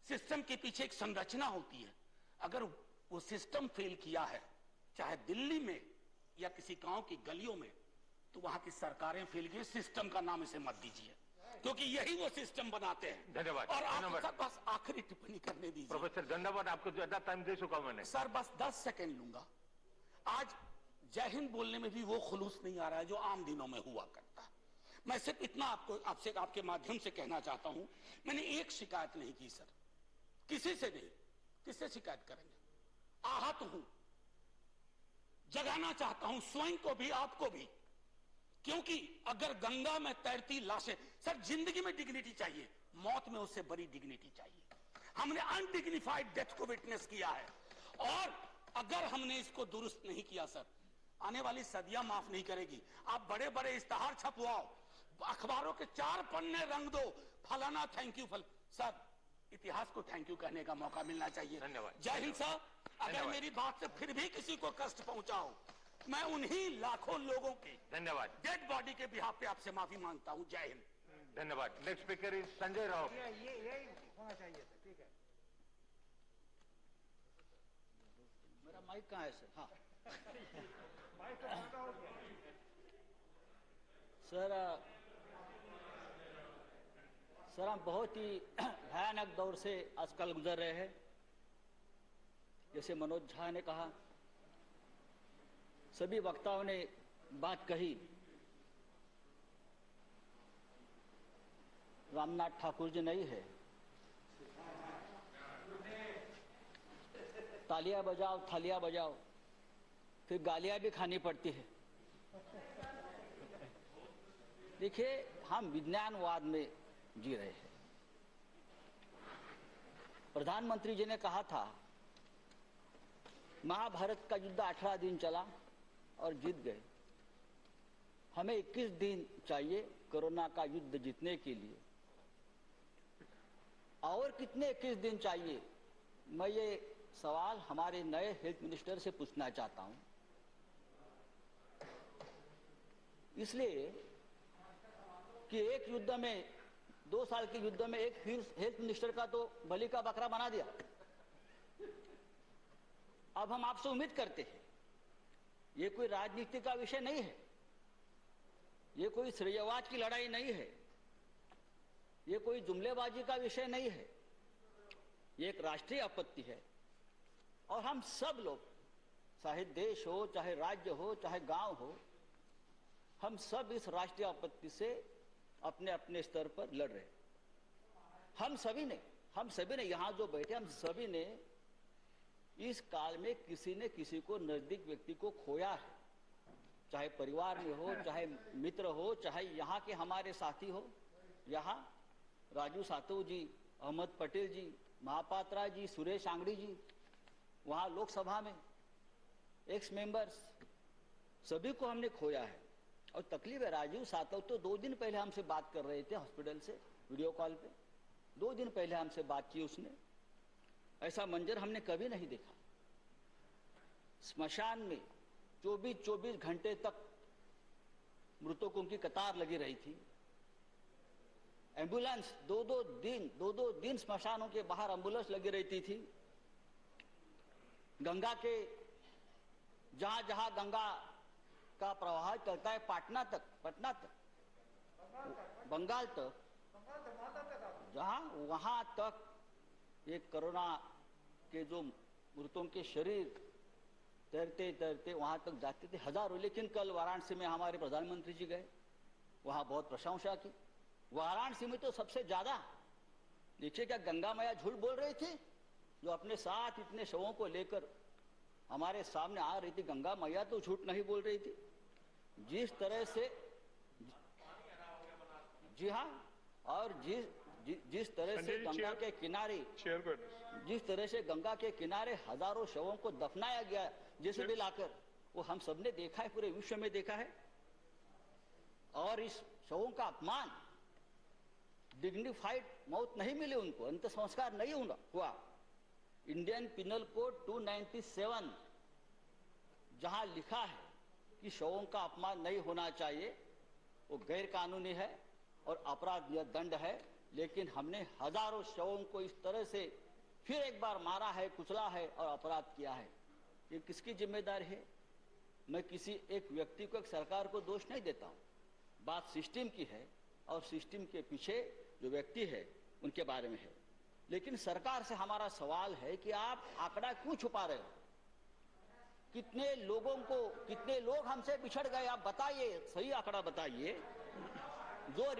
सिस्टम के पीछे एक संरचना होती है। अगर वो सिस्टम फेल किया है, चाहे दिल्ली में या किसी गांव की गलियों में, तो वहां की सरकारें फेल की। सिस्टम का नाम इसे मत दीजिए, क्योंकि यही वो सिस्टम बनाते हैं। धन्यवाद। और आप बस आखिरी टिप्पणी करने दीजिए। प्रोफेसर धन्यवाद, आपको ज्यादा टाइम दे चुका मैंने। सर बस 10 सेकेंड लूंगा। आज जय हिंद बोलने में भी वो खुलूस नहीं आ रहा है जो आम दिनों में हुआ करता है। मैं सिर्फ इतना आपसे आपके माध्यम से कहना चाहता हूं, मैंने एक शिकायत नहीं की सर, किसी से नहीं। किससे शिकायत करेंगे? आहत हूं, जगाना चाहता हूं स्वयं को भी आपको भी, क्योंकि अगर गंगा में तैरती लाशें, सर जिंदगी में डिग्निटी चाहिए, मौत में उससे बड़ी डिग्निटी चाहिए। हमने अनडिग्निफाइड डेथ को विटनेस किया है, और अगर हमने इसको दुरुस्त नहीं किया सर, आने वाली सदियां माफ नहीं करेगी। आप बड़े बड़े इश्तहार छपवाओ, अखबारों के 4 पन्ने रंग दो, फलाना थैंक यू सर, इतिहास को थैंक यू कहने का मौका मिलना चाहिए। धन्यवाद। जय हिंद साहब। अगर मेरी बात से फिर भी किसी को कष्ट पहुंचाओ, मैं उन्हीं लाखों लोगों की धन्यवाद डेड बॉडी के बिहाफ पे आपसे माफी मांगता हूं। जय हिंद। धन्यवाद। Next speaker is Sanjay Rao. ये होना चाहिए सर, ठीक है। मेरा माइक कहाँ है सर? हाँ माइक तो छोटा हो गया सर, हम बहुत ही भयानक दौर से आजकल गुजर रहे हैं। जैसे मनोज झा ने कहा, सभी वक्ताओं ने बात कही, रामनाथ ठाकुर जी नहीं है, तालियां बजाओ थालियां बजाओ, फिर गालियां भी खानी पड़ती है। देखिए, हम विज्ञानवाद में जी रहे हैं। प्रधानमंत्री जी ने कहा था महाभारत का युद्ध 18 दिन चला और जीत गए। हमें 21 दिन चाहिए कोरोना का युद्ध जीतने के लिए। और कितने 21 दिन चाहिए, मैं ये सवाल हमारे नए हेल्थ मिनिस्टर से पूछना चाहता हूं। इसलिए कि एक युद्ध में, 2 साल के युद्ध में एक हेल्थ मिनिस्टर का तो बलि का बकरा बना दिया। अब हम आपसे उम्मीद करते हैं, ये कोई राजनीति का विषय नहीं है, ये कोई श्रेयवाद की लड़ाई नहीं है, ये कोई जुमलेबाजी का विषय नहीं है, ये एक राष्ट्रीय आपत्ति है। और हम सब लोग, चाहे देश हो, चाहे राज्य हो, चाहे गांव हो, हम सब इस राष्ट्रीय आपत्ति से अपने अपने स्तर पर लड़ रहे हैं। हम सभी ने यहां जो बैठे, हम सभी ने इस काल में किसी ने किसी को, नजदीक व्यक्ति को खोया है, चाहे परिवार में हो, चाहे मित्र हो, चाहे यहाँ के हमारे साथी हो। यहाँ राजू सातव जी, अहमद पटेल जी, महापात्रा जी, सुरेश आंगड़ी जी, वहाँ लोकसभा में एक्स मेंबर्स, सभी को हमने खोया है। और तकलीफ है, राजू सातव तो 2 दिन पहले हमसे बात कर रहे थे हॉस्पिटल से वीडियो कॉल पे। 2 दिन पहले हमसे बात की उसने। ऐसा मंजर हमने कभी नहीं देखा। स्मशान में 24 घंटे तक मृतकों की कतार लगी रही थी। एम्बुलेंस 2-2 दिन स्मशानों के बाहर एम्बुलेंस लगी रहती थी। गंगा के जहां जहां गंगा का प्रवाह चलता है, पटना तक, बंगाल तक, जहां वहां तक ये कोरोना के जो मृतों के शरीर तैरते तैरते वहां तक जाते थे हजारों। लेकिन कल वाराणसी में हमारे प्रधानमंत्री जी गए, वहां बहुत प्रशंसा की। वाराणसी में तो सबसे ज्यादा, देखिए क्या गंगा मैया झूठ बोल रही थी, जो अपने साथ इतने शवों को लेकर हमारे सामने आ रही थी। गंगा मैया तो झूठ नहीं बोल रही थी। जिस तरह से, जी हाँ, और जिस तरह से गंगा के किनारे, जिस तरह से गंगा के किनारे हजारों शवों को दफनाया गया जैसे भी लाकर, वो हम सबने देखा है, पूरे विश्व में देखा है। और इस शवों का अपमान, डिग्निफाइड मौत नहीं मिली उनको, अंत संस्कार नहीं हुआ। इंडियन पिनल कोड 297 जहां लिखा है कि शवों का अपमान नहीं होना चाहिए, वो गैर कानूनी है और अपराध दंड है। लेकिन हमने हजारों शवों को इस तरह से फिर एक बार मारा है, कुचला है और अपराध किया है। ये किसकी जिम्मेदारी है? मैं किसी एक व्यक्ति को, एक सरकार को दोष नहीं देता हूं। बात सिस्टम की है और सिस्टम के पीछे जो व्यक्ति है उनके बारे में है। लेकिन सरकार से हमारा सवाल है कि आप आंकड़ा क्यों छुपा रहे हो? कितने लोग हमसे बिछड़ गए, आप बताइए, सही आंकड़ा बताइए। जो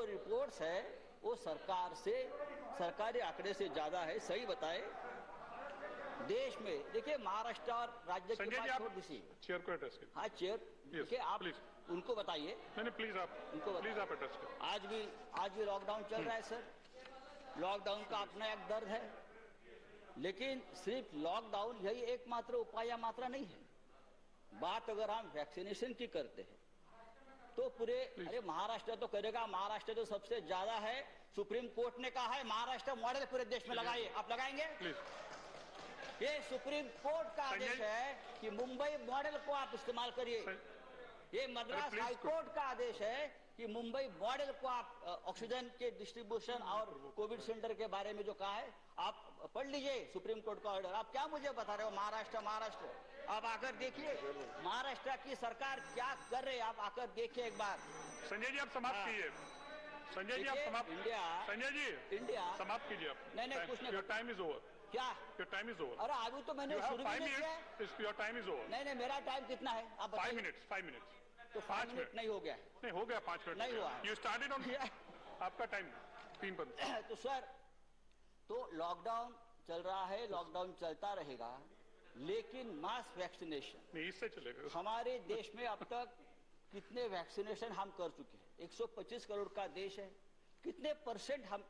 रिपोर्ट्स है वो सरकारी आंकड़े से ज्यादा है, सही बताए। देश में देखिए, महाराष्ट्र और राज्य के पास छोड़ दीजिए, चेयर को एड्रेस कीजिए। हाँ चेयर, देखिए आप उनको बताइए। नहीं प्लीज आप एड्रेस कीजिए। आज भी लॉकडाउन चल रहा है सर। लॉकडाउन का अपना एक दर्द है, लेकिन सिर्फ लॉकडाउन यही एकमात्र उपाय या मात्रा नहीं है। बात अगर हम वैक्सीनेशन की करते हैं तो पूरे, अरे महाराष्ट्र तो करेगा, महाराष्ट्र तो सबसे ज्यादा है। सुप्रीम कोर्ट ने कहा है महाराष्ट्र मॉडल पूरे देश में लगाइए। आप लगाएंगे? ये सुप्रीम कोर्ट का आदेश है कि मुंबई मॉडल को आप इस्तेमाल करिए। ये मद्रास हाई कोर्ट का आदेश है कि मुंबई मॉडल को आप ऑक्सीजन के डिस्ट्रीब्यूशन और कोविड सेंटर के बारे में जो कहा है आप पढ़ लीजिए सुप्रीम कोर्ट का ऑर्डर। आप क्या मुझे बता रहे हो महाराष्ट्र? आप आकर देखिए महाराष्ट्र की सरकार क्या कर रही है, आप आकर देखिए एक बार। संजय जी आप समाप्त कीजिए। संजय जी आप समाप्त, संजय जी इंडिया समाप्त कीजिए आप। नहीं कुछ नहीं, योर टाइम इज ओवर। क्या? Your time is over. अरे अभी तो मैंने शुरू भी नहीं किया है। Your time is over. नहीं मेरा टाइम कितना है आप बताइए। 5 मिनट्स। तो 5 मिनट नहीं हो गया? नहीं हो गया, 5 मिनट नहीं हुआ। यू स्टार्टेड ऑन, आपका टाइम 3 पर। तो सर, तो लॉकडाउन चल रहा है, लॉकडाउन चलता रहेगा, लेकिन मास वैक्सीनेशन नहीं इससे चलेगा। हमारे देश में अब तक कितने वैक्सीनेशन हम कर चुके हैं। 125 करोड़ का देश है, कितने परसेंट हम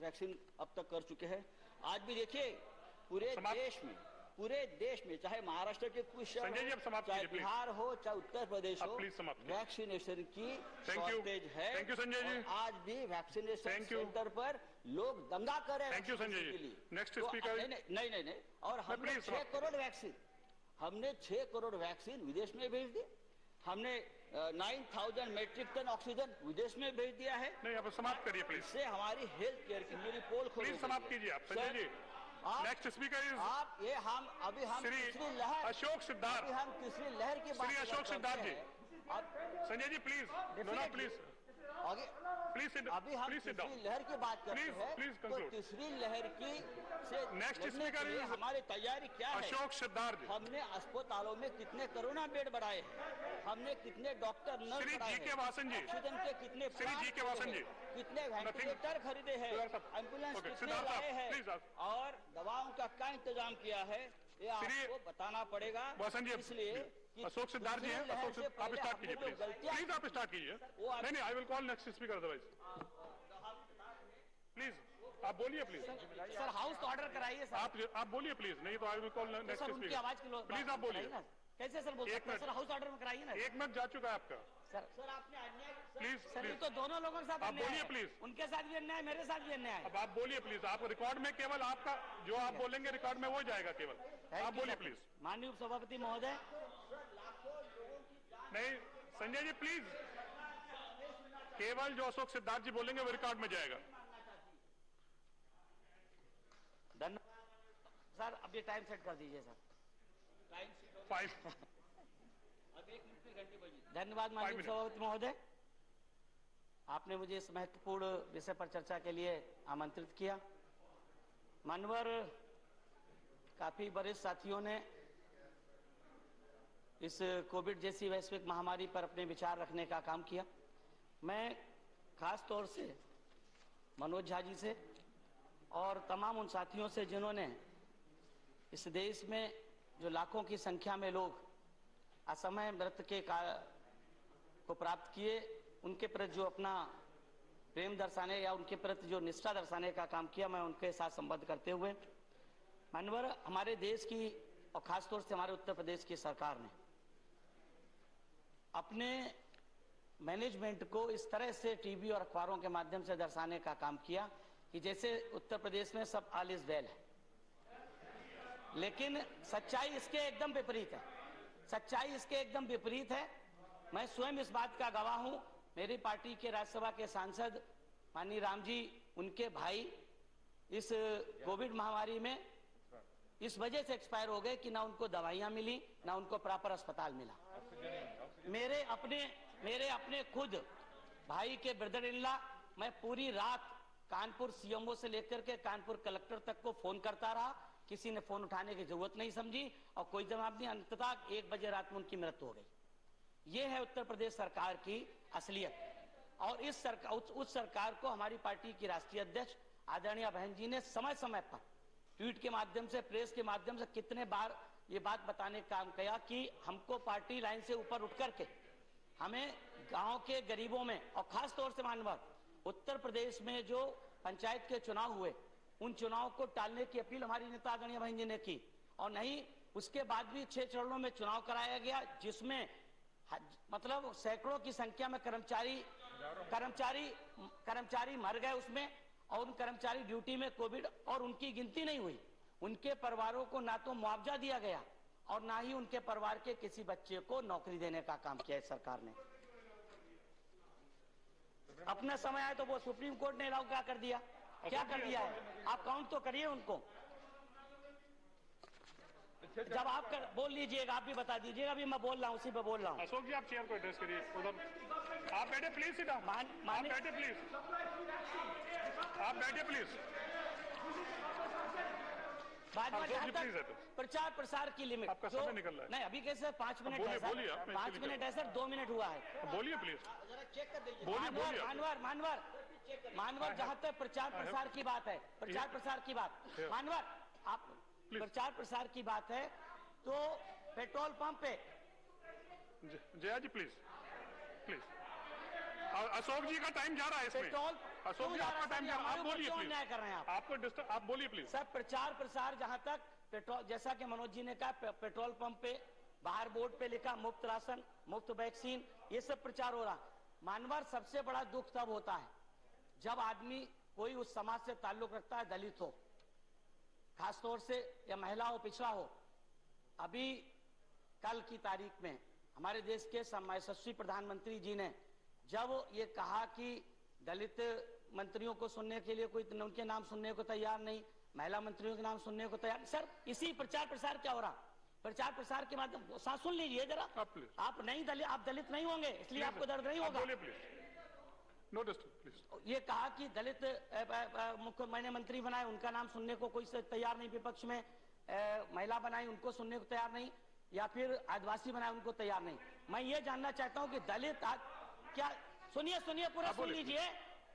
वैक्सीन अब तक कर चुके हैं। आज भी देखिए पूरे देश में चाहे महाराष्ट्र के कुछ शहर हो, चाहे बिहार हो, चाहे उत्तर प्रदेश हो, वैक्सीनेशन की शॉर्टेज है। और आज भी वैक्सीनेशन सेंटर पर लोग दंगा कर रहे हैं वैक्सीनेशन के लिए। Next speaker. नहीं। और हमने 6 करोड़ वैक्सीन विदेश में भेज दी। हमने 9,000 मेट्रिक टन ऑक्सीजन विदेश में भेज दिया है। नहीं, अब समाप्त करिए प्लीज। इससे हमारी हेल्थ केयर की मेरी पोल खोल प्लीज समाप्त कीजिए आप Sanjay ji. Next speaker is आप ये हम तीसरी लहर अशोक सिद्धार्थ। अभी हम तीसरी लहर की बात श्री अशोक सिद्धार्थ जी। संजय जी प्लीज प्लीज आगे अभी हम तीसरी लहर की बात करते हैं। तो तीसरी लहर की से नेक्स्ट स्पीकर इज हमारी तैयारी क्या है? अशोक सिद्धार्थ। हमने अस्पतालों में कितने कोरोना बेड बढ़ाए हैं, हमने कितने डॉक्टर नर्स बढ़ाए हैं, ऑक्सीजन के कितने कितने वेंटिलेटर खरीदे हैं, एम्बुलेंस कितने लाए हैं और दवाओं का क्या इंतजाम किया है, ये आपको बताना पड़ेगा। इसलिए अशोक सिद्धार्थ जी हैं। अशोक आप स्टार्ट कीजिए प्लीज आप स्टार्ट कीजिए। नहीं I will call next speaker otherwise. Please आप बोलिए प्लीज। सर हाउस ऑर्डर कराइए सर। आप बोलिए प्लीज, नहीं तो I will call next speaker. आवाज प्लीज आप बोलिए। कैसे सर बोल सकते हैं? सर हाउस ऑर्डर में कराइए ना। 1 मिनट जा चुका है आपका। सर आपने अन्याय प्लीज सर ये तो दोनों लोगों के साथ आप बोलिए प्लीज। उनके साथ भी अन्याय, मेरे साथ भी अन्याय। अब आप बोलिए प्लीज। आप रिकॉर्ड में केवल आपका जो आप बोलेंगे रिकॉर्ड में वो जाएगा केवल। आप बोलिए प्लीज। माननीय उपसभापति महोदय। नहीं संजय जी प्लीज, केवल जो अशोक सिद्धार्थ जी बोलेंगे वो रिकॉर्ड में जाएगा। धन्यवाद सर। अब ये टाइम सेट कर दीजिए सर। 5 अब 1 मिनट की घंटी बजी। धन्यवाद माननीय सभापति महोदय, आपने मुझे इस महत्वपूर्ण विषय पर चर्चा के लिए आमंत्रित किया। मान्यवर काफी वरिष्ठ साथियों ने इस कोविड जैसी वैश्विक महामारी पर अपने विचार रखने का काम किया। मैं खास तौर से मनोज झा जी से और तमाम उन साथियों से जिन्होंने इस देश में जो लाखों की संख्या में लोग असमय मृत्यु के को प्राप्त किए, उनके प्रति जो अपना प्रेम दर्शाने या उनके प्रति जो निष्ठा दर्शाने का काम किया, मैं उनके साथ संबद्ध करते हुए माननीय हमारे देश की और खासतौर से हमारे उत्तर प्रदेश की सरकार ने अपने मैनेजमेंट को इस तरह से टीवी और अखबारों के माध्यम से दर्शाने का काम किया कि जैसे उत्तर प्रदेश में सब ऑल इज वेल है, लेकिन सच्चाई इसके एकदम विपरीत है। सच्चाई इसके एकदम विपरीत है। मैं स्वयं इस बात का गवाह हूं। मेरी पार्टी के राज्यसभा के सांसद माननीय राम जी, उनके भाई इस कोविड महामारी में इस वजह से एक्सपायर हो गए कि ना उनको दवाइयां मिली, ना उनको प्रॉपर अस्पताल मिला। मेरे अपने खुद भाई के ब्रदर इन लॉ, मैं पूरी रात कानपुर सीएमओ से लेकर के कानपुर कलेक्टर तक को फोन करता रहा, किसी ने फोन उठाने की जरूरत नहीं समझी और कोई जवाब नहीं। अंततः 1 बजे रात में उनकी मृत्यु हो गई। ये है उत्तर प्रदेश सरकार की असलियत। और उस सरकार को हमारी पार्टी की राष्ट्रीय अध्यक्ष आदरणीय बहन जी ने समय समय पर ट्वीट के माध्यम से, प्रेस के माध्यम से कितने बार ये बात बताने का काम किया कि हमको पार्टी लाइन से ऊपर उठ करके हमें गांव के गरीबों में और खास तौर से मानवर उत्तर प्रदेश में जो पंचायत के चुनाव हुए, उन चुनाव को टालने की अपील हमारी नेता आदरणीय बहन जी ने की। और नहीं, उसके बाद भी 6 चरणों में चुनाव कराया गया, जिसमें मतलब सैकड़ों की संख्या में कर्मचारी मर गए उसमें, और उन कर्मचारी ड्यूटी में कोविड, और उनकी गिनती नहीं हुई। उनके परिवारों को ना तो मुआवजा दिया गया और ना ही उनके परिवार के किसी बच्चे को नौकरी देने का काम किया इस सरकार ने। अपना समय आया तो वो सुप्रीम कोर्ट ने अलाउ क्या कर दिया, क्या कर दिया है? आप काउंट तो करिए उनको। जब आप बोल लीजिएगा, आप भी बता दीजिएगा। अभी मैं बोल रहा हूँ, उसी पे बोल रहा हूँ। अशोक जी आप चेयर को एड्रेस करिए उधर। आप बैठे प्लीज, सीधा आप बैठे प्लीज, आप बैठे प्लीज। प्रचार प्रसार की लिमिट आपका समय निकल रहा है। नहीं, अभी कैसे 5 मिनट है सर, 5 मिनट है सर, 2 मिनट हुआ है। बोलिए प्लीज, चेक कर दीजिए। मानवर जहाँ तक प्रचार प्रसार की बात है, प्रचार प्रसार की बात, मानवर आप प्रचार प्रसार की बात है तो पेट्रोल पंप पे जया जी प्लीज। प्लीज अशोक जी का टाइम जा रहा है इसमें। अशोक जी आपका टाइम जा रहा है, आप बोलिए प्लीज। अन्याय कर रहे हैं आपको डिस्टर्ब, आप बोलिए प्लीज। सर प्रचार प्रसार जहां तक पेट्रोल, जैसा कि मनोज जी ने कहा, पेट्रोल पंप पे बाहर बोर्ड पे लिखा मुफ्त राशन, मुफ्त वैक्सीन, ये सब प्रचार हो रहा। मानवर सबसे बड़ा दुख तब होता है जब आदमी कोई उस समाज से ताल्लुक रखता है, दलित हो खासतौर से, या महिला हो, पिछड़ा हो। अभी कल की तारीख में हमारे देश के यशस्वी प्रधानमंत्री जी ने जब ये कहा कि दलित मंत्रियों को सुनने के लिए कोई उनके नाम सुनने को तैयार नहीं, महिला मंत्रियों के नाम सुनने को तैयार। सर इसी प्रचार प्रसार क्या हो रहा? प्रचार प्रसार के माध्यम सांस सुन लीजिए जरा। आप नहीं दलित, आप दलित नहीं होंगे इसलिए आपको दर्द नहीं होगा। ये कहा कि दलित मुख्य मैंने मंत्री बनाए, उनका नाम सुनने को कोई तैयार नहीं, विपक्ष में महिला बनाई, उनको सुनने को तैयार नहीं, या फिर आदिवासी बनाए, उनको तैयार नहीं। मैं ये जानना चाहता हूं कि दलित क्या, सुनिए सुनिए पूरा सुन लीजिए,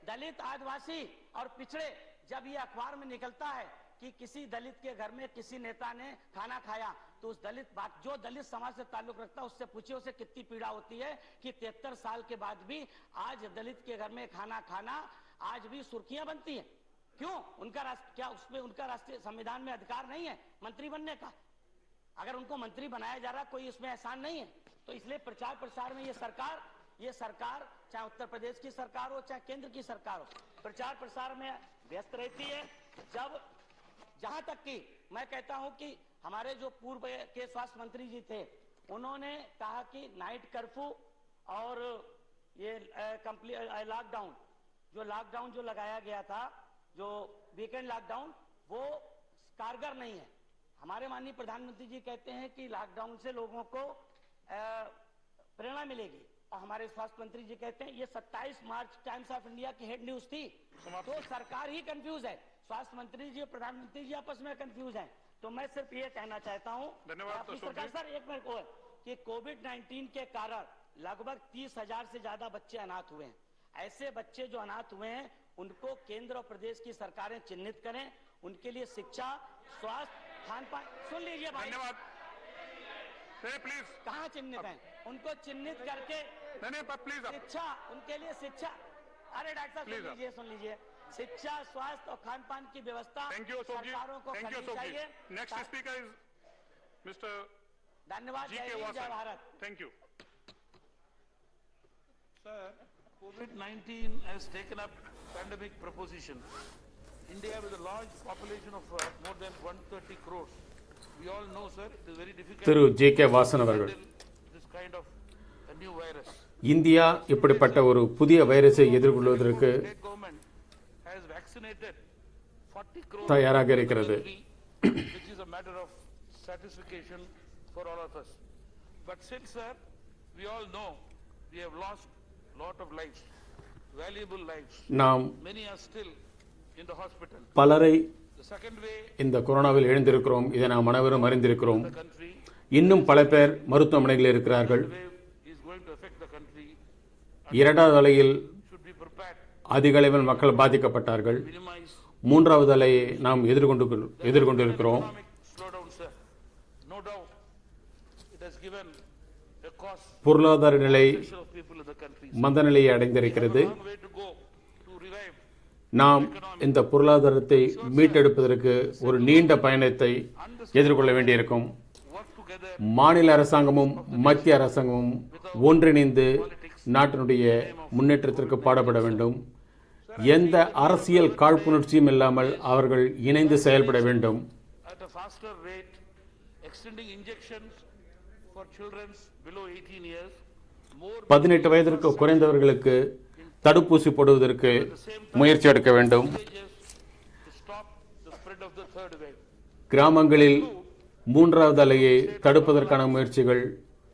दलित, आदिवासी और पिछड़े, जब ये अखबार में निकलता है कि किसी दलित के घर में किसी नेता ने खाना खाया, तो उस दलित जो दलित समाज से ताल्लुक रखता है उससे पूछिए उसे कितनी पीड़ा होती है कि 73 साल के बाद भी आज दलित के घर में खाना खाना आज भी सुर्खियां बनती हैं। क्यों? उनका क्या उसमें उनका राष्ट्रीय संविधान में अधिकार नहीं है मंत्री बनने का? अगर उनको मंत्री बनाया जा रहा, कोई इसमें एहसान नहीं है। तो इसलिए प्रचार प्रसार में ये सरकार चाहे उत्तर प्रदेश की सरकार हो चाहे केंद्र की सरकार हो, प्रचार प्रसार में व्यस्त रहती है। जहां तक कि मैं कहता हूं कि हमारे जो पूर्व के स्वास्थ्य मंत्री जी थे, उन्होंने कहा कि नाइट कर्फ्यू और ये लॉकडाउन जो लगाया गया था, जो वीकेंड लॉकडाउन, वो कारगर नहीं है। हमारे माननीय प्रधानमंत्री जी कहते हैं कि लॉकडाउन से लोगों को प्रेरणा मिलेगी, और हमारे स्वास्थ्य मंत्री जी कहते हैं, ये 27 मार्च टाइम्स ऑफ इंडिया की हेड न्यूज थी। तो सरकार ही कंफ्यूज है, स्वास्थ्य मंत्री जी और प्रधानमंत्री जी आपस में कंफ्यूज हैं। तो मैं सिर्फ ये कहना चाहता हूं अपनी सरकार, सर एक मिनट को, कि कोविड-19 के कारण लगभग 30,000 से ज्यादा बच्चे अनाथ हुए हैं। ऐसे बच्चे जो अनाथ हुए हैं उनको केंद्र और प्रदेश की सरकारें चिन्हित करें, उनके लिए शिक्षा, स्वास्थ्य, खान पान, सुन लीजिए भाई, धन्यवाद प्लीज, कहाँ चिन्हित है, उनको चिन्हित करके प्लीज शिक्षा, उनके लिए शिक्षा, अरे डॉक्टर साहब सुन लीजिए, शिक्षा, स्वास्थ्य और खान पान की व्यवस्था सरकारों को करनी चाहिए। नेक्स्ट स्पीकर इज मिस्टर धन्यवाद, जय Bharat. Thank you sir. COVID-19 has taken up pandemic proposition. India with a large population of more than 130 crores. We all know, sir, it is very difficult Thiru JK. Vasan அவர்கள், this kind of a new virus. India இப்படிப்பட்ட ஒரு புதிய வைரஸை எதிர்கொள்வதற்கு has vaccinated 40 crores தயாராக இருக்கிறது, which is a matter of satisfaction for all of us. But since, sir, we all know we have lost lot of lives, valuable lives. நாம் Many are still in the hospital. பலரை The second way இந்த கொரோனாவில் இழந்திருக்கிறோம், இதை நாம் அனைவரும் அறிந்திருக்கிறோம். இன்னும் பல பேர் மருத்துவமனைகளில் இருக்கிறார்கள். is going to affect the country. இரண்டாவது அலையில் அதிக அளவில் மக்கள் பாதிக்கப்பட்டார்கள். மூன்றாவது அலையை நாம் எதிர்கொண்டிருக்கிறோம். No doubt it has given a cost. பொருளாதார நிலை மந்த நிலையை அடைந்திருக்கிறது. நாம் இந்த பொருளாதாரத்தை மீட்டெடுப்பதற்கு ஒரு நீண்ட பயணத்தை எதிர்கொள்ள வேண்டியிருக்கும். மாநில அரசாங்கமும் மத்திய அரசாங்கமும் ஒன்றிணைந்து நாட்டினுடைய முன்னேற்றத்திற்கு பாடுபட வேண்டும். எந்த அரசியல் காழ்ப்புணர்ச்சியும் இல்லாமல் அவர்கள் இணைந்து செயல்பட வேண்டும். 18 வயதிற்கு குறைந்தவர்களுக்கு தடுப்பூசி போடுவதற்கு முயற்சி எடுக்க வேண்டும். கிராமங்களில் மூன்றாவது அலையை தடுப்பதற்கான முயற்சிகள்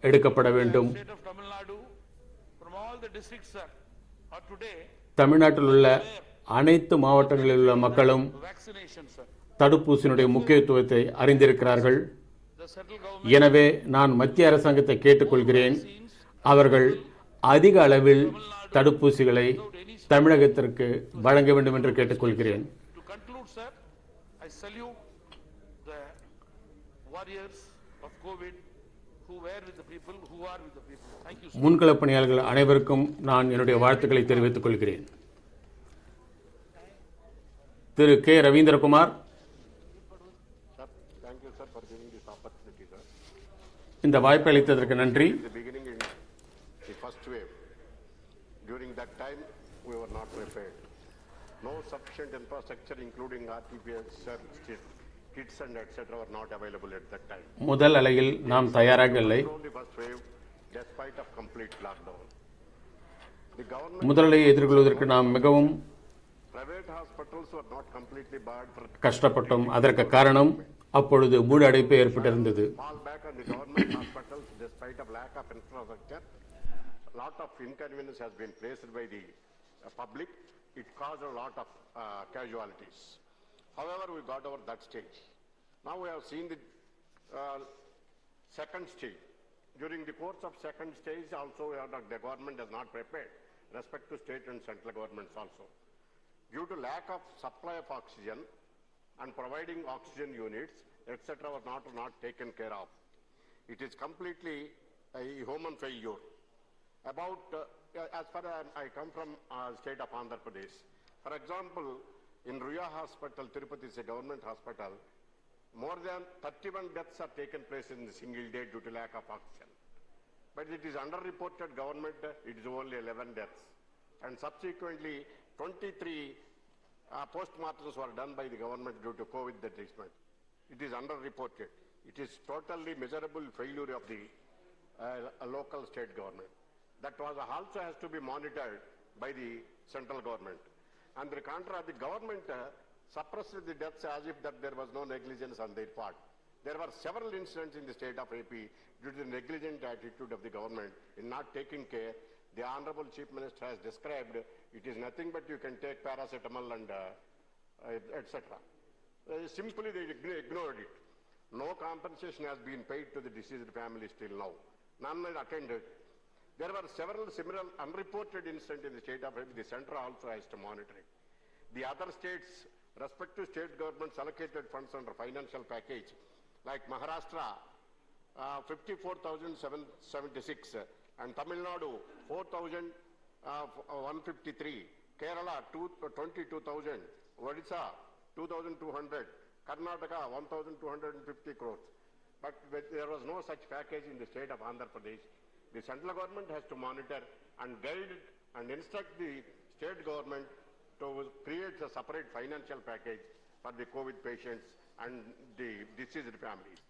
எடுக்கப்பட வேண்டும். தமிழ்நாட்டில் உள்ள அனைத்து மாவட்டங்களில் உள்ள மக்களும் தடுப்பூசியினுடைய முக்கியத்துவத்தை அறிந்திருக்கிறார்கள். எனவே நான் மத்திய அரசாங்கத்தை கேட்டுக்கொள்கிறேன், அவர்கள் அதிக அளவில் தடுப்பூசிகளை தமிழகத்திற்கு வழங்க வேண்டும் என்று கேட்டுக்கொள்கிறேன். who were with the people, who are with the people. Thank you, sir. முன்களப் பணியாளர்கள் அனைவருக்கும் நான் என்னுடைய வாழ்த்துக்களை தெரிவித்துக் கொள்கிறேன். Thiru K Ravindrakumar. Thank you, sir, for giving this opportunity, sir. இந்த வாய்ப்பை அளித்ததற்கு நன்றி. The beginning in the first wave, during that time we were not prepared. No sufficient infrastructure, including RT-PCR kits and etc., were not available at that time. முதல் அலையில் நாம் தயாராக இல்லை. The first wave, despite of complete lockdown. The government. முதல் அலையை எதிர்கொள்வதற்கு நாம் மிகவும் Private hospitals were not completely barred for. கஷ்டப்பட்டோம். அதற்கு காரணம் அப்பொழுது மூடு அடைப்பு ஏற்பட்டிருந்தது. Fall back on the government hospitals despite of lack of infrastructure. A lot of inconvenience has been faced by the public. It caused a lot of casualties. However, we got over that stage. Now we have seen the second stage. During the course of second stage also, the government has not prepared respect to state and central governments also. Due to lack of supply of oxygen and providing oxygen units, etc., were not taken care of. It is completely a human failure. About, as far as I come from state of Andhra Pradesh, for example, in Rajya Hospital, Tirupati is a government hospital, more than 31 deaths are taken place in a single day due to lack of oxygen. But it is underreported government, it is only 11 deaths. And subsequently, 23 postmortems were done by the government due to COVID treatment. It is underreported. It is totally miserable failure of the local state government. That was also has to be monitored by the central government. On the contrary, the government suppressed the deaths as if that there was no negligence on their part. There were several incidents in the state of AP due to the negligent attitude of the government in not taking care. The Honorable Chief Minister has described it is nothing but you can take paracetamol and etc. Simply they ignored it. No compensation has been paid to the deceased families till now. None are attended. There were several similar unreported incidents in the state of AP. The centre also has to monitor it. The other states, respective state governments allocated funds under financial package, like Maharashtra, 54,776, and Tamil Nadu, 4,153, Kerala, 22,000, Odisha, 2,200, Karnataka, 1,250 crores. But there was no such package in the state of Andhra Pradesh. The central government has to monitor and guide and instruct the state government to create a separate financial package for the COVID patients and the deceased families.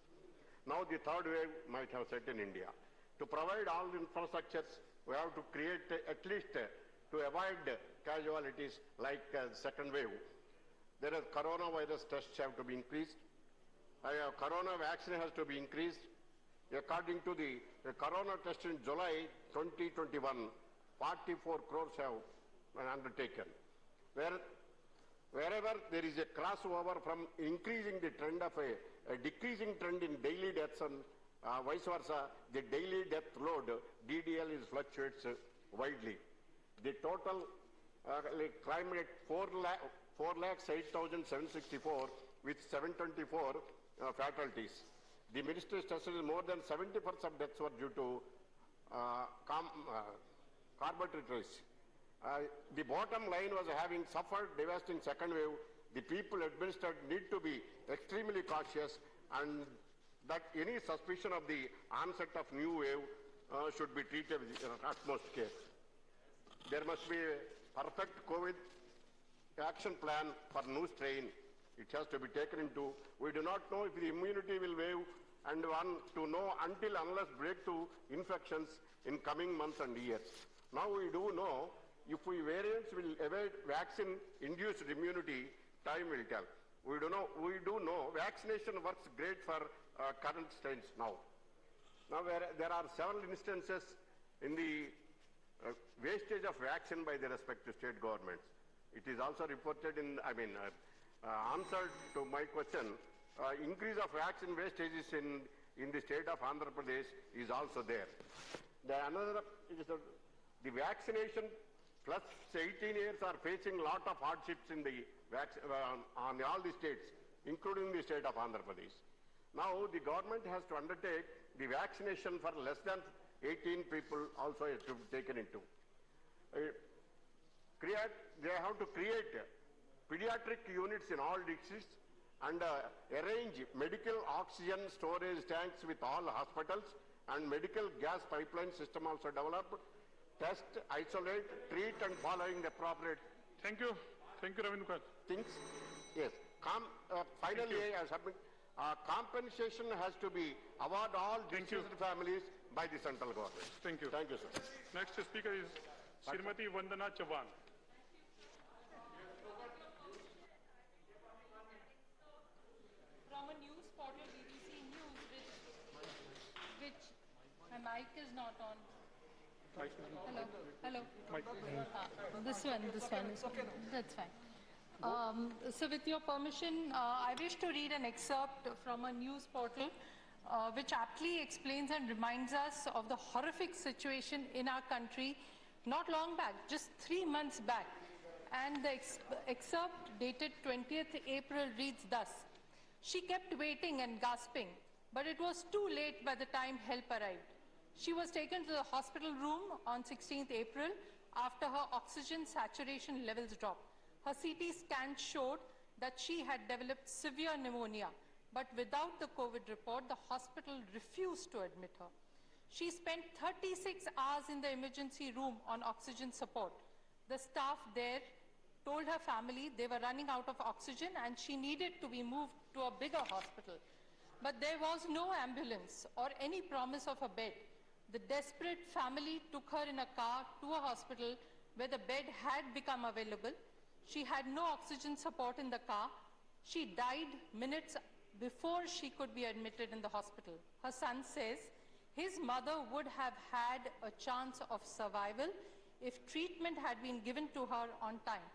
Now the third wave might have set in India. To provide all the infrastructures, we have to create at least to avoid casualties like second wave. There is coronavirus tests have to be increased. Corona vaccine has to be increased. According to the corona test in July 2021, 44 crores have been undertaken. Wherever there is a crossover from increasing the trend of a decreasing trend in daily deaths and vice versa, the daily death load, DDL, fluctuates widely. The total climb at 4,08,764 with 724 fatalities. The ministry tested more than 70% of deaths were due to carbohydrates. The bottom line was having suffered devastating second wave, the people administered need to be extremely cautious and that any suspicion of the onset of new wave should be treated with utmost care. There must be a perfect COVID action plan for new strain. It has to be taken into. We do not know if the immunity will wave and one to know until unless breakthrough infections in coming months and years. Now we do know if we variants will evade vaccine-induced immunity, time will tell. We do know vaccination works great for current strains now. Now there are several instances in the wastage of vaccine by the respective state governments. It is also reported in, answer to my question, increase of vaccine wastages in the state of Andhra Pradesh is also there. The vaccination plus 18 years are facing a lot of hardships in the on all the states, including the state of Andhra Pradesh. Now the government has to undertake the vaccination for less than 18 people also has to be taken into. They have to create pediatric units in all districts and arrange medical oxygen storage tanks with all hospitals and medical gas pipeline system also developed. Test, isolate, treat and following the appropriate. Thank you. Thank you, Ravindra. Things. Yes. Finally, I submit, compensation has to be awarded all deceased families by the central government. Thank you. Thank you, sir. Next speaker is Srimati Vandana Chavan. From a news portal, BBC News, which my mic is not on. Hello. This one is okay. That's fine. So with your permission, I wish to read an excerpt from a news portal which aptly explains and reminds us of the horrific situation in our country not long back, just 3 months back. And the excerpt dated 20th April reads thus: "She kept waiting and gasping, but it was too late by the time help arrived. She was taken to the hospital room on 16th April after her oxygen saturation levels dropped. Her CT scan showed that she had developed severe pneumonia, but without the COVID report, the hospital refused to admit her. She spent 36 hours in the emergency room on oxygen support. The staff there told her family they were running out of oxygen and she needed to be moved to a bigger hospital. But there was no ambulance or any promise of a bed. The desperate family took her in a car to a hospital where the bed had become available. She had no oxygen support in the car. She died minutes before she could be admitted in the hospital. Her son says his mother would have had a chance of survival if treatment had been given to her on time."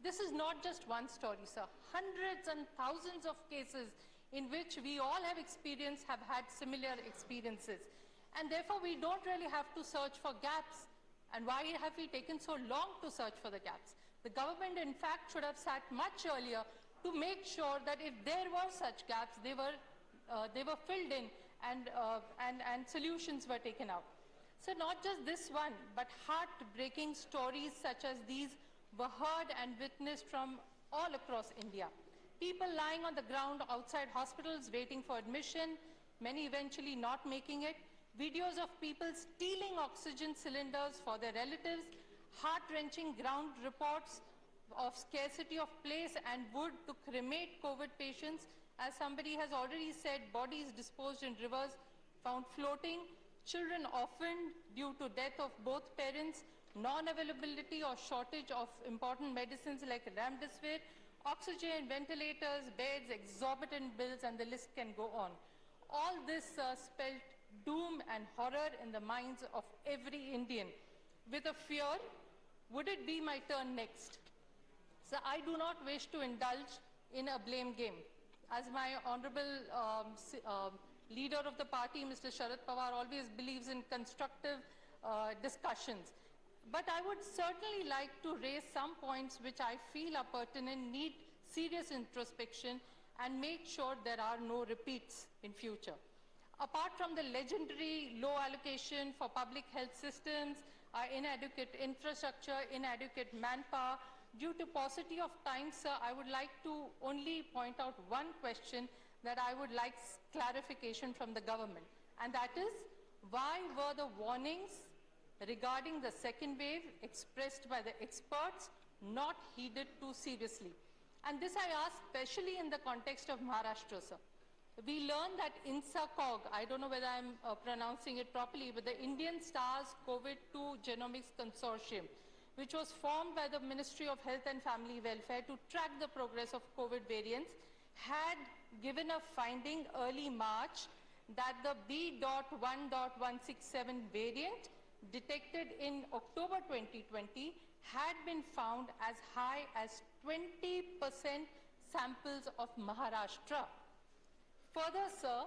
This is not just one story, sir. Hundreds and thousands of cases in which we all have experienced have had similar experiences. And therefore, we don't really have to search for gaps. And why have we taken so long to search for the gaps? The government, in fact, should have sat much earlier to make sure that if there were such gaps, they were filled in and solutions were taken out. So not just this one, but heartbreaking stories such as these were heard and witnessed from all across India. People lying on the ground outside hospitals waiting for admission, many eventually not making it. Videos of people stealing oxygen cylinders for their relatives, heart-wrenching ground reports of scarcity of place and wood to cremate COVID patients. As somebody has already said, bodies disposed in rivers found floating, children orphaned due to death of both parents, non-availability or shortage of important medicines like remdesivir, oxygen, ventilators, beds, exorbitant bills, and the list can go on. All this spelled doom and horror in the minds of every Indian, with a fear, would it be my turn next? So I do not wish to indulge in a blame game. As my honorable leader of the party, Mr. Sharad Pawar, always believes in constructive discussions. But I would certainly like to raise some points which I feel are pertinent, need serious introspection, and make sure there are no repeats in future. Apart from the legendary low allocation for public health systems, inadequate infrastructure, inadequate manpower, due to paucity of time, sir, I would like to only point out one question that I would like clarification from the government. And that is, why were the warnings regarding the second wave expressed by the experts not heeded too seriously? And this I ask especially in the context of Maharashtra, sir. We learned that INSACOG, I don't know whether I'm pronouncing it properly, but the Indian SARS-CoV-2 Genomics Consortium, which was formed by the Ministry of Health and Family Welfare to track the progress of COVID variants, had given a finding early March that the B.1.167 variant detected in October 2020 had been found as high as 20% samples of Maharashtra. Further, sir,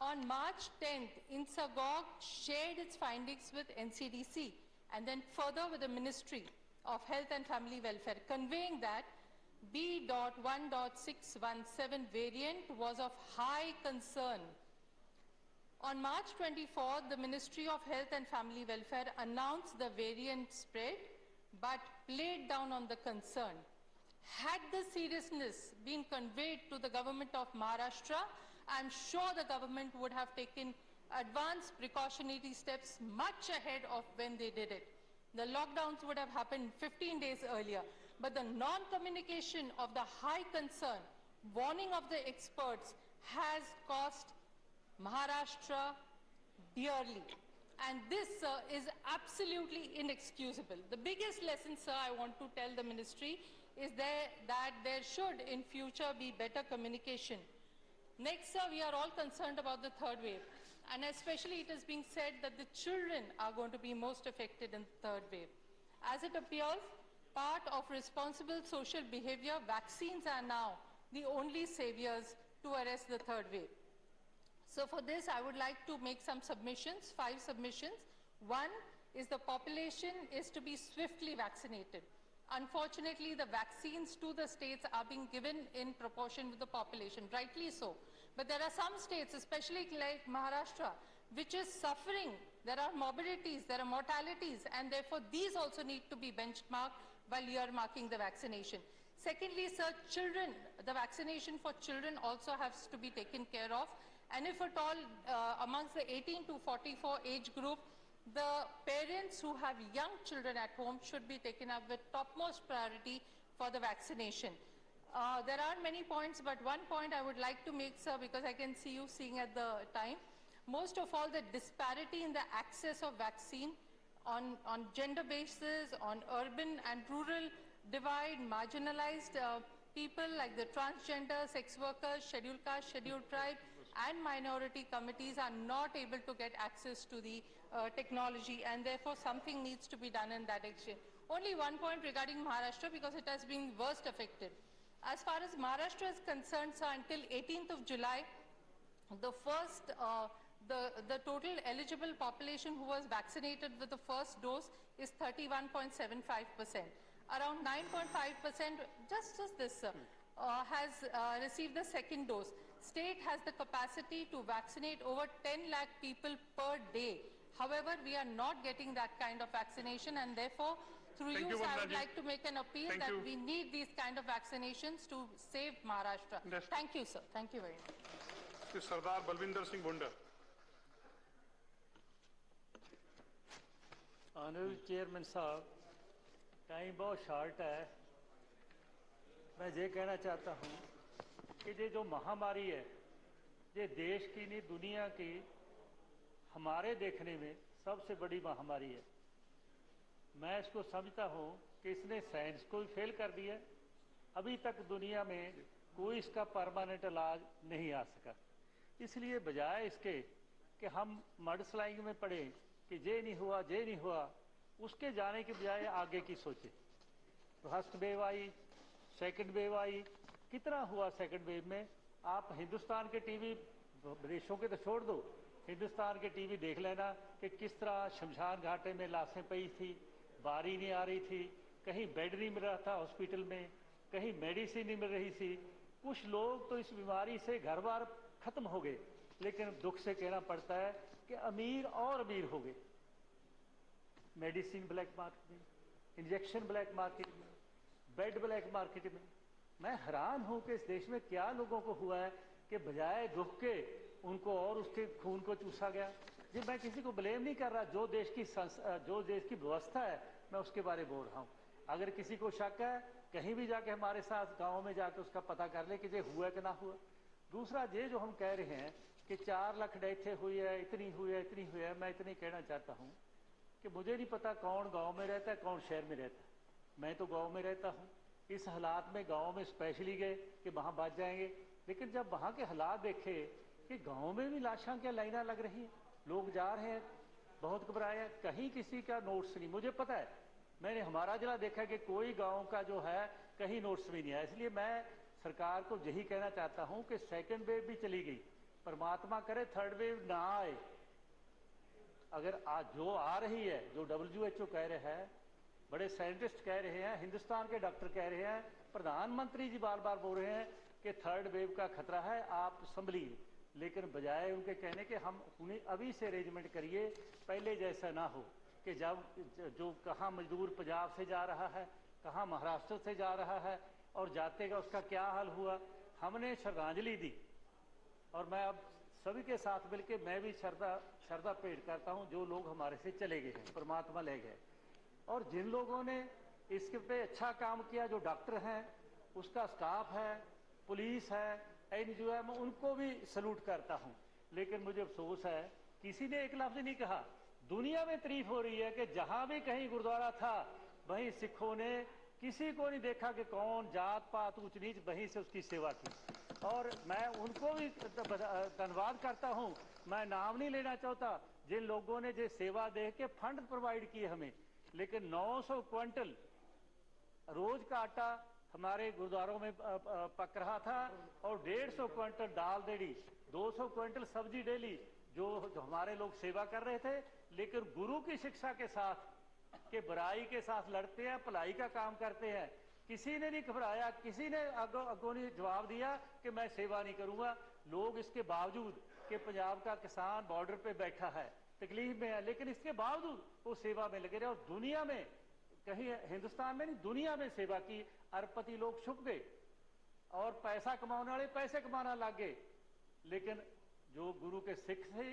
on March 10th, INSACOG shared its findings with NCDC and then further with the Ministry of Health and Family Welfare, conveying that B.1.617 variant was of high concern. On March 24th, the Ministry of Health and Family Welfare announced the variant spread, but played down on the concern. Had the seriousness been conveyed to the government of Maharashtra, I'm sure the government would have taken advanced precautionary steps much ahead of when they did it. The lockdowns would have happened 15 days earlier, but the non-communication of the high concern, warning of the experts, has cost Maharashtra dearly. And this, sir, is absolutely inexcusable. The biggest lesson, sir, I want to tell the ministry is that there should in future be better communication. Next, sir, we are all concerned about the third wave. And especially it is being said that the children are going to be most affected in the third wave. As it appears, part of responsible social behavior, vaccines are now the only saviors to arrest the third wave. So for this, I would like to make some submissions, 5 submissions. One is the population is to be swiftly vaccinated. Unfortunately, the vaccines to the states are being given in proportion with the population, rightly so. But there are some states, especially like Maharashtra, which is suffering. There are morbidities, there are mortalities, and therefore these also need to be benchmarked while earmarking the vaccination. Secondly, sir, children, the vaccination for children also has to be taken care of. And if at all, amongst the 18 to 44 age group, the parents who have young children at home should be taken up with topmost priority for the vaccination. There are many points, but one point I would like to make, sir, because I can see you seeing at the time. Most of all, the disparity in the access of vaccine on gender basis, on urban and rural divide, marginalized people like the transgender, sex workers, scheduled caste, scheduled tribe, and minority committees are not able to get access to the technology, and therefore something needs to be done in that direction. Only one point regarding Maharashtra, because it has been worst affected. As far as Maharashtra is concerned, sir, until 18th of July, the total eligible population who was vaccinated with the first dose is 31.75%. Around 9.5%, just this, sir, has received the second dose. State has the capacity to vaccinate over 10 lakh people per day. However, we are not getting that kind of vaccination, and therefore, through you, sir, I would like to make an appeal that we need these kind of vaccinations to save Maharashtra. Thank you, sir. Thank you very much. Sardar Balwinder Singh Bunda. Honorable Chairman साहब, time बहुत short है. मैं ये कहना चाहता हूँ कि ये जो महामारी है, ये देश की नहीं दुनिया की हमारे देखने में सबसे बड़ी महामारी है. मैं इसको समझता हूँ कि इसने साइंस को भी फेल कर दिया. अभी तक दुनिया में कोई इसका परमानेंट इलाज नहीं आ सका. इसलिए बजाय इसके कि हम मडस्लाइंग में पड़े कि ये नहीं हुआ, उसके जाने के बजाय आगे की सोचे. फर्स्ट वेव आई, सेकंड वेव आई, कितना हुआ सेकंड वेव में? आप हिंदुस्तान के टीवी, विदेशों के तो छोड़ दो, हिंदुस्तान के टीवी देख लेना कि किस तरह शमशान घाटे में लाशें पई थी, बारी नहीं आ रही थी, कहीं बेड नहीं मिल रहा था हॉस्पिटल में, कहीं मेडिसिन नहीं मिल रही थी. कुछ लोग तो इस बीमारी से घर बार खत्म हो गए, लेकिन दुख से कहना पड़ता है कि अमीर और अमीर हो गए. मेडिसिन ब्लैक मार्केट में, इंजेक्शन ब्लैक मार्केट में, बेड ब्लैक मार्केट में. मैं हैरान हूं कि इस देश में क्या लोगों को हुआ है कि बजाय दुख के उनको और उसके खून को चूसा गया. जी, मैं किसी को ब्लेम नहीं कर रहा. जो देश की व्यवस्था है मैं उसके बारे में बोल रहा हूँ. अगर किसी को शक है, कहीं भी जाके हमारे साथ गाँव में जाके उसका पता कर ले कि ये हुआ कि ना हुआ. दूसरा, ये जो हम कह रहे हैं कि 4 लाख डेथें हुई है, इतनी हुई है, मैं इतनी कहना चाहता हूँ कि मुझे नहीं पता कौन गांव में रहता है, कौन शहर में रहता है. मैं तो गांव में रहता हूँ. इस हालात में गांव में स्पेशली गए कि वहाँ बच जाएंगे, लेकिन जब वहाँ के हालात देखे कि गांव में भी लाशों की लाइनें लग रही हैं, लोग जा रहे हैं, बहुत घबराए हैं. कहीं किसी का नोट्स नहीं. मुझे पता है, मैंने हमारा जिला देखा कि कोई गाँव का जो है कहीं नोट्स भी नहीं है. इसलिए मैं सरकार को यही कहना चाहता हूँ कि सेकेंड वेव भी चली गई, परमात्मा करे थर्ड वेव ना आए. अगर आज जो आ रही है, जो WHO कह रहे हैं, बड़े साइंटिस्ट कह रहे हैं, हिंदुस्तान के डॉक्टर कह रहे हैं प्रधानमंत्री जी बार बार बोल रहे हैं कि थर्ड वेव का खतरा है, आप संभलिए, लेकिन बजाय उनके कहने के हम उन्हें अभी से अरेंजमेंट करिए, पहले जैसा ना हो कि जब जो कहाँ मजदूर पंजाब से जा रहा है, कहाँ महाराष्ट्र से जा रहा है और जाते का उसका क्या हाल हुआ। हमने श्रद्धांजलि दी और मैं अब सभी के साथ मिलकर मैं भी श्रद्धा भेंट करता हूँ जो लोग हमारे से चले गए हैं, परमात्मा ले गए, और जिन लोगों ने इसके पे अच्छा काम किया, जो डॉक्टर हैं, उसका स्टाफ है, पुलिस है, एनजीओ है, मैं उनको भी सलूट करता हूँ। लेकिन मुझे अफसोस है किसी ने एक लफ्ज नहीं कहा। दुनिया में तारीफ हो रही है कि जहां भी कहीं गुरुद्वारा था वहीं सिखों ने किसी को नहीं देखा कि कौन जात पात ऊंच नीच, वहीं से उसकी सेवा की। और मैं उनको भी धन्यवाद करता हूं। मैं नाम नहीं लेना चाहता जिन लोगों ने जो सेवा दे के फंड प्रोवाइड किए हमें, लेकिन 900 क्विंटल रोज का आटा हमारे गुरुद्वारों में पक रहा था और 150 क्विंटल दाल देड़ी, 200 क्विंटल सब्जी डेली, जो हमारे लोग सेवा कर रहे थे। लेकिन गुरु की शिक्षा के साथ के बुराई के साथ लड़ते हैं, भलाई का काम करते हैं। किसी ने नहीं घबराया, किसी ने अगो नहीं जवाब दिया कि मैं सेवा नहीं करूंगा। लोग इसके बावजूद कि पंजाब का किसान बॉर्डर पे बैठा है, तकलीफ में है, लेकिन इसके बावजूद वो सेवा में लगे रहे और दुनिया में, कहीं हिंदुस्तान में नहीं दुनिया में सेवा की। अरबपति लोग छुप गए और पैसा कमाने वाले पैसे कमाना लग गए। लेकिन जो गुरु के सिख थे,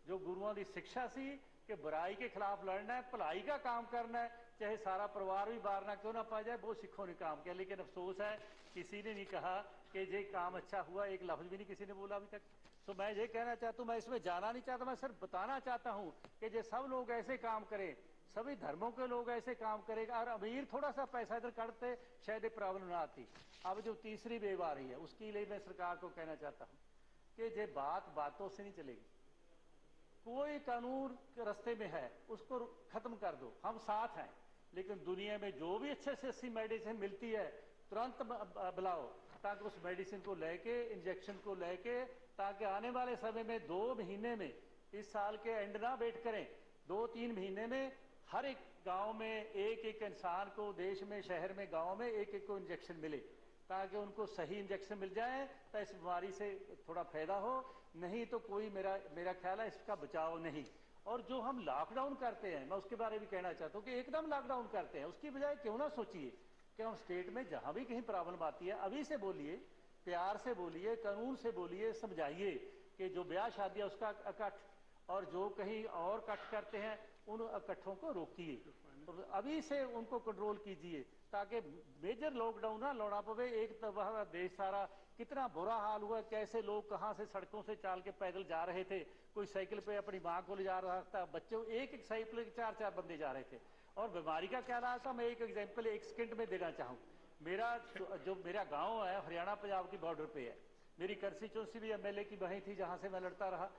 जो गुरुओं की शिक्षा सी कि बुराई के खिलाफ लड़ना है, भलाई का काम करना है, चाहे सारा परिवार भी मारना क्यों ना पा जाए, वो सिखों ने काम किया। लेकिन अफसोस है किसी ने नहीं कहा कि ये काम अच्छा हुआ, एक लफ्ज भी नहीं किसी ने बोला अभी तक। तो मैं ये कहना चाहता हूँ, मैं इसमें जाना नहीं चाहता, मैं सिर्फ बताना चाहता हूँ कि ये सब लोग ऐसे काम करें, सभी धर्मों के लोग ऐसे काम करेगा। और अमीर थोड़ा सा पैसा इधर काटते शायद ये प्रॉब्लम ना आती। अब जो तीसरी वेव आ रही है उसके लिए मैं सरकार को कहना चाहता हूँ कि ये बात बातों से नहीं चलेगी। कोई कानून के रास्ते में है उसको खत्म कर दो, हम साथ हैं। लेकिन दुनिया में जो भी अच्छे से अच्छी मेडिसिन मिलती है तुरंत बुलाओ, ताकि उस मेडिसिन को लेके, इंजेक्शन को लेके, ताकि आने वाले समय में 2 महीने में, इस साल के एंड ना वेट करें, 2-3 महीने में हर एक गांव में एक इंसान को, देश में, शहर में, गांव में एक को इंजेक्शन मिले, ताकि उनको सही इंजेक्शन मिल जाए तो इस बीमारी से थोड़ा फायदा हो। नहीं तो कोई मेरा ख्याल है इसका बचाव नहीं। और जो हम लॉकडाउन करते हैं, मैं उसके बारे में कहना चाहता हूँ कि एकदम लॉकडाउन करते हैं, उसकी बजाय क्यों ना सोचिए कि हम स्टेट में जहां भी कहीं प्रॉब्लम आती है अभी से बोलिए, प्यार से बोलिए, कानून से बोलिए, समझाइए कि जो ब्याह शादी है उसका इकट्ठ, और जो कहीं और कट करते हैं उन इकट्ठों को रोकिए, तो अभी से उनको कंट्रोल कीजिए ताकि मेजर लॉकडाउन ना लौड़ा पवे। एक तरह देश सारा कितना बुरा हाल हुआ, कैसे लोग कहां से सड़कों से चाल के पैदल जा रहे थे, कोई साइकिल पे अपनी माँ को ले जा रहा था, बच्चों एक साइकिल 4-4 बंदे जा रहे थे। और बीमारी का क्या रहा था, मैं एक एग्जाम्पल 1 सेकंड में देना चाहूँ। मेरा गाँव है हरियाणा पंजाब की बॉर्डर पे है, मेरी कंस्टिट्यूंसी भी MLA की वहीं थी जहां से मैं लड़ता रहा।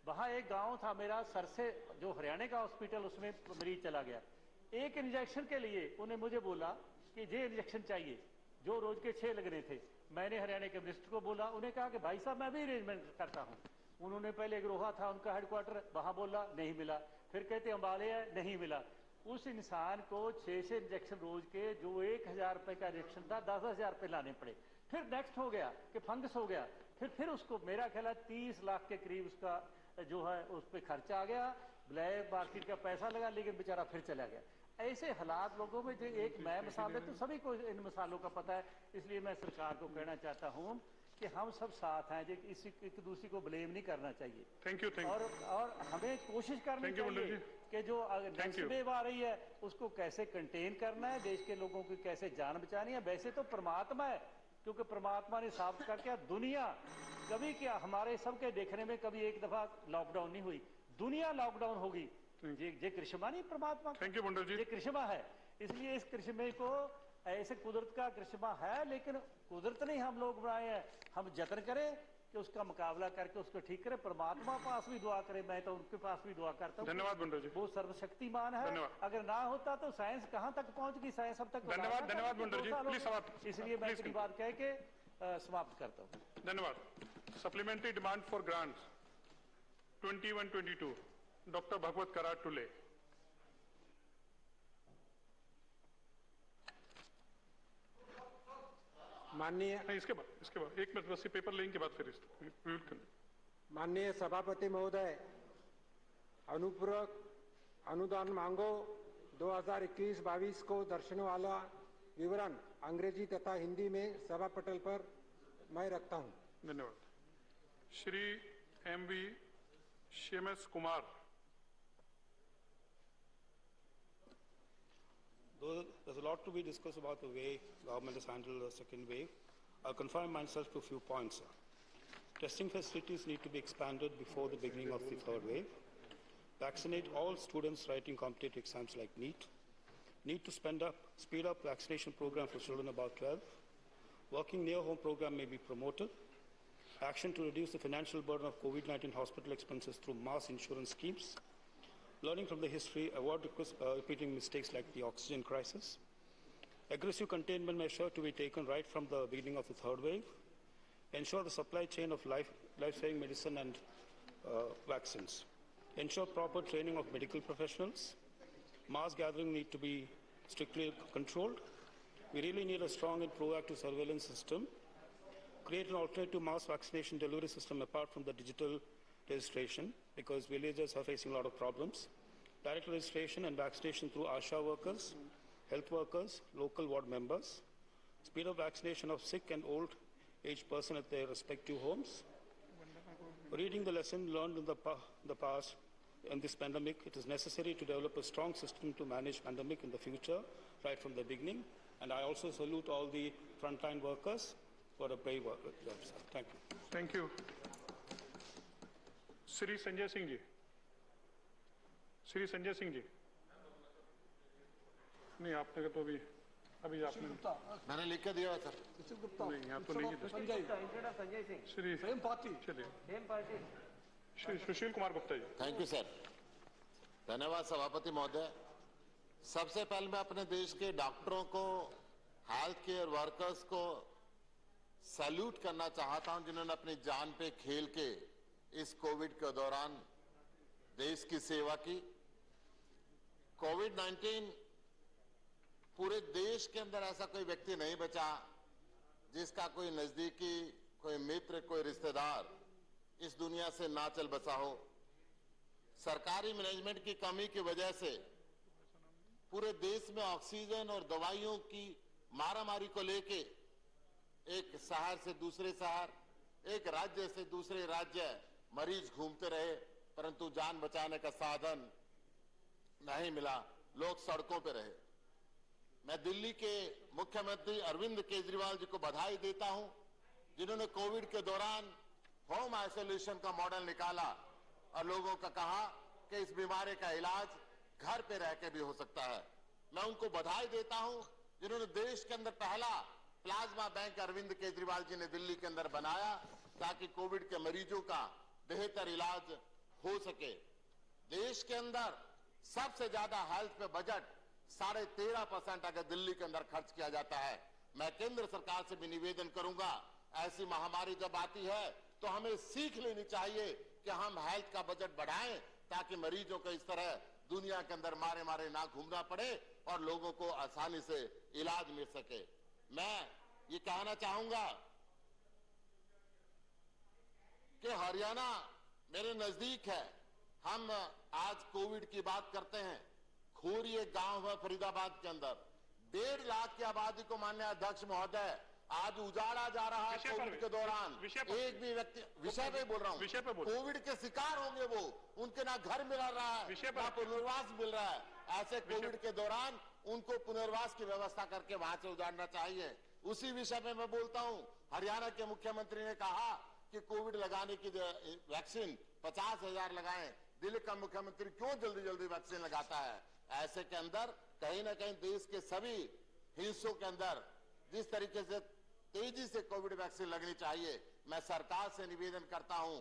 वहां एक गांव था मेरा, सर से जो हरियाणा का हॉस्पिटल, उसमें मरीज चला गया। एक इंजेक्शन के लिए उन्हें मुझे बोला कि ये इंजेक्शन चाहिए, जो रोज के 6 लगने थे। मैंने हरियाणा के मिनिस्टर को बोला, उन्हें कहा कि भाई साहब मैं भी अरेंजमेंट करता हूँ। उन्होंने पहले एक रोहा था उनका हेडक्वार्टर, वहां बोला नहीं मिला, फिर कहते अंबाले है, नहीं मिला। उस इंसान को 6 इंजेक्शन रोज के, जो 1000 रुपए का इंजेक्शन था, 10,000 रुपए लाने पड़े। फिर नेक्स्ट हो गया कि फंगस हो गया, फिर उसको मेरा ख्याल है 30 लाख के करीब उसका जो है उस पर खर्चा आ गया, ब्लैक मार्केट का पैसा लगा, लेकिन बेचारा फिर चला गया। ऐसे हालात लोगों में, जो एक मैं मिसाल है तो सभी को इन मिसालों का पता है। इसलिए मैं सरकार को कहना चाहता हूँ कि हम सब साथ हैं, एक दूसरे को ब्लेम नहीं करना चाहिए। Thank you. और हमें कोशिश करनी चाहिए कि जो नेक्स्ट वेव आ रही है उसको कैसे कंटेन करना है, देश के लोगों की कैसे जान बचानी है। वैसे तो परमात्मा है, क्योंकि परमात्मा ने साबित करके दुनिया कभी क्या हमारे सबके देखने में कभी एक दफा लॉकडाउन नहीं हुई, दुनिया लॉकडाउन होगी। ये कृष्मा नहीं परमात्मा, थैंक यू मंडल जी, ये कृष्मा है। इसलिए इस कृष्मे को ऐसे कुदरत का कृष्मा है, लेकिन कुदरत नहीं हम लोग बनाए हैं। हम जतन करें कि उसका मुकाबला करके उसको ठीक करें। परमात्मा पास भी दुआ करें, मैं तो उनके पास भी दुआ करता हूँ। धन्यवाद मंडल जी, वो सर्वशक्तिमान है। अगर ना होता तो साइंस कहाँ तक पहुंच गई, साइंस अब तक। धन्यवाद मंडल जी, प्लीज समाप्त। इसलिए मैं अपनी बात कह के समाप्त करता हूँ। धन्यवाद। Supplementary demand for grants 21-22 doctor Bhagwat Karad to lay. माननीय इसके बाद 1 मिनट बस ये पेपर लेने के बाद फिर माननीय सभापति महोदय, अनुपूरक अनुदान मांगों 2021-22 को दर्शाने वाला विवरण अंग्रेजी तथा हिंदी में सभा पटल पर मैं रखता हूं। धन्यवाद। Shri M.V. Sheamus Kumar. Though there's a lot to be discussed about the way government has handled the second wave, I'll confine myself to a few points. Testing facilities need to be expanded before the beginning of the third wave. Vaccinate all students writing competitive exams like NEET. Need to speed up vaccination program for children about 12. Working near home program may be promoted. Action to reduce the financial burden of COVID-19 hospital expenses through mass insurance schemes. Learning from the history, avoid repeating mistakes like the oxygen crisis. Aggressive containment measure to be taken right from the beginning of the third wave. Ensure the supply chain of life-saving medicine and vaccines. Ensure proper training of medical professionals. Mass gathering need to be strictly controlled. We really need a strong and proactive surveillance system. Create an alternative mass vaccination delivery system apart from the digital registration, because villages are facing a lot of problems. Direct registration and vaccination through ASHA workers, health workers, local ward members. Speed of vaccination of sick and old age persons at their respective homes. Reading the lesson learned in the past in this pandemic, it is necessary to develop a strong system to manage pandemic in the future, right from the beginning. And I also salute all the frontline workers for a brave work. Thank you. Thank you. Shri Sanjay Singh ji. Shri Sanjay Singh ji. नहीं, आपने तो अभी आपने मैंने लिख के दिया sir. नहीं, आप तो नहीं थे। Sanjay Singh Shri same party. चलिए। Same party. Shri Sushil Kumar Gupta ji. Thank you sir. धन्यवाद सभापति महोदय। सबसे पहले मैं अपने देश के डॉक्टरों को, हेल्थ केयर वर्कर्स को सैल्यूट करना चाहता हूं, जिन्होंने अपनी जान पे खेल के इस कोविड के दौरान देश की सेवा की। कोविड-19 पूरे देश के अंदर ऐसा कोई व्यक्ति नहीं बचा जिसका कोई नजदीकी, कोई मित्र, कोई रिश्तेदार इस दुनिया से ना चल बसा हो। सरकारी मैनेजमेंट की कमी की वजह से पूरे देश में ऑक्सीजन और दवाइयों की मारामारी को लेके एक शहर से दूसरे शहर, एक राज्य से दूसरे राज्य मरीज घूमते रहे, परंतु जान बचाने का साधन नहीं मिला। लोग सड़कों पर रहे। मैं दिल्ली के मुख्यमंत्री अरविंद केजरीवाल जी को बधाई देता हूं, जिन्होंने कोविड के दौरान होम आइसोलेशन का मॉडल निकाला और लोगों का कहा कि इस बीमारी का इलाज घर पे रह के भी हो सकता है। मैं उनको बधाई देता हूं, जिन्होंने देश के अंदर पहला प्लाज्मा बैंक अरविंद केजरीवाल जी ने दिल्ली के अंदर बनाया, ताकि कोविड के मरीजों का बेहतर इलाज हो सके। देश के अंदर सबसे ज्यादा हेल्थ पे बजट 13.5% अगर दिल्ली के अंदर खर्च किया जाता है। मैं केंद्र सरकार से भी निवेदन करूंगा, ऐसी महामारी जब आती है तो हमें सीख लेनी चाहिए कि हम हेल्थ का बजट बढ़ाएं, ताकि मरीजों को इस तरह दुनिया के अंदर मारे मारे ना घूमना पड़े और लोगों को आसानी से इलाज मिल सके। मैं ये कहना चाहूंगा कि हरियाणा मेरे नजदीक है। हम आज कोविड की बात करते हैं। खोरी एक गांव है फरीदाबाद के अंदर, 1.5 लाख की आबादी को माननीय अध्यक्ष महोदय आज उजाड़ा जा रहा है। कोविड के दौरान एक भी व्यक्ति, विषय पे बोल रहा हूँ, कोविड के शिकार होंगे वो, उनके ना घर मिल रहा है ना पुनर्वास मिल रहा है। ऐसे कोविड के दौरान उनको पुनर्वास की व्यवस्था करके वहां से उजाड़ना चाहिए। उसी विषय में मैं बोलता हूं, हरियाणा के मुख्यमंत्री ने कहा कि कोविड लगाने की वैक्सीन 50,000 लगाएं। दिल्ली का मुख्यमंत्री क्यों जल्दी जल्दी वैक्सीन लगाता है? ऐसे के अंदर कहीं ना कहीं देश के सभी हिस्सों के अंदर जिस तरीके से तेजी से कोविड वैक्सीन लगनी चाहिए, मैं सरकार से निवेदन करता हूं,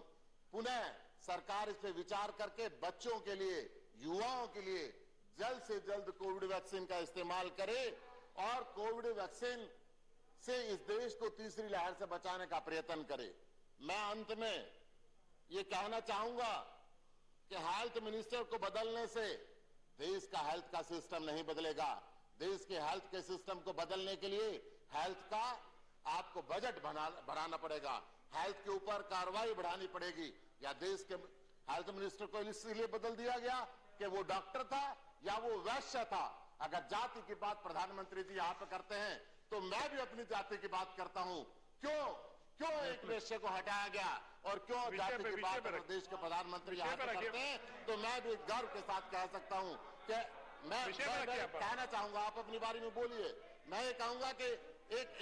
पुनः सरकार इस पे विचार करके बच्चों के लिए, युवाओं के लिए जल्द से जल्द कोविड वैक्सीन का इस्तेमाल करे और कोविड वैक्सीन से इस देश को तीसरी लहर से बचाने का प्रयत्न करे। मैं अंत में ये कहना चाहूंगा कि हेल्थ मिनिस्टर को बदलने से देश का हेल्थ का सिस्टम नहीं बदलेगा। देश के हेल्थ के सिस्टम को बदलने के लिए हेल्थ का आपको बजट बढ़ाना पड़ेगा, हेल्थ के ऊपर कार्रवाई बढ़ानी पड़ेगी। या देश के हेल्थ मिनिस्टर को इसलिए बदल दिया गया कि वो डॉक्टर था या वो वैश्य था। अगर जाति की बात प्रधानमंत्री जी यहाँ पे करते हैं तो मैं भी अपनी जाति की बात करता हूँ। क्यों एक वैश्य को हटाया गया और क्यों जाति की बात देश के प्रधानमंत्री यहाँ पे करते हैं, तो मैं भी गर्व के साथ कह सकता हूँ कि मैं कहना चाहूंगा, आप अपनी बारी में बोलिए। मैं ये कहूंगा कि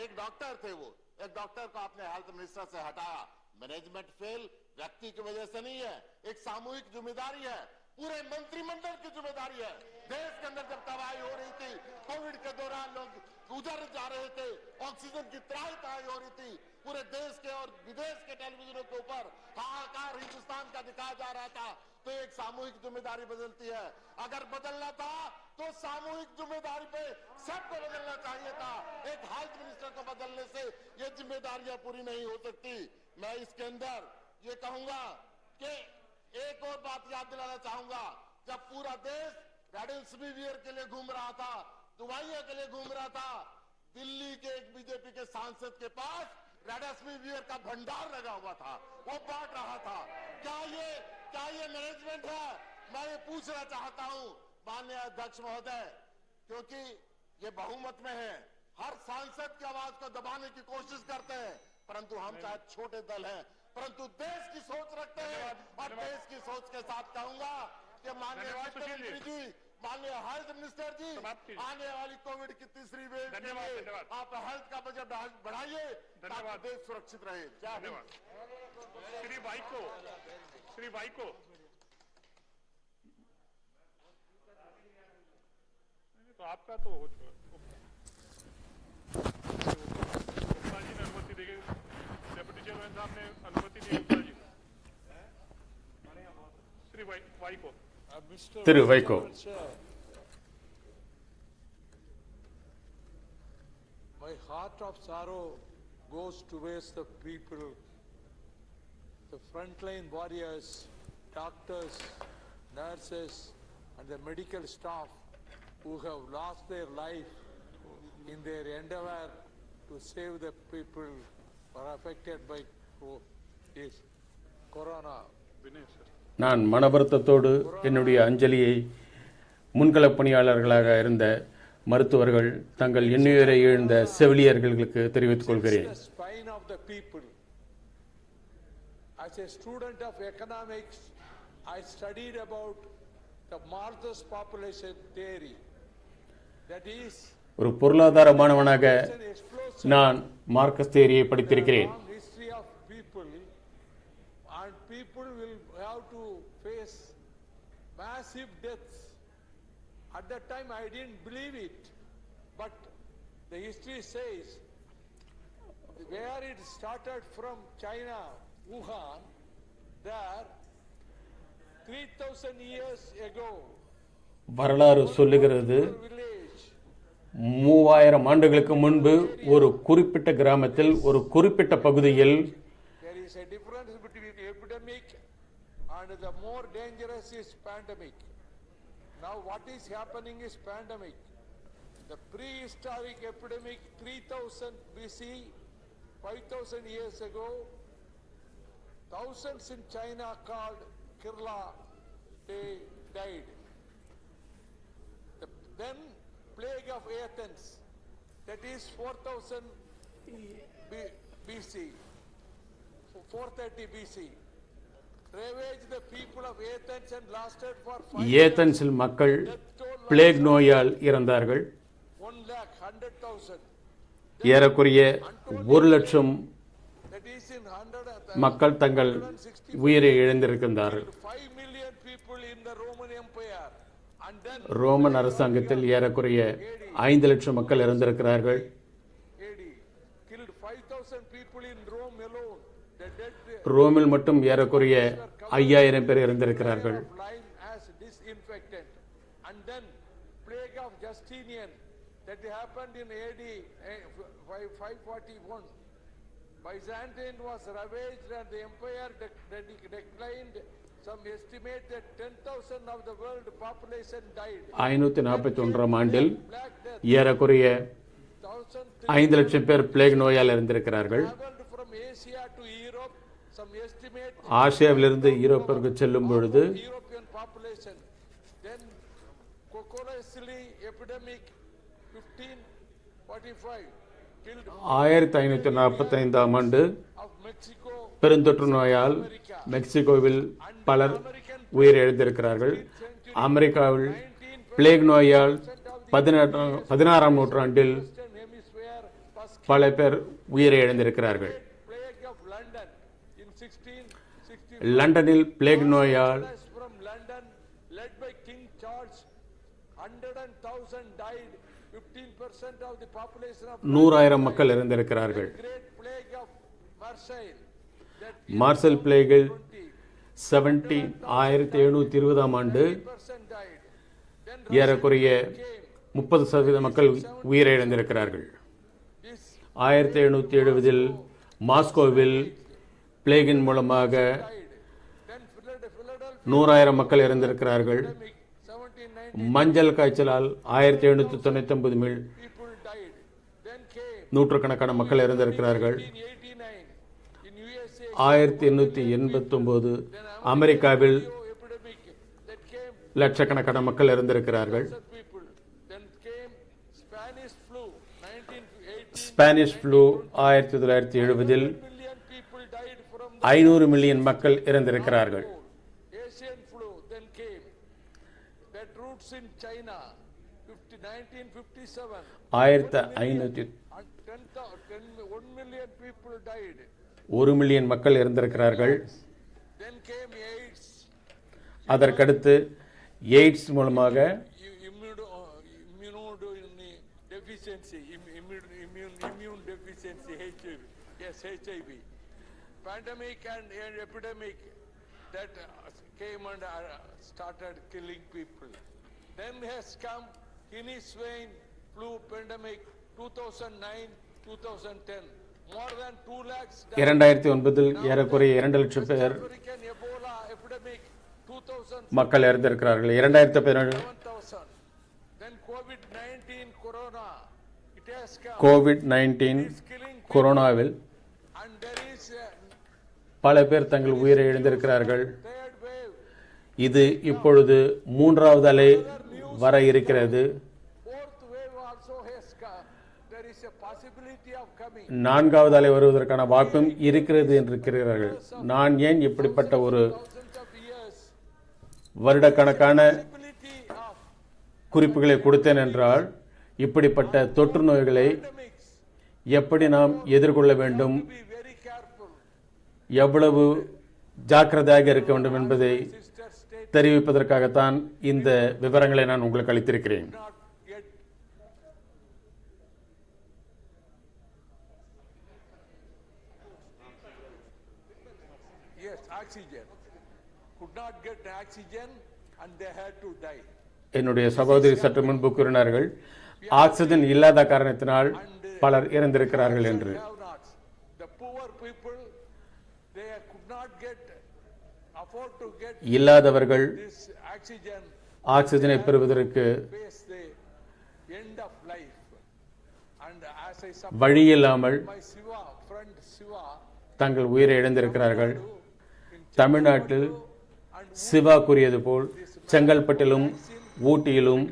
एक डॉक्टर थे, वो एक डॉक्टर को आपने हेल्थ मिनिस्टर से हटाया। मैनेजमेंट फेल व्यक्ति की वजह से नहीं है, एक सामूहिक जिम्मेदारी है, पूरे मंत्रिमंडल की जिम्मेदारी है। देश के अंदर जब तबाही हो रही थी, कोविड के दौरान लोग गुजर जा रहे थे, ऑक्सीजन की त्राही हो रही थी, पूरे देश के और विदेश के टेलीविजनों के ऊपर हाहाकार हिंदुस्तान का दिखाया जा रहा था। तो एक सामूहिक जिम्मेदारी बदलती है। अगर बदलना था तो सामूहिक जिम्मेदारी पे सबको बदलना चाहिए था। एक हेल्थ मिनिस्टर को बदलने से ये जिम्मेदारियां पूरी नहीं हो सकती। मैं इसके अंदर ये कहूंगा कि एक और बात याद दिलाना चाहूंगा, जब पूरा देश रेमडेसिविर के लिए घूम रहा था, दवाइयों के लिए घूम रहा था, दिल्ली के एक बीजेपी के सांसद के पास रेमडेसिविर का भंडार लगा हुआ था, वो बांट रहा था। क्या ये मैनेजमेंट है? मैं ये पूछना चाहता हूं माननीय अध्यक्ष महोदय, क्योंकि ये बहुमत में है, हर सांसद की आवाज को दबाने की कोशिश करते हैं, परंतु हम शायद छोटे दल हैं, परंतु देश की सोच रखते हैं। और देश की सोच के साथ कहूंगा कि माननीय मुख्यमंत्री जी, माननीय हेल्थ मिनिस्टर जी, आने वाली कोविड की तीसरी वेव के लिए आप हेल्थ का बजट बढ़ाइए ताकि देश सुरक्षित रहे। धन्यवाद। श्री भाई को तो आपका तो हो चुका, गुप्ता जी ने अनुमति दी, डेप्यूटी चेयरमैन साहब ने अनुमति दी, गुप्ता जी। श्री भाई को திரு Vaiko. My heart of sorrow goes towards the people, the frontline warriors, doctors, nurses, and the medical staff who have lost their life in their endeavor to save the people who are affected by this corona. நான் மனவருத்தத்தோடு என்னுடைய அஞ்சலியை முன்களப் பணியாளர்களாக இருந்த மருத்துவர்கள், தங்கள் இன்னுயிரை இழந்த செவிலியர்களுக்கு தெரிவித்துக் கொள்கிறேன். As a student of economics, I studied about the Malthus population theory. That is, ஒரு பொருளாதார மாணவனாக நான் மார்க்கஸ் தியரியை படித்திருக்கிறேன். And people will have to face massive deaths. At that time I didn't believe it, but the history says where it started from China, Wuhan, there 3000 years ago வரலாறு சொல்லுகிறது 3000 ஆண்டுகளுக்கு முன்பு ஒரு குறிப்பிட்ட கிராமத்தில் ஒரு குறிப்பிட்ட பகுதியில் there is a difference between epidemic and the more dangerous is pandemic. Now what is happening is pandemic. The prehistoric epidemic 3000 BC, 5000 years ago, thousands in China called Kerala, they died. Then plague of Athens, that is 4000 BC, 430 BC, ravaged the people of Athens and lasted for 5 years. ஏதென்ஸில் மக்கள் plague நோயால் இறந்தார்கள். 1,100,000. ஏறக்குறைய 1,00,000 மக்கள் தங்கள் உயிரை இழந்திருக்கின்றார்கள். 5 million people in the Roman Empire. And then Roman அரசாங்கத்தில் ஏறக்குறைய 5,00,000 மக்கள் இறந்திருக்கிறார்கள். killed 5,000 people in Rome alone. The dead ரோமில் மட்டும் ஏறக்குறைய 5,000 பேர் இறந்திருக்கிறார்கள். as disinfectant. And then plague of Justinian that happened in AD 541. Byzantine was ravaged and the empire declined. Some estimate that 10,000 of the world population died. 541 ஆண்டில் ஏறக்குறைய 5 லட்சம் பேர் plague நோயால் இறந்திருக்கிறார்கள். from Asia to Europe, some estimate ஆசியாவிலிருந்து யூரோப்பிற்கு செல்லும் பொழுது European population. Then coccolocele epidemic 1545 killed 1545ஆம் ஆண்டு of Mexico, பெருந்தொற்று நோயால் மெக்சிகோவில் பலர் உயிரிழந்திருக்கிறார்கள். அமெரிக்காவில் பிளேக் நோயால் 16ஆம் நூற்றாண்டில் பல பேர் உயிரிழந்திருக்கிறார்கள். plague of London in 1660. லண்டனில் பிளேக் நோயால் From London, led by King George, 100,000 died. 15% of the population of 100,000 மக்கள் இறந்திருக்கிறார்கள். Great plague of Marseille. That Marseille பிளேகில் 1720ஆம் ஆண்டு died. ஏறக்குறைய 30% மக்கள் உயிரிழந்திருக்கிறார்கள். 1770இல் மாஸ்கோவில் பிளேகின் மூலமாக 100,000 மக்கள் இறந்திருக்கிறார்கள். மஞ்சள் காய்ச்சலால் 1799இல் நூற்றுக்கணக்கான மக்கள் இறந்திருக்கிறார்கள். 1889 அமெரிக்காவில் லட்சக்கணக்கான மக்கள் இறந்திருக்கிறார்கள். ஸ்பானிஷ் ஃப்ளூ 1970இல் 500 மில்லியன் மக்கள் இறந்திருக்கிறார்கள். Asian flu then came. That roots in China, 1957. 1 million people died. 1 million மக்கள் இறந்திருக்கிறார்கள். Then came AIDS. அதற்கடுத்து எய்ட்ஸ் மூலமாக immune deficiency, HIV. Yes, HIV. Pandemic and epidemic that came and started killing people. Then has come Guinea swine flu pandemic 2009-2010. More than 2 lakhs died. 2009இல் ஏறக்குறைய 2 லட்சம் பேர் African Ebola epidemic 2000. மக்கள் இறந்திருக்கிறார்கள். 2017 Then COVID-19 corona. It has come. COVID-19 கொரோனாவில் And there is பல பேர் தங்கள் உயிரை இழந்திருக்கிறார்கள். இது இப்பொழுது 3வது அலை வர இருக்கிறது. 4th wave also has come. There is a possibility of coming. 4வது அலை வருவதற்கான வாய்ப்பும் இருக்கிறது என்றிருக்கிறார்கள். நான் ஏன் இப்படிப்பட்ட ஒரு வருடக்கணக்கான குறிப்புகளை கொடுத்தேன் என்றால், இப்படிப்பட்ட தொற்று நோய்களை எப்படி நாம் எதிர்கொள்ள வேண்டும், எவ்வளவு ஜாக்கிரதையாக இருக்க வேண்டும் என்பதை தெரிவிப்பதற்காகத்தான் இந்த விவரங்களை நான் உங்களுக்கு அளித்திருக்கிறேன். Yes, oxygen. Could not get oxygen and they had to die. என்னுடைய சகோதரி சற்று முன்பு கூறினார்கள், ஆக்சிஜன் இல்லாத காரணத்தினால் பலர் இறந்திருக்கிறார்கள் என்று. The poor people, they could not afford to get இல்லாதவர்கள் this oxygen. ஆக்சிஜனை பெறுவதற்கு Face the end of life. And as I வழி இல்லாமல் my friend Siva, தங்கள் உயிரை இழந்திருக்கிறார்கள். தமிழ்நாட்டில் சிவா கூறியது போல் செங்கல்பட்டிலும் ஊட்டியிலும்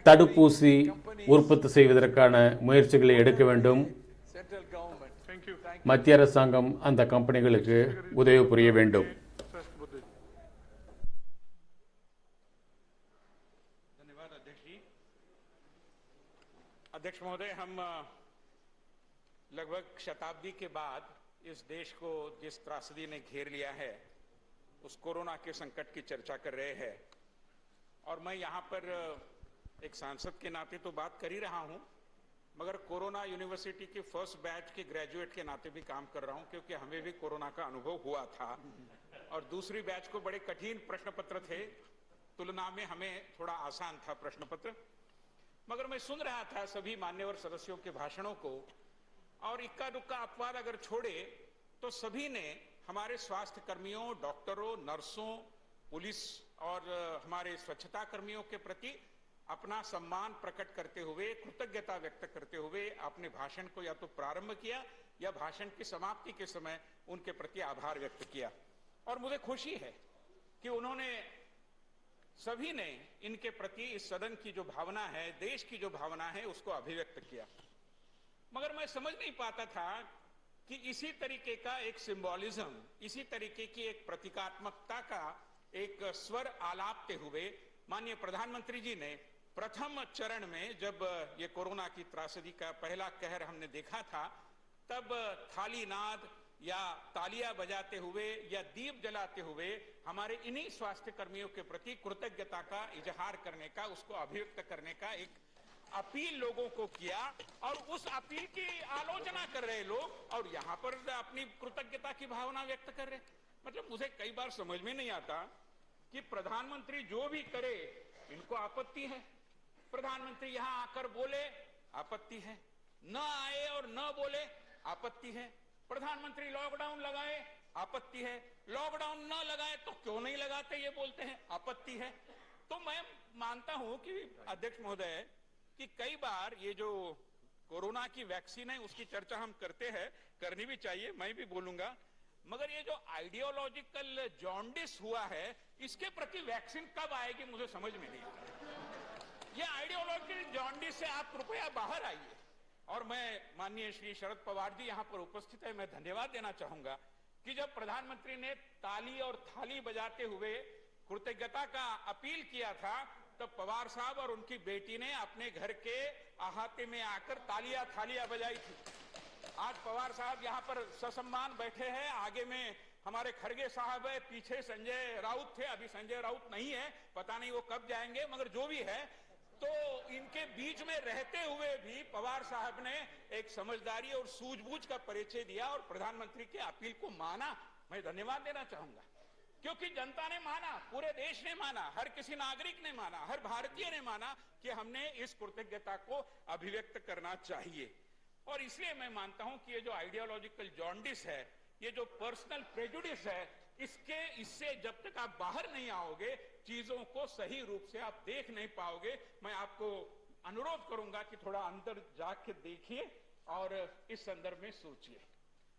தடுப்பூசி உற்பத்தி செய்வதற்கான முயற்சிகளை எடுக்க வேண்டும். மத்திய அரசாங்கம் அந்த கம்பெனிகளுக்கு உதவி புரிய வேண்டும். अध्यक्ष महोदय, हम लगभग शताब्दी के बाद इस देश को जिस त्रासदी ने घेर लिया है उस कोरोना के संकट की चर्चा कर रहे हैं, और मैं यहाँ पर एक सांसद के नाते तो बात कर ही रहा हूँ, मगर कोरोना यूनिवर्सिटी के फर्स्ट बैच के ग्रेजुएट के नाते भी काम कर रहा हूँ, क्योंकि हमें भी कोरोना का अनुभव हुआ था और दूसरी बैच को बड़े कठिन प्रश्न पत्र थे, तुलना में हमें थोड़ा आसान था प्रश्न पत्र। मगर मैं सुन रहा था सभी मान्यवर सदस्यों के भाषणों को, और इक्का दुक्का अपवाद अगर छोड़े तो सभी ने हमारे स्वास्थ्य कर्मियों, डॉक्टरों, नर्सों, पुलिस और हमारे स्वच्छता कर्मियों के प्रति अपना सम्मान प्रकट करते हुए, कृतज्ञता व्यक्त करते हुए अपने भाषण को या तो प्रारंभ किया या भाषण की समाप्ति के समय उनके प्रति आभार व्यक्त किया। और मुझे खुशी है कि उन्होंने सभी ने इनके प्रति इस सदन की जो भावना है, देश की जो भावना है, उसको अभिव्यक्त किया। मगर मैं समझ नहीं पाता था कि इसी तरीके का एक सिंबॉलिज्म, इसी तरीके की एक प्रतीकात्मकता का एक स्वर आलापते हुए माननीय प्रधानमंत्री जी ने प्रथम चरण में, जब ये कोरोना की त्रासदी का पहला कहर हमने देखा था, तब थाली नाद या तालियां बजाते हुए या दीप जलाते हुए हमारे इन्हीं स्वास्थ्य कर्मियों के प्रति कृतज्ञता का इजहार करने का, उसको अभिव्यक्त करने का एक अपील लोगों को किया। और उस अपील की आलोचना कर रहे लोग और यहाँ पर अपनी कृतज्ञता की भावना व्यक्त कर रहे। मतलब मुझे कई बार समझ में नहीं आता कि प्रधानमंत्री जो भी करे इनको आपत्ति है, प्रधानमंत्री यहाँ आकर बोले आपत्ति है, न आए और न बोले आपत्ति है, प्रधानमंत्री लॉकडाउन लगाए आपत्ति है, लॉकडाउन न लगाए तो क्यों नहीं लगाते ये बोलते हैं आपत्ति है। तो मैं मानता हूं कि अध्यक्ष महोदय कि कई बार ये जो कोरोना की वैक्सीन है उसकी चर्चा हम करते हैं, करनी भी चाहिए, मैं भी बोलूंगा, मगर ये जो आइडियोलॉजिकल जॉन्डिस हुआ है इसके प्रति वैक्सीन कब आएगी मुझे समझ में नहीं आता। ये आइडियोलॉजिकल जॉन्डिस से आप कृपया बाहर आइए। और मैं माननीय श्री शरद पवार जी यहाँ पर उपस्थित है, मैं धन्यवाद देना चाहूंगा कि जब प्रधानमंत्री ने ताली और थाली बजाते हुए कृतज्ञता का अपील किया था तब पवार साहब और उनकी बेटी ने अपने घर के अहाते में आकर तालियां थालियां बजाई थी। आज पवार साहब यहाँ पर ससम्मान बैठे हैं, आगे में हमारे खड़गे साहब है, पीछे संजय राउत थे, अभी संजय राउत नहीं है, पता नहीं वो कब जाएंगे, मगर जो भी है तो इनके बीच में रहते हुए भी पवार साहब ने एक समझदारी और सूझबूझ का परिचय दिया और प्रधानमंत्री की अपील को माना। मैं धन्यवाद देना चाहूंगा क्योंकि जनता ने माना, पूरे देश ने माना, हर किसी नागरिक ने माना, हर भारतीय ने माना कि हमने इस कृतज्ञता को अभिव्यक्त करना चाहिए। और इसलिए मैं मानता हूं कि ये जो आइडियोलॉजिकल जॉन्डिस है, ये जो पर्सनल प्रेजुडिस है, इससे जब तक आप बाहर नहीं आओगे चीजों को सही रूप से आप देख नहीं पाओगे। मैं आपको अनुरोध करूंगा कि थोड़ा अंदर जाके देखिए और इस संदर्भ में सोचिए।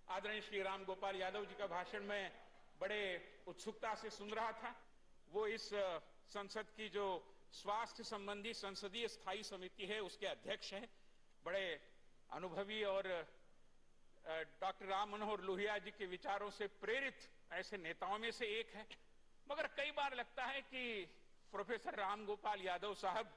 आदरणीय श्री राम गोपाल यादव जी का भाषण में बड़े उत्सुकता से सुन रहा था। वो इस संसद की जो स्वास्थ्य संबंधी संसदीय स्थायी समिति है उसके अध्यक्ष हैं, बड़े अनुभवी और डॉक्टर राम मनोहर लोहिया जी के विचारों से प्रेरित ऐसे नेताओं में से एक है। मगर कई बार लगता है कि प्रोफेसर राम गोपाल यादव साहब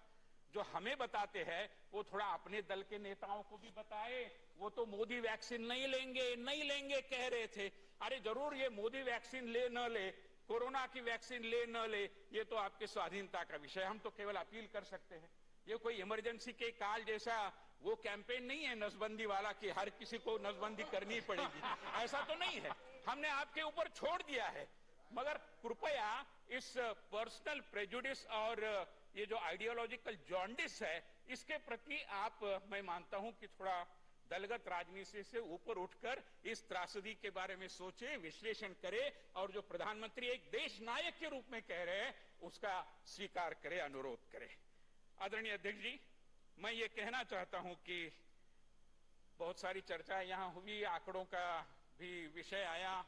जो हमें बताते हैं वो थोड़ा अपने दल के नेताओं को भी बताए। वो तो मोदी वैक्सीन नहीं लेंगे कह रहे थे। अरे जरूर ये मोदी वैक्सीन ले न ले, कोरोना की वैक्सीन ले न ले, ये तो आपके स्वाधीनता का विषय, हम तो केवल अपील कर सकते हैं। ये कोई इमरजेंसी के काल जैसा वो कैंपेन नहीं है नसबंदी वाला कि हर किसी को नसबंदी करनी पड़ेगी, ऐसा तो नहीं है, हमने आपके ऊपर छोड़ दिया है। मगर कृपया इस पर्सनल प्रेजुडिस और ये जो आइडियोलॉजिकल जॉन्डिस है इसके प्रति आप, मैं मानता हूं कि थोड़ा दलगत राजनीति से ऊपर उठकर इस त्रासदी के बारे में सोचे, विश्लेषण करे और जो प्रधानमंत्री एक देश नायक के रूप में कह रहे हैं उसका स्वीकार करे, अनुरोध करे। आदरणीय अध्यक्ष जी, मैं ये कहना चाहता हूं कि बहुत सारी चर्चा यहाँ हुई, आंकड़ों का भी विषय आया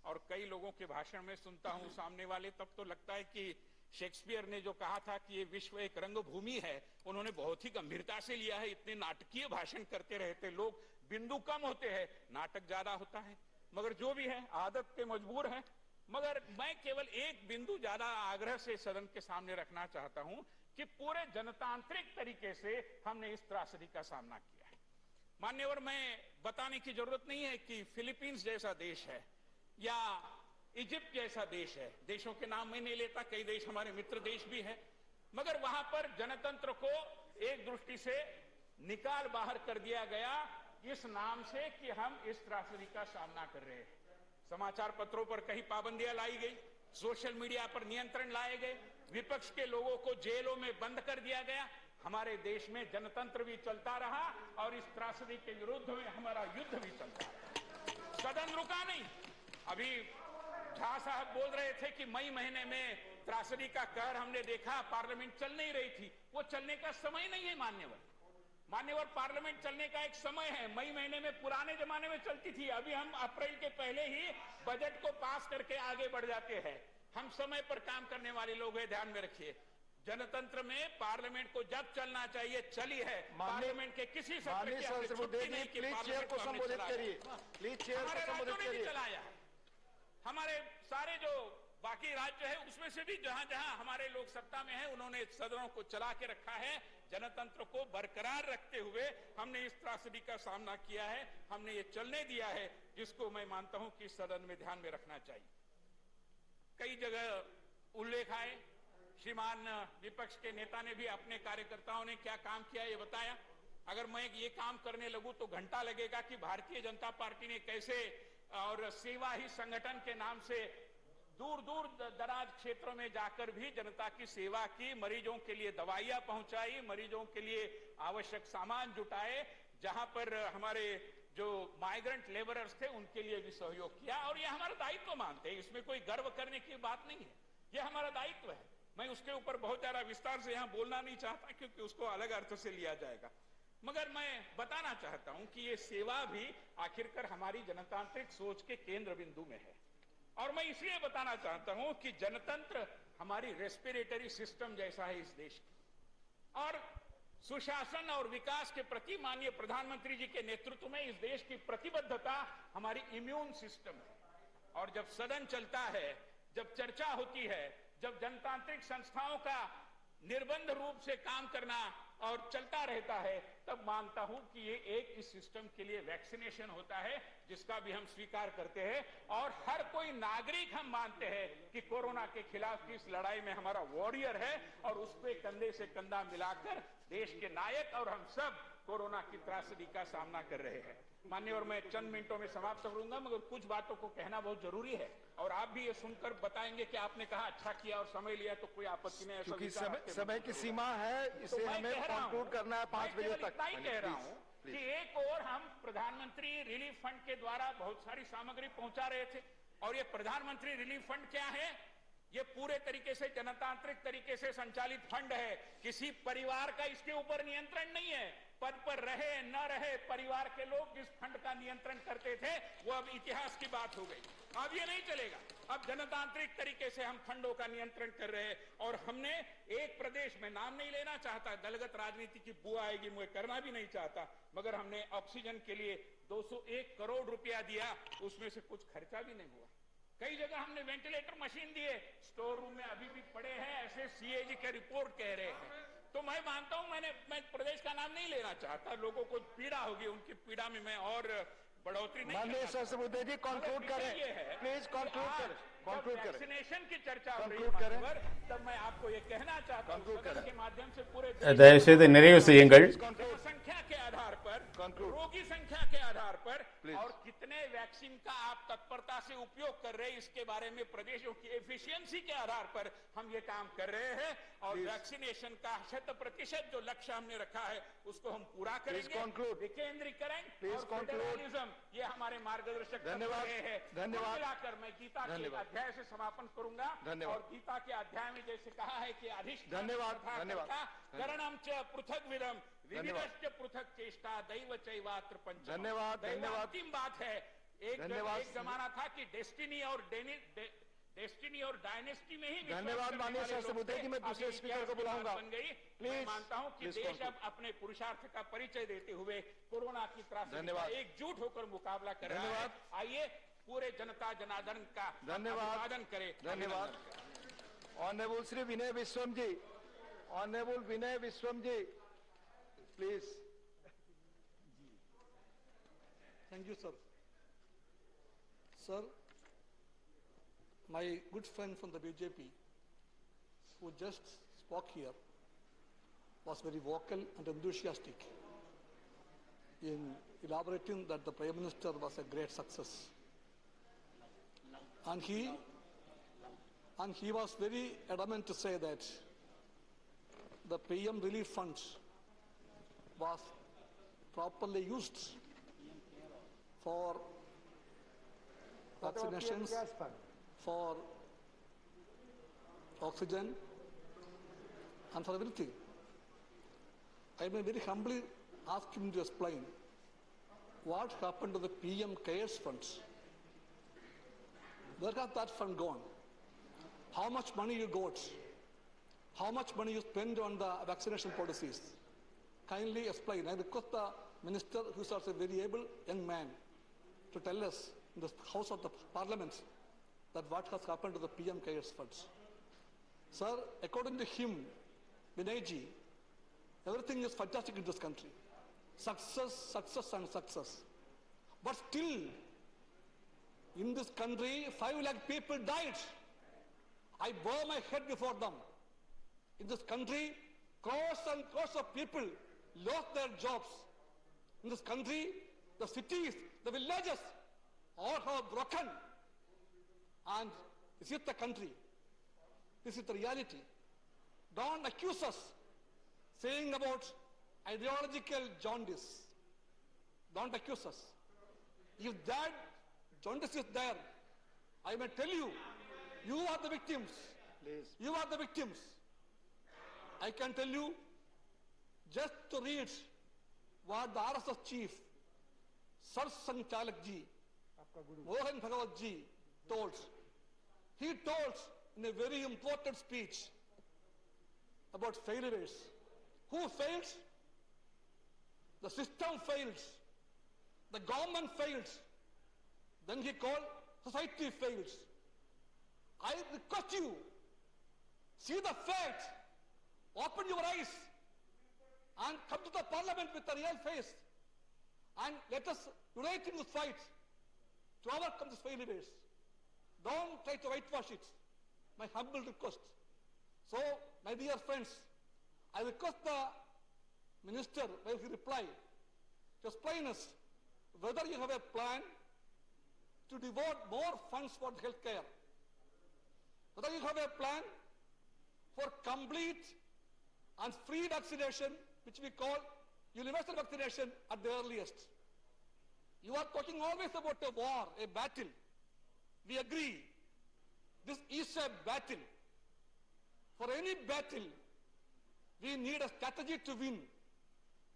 और कई लोगों के भाषण में सुनता हूं सामने वाले, तब तो लगता है कि शेक्सपियर ने जो कहा था कि ये विश्व एक रंगभूमि है उन्होंने बहुत ही गंभीरता से लिया है। इतने नाटकीय भाषण करते रहते लोग, बिंदु कम होते हैं, नाटक ज्यादा होता है। मगर जो भी है आदत के मजबूर है। मगर मैं केवल एक बिंदु ज्यादा आग्रह से सदन के सामने रखना चाहता हूं कि पूरे जनतांत्रिक तरीके से हमने इस त्रासदी का सामना किया है। मान्यवर, मैं बताने की जरूरत नहीं है कि फिलीपींस जैसा देश है या इजिप्ट जैसा देश है, देशों के नाम मैं नहीं लेता, कई देश हमारे मित्र देश भी है, मगर वहां पर जनतंत्र को एक दृष्टि से निकाल बाहर कर दिया गया इस नाम से कि हम इस त्रासदी का सामना कर रहे हैं। समाचार पत्रों पर कहीं पाबंदियां लाई गई, सोशल मीडिया पर नियंत्रण लाए गए, विपक्ष के लोगों को जेलों में बंद कर दिया गया। हमारे देश में जनतंत्र भी चलता रहा और इस त्रासदी के विरुद्ध में हमारा युद्ध भी चलता रहा। सदन रुका नहीं। अभी झा साहब बोल रहे थे कि मई महीने में त्रासदी का कहर हमने देखा, पार्लियामेंट चल नहीं रही थी। वो चलने का समय नहीं है मान्यवर, पार्लियामेंट चलने का एक समय है। मई महीने में पुराने जमाने में चलती थी, अभी हम अप्रैल के पहले ही बजट को पास करके आगे बढ़ जाते हैं। हम समय पर काम करने वाले लोग हैं, ध्यान में रखिए। जनतंत्र में पार्लियामेंट को जब चलना चाहिए चली है। पार्लियामेंट के किसी सत्र की हमने छुट्टी नहीं की, पार्लियामेंट को संबोधित करिए। हमारे राज्यों ने भी चलाया है, हमारे सारे जो बाकी राज्य है उसमें से भी जहां जहां हमारे लोग सत्ता में है उन्होंने सदनों को चला के रखा है। जनतंत्र को बरकरार रखते हुए हमने इस त्रासदी का सामना किया है, हमने ये चलने दिया है, जिसको मैं मानता हूं कि सदन में ध्यान में रखना चाहिए। कई जगह उल्लेख आए, श्रीमान विपक्ष के नेता ने भी अपने कार्यकर्ताओं ने क्या काम किया ये बताया। अगर मैं ये काम करने लगूं तो घंटा लगेगा कि भारतीय जनता पार्टी ने कैसे और सेवा ही संगठन के नाम से दूर दूर दराज क्षेत्रों में जाकर भी जनता की सेवा की, मरीजों के लिए दवाइयां पहुंचाई, मरीजों के लिए आवश्यक सामान जुटाए, जहां पर हमारे जो माइग्रेंट लेबरर्स थे उनके लिए भी सहयोग किया। और ये हमारा दायित्व मानते हैं, इसमें कोई गर्व करने की बात नहीं है, ये हमारा दायित्व है। मैं उसके ऊपर बहुत ज्यादा विस्तार से यहां बोलना नहीं चाहता क्योंकि उसको अलग अर्थ से लिया जाएगा, मगर मैं बताना चाहता हूं कि ये सेवा भी आखिरकार हमारी जनतांत्रिक सोच के केंद्र बिंदु में है। और मैं इसलिए बताना चाहता हूं कि जनतंत्र हमारी रेस्पिरेटरी सिस्टम जैसा है इस देश की, और सुशासन और विकास के प्रति माननीय प्रधानमंत्री जी के नेतृत्व में इस देश की प्रतिबद्धता हमारी इम्यून सिस्टम है। और जब सदन चलता है, जब चर्चा होती है, जब जनतांत्रिक संस्थाओं का निर्बंध रूप से काम करना और चलता रहता है, तब मानता हूं कि ये एक इस सिस्टम के लिए वैक्सीनेशन होता है, जिसका भी हम स्वीकार करते हैं। और हर कोई नागरिक हम मानते हैं कि कोरोना के खिलाफ की इस लड़ाई में हमारा वॉरियर है, और उस पे कंधे से कंधा मिलाकर देश के नायक और हम सब कोरोना की त्रासदी का सामना कर रहे हैं। माननीय, और मैं चंद मिनटों में समाप्त करूंगा, मगर कुछ बातों को कहना बहुत जरूरी है, और आप भी ये सुनकर बताएंगे कि आपने कहा अच्छा किया और समय लिया, तो कोई आपत्ति नहीं। क्योंकि समय की सीमा है, इसे हमें कंक्लूड करना है 5 बजे तक। इतना ही कह रहा हूं कि एक और हम प्रधानमंत्री रिलीफ फंड के द्वारा बहुत सारी सामग्री पहुंचा रहे थे, और ये प्रधानमंत्री रिलीफ फंड क्या है? ये पूरे तरीके से जनतांत्रिक तरीके से संचालित फंड है। किसी परिवार का इसके ऊपर नियंत्रण नहीं है। पद पर रहे न रहे परिवार के लोग जिस फंड का नियंत्रण करते थे, वो अब इतिहास की बात हो गई। अब ये नहीं चलेगा। अब जनतांत्रिक तरीके से हम फंडों का नियंत्रण कर रहे हैं, और हमने एक प्रदेश में, नाम नहीं लेना चाहता, दलगत राजनीति की बुआ आएगी, मुझे करना भी नहीं चाहता, मगर हमने ऑक्सीजन के लिए 201 करोड़ रुपया दिया, उसमें से कुछ खर्चा भी नहीं हुआ। कई जगह हमने वेंटिलेटर मशीन दिए, स्टोर रूम में अभी भी पड़े हैं, ऐसे सीएजी के रिपोर्ट कह रहे हैं। तो मैं मानता हूं, मैं प्रदेश का नाम नहीं लेना चाहता, लोगों को पीड़ा होगी, उनकी पीड़ा में मैं और बढ़ोतरी नहीं माननीय सहस्त्रबुद्धे जी कंक्लूड करें, प्लीज कंक्लूड करें, कंक्लूड करें। वैक्सीनेशन की चर्चा हो रही है, तब मैं आपको ये कहना चाहता हूं सदन के माध्यम से पूरे தயவுசெய்து நிறைவு செய்யுங்கள். संख्या के आधार पर, रोगी संख्या के आधार पर, और कितने वैक्सीन का आप तत्परता से उपयोग कर रहे हैं, इसके बारे में प्रदेशों की एफिशिएंसी के आधार पर हम ये काम कर रहे हैं। और वैक्सीनेशन का 100% जो लक्ष्य हमने रखा है उसको हम पूरा करेंगे। विकेंद्रीकरण और फेडरलिज्म, ये हमारे मार्गदर्शक रहे हैं। धन्यवाद। मिलाकर मैं गीता के अध्याय से समापन करूंगा, और गीता के अध्याय में जैसे कहा है कि करणम च पृथक विदम विविधश्च पृथक चेष्टा दैव चैवात्र पंचम। धन्यवाद। अंतिम बात है, एक जमाना था कि डेस्टिनी और डायनेस्टी में ही। धन्यवाद माननीय सहस्त्रबुद्धे जी, मैं दूसरे स्पीकर को बुलाऊंगा। बन गई। मैं मानता हूं कि देश अब अपने पुरुषार्थ का परिचय देते हुए कोरोना की त्रासदी का एकजुट होकर मुकाबला कर रहा है। आइए पूरे जनता जनार्दन का अभिवादन करें। धन्यवाद। Honourable Shri Vinay Vishwam ji, honourable Vinay Vishwam ji, please. Thank you, sir. Sir, my good friend from the BJP, who just spoke here, was very vocal and enthusiastic in elaborating that the Prime Minister was a great success. And he was very adamant to say that the PM relief fund was properly used for vaccinations, for oxygen and for everything. I may very humbly ask him to explain what happened to the PM CARES funds. Where has that fund gone? How much money you got? How much money you spend on the vaccination policies? Kindly explain. I request the Minister, who is also a very able young man, to tell us in the House of the Parliament that what has happened to the PM CARES funds. Sir, according to him, Vinayji, everything is fantastic in this country. Success, success and success. But still, in this country, 5 lakh people died. I bow my head before them. In this country, crores and crores of people lost their jobs. In this country, the cities, the villages, all have broken. And this is the country. This is the reality. Don't accuse us saying about ideological jaundice. Don't accuse us. If that jaundice is there, I may tell you, you are the victims. Please. You are the victims. I can tell you, just to read what the RSS chief, Sar Sanchalak ji, Mohan Bhagawat ji told. He told in a very important speech about failures. Who fails? The system fails. The government fails. Then he called society fails. I request you, see the fact, open your eyes and come to the Parliament with a real face and let us unite in this fight to overcome these failures. Don't try to whitewash it. My humble request. So, my dear friends, I request the Minister, when he reply, to explain us whether you have a plan to devote more funds for healthcare, whether you have a plan for complete and free vaccination, which we call universal vaccination at the earliest. You are talking always about a war, a battle. We agree. This is a battle. For any battle, we need a strategy to win.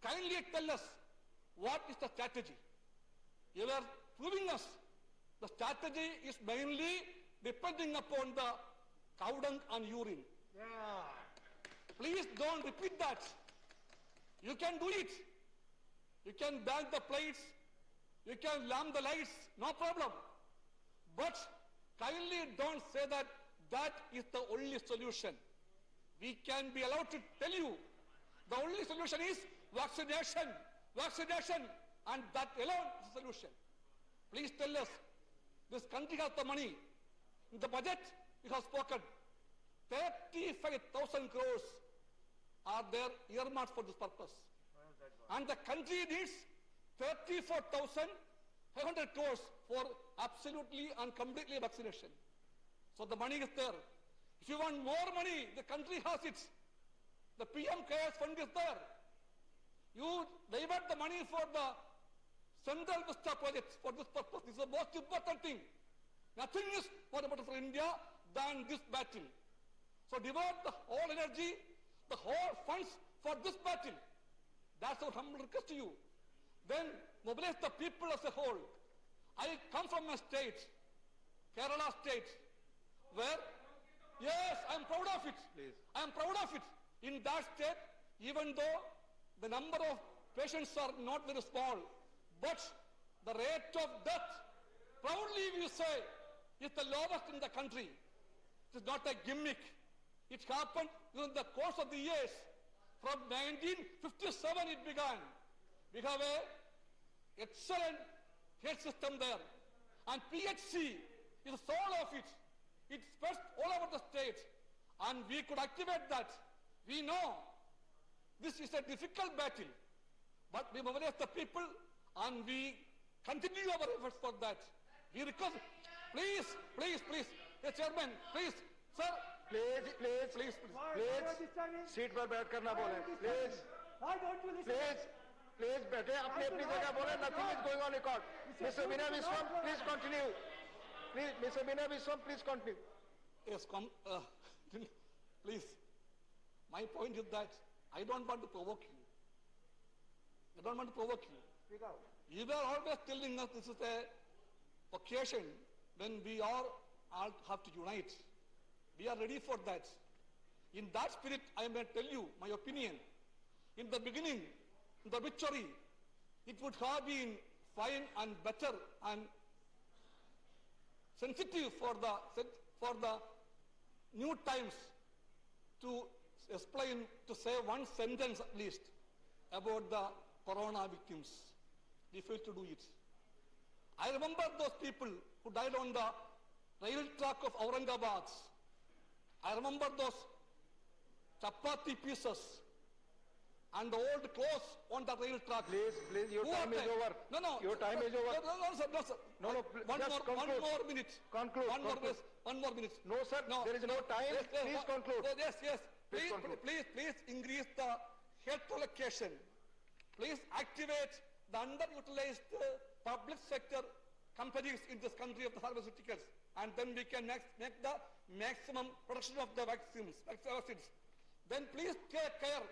Kindly tell us what is the strategy. You are proving us the strategy is mainly depending upon the cow dung and urine. Yeah. Please don't repeat that. You can do it. You can bang the plates. You can lamp the lights. No problem. But kindly don't say that that is the only solution. We can be allowed to tell you the only solution is vaccination. Vaccination. And that alone is the solution. Please tell us, this country has the money. In the budget, it has spoken. 35,000 crores are there earmarked for this purpose. And the country needs 34,500 crores for absolutely and completely vaccination. So the money is there. If you want more money, the country has it. The PM CARES fund is there. You divert the money for the Central Vista project for this purpose. This is the most important thing. Nothing is more important for India than this battle. So devote the whole energy, the whole funds for this battle. That's our humble request to you. Then mobilize the people as a whole. I come from a state, Kerala state, where, yes, I am proud of it. Please. I am proud of it. In that state, even though the number of patients are not very small, but the rate of death, proudly we say, is the lowest in the country. It is not a gimmick. It happened during the course of the years. From 1957 it began. We have a excellent health system there. And PHC is the soul of it. It spreads all over the state. And we could activate that. We know this is a difficult battle. But we mobilize the people and we continue our efforts for that. We request, please, the chairman, please, sir. Please. Seat पर बैठ कर ना बोले please बैठे अपनी अपनी जगह बोले nothing is going on record. Mr. Vinay Viswam, please continue. please, Mr. Bina Viswam, please continue. Yes, please. My point is that I don't want to provoke you. I don't want to provoke you. Speak out. You were always telling us this is a occasion when we all have to unite. We are ready for that. In that spirit, I may tell you my opinion. In the beginning, in the victory, it would have been fine and better and sensitive for the new times to explain, to say one sentence at least about the corona victims. We failed to do it. I remember those people who died on the rail track of Aurangabad. I remember those chapati pieces and the old clothes on the rail track. Please, your time is over. No. Your time is over. No, sir. No, One more minute. Conclude. One more minute. No, sir. No. There is no time. Yes, Please conclude. Yes. Please Please increase the health allocation. Please activate the underutilized public sector companies in this country of the pharmaceuticals, and then we can make the maximum production of the vaccines. Then please take care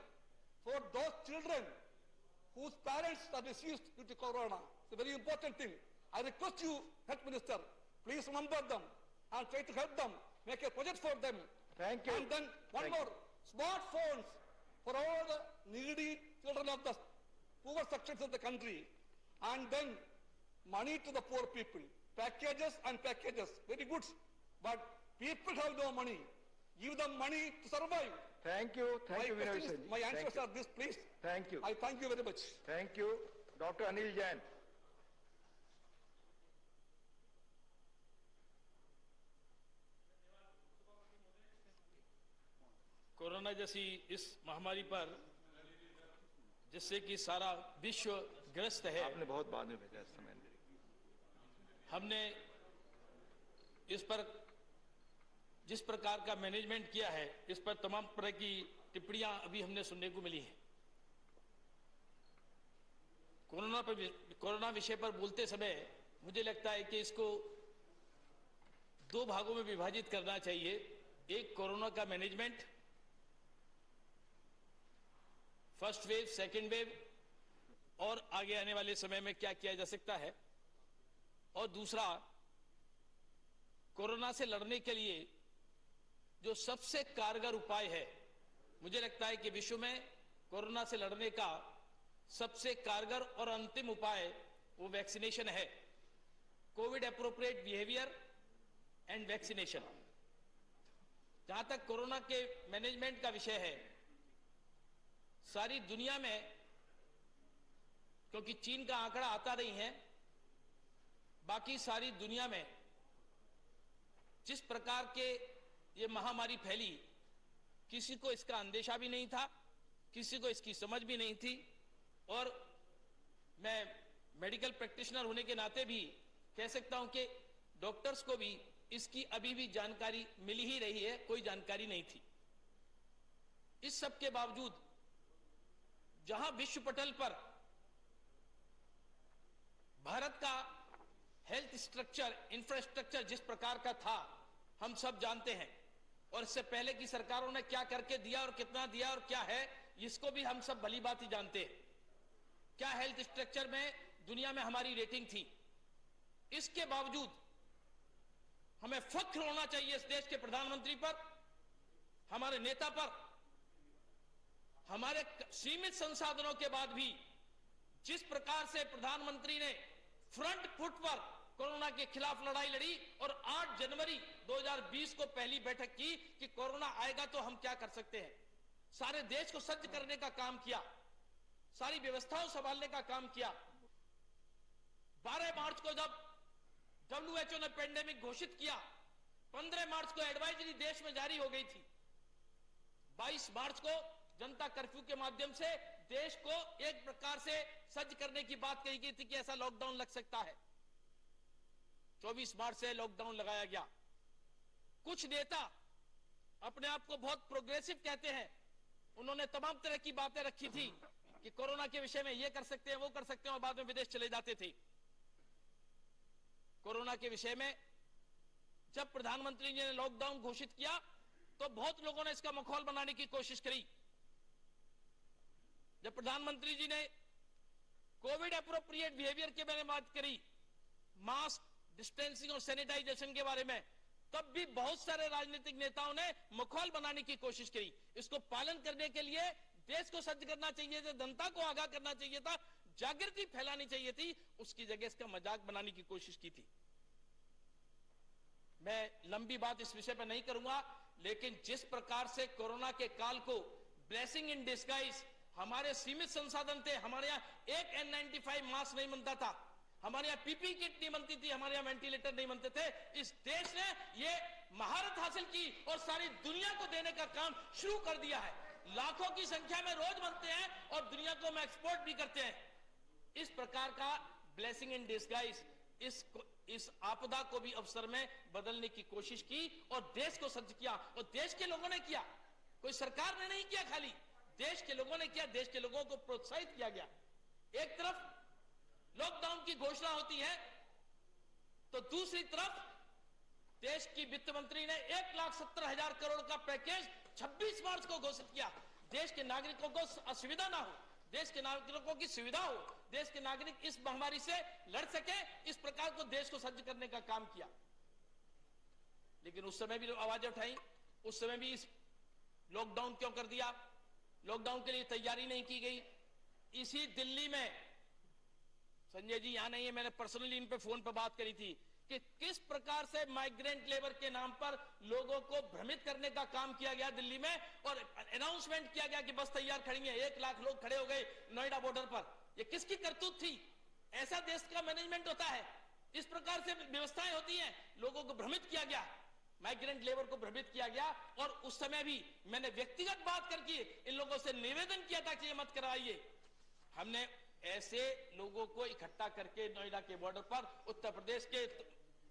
for those children whose parents are deceased due to corona. It's a very important thing. I request you, Health Minister, please remember them and try to help them, make a project for them. Thank you. And then one more, smartphones for all the needy children of the poor sections of the country. And then money to the poor people. Packages and packages, very good. But people have no money. Give them money to survive. Thank you. Thank you, Vinay Sir. My answers are this, please. Thank you. I thank you very much. Thank you. Dr. Anil Jain. Corona जैसी इस महामारी पर जिससे कि सारा विश्व ग्रस्त है, आपने बहुत बाद में भेजा इस समय। हमने इस पर जिस प्रकार का मैनेजमेंट किया है, इस पर तमाम तरह की टिप्पणियां अभी हमने सुनने को मिली हैं। कोरोना विषय पर बोलते समय मुझे लगता है कि इसको दो भागों में विभाजित करना चाहिए। एक, कोरोना का management, first wave, second wave और आगे आने वाले समय में क्या किया जा सकता है, और दूसरा, कोरोना से लड़ने के लिए जो सबसे कारगर उपाय है, मुझे लगता है कि विश्व में कोरोना से लड़ने का सबसे कारगर और अंतिम उपाय वो वैक्सीनेशन है। Covid appropriate behaviour and vaccination. जहां तक कोरोना के मैनेजमेंट का विषय है, सारी दुनिया में, क्योंकि चीन का आंकड़ा आता नहीं है, बाकी सारी दुनिया में जिस प्रकार के ये महामारी फैली, किसी को इसका अंदेशा भी नहीं था, किसी को इसकी समझ भी नहीं थी। और मैं मेडिकल प्रैक्टिशनर होने के नाते भी कह सकता हूं कि डॉक्टर्स को भी इसकी अभी भी जानकारी मिली ही रही है, कोई जानकारी नहीं थी। इस सब के बावजूद जहां विश्व पटल पर भारत का हेल्थ स्ट्रक्चर, इंफ्रास्ट्रक्चर जिस प्रकार का था, हम सब जानते हैं। और इससे पहले की सरकारों ने क्या करके दिया और कितना दिया और क्या है, इसको भी हम सब भली बात ही जानते हैं। क्या हेल्थ स्ट्रक्चर में दुनिया में हमारी रेटिंग थी। इसके बावजूद हमें फख्र होना चाहिए इस देश के प्रधानमंत्री पर, हमारे नेता पर। हमारे सीमित संसाधनों के बाद भी जिस प्रकार से प्रधानमंत्री ने फ्रंट फुट पर कोरोना के खिलाफ लड़ाई लड़ी और 8 जनवरी 2020 को पहली बैठक की कि कोरोना आएगा तो हम क्या कर सकते हैं, सारे देश को सज्ज करने का काम किया, सारी व्यवस्थाओं संभालने का काम किया। 12 मार्च को जब WHO ने पेंडेमिक घोषित किया, 15 मार्च को एडवाइजरी देश में जारी हो गई थी। 22 मार्च को जनता कर्फ्यू के माध्यम से देश को एक प्रकार से सज्ज करने की बात कही गई थी कि ऐसा लॉकडाउन लग सकता है। 24 मार्च से लॉकडाउन लगाया गया। कुछ नेता अपने आप को बहुत प्रोग्रेसिव कहते हैं, उन्होंने तमाम तरह की बातें रखी थी कि कोरोना के विषय में ये कर सकते हैं, वो कर सकते हैं, और बाद में विदेश चले जाते थे। कोरोना के विषय में जब प्रधानमंत्री जी ने लॉकडाउन घोषित किया तो बहुत लोगों ने इसका मखौल बनाने की कोशिश करी। जब प्रधानमंत्री जी ने कोविड एप्रोप्रिएट बिहेवियर के बारे में बात करी, मास्क, डिस्टेंसिंग और सैनिटाइजेशन के बारे में, तब भी बहुत सारे राजनीतिक नेताओं ने मखौल बनाने की कोशिश करी। इसको पालन करने के लिए देश को सज्ज करना चाहिए था, जनता को आगाह करना चाहिए था, जागृति फैलानी चाहिए थी, उसकी जगह इसका मजाक बनाने की कोशिश की थी। मैं लंबी बात इस विषय पर नहीं करूंगा, लेकिन जिस प्रकार से कोरोना के काल को ब्लेसिंग इन डिस्गाइज, हमारे सीमित संसाधन थे, हमारे यहाँ एक N95 मास्क नहीं बनता था, हमारे यहाँ पीपी किट नहीं बनती थी, हमारे यहाँ वेंटिलेटर नहीं बनते थे। इस देश ने ये महारत हासिल की और सारी दुनिया को देने का काम शुरू कर दिया है। लाखों की संख्या में रोज बनते हैं और दुनिया को हम एक्सपोर्ट भी करते हैं। इस प्रकार का ब्लेसिंग इन डिस्गाइज इस आपदा को भी अवसर में बदलने की कोशिश की और देश को सज्ज किया। और देश के लोगों ने किया, कोई सरकार ने नहीं किया, खाली देश के लोगों ने किया। देश के लोगों को प्रोत्साहित किया गया। एक तरफ लॉकडाउन की घोषणा होती है तो दूसरी तरफ देश की वित्त मंत्री ने 1,70,000 करोड़ का पैकेज 26 मार्च को घोषित किया। देश के नागरिकों को असुविधा ना हो, देश के नागरिकों की सुविधा हो, देश के नागरिक इस महामारी से लड़ सके, इस प्रकार को देश को सज्ज करने का काम किया। लेकिन उस समय भी आवाजें उठाई, उस समय भी इस लॉकडाउन क्यों कर दिया, लॉकडाउन के लिए तैयारी नहीं की गई। इसी दिल्ली में संजय जी यहां नहीं है, मैंने पर्सनली इन पे फोन पे बात करी थी कि किस प्रकार से माइग्रेंट लेबर के नाम पर लोगों को भ्रमित करने का काम किया गया दिल्ली में, और अनाउंसमेंट किया गया कि बस तैयार खड़ी है, 1 लाख लोग खड़े हो गए नोएडा बॉर्डर पर। ये किसकी करतूत थी? ऐसा देश का मैनेजमेंट होता है? इस प्रकार से व्यवस्थाएं होती हैं? लोगों को भ्रमित किया गया, माइग्रेंट लेबर को भ्रमित किया गया। और उस समय भी मैंने व्यक्तिगत बात करके इन लोगों से निवेदन किया था कि ये मत कराइए। हमने ऐसे लोगों को इकट्ठा करके नोएडा के बॉर्डर पर उत्तर प्रदेश के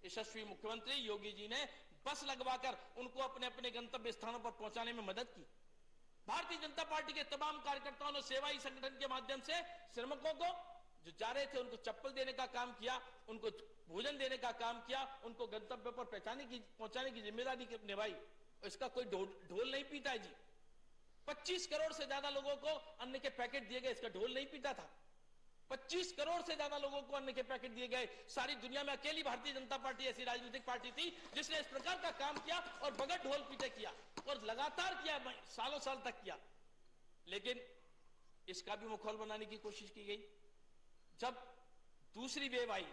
यशस्वी मुख्यमंत्री योगी जी ने बस लगवाकर उनको अपने अपने गंतव्य स्थानों पर पहुंचाने में मदद की। भारतीय जनता पार्टी के तमाम कार्यकर्ताओं ने सेवाई संगठन के माध्यम से श्रमिकों को जो जा रहे थे उनको चप्पल देने का काम किया, उनको भोजन देने का काम किया, उनको गंतव्य पर पहुंचाने की जिम्मेदारी निभाई। इसका कोई ढोल नहीं पीटा है जी। 25 करोड़ से ज्यादा लोगों को अन्न के पैकेट दिए गए, इसका ढोल नहीं पीटा था। 25 करोड़ से ज्यादा लोगों को अन्न के पैकेट दिए गए। सारी दुनिया में अकेली भारतीय जनता पार्टी ऐसी राजनीतिक पार्टी थी जिसने इस प्रकार का काम किया और बगैर ढोल पीटे किया, और लगातार किया, सालों साल तक किया। लेकिन इसका भी मखौल बनाने की कोशिश की गई। जब दूसरी वेव आई,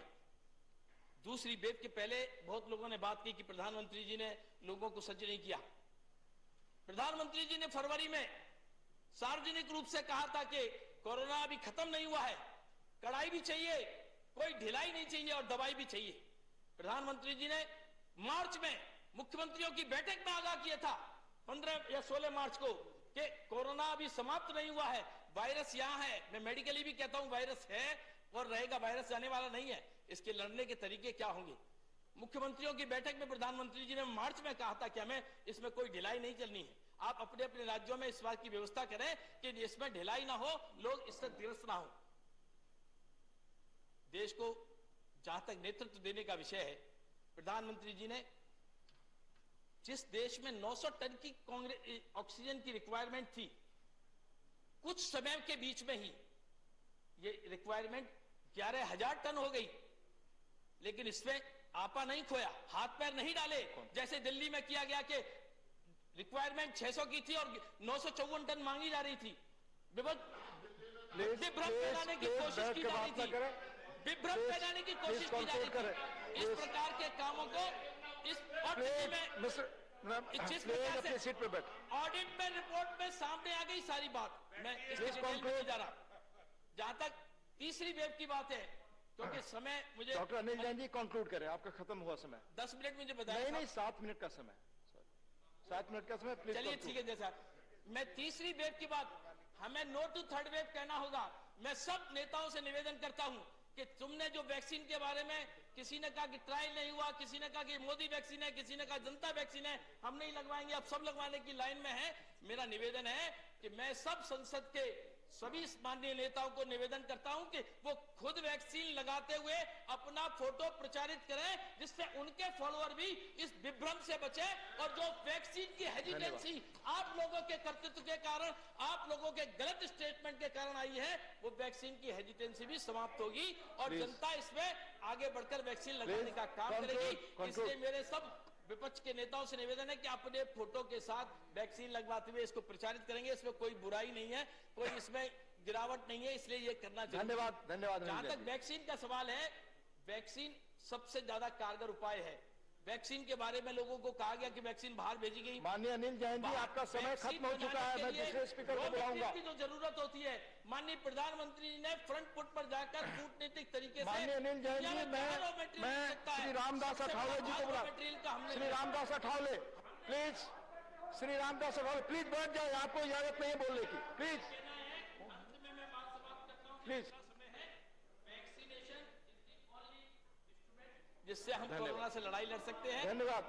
दूसरी वेव के पहले बहुत लोगों ने बात की कि प्रधानमंत्री जी ने लोगों को सज्ज नहीं किया। प्रधानमंत्री जी ने फरवरी में सार्वजनिक रूप से कहा था कि कोरोना अभी खत्म नहीं हुआ है, कड़ाई भी चाहिए, कोई ढिलाई नहीं चाहिए और दवाई भी चाहिए। प्रधानमंत्री जी ने मार्च में मुख्यमंत्रियों की बैठक में आगाह किया था 15 या 16 मार्च को कि कोरोना अभी समाप्त नहीं हुआ है, वायरस यहां है। मैं मेडिकली भी कहता हूं वायरस है और रहेगा, वायरस जाने वाला नहीं है। इसके लड़ने के तरीके क्या होंगे? मुख्यमंत्रियों की बैठक में प्रधानमंत्री जी ने मार्च में कहा था कि हमें इसमें कोई ढिलाई नहीं चलनी है, आप अपने अपने राज्यों में इस बात की व्यवस्था करें कि इसमें ढिलाई ना हो, लोग इससे त्रस्त ना हो। देश को जहां तक नेतृत्व देने का विषय है, प्रधानमंत्री जी ने जिस देश में 900 टन की ऑक्सीजन की रिक्वायरमेंट थी, कुछ समय के बीच में ही ये रिक्वायरमेंट 11,000 टन हो गई। लेकिन इसमें आपा नहीं खोया, हाथ पैर नहीं डाले, जैसे दिल्ली में किया गया कि रिक्वायरमेंट 600 की थी और 954 टन मांगी जा रही थी। विभ्रम फैलाने की कोशिश की जा रही थी, विभ्रम फैलाने की कोशिश की जा रही थी। इस प्रकार के कामों को इस जिस प्रकार से ऑडिट में रिपोर्ट में सामने आ गई सारी बात, मैं इसके डिटेल में नहीं जा रहा। जहां तक तीसरी वेव की बात है, क्योंकि समय मुझे डॉक्टर अनिल जैन जी कंक्लूड करें, आपका खत्म हुआ समय। 10 मिनट मुझे बताया। नहीं 7 मिनट का समय, 7 मिनट का समय प्लीज। चलिए ठीक है। जैसा मैं तीसरी वेव की बात, हमें नो टू थर्ड वेव कहना होगा। मैं सब नेताओं से निवेदन करता हूं कि तुमने जो वैक्सीन के बारे में, किसी ने कहा कि ट्रायल नहीं हुआ, किसी ने कहा कि मोदी वैक्सीन है, किसी ने कहा जनता वैक्सीन है, हम नहीं लगवाएंगे, अब सब लगवाने की लाइन में है। मेरा निवेदन है कि मैं सब संसद के सभी माननीय नेताओं को निवेदन करता हूं कि वो खुद वैक्सीन लगाते हुए अपना फोटो प्रचारित करें, जिससे उनके फॉलोअर भी इस विभ्रम से बचे और जो वैक्सीन की हेजिटेंसी आप लोगों के कर्तृत्व के कारण, आप लोगों के गलत स्टेटमेंट के कारण आई है, वो वैक्सीन की हेजिटेंसी भी समाप्त होगी और जनता इसमें आगे बढ़कर वैक्सीन लगाने का काम करेगी। इसलिए मेरे सब विपक्ष के नेताओं से निवेदन है कि अपने फोटो के साथ वैक्सीन लगवाते हुए इसको प्रचारित करेंगे। इसमें कोई बुराई नहीं है, कोई इसमें गिरावट नहीं है, इसलिए ये करना चाहिए। धन्यवाद, धन्यवाद। जहां तक वैक्सीन का सवाल है, वैक्सीन सबसे ज्यादा कारगर उपाय है। वैक्सीन के बारे में लोगों को कहा गया कि वैक्सीन बाहर भेजी गई। माननीय अनिल जैन जी, आपका समय खत्म हो चुका है। मैं दूसरे स्पीकर को बुलाऊंगा। की जो जरूरत होती है, माननीय प्रधानमंत्री ने फ्रंट फुट पर जाकर कूटनीतिक तरीके से, माननीय अनिल जैन जी, मैं श्री रामदास अठावले जी को बुला, श्री रामदास अठावले, प्लीज, श्री रामदास अठावले, प्लीज बैठ जाए, आपको इजाजत नहीं है बोलने की, प्लीज प्लीज। जिससे हम कोरोना से लड़ाई लड़ सकते हैं। धन्यवाद,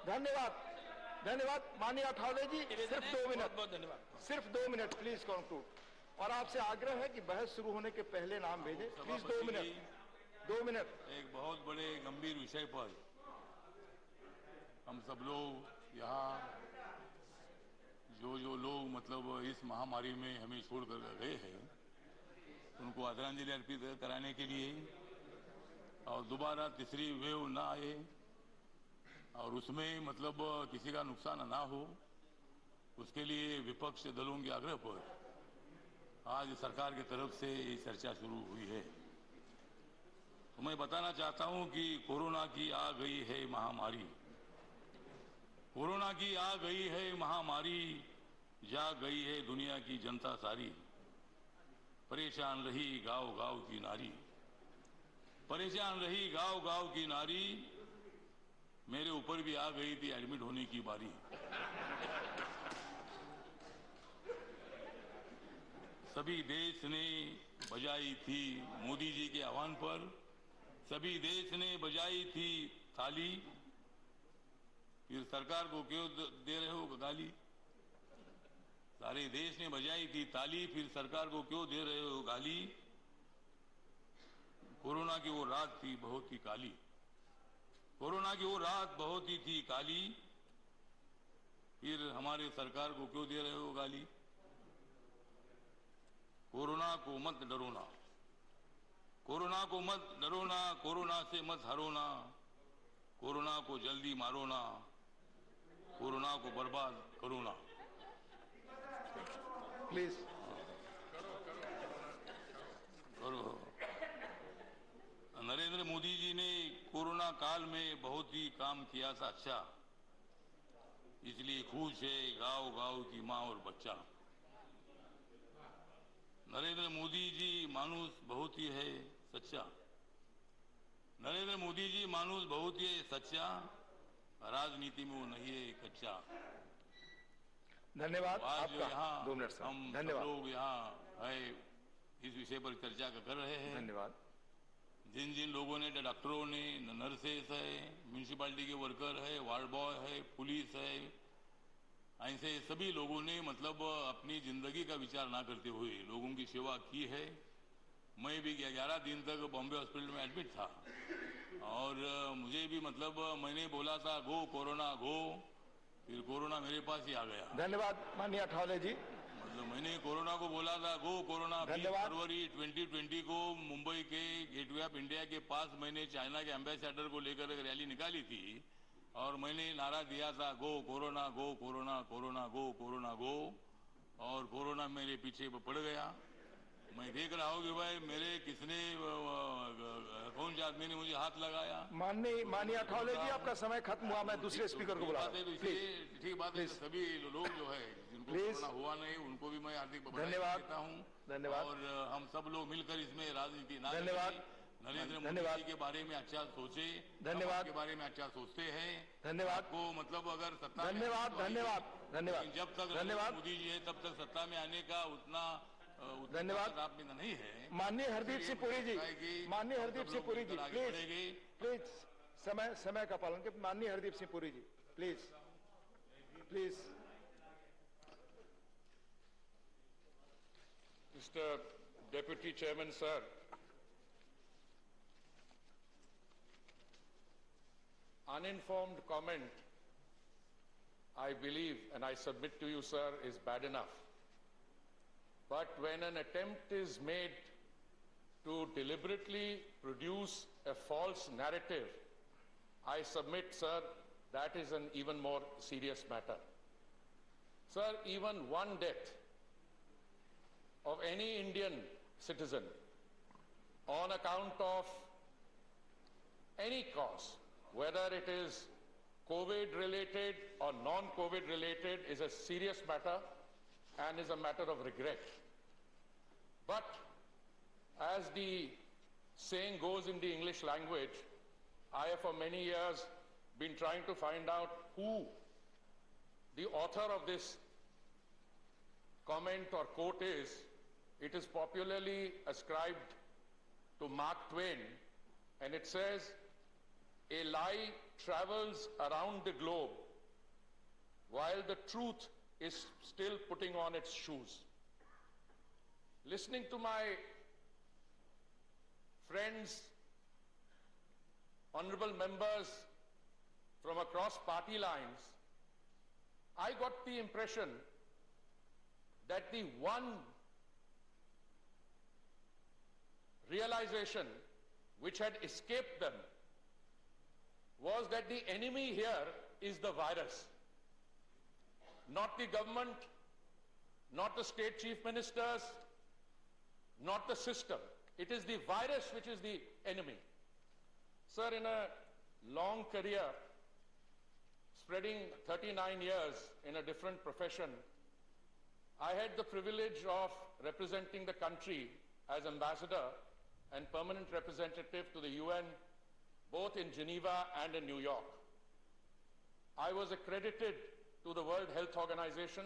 धन्यवाद, धन्यवाद। माननीय अठावले जी, सिर्फ 2 मिनट, बहुत धन्यवाद, सिर्फ 2 मिनट, प्लीज कंक्लूड। और आपसे आग्रह है कि बहस शुरू होने के पहले नाम भेजें, प्लीज 2 मिनट, 2 मिनट। एक बहुत बड़े गंभीर विषय पर हम सब लोग यहाँ, जो लोग मतलब इस महामारी में हमें छोड़कर गए हैं, उनको आदरांजलि अर्पित कराने के लिए और दोबारा तीसरी वेव ना आए और उसमें मतलब किसी का नुकसान ना हो, उसके लिए विपक्ष दलों के आग्रह पर आज सरकार की तरफ से ये चर्चा शुरू हुई है। तो मैं बताना चाहता हूं कि कोरोना की आ गई है महामारी, कोरोना की आ गई है महामारी, जाग गई है दुनिया की जनता सारी, परेशान रही गांव-गांव की नारी, परेशान रही गांव-गांव की नारी, मेरे ऊपर भी आ गई थी एडमिट होने की बारी। सभी देश ने बजाई थी मोदी जी के आह्वान पर, सभी देश ने बजाई थी ताली, फिर सरकार को क्यों दे रहे हो गाली? सारे देश ने बजाई थी ताली, फिर सरकार को क्यों दे रहे हो गाली? कोरोना की वो रात थी बहुत ही काली, कोरोना की वो रात बहुत ही थी काली, फिर हमारे सरकार को क्यों दे रहे हो गाली? कोरोना को मत डरोना, कोरोना को मत डरोना, कोरोना से मत हरोना, कोरोना को जल्दी मारो ना, कोरोना को बर्बाद करो ना। प्लीज करो। नरेंद्र मोदी जी ने कोरोना काल में बहुत ही काम किया था अच्छा, इसलिए खुश है गांव-गांव की माँ और बच्चा। नरेंद्र मोदी जी मानुष बहुत ही है सच्चा, नरेंद्र मोदी जी मानुष बहुत ही है सच्चा, राजनीति में वो नहीं है कच्चा। धन्यवाद। आज जो यहाँ 2 मिनट हम सब लोग यहाँ है इस विषय पर चर्चा कर रहे हैं। धन्यवाद। जिन जिन लोगों ने, डॉक्टरों ने, नर्सेस है, म्यूनिसिपालिटी के वर्कर है, वार्ड बॉय है, पुलिस है, ऐसे सभी लोगों ने मतलब अपनी जिंदगी का विचार ना करते हुए लोगों की सेवा की है। मैं भी 11 दिन तक बॉम्बे हॉस्पिटल में एडमिट था और मुझे भी मतलब मैंने बोला था गो कोरोना गो, फिर कोरोना मेरे पास ही आ गया। धन्यवाद माननीय अठावले जी। मतलब मैंने कोरोना को बोला था गो कोरोना। 20 फरवरी 2020 को मुंबई के गेटवे ऑफ इंडिया के पास मैंने चाइना के एम्बेसडर को लेकर एक रैली निकाली थी और मैंने नारा दिया था गो कोरोना गो कोरोना, कोरोना गो कोरोना गो, और कोरोना मेरे पीछे पड़ गया। मैं देख रहा हूँ कि भाई मेरे किसने कौन से आदमी ने मुझे हाथ लगाया। माननीय अठावले जी आपका समय खत्म हुआ, मैं दूसरे स्पीकर को बुला रहा हूं। ठीक बात है, सभी लोग जो है जिनको कोरोना हुआ नहीं उनको भी मैं हार्दिक बधाई देता हूँ। धन्यवाद। और हम सब लोग मिलकर इसमें राजनीति ना धन्यवाद। नरेंद्र मोदी जी के बारे में अच्छा सोचे, धन्यवाद। के बारे में अच्छा सोचते हैं। धन्यवाद। को मतलब अगर सत्ता धन्यवाद में धन्यवाद धन्यवाद जब तक धन्यवाद मोदी जी है तब तक सत्ता में आने का उतना धन्यवाद आप में नहीं है। माननीय हरदीप सिंह पुरी जी, माननीय हरदीप सिंह पुरी जी प्लीज प्लीज समय का पालन करें। माननीय Hardeep Singh Puri ji please please. Mr. Deputy Chairman, sir, uninformed comment, I believe, and I submit to you, sir, is bad enough. But when an attempt is made to deliberately produce a false narrative, I submit, sir, that is an even more serious matter. Sir, even one death of any Indian citizen on account of any cause, whether it is COVID related or non-COVID related, is a serious matter and is a matter of regret. But as the saying goes in the English language, I have for many years been trying to find out who the author of this comment or quote is. It is popularly ascribed to Mark Twain, and it says, "A lie travels around the globe while the truth is still putting on its shoes." Listening to my friends, honorable members from across party lines, I got the impression that the one realization which had escaped them was that the enemy here is the virus, not the government, not the state chief ministers, not the system. It is the virus which is the enemy. Sir, in a long career, spreading 39 years in a different profession, I had the privilege of representing the country as ambassador and permanent representative to the UN, both in Geneva and in New York. I was accredited to the World Health Organization,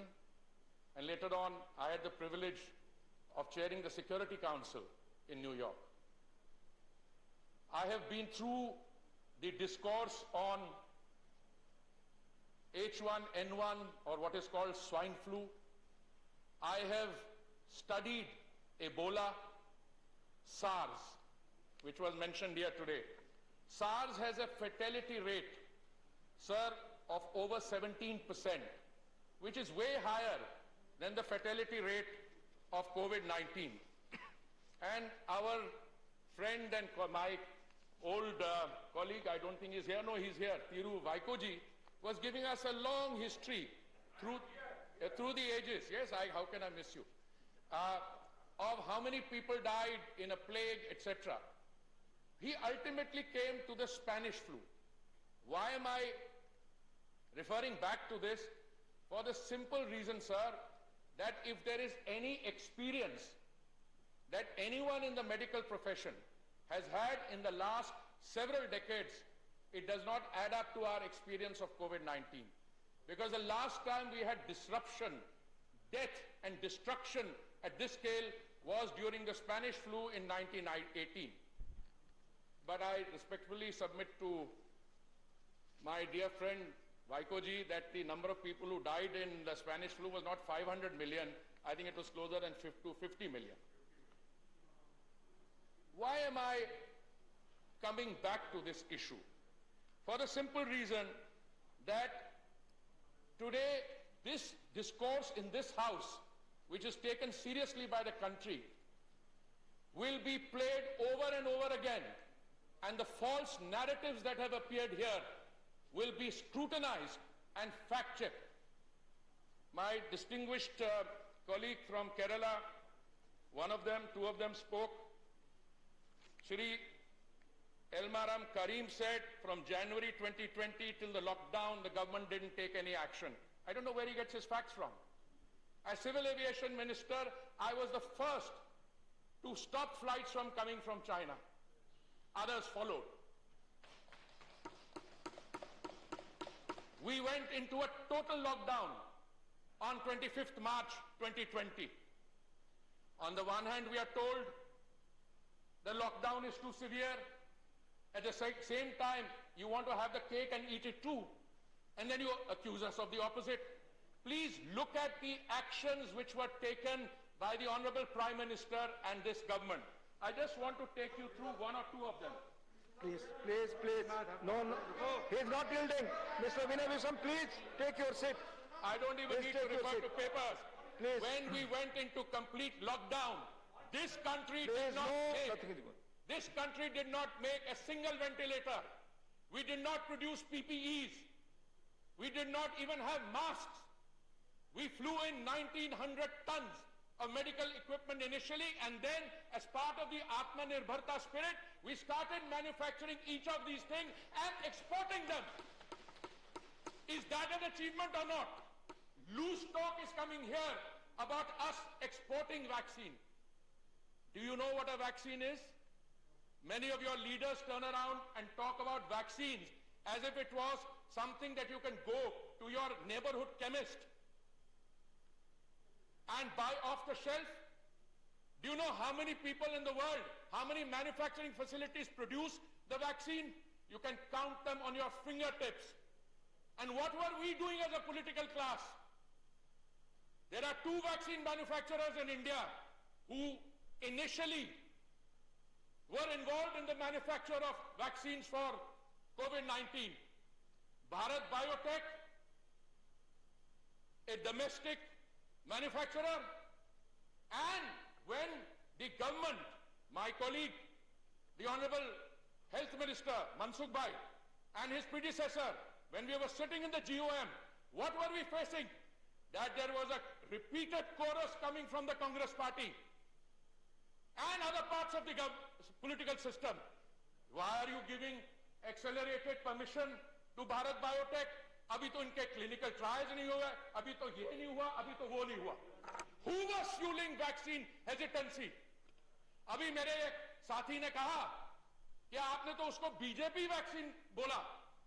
and later on I had the privilege of chairing the Security Council in New York. I have been through the discourse on H1N1, or what is called swine flu. I have studied Ebola, SARS, which was mentioned here today. SARS has a fatality rate, sir, of over 17%, which is way higher than the fatality rate of COVID-19. And our friend and my old colleague, I don't think he's here, no, he's here, Thiru Vaikoji, was giving us a long history through the ages, yes, how can I miss you, of how many people died in a plague, etc. He ultimately came to the Spanish flu. Why am I referring back to this? For the simple reason, sir, that if there is any experience that anyone in the medical profession has had in the last several decades, it does not add up to our experience of COVID-19. Because the last time we had disruption, death and destruction at this scale was during the Spanish flu in 1918. But I respectfully submit to my dear friend Vaikoji that the number of people who died in the Spanish flu was not 500 million, I think it was closer than 50 million. Why am I coming back to this issue? For the simple reason that today this discourse in this house, which is taken seriously by the country, will be played over and over again, and the false narratives that have appeared here will be scrutinized and fact-checked. My distinguished colleague from Kerala, two of them spoke. Shri Elmaram Karim said from January 2020 till the lockdown, the government didn't take any action. I don't know where he gets his facts from. As Civil Aviation Minister, I was the first to stop flights from coming from China. Others followed. We went into a total lockdown on 25th March 2020. On the one hand, we are told the lockdown is too severe. At the same time, you want to have the cake and eat it too. And then you accuse us of the opposite. Please look at the actions which were taken by the Honorable Prime Minister and this government. I just want to take you through one or two of them. Please, please, please. No, no. He is not yielding. Mr. Vinay Visham, please take your seat. I don't even Please need to take your refer seat. to papers. Please. When we went into complete lockdown, this country There is did not no make, nothing is good. this country did not make a single ventilator. We did not produce PPEs. We did not even have masks. We flew in 1,900 tons of medical equipment initially, and then as part of the Atmanirbharta spirit, we started manufacturing each of these things and exporting them. Is that an achievement or not? Loose talk is coming here about us exporting vaccine. Do you know what a vaccine is? Many of your leaders turn around and talk about vaccines as if it was something that you can go to your neighborhood chemist and buy off the shelf. Do you know how many people in the world, how many manufacturing facilities produce the vaccine? You can count them on your fingertips. And what were we doing as a political class? There are 2 vaccine manufacturers in India who initially were involved in the manufacture of vaccines for COVID-19. Bharat Biotech, a domestic manufacturer, and when the government, my colleague, the Honorable Health Minister Mansukh Bhai and his predecessor, when we were sitting in the GOM, what were we facing? That there was a repeated chorus coming from the Congress party and other parts of the political system. Why are you giving accelerated permission to Bharat Biotech? अभी तो इनके clinical trials नहीं हुआ, अभी तो ये नहीं हुआ, अभी तो वो नहीं हुआ. Who was fueling vaccine hesitancy? अभी मेरे एक साथी ने कहा कि आपने तो उसको बीजेपी वैक्सीन बोला,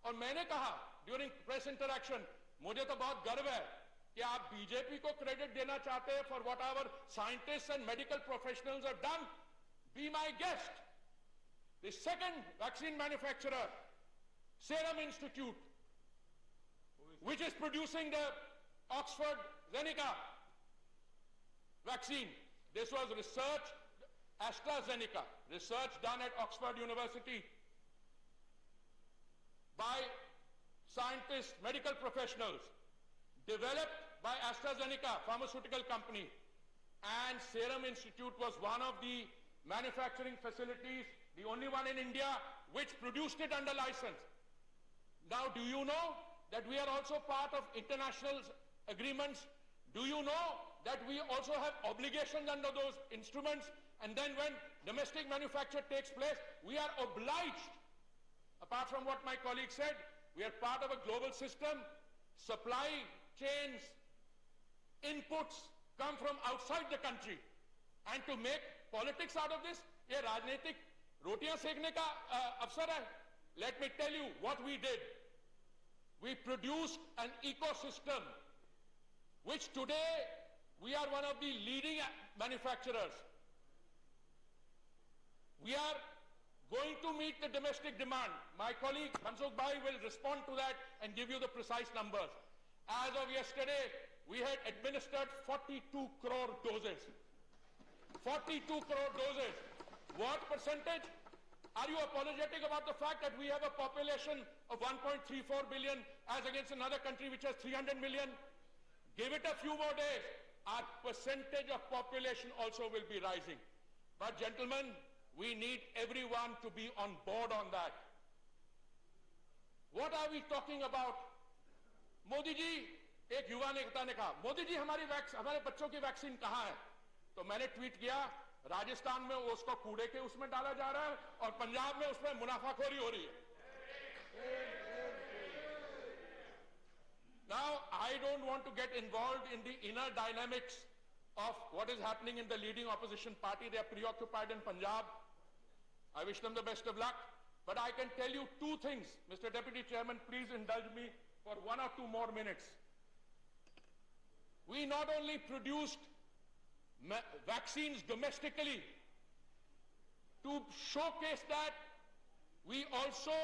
और मैंने कहा during press interaction, मुझे तो बहुत गर्व है कि आप बीजेपी को क्रेडिट देना चाहते हैं for what our scientists and medical professionals have done. Be my guest. The second vaccine manufacturer, Serum Institute, which is producing the Oxford Zeneca vaccine. This was research, AstraZeneca, research done at Oxford University by scientists, medical professionals, developed by AstraZeneca, pharmaceutical company, and Serum Institute was one of the manufacturing facilities, the only one in India, which produced it under license. Now, do you know that we are also part of international agreements? Do you know that we also have obligations under those instruments? And then when domestic manufacture takes place, we are obliged, apart from what my colleague said, we are part of a global system. Supply chains, inputs come from outside the country. And to make politics out of this, ये राजनीतिक रोटियां सेकने का अवसर है. Let me tell you what we did. We produced an ecosystem which today we are one of the leading manufacturers. We are going to meet the domestic demand. My colleague Mansukh Bhai will respond to that and give you the precise numbers. As of yesterday, we had administered 42 crore doses. 42 crore doses. What percentage? Are you apologetic about the fact that we have a population of 1.34 billion as against another country which has 300 million? Give it a few more days. Our percentage of population also will be rising. But gentlemen, we need everyone to be on board on that. What are we talking about? Modi ji, एक युवा नेता ने कहा, मोदी जी हमारे बच्चों की vaccine कहाँ है? तो मैंने ट्वीट किया, राजस्थान में उसको कूड़े के उसमें डाला जा रहा है और पंजाब में उसमें मुनाफाखोरी हो रही है. Now, I don't want to get involved in the inner dynamics of what is happening in the leading opposition party. They are preoccupied in Punjab. I wish them the best of luck. But I can tell you 2 things. Mr. Deputy Chairman, please indulge me for 1 or 2 more minutes. We not only produced vaccines domestically, to showcase that, we also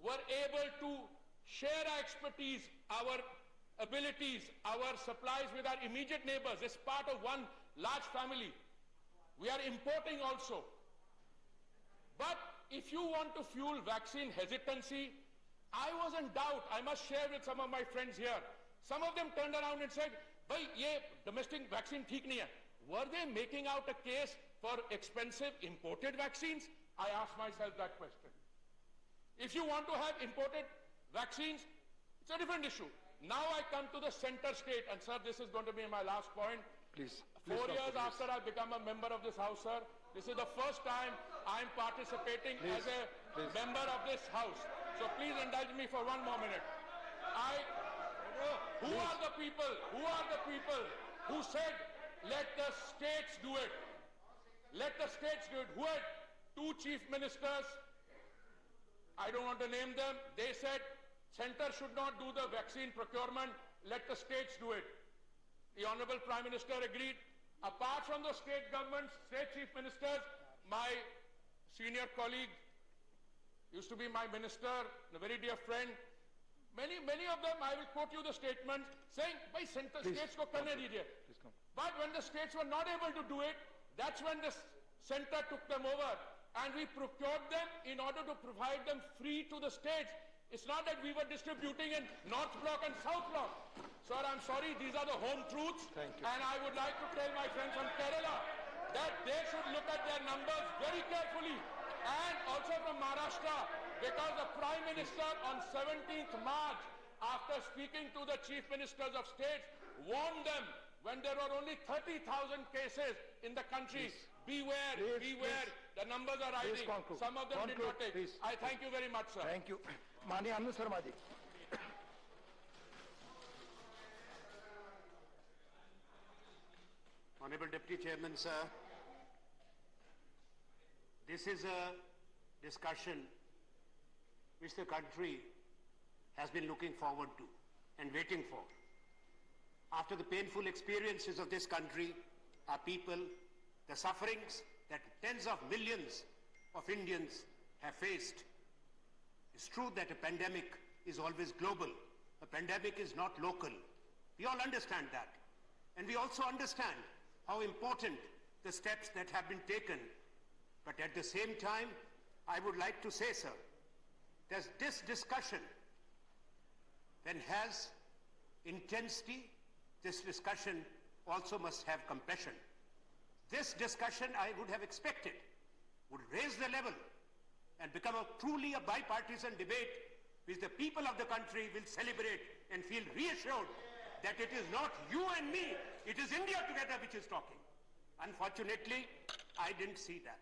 were able to share our expertise, our abilities, our supplies with our immediate neighbors as part of one large family. We are importing also. But if you want to fuel vaccine hesitancy, I was in doubt. I must share with some of my friends here. Some of them turned around and said, "Bhai, ye domestic vaccine theek nahi hai." Were they making out a case for expensive imported vaccines? I asked myself that question. If you want to have imported vaccines, it's a different issue. Now I come to the center state, and sir, this is going to be my last point. Please. 4 years after I become a member of this house, sir, this is the first time I am participating as a member of this house. So please indulge me for one more minute. Who are the people who said, let the states do it? Let the states do it. Who had two chief ministers? I don't want to name them. They said, center should not do the vaccine procurement. Let the states do it. The Honorable Prime Minister agreed. Apart from the state governments, state chief ministers, my senior colleague, used to be my minister, a very dear friend, many of them, I will quote you the statement, saying, "Bhai, center states ko karne dijiye." But when the states were not able to do it, that's when the center took them over, and we procured them in order to provide them free to the states. It's not that we were distributing in North Block and South Block. Sir, I'm sorry, these are the home truths. And I would like to tell my friends from Kerala that they should look at their numbers very carefully. And also from Maharashtra, because the Prime Minister on 17th March, after speaking to the Chief Ministers of states, warned them when there were only 30,000 cases in the country. Beware, the numbers are rising. Some of them did not take. I thank you very much, sir. Thank you. माननीय Anand Sharma ji. Honorable Deputy Chairman, sir, this is a discussion which the country has been looking forward to and waiting for. After the painful experiences of this country, our people, the sufferings that tens of millions of Indians have faced, it's true that a pandemic is always global. A pandemic is not local. We all understand that. And we also understand how important the steps that have been taken. But at the same time, I would like to say, sir, that this discussion, when has intensity, this discussion also must have compassion. This discussion, I would have expected, would raise the level and become truly a bipartisan debate which the people of the country will celebrate and feel reassured that it is not you and me, it is India together which is talking. Unfortunately, I didn't see that.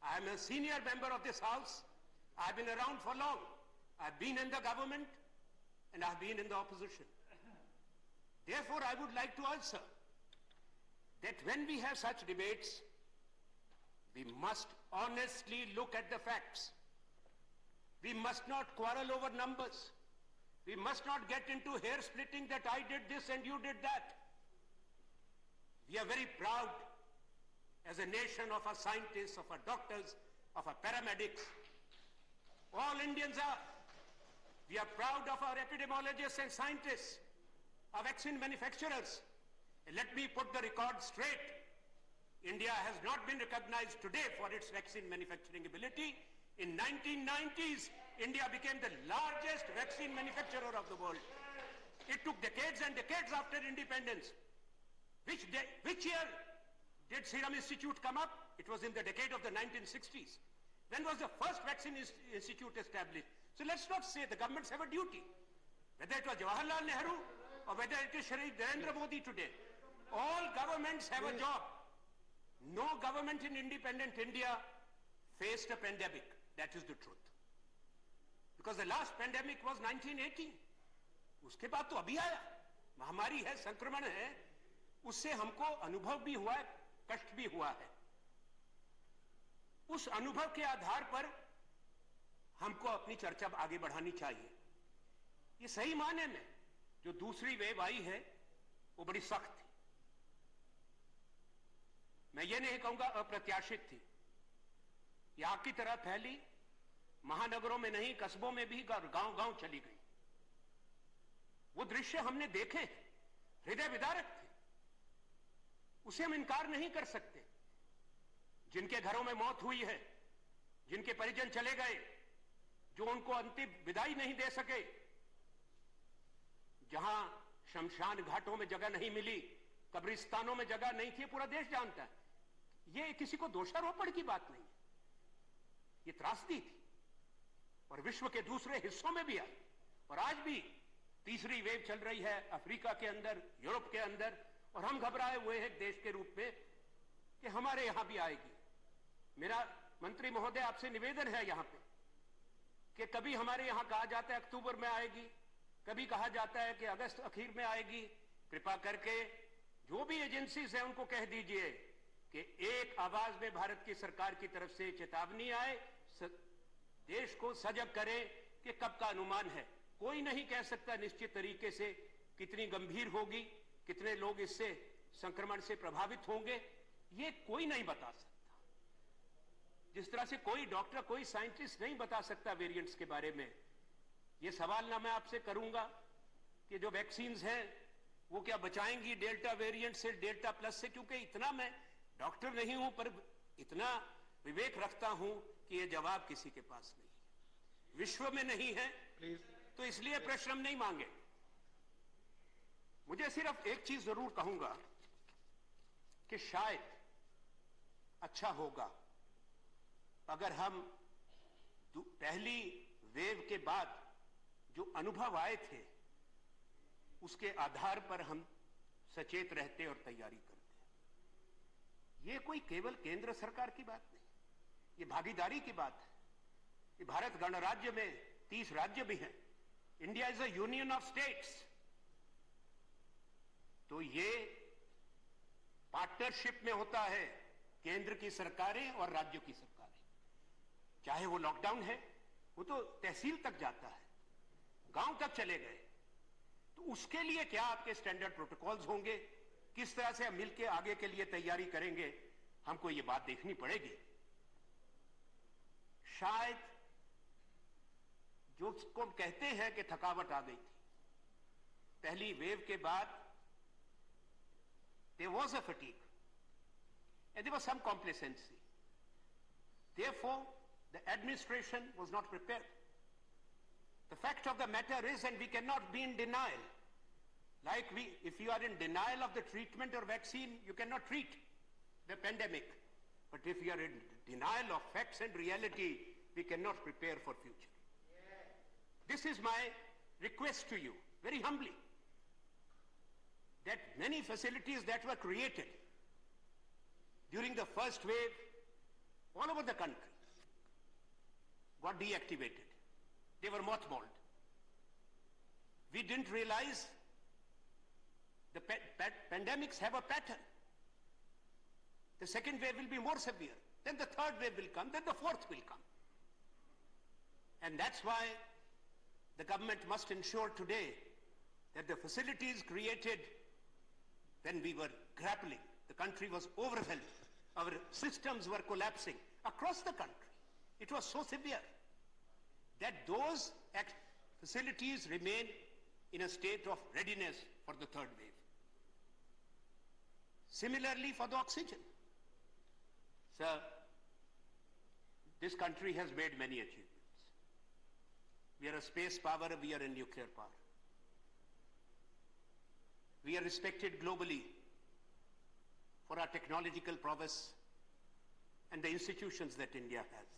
I am a senior member of this house. I've been around for long. I've been in the government and I've been in the opposition. Therefore, I would like to answer that when we have such debates, we must honestly look at the facts. We must not quarrel over numbers. We must not get into hair splitting that I did this and you did that. We are very proud as a nation of our scientists, of our doctors, of our paramedics. All Indians are. We are proud of our epidemiologists and scientists, our vaccine manufacturers. And let me put the record straight. India has not been recognized today for its vaccine manufacturing ability. In 1990s, India became the largest vaccine manufacturer of the world. It took decades and decades after independence. Which year did Serum Institute come up? It was in the decade of the 1960s. When was the first vaccine institute established? So let's not say the governments have a duty. Whether it was Jawaharlal Nehru or whether it is Shri Narendra Modi today. All governments have a job. No government in independent India faced a pandemic. That is the truth. Because the last pandemic was 1918. उसके बाद तो अभी आया. महामारी है, संक्रमण है. उससे हमको अनुभव भी हुआ है, कष्ट भी हुआ है. उस अनुभव के आधार पर हमको अपनी चर्चा आगे बढ़ानी चाहिए. ये सही माने में जो दूसरी वेव आई है वो बड़ी सख्त थी. मैं ये नहीं कहूंगा अप्रत्याशित थी. ये आग की तरह फैली, महानगरों में नहीं कस्बों में भी गांव-गांव चली गई. वो दृश्य हमने देखे, हृदय विदारक थे. उसे हम इनकार नहीं कर सकते। जिनके घरों में मौत हुई है, जिनके परिजन चले गए, जो उनको अंतिम विदाई नहीं दे सके, जहां शमशान घाटों में जगह नहीं मिली, कब्रिस्तानों में जगह नहीं थी, पूरा देश जानता है। ये किसी को दोषारोपण की बात नहीं है, ये त्रासदी थी और विश्व के दूसरे हिस्सों में भी आई। और आज भी तीसरी वेव चल रही है अफ्रीका के अंदर, यूरोप के अंदर, और हम घबराए हुए हैं देश के रूप में कि हमारे यहां भी आएगी। मेरा मंत्री महोदय आपसे निवेदन है यहां पे कि कभी हमारे यहां कहा जाता है अक्टूबर में आएगी, कभी कहा जाता है कि अगस्त आखिर में आएगी। कृपा करके जो भी एजेंसीज हैं उनको कह दीजिए कि एक आवाज में भारत की सरकार की तरफ से चेतावनी आए, देश को सजग करें कि कब का अनुमान है। कोई नहीं कह सकता निश्चित तरीके से कितनी गंभीर होगी, कितने लोग इससे संक्रमण से प्रभावित होंगे, ये कोई नहीं बता सकता। जिस तरह से कोई डॉक्टर, कोई साइंटिस्ट नहीं बता सकता वेरिएंट्स के बारे में। ये सवाल ना मैं आपसे करूंगा कि जो वैक्सीन्स हैं वो क्या बचाएंगी डेल्टा वेरिएंट से, डेल्टा प्लस से, क्योंकि इतना मैं डॉक्टर नहीं हूं, पर इतना विवेक रखता हूं कि ये जवाब किसी के पास नहीं है, विश्व में नहीं है, तो इसलिए प्रश्न हम नहीं मांगे। मुझे सिर्फ एक चीज जरूर कहूंगा कि शायद अच्छा होगा अगर हम पहली वेव के बाद जो अनुभव आए थे उसके आधार पर हम सचेत रहते और तैयारी करते। ये कोई केवल केंद्र सरकार की बात नहीं, ये भागीदारी की बात है। ये भारत गणराज्य में 30 राज्य भी हैं। India is a union of states. तो ये पार्टनरशिप में होता है केंद्र की सरकारें और राज्यों की सरकारें। चाहे वो लॉकडाउन है, वो तो तहसील तक जाता है, गांव तक चले गए, तो उसके लिए क्या आपके स्टैंडर्ड प्रोटोकॉल्स होंगे, किस तरह से हम मिलकर आगे के लिए तैयारी करेंगे, हमको ये बात देखनी पड़ेगी। शायद जो उसको कहते हैं कि थकावट आ गई थी पहली वेव के बाद, there was a fatigue and there was some complacency. Therefore, the administration was not prepared. The fact of the matter is, and we cannot be in denial, like if you are in denial of the treatment or vaccine, you cannot treat the pandemic. But if you are in denial of facts and reality, we cannot prepare for future. This is my request to you, very humbly, that many facilities that were created during the first wave all over the country got deactivated. They were mothballed. We didn't realize the pandemics have a pattern. The second wave will be more severe. Then the third wave will come. Then the fourth will come. And that's why the government must ensure today that the facilities created when we were grappling, the country was overwhelmed, our systems were collapsing across the country. It was so severe that those facilities remain in a state of readiness for the third wave. Similarly for the oxygen. Sir, this country has made many achievements. We are a space power, we are a nuclear power. We are respected globally for our technological prowess and the institutions that India has.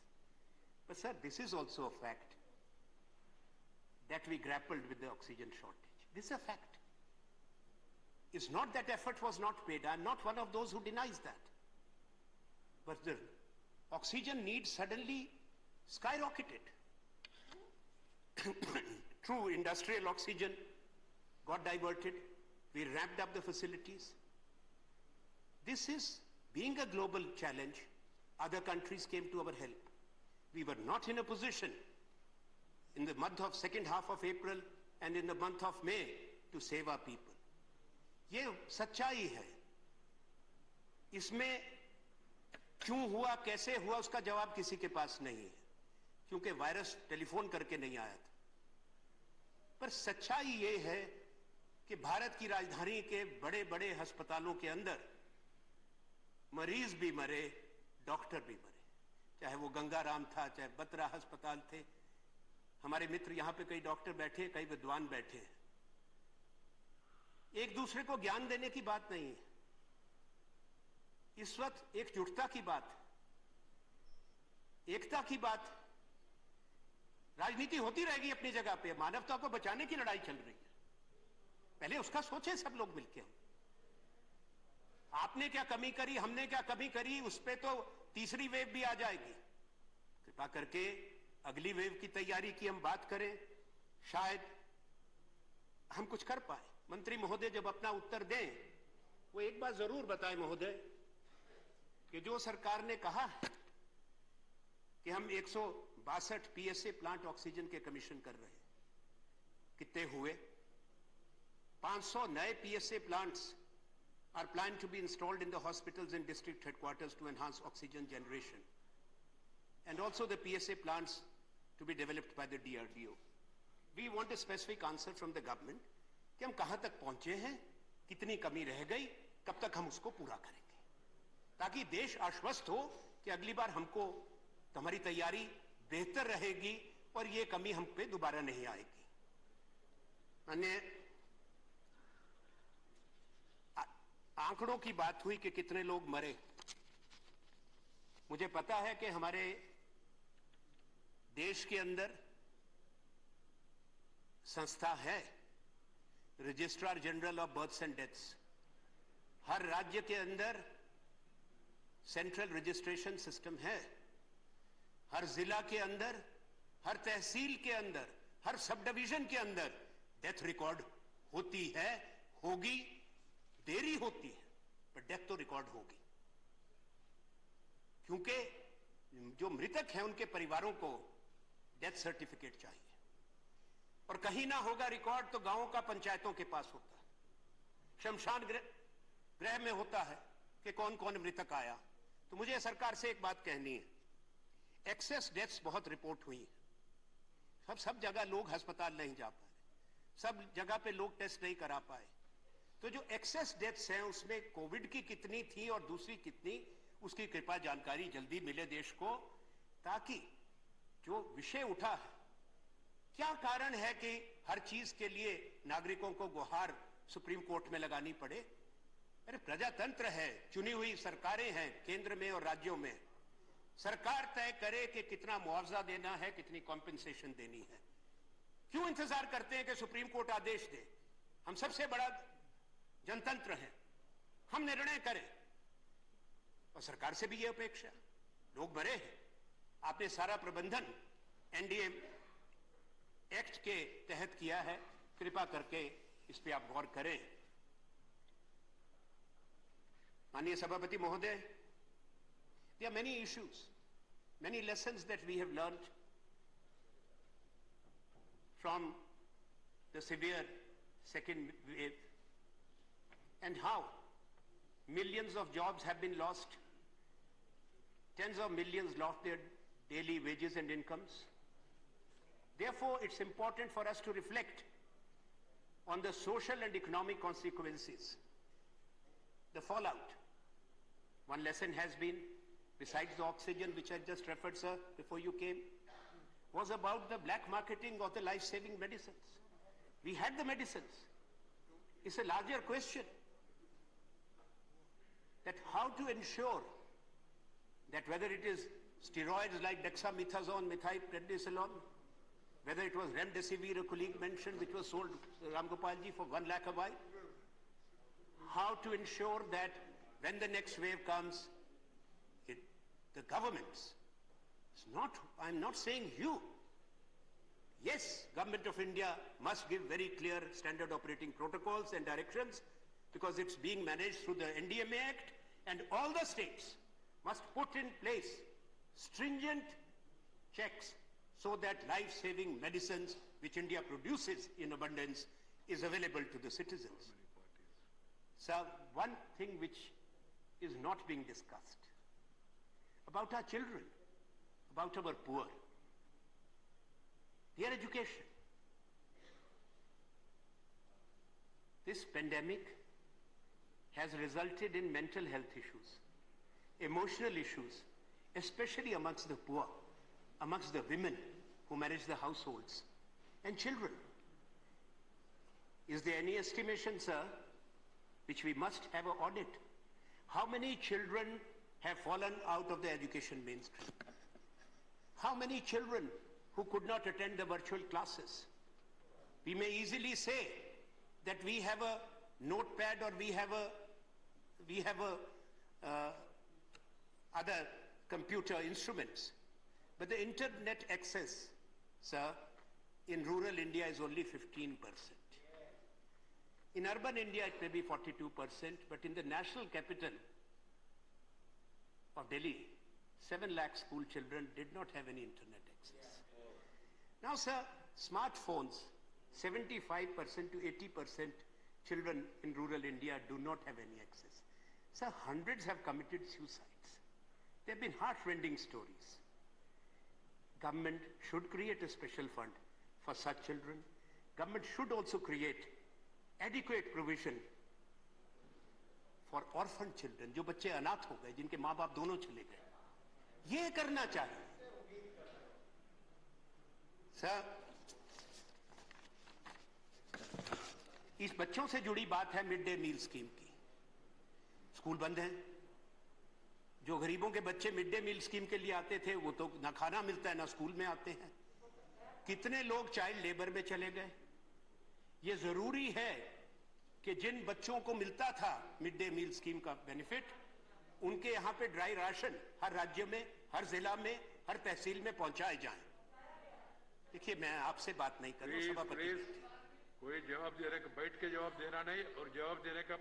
But sir, this is also a fact that we grappled with the oxygen shortage. This is a fact. It's not that effort was not paid. I'm not one of those who denies that. But the oxygen needs suddenly skyrocketed. True, industrial oxygen got diverted. We ramped up the facilities. This is, being a global challenge, other countries came to our help. We were not in a position in the month of second half of April and in the month of May to save our people. ये सच्चाई है। इसमें क्यों हुआ, कैसे हुआ, उसका जवाब किसी के पास नहीं है, क्योंकि वायरस टेलीफोन करके नहीं आया था। पर सच्चाई ये है कि भारत की राजधानी के बड़े बड़े अस्पतालों के अंदर मरीज भी मरे, डॉक्टर भी मरे, चाहे वो गंगाराम था, चाहे बत्रा अस्पताल थे। हमारे मित्र यहां पे कई डॉक्टर बैठे, कई विद्वान बैठे। एक दूसरे को ज्ञान देने की बात नहीं है, इस वक्त एकजुटता की बात, एकता की बात। राजनीति होती रहेगी अपनी जगह पे, मानवता को बचाने की लड़ाई चल रही है, पहले उसका सोचे सब लोग मिलकर। आपने क्या कमी करी, हमने क्या कमी करी, उस पे तो तीसरी वेव भी आ जाएगी। कृपा करके अगली वेव की तैयारी की हम बात करें, शायद हम कुछ कर पाए। मंत्री महोदय जब अपना उत्तर दें, वो एक बात जरूर बताएं महोदय कि जो सरकार ने कहा कि हम 162 पीएसए प्लांट ऑक्सीजन के कमीशन कर रहे हैं, कितने हुए? 500 नए PSA plants are planned to be installed in the hospitals and district headquarters to enhance oxygen generation, and also the PSA plants to be developed by the DRDO. We want a specific answer from the government कि हम कहां तक पहुंचे हैं, कितनी कमी रह गई, कब तक हम उसको पूरा करेंगे, ताकि देश आश्वस्त हो कि अगली बार हमको हमारी तैयारी बेहतर रहेगी और ये कमी हम पे दोबारा नहीं आएगी। अन्य आंकड़ों की बात हुई कि कितने लोग मरे। मुझे पता है कि हमारे देश के अंदर संस्था है registrar general of births and deaths. हर राज्य के अंदर सेंट्रल रजिस्ट्रेशन सिस्टम है, हर जिला के अंदर, हर तहसील के अंदर, हर सब डिवीजन के अंदर डेथ रिकॉर्ड होती है, होगी, देरी होती है पर डेथ तो रिकॉर्ड होगी, क्योंकि जो मृतक हैं उनके परिवारों को डेथ सर्टिफिकेट चाहिए, और कहीं ना होगा रिकॉर्ड तो गांवों का पंचायतों के पास होता है, शमशान गृह में होता है कि कौन कौन मृतक आया। तो मुझे सरकार से एक बात कहनी है, एक्सेस डेथ्स बहुत रिपोर्ट हुई है, सब जगह लोग अस्पताल नहीं जा पाए, सब जगह पे लोग टेस्ट नहीं करा पाए। तो जो एक्सेस डेथ्स हैं उसमें कोविड की कितनी थी और दूसरी कितनी, उसकी कृपा जानकारी जल्दी मिले देश को, ताकि जो विषय उठा है, क्या कारण है कि हर चीज के लिए नागरिकों को गुहार सुप्रीम कोर्ट में लगानी पड़े। अरे प्रजातंत्र है, चुनी हुई सरकारें हैं केंद्र में और राज्यों में, सरकार तय करे कि कितना मुआवजा देना है, कितनी कॉम्पेंसेशन देनी है। क्यों इंतजार करते हैं कि सुप्रीम कोर्ट आदेश दे? हम सबसे बड़ा जनतंत्र है, हम निर्णय करें, और सरकार से भी यह अपेक्षा। लोग मरे हैं, आपने सारा प्रबंधन एनडीए एक्ट के तहत किया है, कृपा करके इस पे आप गौर करें। माननीय सभापति महोदय, there are many issues, many lessons that we have learned from the severe second wave, and how millions of jobs have been lost, tens of millions lost their daily wages and incomes. Therefore, it's important for us to reflect on the social and economic consequences, the fallout. One lesson has been, besides the oxygen which I just referred, sir, before you came, was about the black marketing of the life-saving medicines. We had the medicines. It's a larger question that how to ensure that whether it is steroids like dexamethasone, methylprednisolone, whether it was remdesivir, a colleague mentioned, which was sold, Ram Gopalji, for 1 lakh a vial, how to ensure that when the next wave comes, the governments, it's not, I'm not saying you. Yes, Government of India must give very clear standard operating protocols and directions, because it's being managed through the NDMA Act, and all the states must put in place stringent checks so that life-saving medicines which India produces in abundance is available to the citizens. So one thing which is not being discussed about our children, about our poor, their education. This pandemic has resulted in mental health issues. emotional issues, especially amongst the poor, amongst the women who manage the households, and children. Is there any estimation, sir, which we must have an audit? How many children have fallen out of the education mainstream? How many children who could not attend the virtual classes? We may easily say that we have a notepad or we have other computer instruments, but the internet access, sir, in rural India is only 15%. In urban India, it may be 42%, but in the national capital of Delhi, 7 lakh school children did not have any internet access. Now, sir, smartphones, 75% to 80% children in rural India do not have any access. Sir, hundreds have committed suicides. There have been heart-rending stories. Government should create a special fund for such children. Government should also create adequate provision for orphan children, जो बच्चे अनाथ हो गए, जिनके माँ बाप दोनों चले गए. ये करना चाहिए. सर, इस बच्चों से जुड़ी बात है मिड डे मील स्कीम की. स्कूल बंद हैं. जो गरीबों के बच्चे मिड डे मील स्कीम के लिए आते थे, वो तो ना खाना मिलता है ना स्कूल में आते हैं. कितने लोग चाइल्ड लेबर में चले गए. ये जरूरी है कि जिन बच्चों को मिलता था मिड डे मील स्कीम का बेनिफिट, उनके यहां पे ड्राई राशन हर राज्य में, हर जिला में, हर तहसील में पहुंचाए जाएं. देखिए, मैं आपसे बात नहीं कर रहा हूं, सभापति. कोई जवाब दे रहे, बैठ के जवाब देना नहीं और जवाब देने का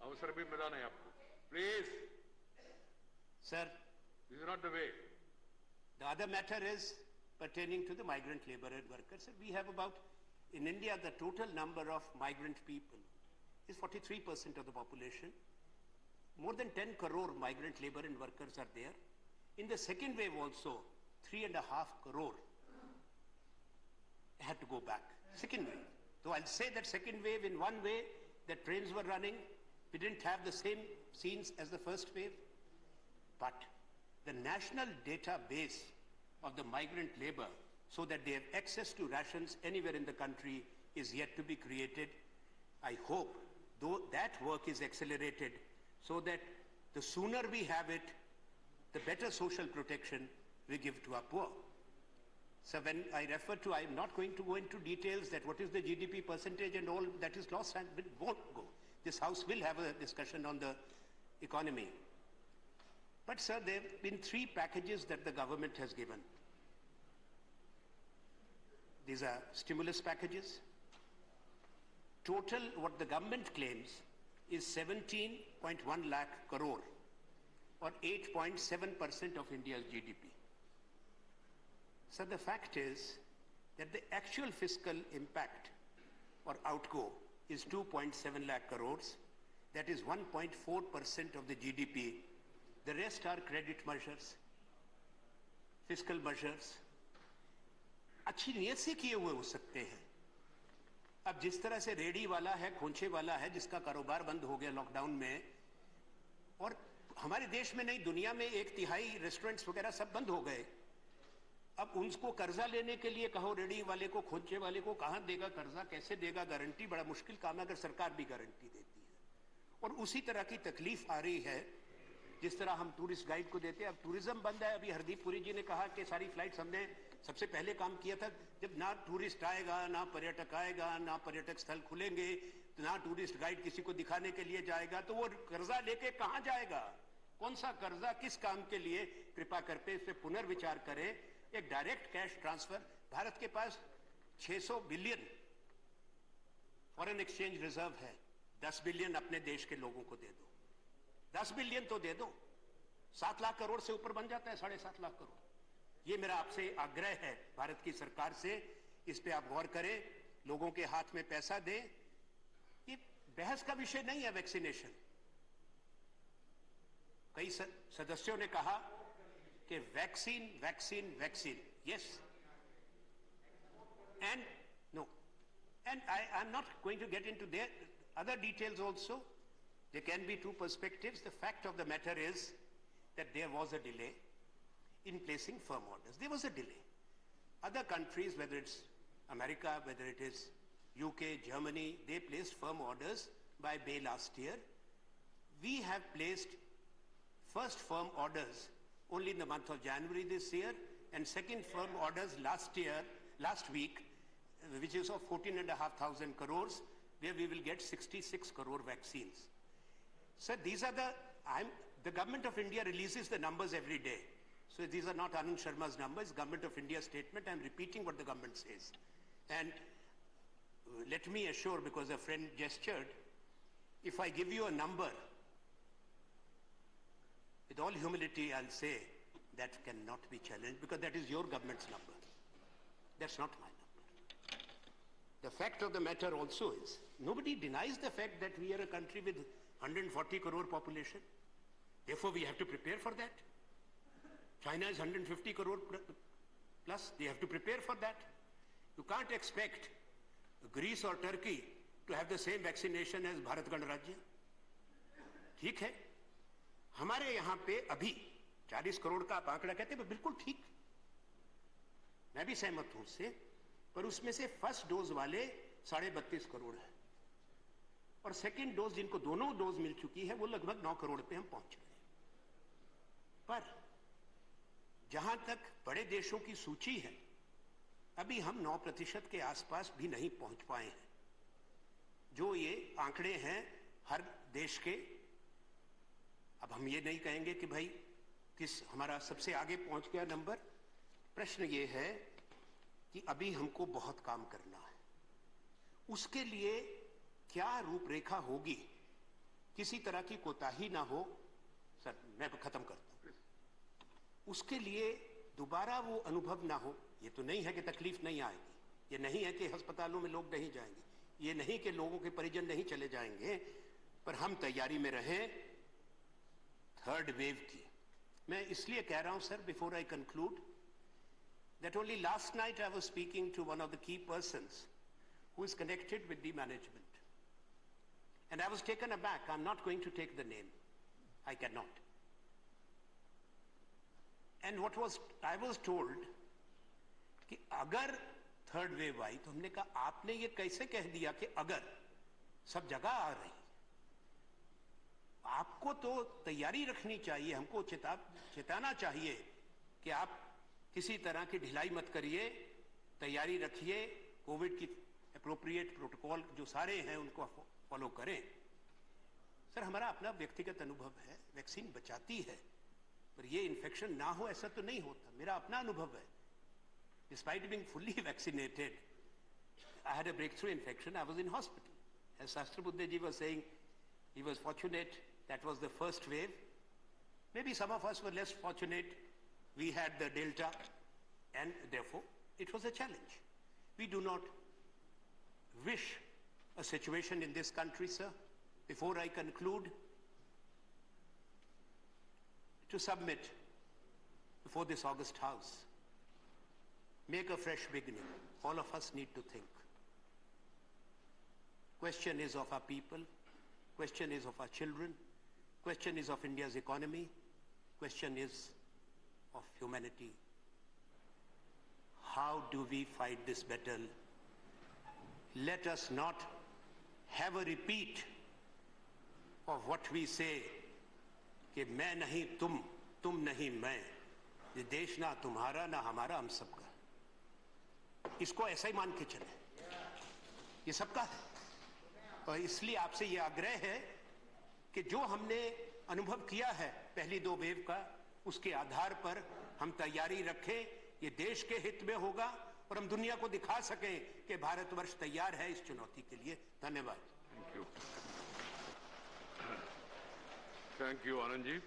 अवसर भी मिला नहीं आपको. Please sir, this is not the way. The other matter is pertaining to the migrant labor and workers. We have about, in India, the total number of migrant people is 43% of the population. More than 10 crore migrant labor and workers are there. In the second wave also, 3.5 crore had to go back. Second wave. So I'll say that second wave, in one way, the trains were running. We didn't have the same scenes as the first wave. But the national database of the migrant labor, so that they have access to rations anywhere in the country, is yet to be created. I hope, though, that work is accelerated so that the sooner we have it, the better social protection we give to our poor. So when I refer to, I'm not going to go into details that what is the GDP percentage and all that is lost, and it won't go. This House will have a discussion on the economy. But sir, there have been 3 packages that the government has given. These are stimulus packages. Total, what the government claims, is 17.1 lakh crore, or 8.7% of India's GDP. So the fact is that the actual fiscal impact or outgo is 2.7 lakh crores. That is 1.4% of the GDP. The rest are credit measures, fiscal measures. अच्छी नीयत से किए हुए हो सकते हैं. अब जिस तरह से रेडी वाला है, खोंचे वाला है, जिसका कारोबार बंद हो गया लॉकडाउन में, और हमारे देश में नहीं, दुनिया में 1/3 रेस्टोरेंट्स वगैरह सब बंद हो गए. अब उनको कर्जा लेने के लिए कहो, रेडी वाले को, खोंचे वाले को, कहां देगा कर्जा, कैसे देगा गारंटी? बड़ा मुश्किल काम है अगर सरकार भी गारंटी देती है. और उसी तरह की तकलीफ आ रही है जिस तरह हम टूरिस्ट गाइड को देते हैं. अब टूरिज्म बंद है. अभी हरदीप पुरी जी ने कहा कि सारी फ्लाइट्स हमने सबसे पहले काम किया था. जब ना टूरिस्ट आएगा, ना पर्यटक आएगा, ना पर्यटक स्थल खुलेंगे, ना टूरिस्ट गाइड किसी को दिखाने के लिए जाएगा, तो वो कर्जा लेके कहां जाएगा? कौन सा कर्जा किस काम के लिए? कृपा करके इस पे पुनर्विचार करें. एक डायरेक्ट कैश ट्रांसफर. भारत के पास 600 बिलियन फॉरेन एक्सचेंज रिजर्व है. 10 बिलियन अपने देश के लोगों को दे दो. 10 बिलियन तो दे दो. 7 लाख करोड़ से ऊपर बन जाता है, 7.5 लाख करोड़. ये मेरा आपसे आग्रह है भारत की सरकार से. इस पे आप गौर करें, लोगों के हाथ में पैसा दें. ये बहस का विषय नहीं है वैक्सीनेशन. कई सदस्यों ने कहा कि vaccine vaccine vaccine. Yes, and no, and I am not going to get into there other details also. There can be 2 perspectives. The fact of the matter is that there was a delay in placing firm orders. There was a delay. Other countries, whether it's America, whether it is UK, Germany, they placed firm orders by May last year. We have placed first firm orders only in the month of January this year, and second firm orders last week, which is of 14,500 crores, where we will get 66 crore vaccines. So these are the government of India releases the numbers every day. So these are not Anand Sharma's numbers, government of India statement. I'm repeating what the government says. And let me assure, because a friend gestured, if I give you a number, with all humility, I'll say that cannot be challenged, because that is your government's number. That's not my number. The fact of the matter also is, nobody denies the fact that we are a country with 140 crore population. Therefore, we have to prepare for that. China is 150 crore plus. They have to prepare for that. You can't expect Greece or Turkey to have the same vaccination as Bharatgand Rajya. ठीक है, हमारे यहाँ पे अभी 40 करोड़ का आप आंकड़ा कहते हैं, बिल्कुल ठीक, मैं भी सहमत हूं उससे, पर उसमें से फर्स्ट डोज वाले 32.5 करोड़ है, और सेकेंड डोज जिनको दोनों डोज मिल चुकी है वो लगभग 9 करोड़ पे हम पहुंच गए। पर जहां तक बड़े देशों की सूची है, अभी हम 9% के आसपास भी नहीं पहुंच पाए हैं। जो ये आंकड़े हैं हर देश के, अब हम ये नहीं कहेंगे कि भाई किस हमारा सबसे आगे पहुंच गया नंबर। प्रश्न ये है कि अभी हमको बहुत काम करना है। उसके लिए क्या रूपरेखा होगी, किसी तरह की कोताही ना हो। सर, मैं खत्म करता हूं। उसके लिए दोबारा वो अनुभव ना हो। ये तो नहीं है कि तकलीफ नहीं आएगी, ये नहीं है कि अस्पतालों में लोग नहीं जाएंगे, ये नहीं कि लोगों के परिजन नहीं चले जाएंगे, पर हम तैयारी में रहें थर्ड वेव की। मैं इसलिए कह रहा हूं sir, before I conclude, that only last night I was speaking to one of the key persons who is connected with the management, and I was taken aback. I'm not going to take the name, I cannot. And I was told कि अगर third wave आई, तो हमने कहा आपने ये कैसे कह दिया कि अगर सब जगह आ रही, आपको तो तैयारी रखनी चाहिए, हमको चेताना चाहिए कि आप किसी तरह की ढिलाई मत करिए, तैयारी रखिए, कोविड की एप्रोप्रिएट प्रोटोकॉल जो सारे हैं उनको फॉलो करें। सर, हमारा अपना व्यक्तिगत अनुभव है, वैक्सीन बचाती है, पर ये इन्फेक्शन ना हो ऐसा तो नहीं होता। मेरा अपना अनुभव है, despite being fully vaccinated, I had a breakthrough infection. I was in hospital. As Shastra Buddha ji was saying, he was fortunate. That was the first wave. Maybe some of us were less fortunate. We had the Delta, and therefore it was a challenge. We do not wish a situation in this country, sir. Before I conclude, to submit before this August House, make a fresh beginning. All of us need to think. Question is of our people. Question is of our children. Question is of India's economy. Question is of humanity. How do we fight this battle? Let us not have a repeat of what we say, कि मैं नहीं तुम, तुम नहीं मैं, ये देश ना तुम्हारा ना हमारा, हम सबका। इसको ऐसा ही मान के चले, ये सबका है। और इसलिए आपसे ये आग्रह है कि जो हमने अनुभव किया है पहली दो वेव का, उसके आधार पर हम तैयारी रखें। ये देश के हित में होगा और हम दुनिया को दिखा सकें कि भारतवर्ष तैयार है इस चुनौती के लिए। धन्यवाद। Thank you. Thank you, Anand ji.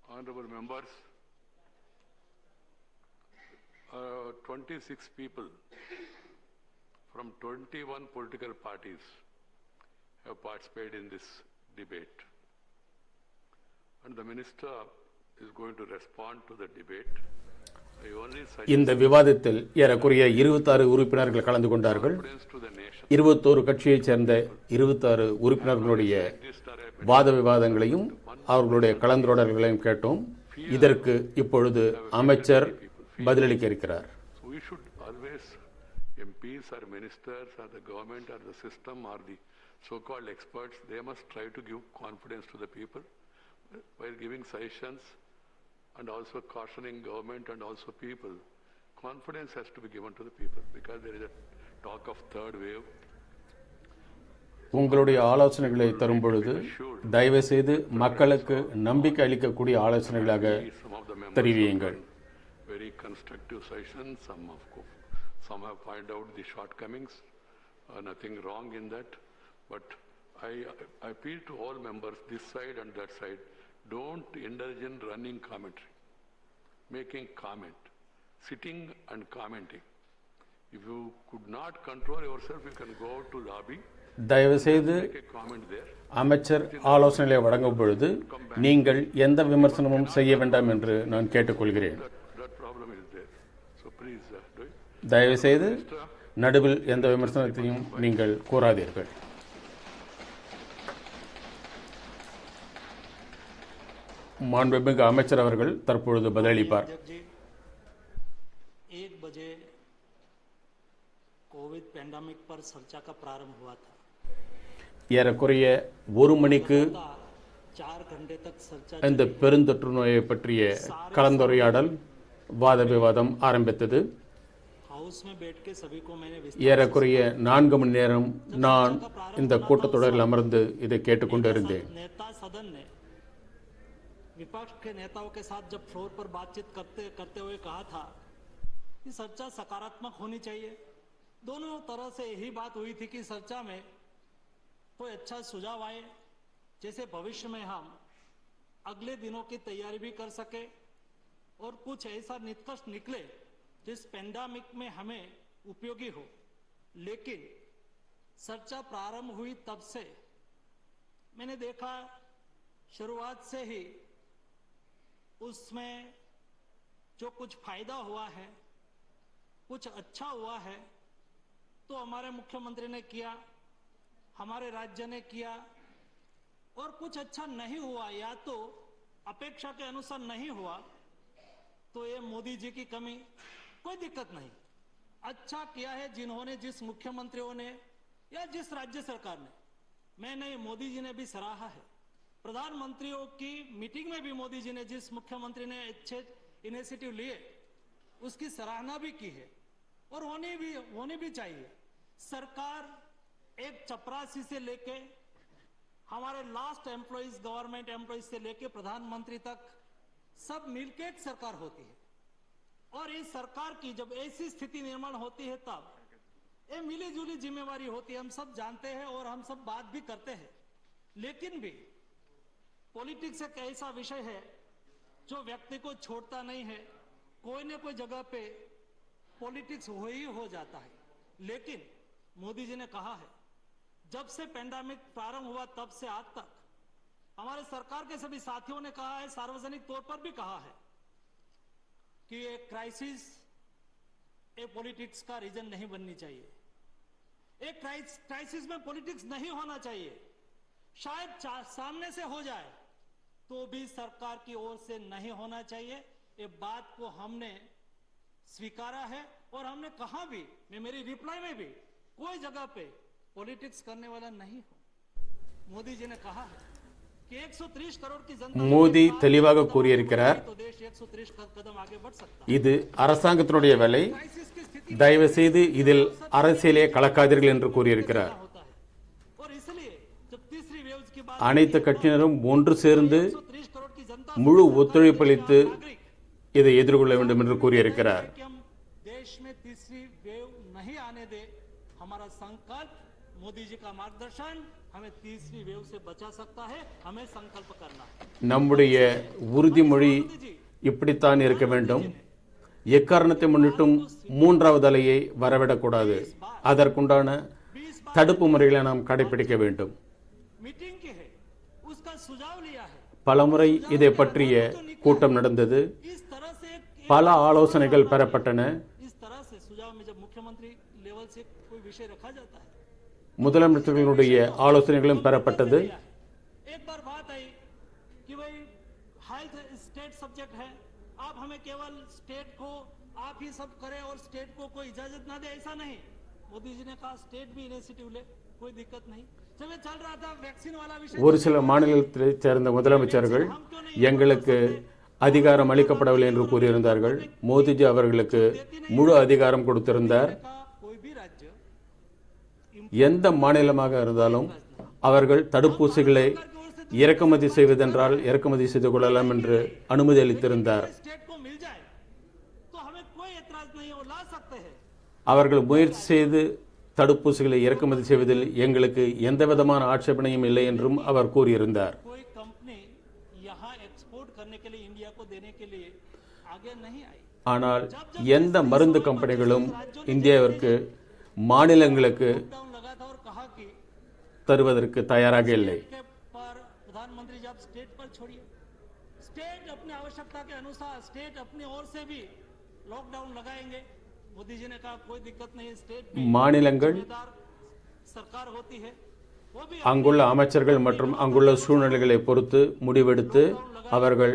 Honorable members, 26 people from 21 political parties have participated in this debate. And the minister is going to respond to the debate. இந்த விவாதத்தில் ஏறக்குறைய 26 உறுப்பினர்கள் கலந்து கொண்டார்கள். 21 கட்சியைச் சேர்ந்த 26 உறுப்பினர்களுடைய வாத விவாதங்களையும் அவர்களுடைய கலந்துரையாடல்களையும் கேட்டோம். இதற்கு இப்பொழுது அமைச்சர் பதிலளிக்க இருக்கிறார். MPs or ministers or the government or the system or the so-called experts, they must try to give confidence to the people while giving suggestions and also cautioning government and also people. Confidence has to be given to the people because there is a talk of third wave. உங்களுடைய ஆலோசனைகளை தரும் பொழுது தயவு செய்து மக்களுக்கு நம்பிக்கை அளிக்கக்கூடிய ஆலோசனைகளாக தெரிவியுங்கள். Very constructive sessions. Some have pointed out the shortcomings. Nothing wrong in that. But I appeal to all members, this side and that side, don't indulge in running commentary, making comment, sitting and commenting. If you could not control yourself, you can go out to lobby. தயவு செய்து அமைச்சர் ஆலோசனைகளை வழங்கும் பொழுது நீங்கள் எந்த விமர்சனமும் செய்ய வேண்டாம் என்று நான் கேட்டுக்கொள்கிறேன். தயவு செய்து நடுவில் எந்த விமர்சனத்தையும் நீங்கள் கூறாதீர்கள். மாண்புமிகு அமைச்சர் அவர்கள் தற்பொழுது பதிலளிப்பார். 1 बजे कोविड पैंडेमिक पर चर्चा का प्रारंभ हुआ था. ஏறக்குறைய 1 மணிக்கு இந்த பெருந்தொற்று நோயை பற்றிய கலந்துரையாடல் வாத விவாதம் ஆரம்பித்தது. ஏறக்குறைய 4 மணி நேரம் நான் இந்த கூட்டத்தொடரில் அமர்ந்து இதை கேட்டுக்கொண்டிருந்தேன். विपक्ष के नेताओं के साथ जब फ्लोर पर बातचीत करते हुए कहा था कि चर्चा सकारात्मक होनी चाहिए. दोनों तरह से यही बात हुई थी कि चर्चा में कोई अच्छा सुझाव आए जैसे भविष्य में हम अगले दिनों की तैयारी भी कर सके और कुछ ऐसा निष्कर्ष निकले जिस पेंडेमिक में हमें उपयोगी हो. लेकिन चर्चा प्रारंभ हुई तब से मैंने देखा शुरुआत से ही उसमें जो कुछ फायदा हुआ है, कुछ अच्छा हुआ है तो हमारे मुख्यमंत्री ने किया, हमारे राज्य ने किया, और कुछ अच्छा नहीं हुआ या तो अपेक्षा के अनुसार नहीं हुआ तो ये मोदी जी की कमी, कोई दिक्कत नहीं. अच्छा किया है जिन्होंने, जिस मुख्यमंत्रियों ने या जिस राज्य सरकार ने, मैं नहीं, मोदी जी ने भी सराहा है. प्रधानमंत्रियों की मीटिंग में भी मोदी जी ने, जिस मुख्यमंत्री ने अच्छे इनिशिएटिव लिए उसकी सराहना भी की है और होनी भी चाहिए. सरकार एक चपरासी से लेके हमारे लास्ट एम्प्लॉइज, गवर्नमेंट एम्प्लॉइज से लेके प्रधानमंत्री तक सब मिलकर एक सरकार होती है. और इस सरकार की जब ऐसी स्थिति निर्माण होती है तब ये मिली जुली जिम्मेवारी होती है. हम सब जानते हैं और हम सब बात भी करते हैं. लेकिन भी पॉलिटिक्स एक ऐसा विषय है जो व्यक्ति को छोड़ता नहीं है. कोई न कोई जगह पे पॉलिटिक्स हो जाता है. लेकिन मोदी जी ने कहा है, जब से पेंडेमिक प्रारंभ हुआ तब से आज तक हमारे सरकार के सभी साथियों ने कहा है, सार्वजनिक तौर पर भी कहा है कि ये क्राइसिस ये पॉलिटिक्स का रीजन नहीं बननी चाहिए. एक क्राइसिस में पॉलिटिक्स नहीं होना चाहिए. शायद सामने से हो जाए तो भी सरकार की ओर से नहीं होना चाहिए. ये बात को हमने स्वीकारा है और हमने कहा भी, मैं मेरी रिप्लाई में भी, कोई जगह पे पॉलिटिक्स करने वाला नहीं हो. मोदी जी ने कहा है कि 130 करोड़ की जनता, மோடி தெளிவாக கூறியிருக்கிறார், இது அரசாங்கத்தினுடைய வேலை, தயவு செய்து இதில் அரசியலே கலக்காதீர்கள் என்று கூறியிருக்கிறார். அனைத்து கட்சியினரும் ஒன்று சேர்ந்து முழு ஒத்துழைப்பளித்து இதை எதிர்கொள்ள வேண்டும் என்று கூறியிருக்கிறார். நம்முடைய உறுதிமொழி இப்படித்தான் இருக்க வேண்டும். எக்காரணத்தை முன்னிட்டும் 3வது அலையை வரவிடக்கூடாது. அதற்குண்டான தடுப்பு முறைகளை நாம் கடைபிடிக்க வேண்டும். பலமுறை இதை பற்றிய கூட்டம் நடந்தது. பல ஆலோசனைகள் பெறப்பட்டன. इस तरह से सुझाव में जब मुख्यमंत्री लेवल से कोई विषय रखा जाता है, முதலமைச்சர்களுடைய ஆலோசனைகளும் பெறப்பட்டது. एक बार बात आई कि भाई हेल्थ स्टेट सब्जेक्ट है, आप हमें केवल स्टेट को आप ही सब करें और स्टेट को कोई इजाजत ना दे, ऐसा नहीं. मोदी जी ने कहा स्टेट भी इनिशिएटिव ले, कोई दिक्कत नहीं. जब ये चल रहा था वैक्सीन वाला विषय, ஒரு சில மாநிலத்தைச் சேர்ந்த முதலமைச்சர்கள் எங்களுக்கு அதிகாரம் அளிக்கப்படவில்லை என்று கூறியிருந்தார்கள். மோடிஜி அவர்களுக்கு முழு அதிகாரம் கொடுத்திருந்தார். कोई भी राज्य எந்த மாநிலமாக இருந்தாலும் அவர்கள் தடுப்பூசிகளை இறக்குமதி செய்வதென்றால் இறக்குமதி செய்து கொள்ளலாம் என்று அனுமதி அளித்திருந்தார். स्टेट को मिल जाए तो हमें कोई एतराज नहीं है, वो ला सकते हैं. அவர்கள் முயற்சி செய்து தடுப்பூசிகளை இறக்குமதி செய்வதில் எங்களுக்கு எந்த விதமான ஆட்சேபனையும் இல்லை என்றும் அவர் கூறியிருந்தார். कोई कंपनी यहाँ एक्सपोर्ट करने के लिए इंडिया को देने के लिए आगे नहीं आई. ஆனால் எந்த மருந்து கம்பெனிகளும் இந்தியாவிற்கு மாநிலங்களுக்கு தருவதற்கு தயாராக இல்லை. पर प्रधानमंत्री जब स्टेट पर छोड़िए, स्टेट अपनी आवश्यकता के अनुसार स्टेट अपनी ओर से भी लॉकडाउन लगाएंगे. मोदी जी ने कहा कोई दिक्कत नहीं, स्टेट மாநிலங்கள் सरकार होती है, वो भी அங்குள்ள அமைச்சர்கள் மற்றும் அங்குள்ள சூழ்நிலைகளை பொறுத்து முடிவெடுத்து அவர்கள்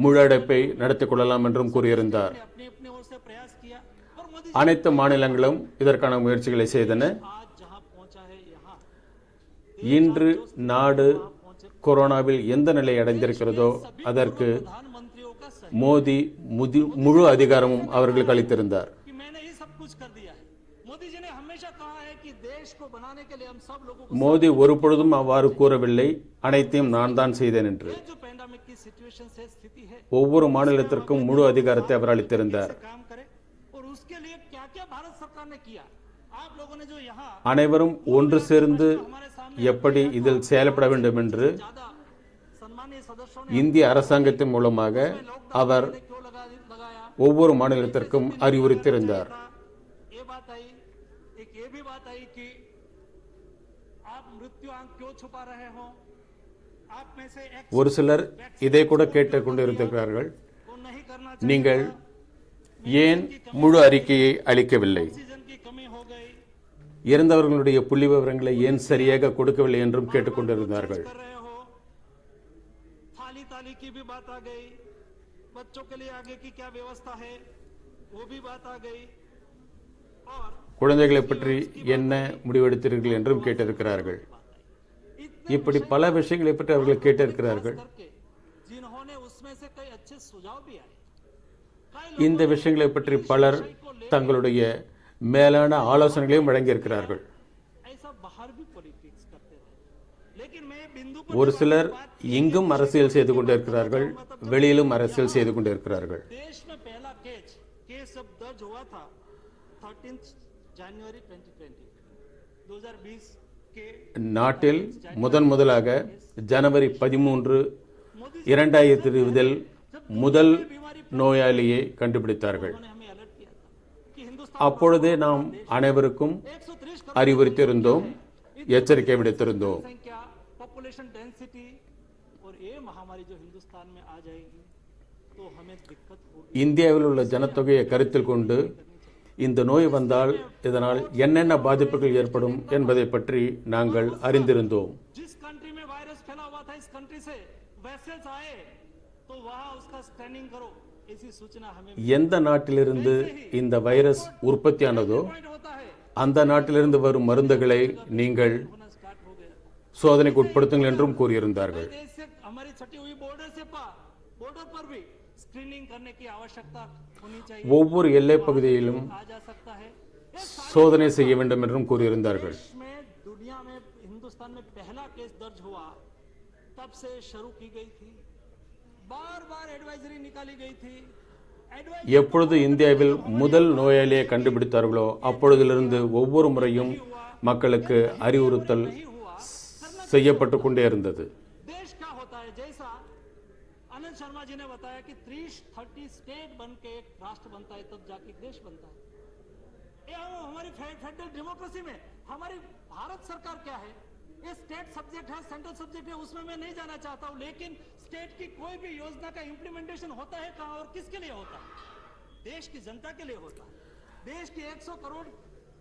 முழு அடைப்பை நடத்திக் கொள்ளலாம் என்றும் கூறியிருந்தார். अपनी अपनी ओर से प्रयास किया और मोदी அனைத்து மாநிலங்களும் இதற்கான முயற்சிகளை செய்தன. आज जहां पहुंचा है यहाँ இன்று நாடு கொரோனாவில் எந்த நிலை அடைந்திருக்கிறதோ அதற்கு மோடி முழு அதிகாரமும் அவர்களுக்கு அளித்திருந்தார். कि मैंने ये सब कुछ कर दिया है. मोदी जी ने हमेशा कहा है कि देश को बनाने के लिए हम सब लोगों को மோடி ஒருபொழுதும் அவ்வாறு கூறவில்லை, அனைத்தையும் நான் தான் செய்தேன் என்று. जो पैंडेमिक की सिचुएशन से स्थिति है ஒவ்வொரு மாநிலத்திற்கும் முழு அதிகாரத்தை அவர் அளித்திருந்தார். काम करे और उसके लिए क्या क्या भारत सरकार ने किया. आप लोगों ने जो यहाँ அனைவரும் ஒன்று சேர்ந்து எப்படி இதில் செயல்பட வேண்டும் என்று सम्मानीय सदस्यों இந்திய அரசாங்கத்தின் மூலமாக அவர் ஒவ்வொரு மாநிலத்திற்கும் அறிவுறுத்தியிருந்தார். ये बात आई, एक ये भी बात आई कि आप मृत्यु आंक क्यों छुपा रहे हो. आप में से ஒரு சிலர் இதை கூட கேட்டுக் கொண்டிருக்கிறார்கள், நீங்கள் ஏன் முழு அறிக்கையை அளிக்கவில்லை, இறந்தவர்களுடைய புள்ளி விவரங்களை ஏன் சரியாக கொடுக்கவில்லை என்றும் கேட்டுக்கொண்டிருந்தார்கள். थाली ताली की भी बात आ गई, बच्चों के लिए आगे की क्या व्यवस्था है वो भी बात आ गई और குழந்தைகளை பற்றி என்ன முடிவெடுத்தீர்கள் என்றும் கேட்டிருக்கிறார்கள். இப்படி பல விஷயங்களை பற்றி அவர்கள் கேட்டிருக்கிறார்கள். जिन्होंने उसमें से कई अच्छे सुझाव भी आए. இந்த விஷயங்களை பற்றி பலர் தங்களுடைய மேலான ஆலோசனைகளையும் வழங்கியிருக்கிறார்கள். ऐसा बाहर भी पॉलिटिक्स करते रहे, लेकिन मैं बिंदु ஒரு சிலர் இங்கும் அரசியல் செய்து கொண்டிருக்கிறார்கள், வெளியிலும் அரசியல் செய்து கொண்டிருக்கிறார்கள். देश में पहला केस जब दर्ज हुआ था 13 जनवरी 2020 के நாட்டில் முதலாக ஜனவரி 13, 2020 முதல் நோயாளியை கண்டுபிடித்தார்கள். அப்பொழுதே நாம் அனைவருக்கும் அறிவுறுத்தியிருந்தோம், எச்சரிக்கை விடுத்திருந்தோம். पॉपुलेशन डेंसिटी और ये महामारी जो हिंदुस्तान में आ जाएगी तो हमें दिक्कत होगी. இந்தியாவில் உள்ள ஜனத்தொகையை கருத்தில் கொண்டு இந்த நோய் வந்தால் இதனால் என்னென்ன பாதிப்புகள் ஏற்படும் என்பதை பற்றி நாங்கள் அறிந்திருந்தோம். जिस कंट्री में वायरस फैला हुआ था, इस कंट्री से वेसल्स आए तो वहां उसका स्कैनिंग करो, ऐसी सूचना हमें எந்த நாட்டிலிருந்து இந்த வைரஸ் உற்பத்தியானதோ அந்த நாட்டிலிருந்து வரும் மருந்துகளை நீங்கள் சோதனைக்கு உட்படுத்துங்கள் என்றும் கூறியிருந்தார்கள். हमारी छटी हुई बॉर्डर पर भी स्क्रीनिंग करने की आवश्यकता होनी चाहिए. ஒவ்வொரு எல்லை பகுதியிலும் आ जा सकता है. சோதனை செய்ய வேண்டும் என்றும் கூறியிருந்தார்கள். में दुनिया में हिंदुस्तान में पहला केस दर्ज हुआ तब से शुरू की गई थी, बार-बार एडवाइजरी निकाली गई थी. எப்பொழுது இந்தியாவில் முதல் நோயாளியை கண்டுபிடித்தார்களோ அப்பொழுதிலிருந்து ஒவ்வொரு முறையும் மக்களுக்கு அறிவுறுத்தல் செய்யப்பட்டு கொண்டே இருந்தது. देश क्या होता है, जैसा आनंद शर्मा जी ने बताया कि 30 स्टेट बन के एक राष्ट्र बनता है तब जाके देश बनता है. ये हमारी फेडरल डेमोक्रेसी में हमारी भारत सरकार क्या है, ये स्टेट सब्जेक्ट है, सेंट्रल सब्जेक्ट है, उसमें मैं नहीं जाना चाहता हूं, लेकिन स्टेट की कोई भी योजना का इंप्लीमेंटेशन होता है कहां और किसके लिए होता है? देश की जनता के लिए होता है। देश की 100 करोड़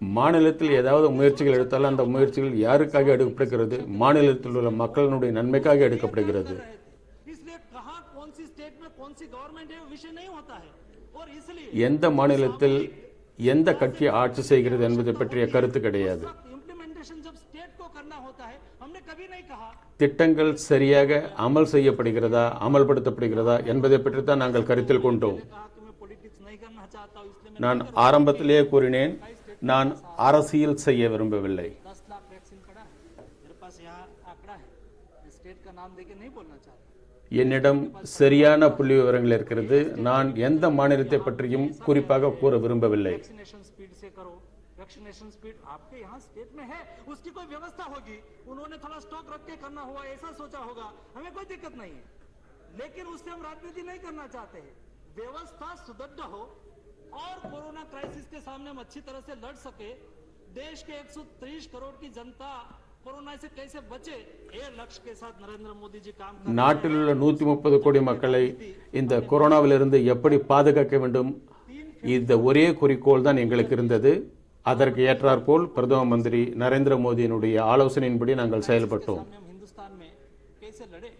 மாநிலத்தில் ஏதாவது முயற்சிகள் எடுத்தாலும் அந்த முயற்சிகள் யாருக்காக எடுக்கப்படுகிறது? மாநிலத்தில் உள்ள மக்களினுடைய நன்மைக்காக எடுக்கப்படுகிறது. इसलिए कहां कौन सी स्टेट में कौन सी गवर्नमेंट है वो विषय नहीं होता है और इसलिए எந்த மாநிலத்தில் எந்த கட்சி ஆட்சி செய்கிறது என்பதை பற்றிய கருத்து கிடையாது. इंप्लीमेंटेशन जब स्टेट को करना होता है, हमने कभी नहीं कहा திட்டங்கள் சரியாக அமல் செய்யப்படுகிறதா அமல்படுத்தப்படுகிறதா என்பதை பற்றி தான் நாங்கள் கருத்தில் கொண்டோம். நான் ஆரம்பத்திலேயே கூறினேன், நான் அரசியல் செய்ய விரும்பவில்லை. 10 लाख वैक्सीन पड़ा है, मेरे पास यहाँ आंकड़ा है, स्टेट का नाम देके नहीं बोलना चाहता. என்னிடம் சரியான புள்ளி விவரங்கள் இருக்கிறது. நான் எந்த மாநிலத்தை பற்றியும் குறிப்பாக கூற விரும்பவில்லை. वैक्सीनेशन स्पीड से करो, वैक्सीनेशन स्पीड आपके यहाँ स्टेट में है, उसकी कोई व्यवस्था होगी, उन्होंने थोड़ा स्टॉक रख के करना हुआ, ऐसा सोचा होगा, हमें कोई दिक्कत नहीं है, लेकिन उससे हम राजनीति नहीं करना चाहते हैं. व्यवस्था सुदृढ़ हो और कोरोना क्राइसिस के सामने हम अच्छी तरह से लड़ सके. देश के 130 करोड़ की जनता कोरोना से कैसे बचे, ये लक्ष्य के साथ नरेंद्र मोदी जी काम कर रहे हैं. நாட்டில் உள்ள 130 கோடி மக்களை இந்த கொரோனாவிலிருந்து எப்படி பாதுகாக்க வேண்டும், இந்த ஒரே குறிக்கோள் தான் எங்களுக்கு இருந்தது. அதற்கு ஏற்றாற்போல் பிரதம மந்திரி நரேந்திர மோடியினுடைய ஆலோசனையின்படி நாங்கள் செயல்பட்டோம். हिंदुस्तान में कैसे लड़े,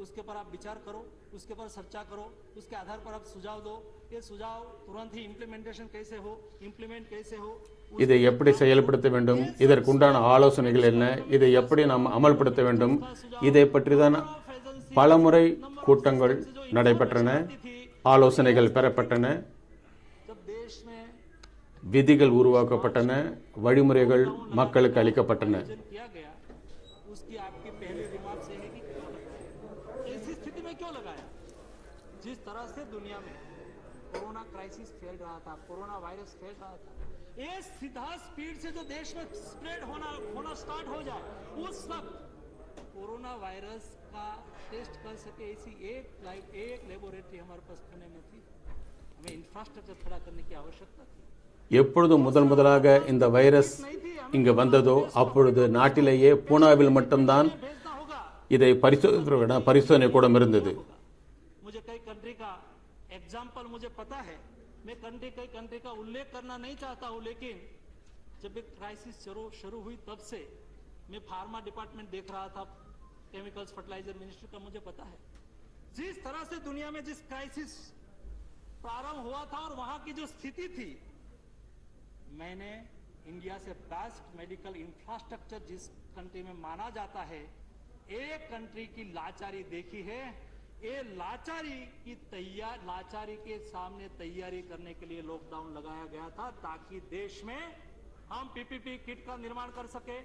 उसके पर आप विचार करो, उसके पर चर्चा करो, उसके आधार पर आप सुझाव दो. ये सुझाव तुरंत ही इम्प्लीमेंटेशन कैसे हो, इम्प्लीमेंट कैसे हो, இதை எப்படி செயல்படுத்த வேண்டும், இதற்குண்டான ஆலோசனைகள் என்ன, இதை எப்படி நாம் அமல்படுத்த வேண்டும், இதை பற்றி தான் பலமுறை கூட்டங்கள் நடைபெற்றன, ஆலோசனைகள் பெறப்பட்டன, விதிகள் உருவாக்கப்பட்டன, வழிமுறைகள் மக்களுக்கு அளிக்கப்பட்டன. किया गया, उसकी आपकी पहली रिमार्क से है कि क्यों लगाया, ऐसी स्थिति में क्यों लगाया? जिस तरह से दुनिया में कोरोना क्राइसिस फैल रहा था, कोरोना वायरस फैल रहा था, ये सीधा स्पीड से जो देश में स्प्रेड होना स्टार्ट हो जाए, उस वक्त कोरोना वायरस का टेस्ट कर सके ऐसी एक लेबोरेटरी हमारे पास पुणे में थी. हमें इंफ्रास्ट्रक्चर खड़ा करने की आवश्यकता थी. எப்பொழுது முதலாக இந்த வைரஸ் இங்கு வந்ததோ அப்பொழுது நாட்டிலேயே பூனாவில் மட்டும்தான் இதை பரிசோதனை கூடம் இருந்தது. मुझे कई कंट्री का एग्जाम्पल मुझे पता है, मैं कई कंट्री का उल्लेख करना नहीं चाहता हूं, लेकिन जब एक क्राइसिस शुरू हुई तब से मैं फार्मा डिपार्टमेंट देख रहा था, केमिकल्स फर्टिलाइजर मिनिस्ट्री का मुझे पता है जिस तरह से दुनिया में जिस क्राइसिस प्रारंभ हुआ था और वहां की जो स्थिति थी, मैंने इंडिया से बेस्ट मेडिकल इंफ्रास्ट्रक्चर जिस कंट्री में माना जाता है, एक कंट्री की लाचारी देखी है. ये लाचारी के सामने तैयारी करने के लिए लॉकडाउन लगाया गया था, ताकि देश में हम पीपीपी किट का निर्माण कर सके.